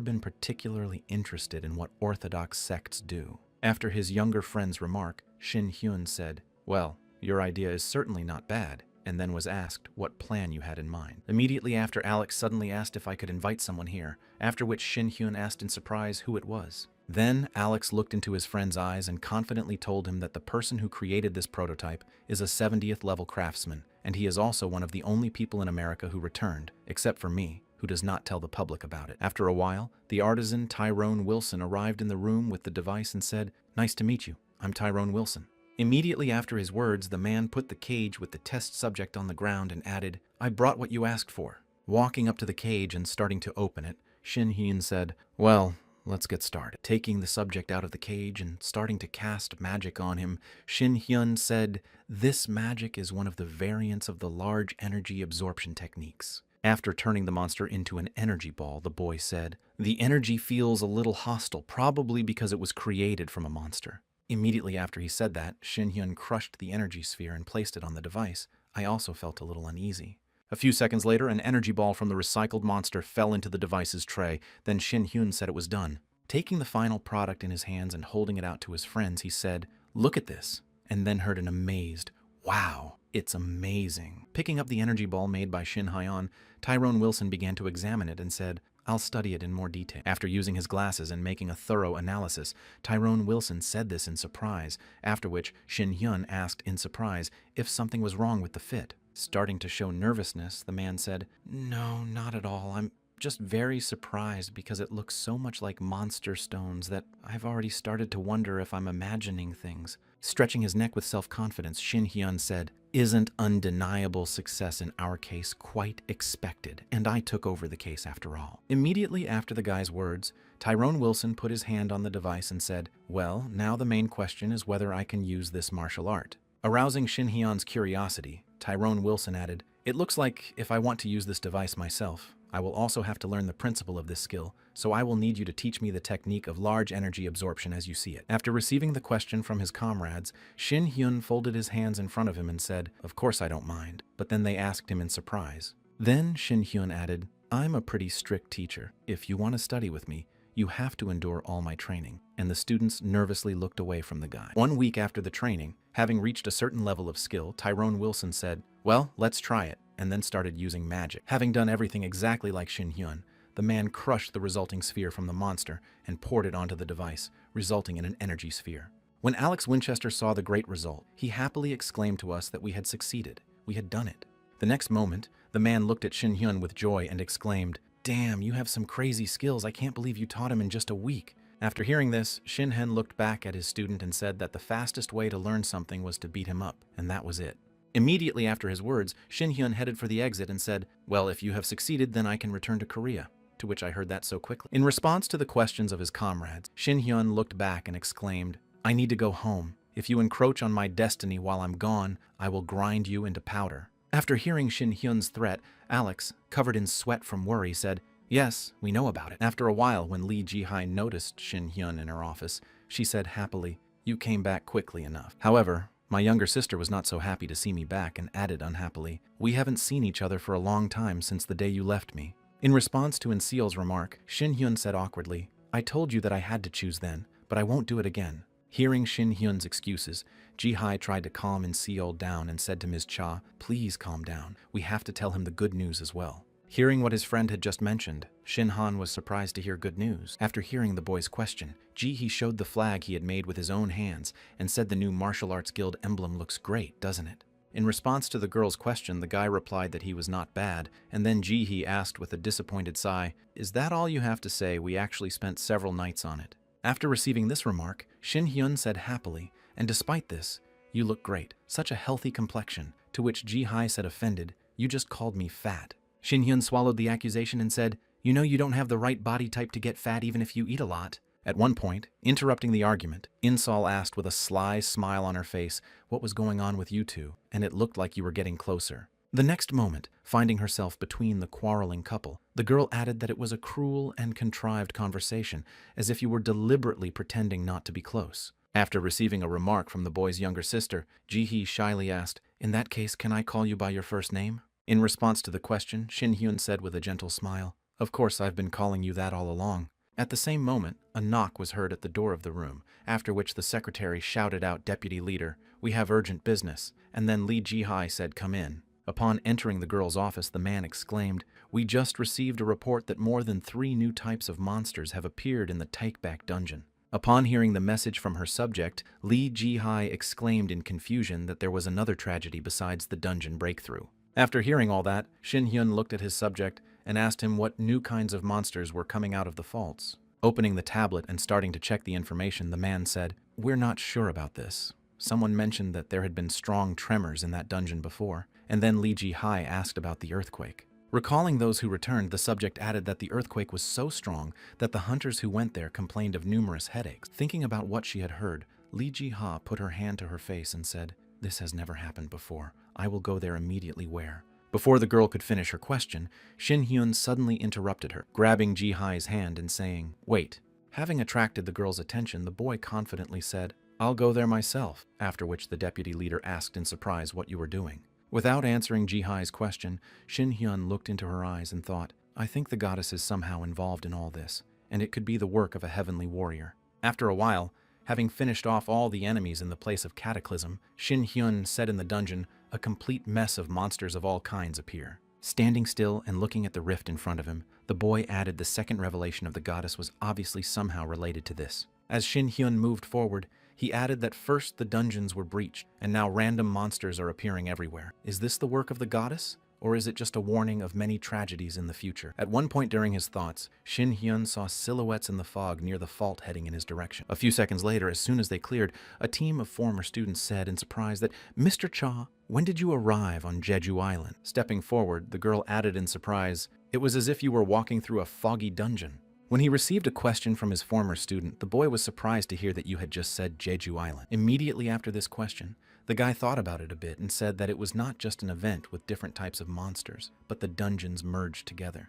been particularly interested in what orthodox sects do. After his younger friend's remark, Shin-hyun said, "Well, your idea is certainly not bad," and then was asked what plan you had in mind. Immediately after, Alex suddenly asked if I could invite someone here, after which Shin-hyun asked in surprise who it was. Then Alex looked into his friend's eyes and confidently told him that the person who created this prototype is a 70th level craftsman, and he is also one of the only people in America who returned, except for me, who does not tell the public about it. After a while, the artisan Tyrone Wilson arrived in the room with the device and said, "Nice to meet you. I'm Tyrone Wilson." Immediately after his words, the man put the cage with the test subject on the ground and added, "I brought what you asked for." Walking up to the cage and starting to open it, Shin-hyun said, "Well, let's get started." Taking the subject out of the cage and starting to cast magic on him, Shin-hyun said, "This magic is one of the variants of the large energy absorption techniques." After turning the monster into an energy ball, the boy said, "The energy feels a little hostile, probably because it was created from a monster." Immediately after he said that, Shin-hyun crushed the energy sphere and placed it on the device. I also felt a little uneasy. A few seconds later, an energy ball from the recycled monster fell into the device's tray. Then Shin-hyun said it was done. Taking the final product in his hands and holding it out to his friends, he said, "Look at this," and then heard an amazed, "Wow, it's amazing." Picking up the energy ball made by Shin-hyun, Tyrone Wilson began to examine it and said, "I'll study it in more detail." After using his glasses and making a thorough analysis, Tyrone Wilson said this in surprise, after which Shin-hyun asked in surprise if something was wrong with the fit. Starting to show nervousness, the man said, "No, not at all. I'm just very surprised because it looks so much like monster stones that I've already started to wonder if I'm imagining things." Stretching his neck with self-confidence, Shin-hyun said, "Isn't undeniable success in our case quite expected? And I took over the case after all." Immediately after the guy's words, Tyrone Wilson put his hand on the device and said, "Well, now the main question is whether I can use this martial art." Arousing Shin-hyun's curiosity, Tyrone Wilson added, "It looks like if I want to use this device myself, I will also have to learn the principle of this skill, so I will need you to teach me the technique of large energy absorption as you see it." After receiving the question from his comrades, Shin-hyun folded his hands in front of him and said, "Of course I don't mind," but then they asked him in surprise. Then Shin-hyun added, "I'm a pretty strict teacher. If you want to study with me, you have to endure all my training." And the students nervously looked away from the guy. 1 week after the training, having reached a certain level of skill, Tyrone Wilson said, "Well, let's try it." and then started using magic. Having done everything exactly like Shin Hyun, the man crushed the resulting sphere from the monster and poured it onto the device, resulting in an energy sphere. When Alex Winchester saw the great result, he happily exclaimed to us that we had succeeded. We had done it. The next moment, the man looked at Shin Hyun with joy and exclaimed, "Damn, you have some crazy skills. I can't believe you taught him in just a week." After hearing this, Shin Hyun looked back at his student and said that the fastest way to learn something was to beat him up, and that was it. Immediately after his words, Shin Hyun headed for the exit and said, "Well, if you have succeeded, then I can return to Korea." To which I heard that so quickly. In response to the questions of his comrades, Shin Hyun looked back and exclaimed, "I need to go home. If you encroach on my destiny while I'm gone, I will grind you into powder." After hearing Shin Hyun's threat, Alex, covered in sweat from worry, said, "Yes, we know about it." After a while, when Lee Ji-hai noticed Shin Hyun in her office, she said happily, "You came back quickly enough." However, my younger sister was not so happy to see me back and added unhappily, "We haven't seen each other for a long time since the day you left me." In response to Inseol's remark, Shin Hyun said awkwardly, "I told you that I had to choose then, but I won't do it again." Hearing Shin Hyun's excuses, Ji-hai tried to calm Inseol down and said to Ms. Cha, "Please calm down. We have to tell him the good news as well." Hearing what his friend had just mentioned, Shin Han was surprised to hear good news. After hearing the boy's question, Ji-hee showed the flag he had made with his own hands and said the new martial arts guild emblem looks great, doesn't it? In response to the girl's question, the guy replied that he was not bad, and then Ji-hee asked with a disappointed sigh, "Is that all you have to say? We actually spent several nights on it." After receiving this remark, Shin Hyun said happily, "And despite this, you look great. Such a healthy complexion." To which Ji-hai said offended, "You just called me fat." Shin Hyun swallowed the accusation and said, "You know you don't have the right body type to get fat even if you eat a lot." At one point, interrupting the argument, Insol asked with a sly smile on her face, "What was going on with you two? And it looked like you were getting closer." The next moment, finding herself between the quarreling couple, the girl added that it was a cruel and contrived conversation, as if you were deliberately pretending not to be close. After receiving a remark from the boy's younger sister, Ji-hee shyly asked, "In that case, can I call you by your first name?" In response to the question, Shin Hyun said with a gentle smile, "Of course I've been calling you that all along." At the same moment, a knock was heard at the door of the room, after which the secretary shouted out, "Deputy Leader, we have urgent business," and then Lee Ji-hai said, "Come in." Upon entering the girl's office, the man exclaimed, "We just received a report that more than 3 new types of monsters have appeared in the Takeback dungeon." Upon hearing the message from her subject, Lee Ji-hai exclaimed in confusion that there was another tragedy besides the dungeon breakthrough. After hearing all that, Shin Hyun looked at his subject and asked him what new kinds of monsters were coming out of the vaults. Opening the tablet and starting to check the information, the man said, "We're not sure about this. Someone mentioned that there had been strong tremors in that dungeon before, and then Lee Ji-hai asked about the earthquake." Recalling those who returned, the subject added that the earthquake was so strong that the hunters who went there complained of numerous headaches. Thinking about what she had heard, Lee Ji-ha put her hand to her face and said, "This has never happened before. I will go there immediately where?" Before the girl could finish her question, Shin Hyun suddenly interrupted her, grabbing Ji-hai's hand and saying, "Wait." Having attracted the girl's attention, the boy confidently said, "I'll go there myself," after which the deputy leader asked in surprise what you were doing. Without answering Ji-hai's question, Shin Hyun looked into her eyes and thought, "I think the goddess is somehow involved in all this, and it could be the work of a heavenly warrior." After a while, having finished off all the enemies in the place of cataclysm, Shin Hyun said in the dungeon, a complete mess of monsters of all kinds appear. Standing still and looking at the rift in front of him, the boy added the second revelation of the goddess was obviously somehow related to this. As Shin Hyun moved forward, he added that first the dungeons were breached, and now random monsters are appearing everywhere. Is this the work of the goddess? Or is it just a warning of many tragedies in the future? At one point during his thoughts, Shin Hyun saw silhouettes in the fog near the fault heading in his direction. A few seconds later, as soon as they cleared, a team of former students said in surprise that, "Mr. Cha, when did you arrive on Jeju Island?" Stepping forward, the girl added in surprise, "It was as if you were walking through a foggy dungeon." When he received a question from his former student, the boy was surprised to hear that you had just said Jeju Island. Immediately after this question, the guy thought about it a bit and said that it was not just an event with different types of monsters, but the dungeons merged together.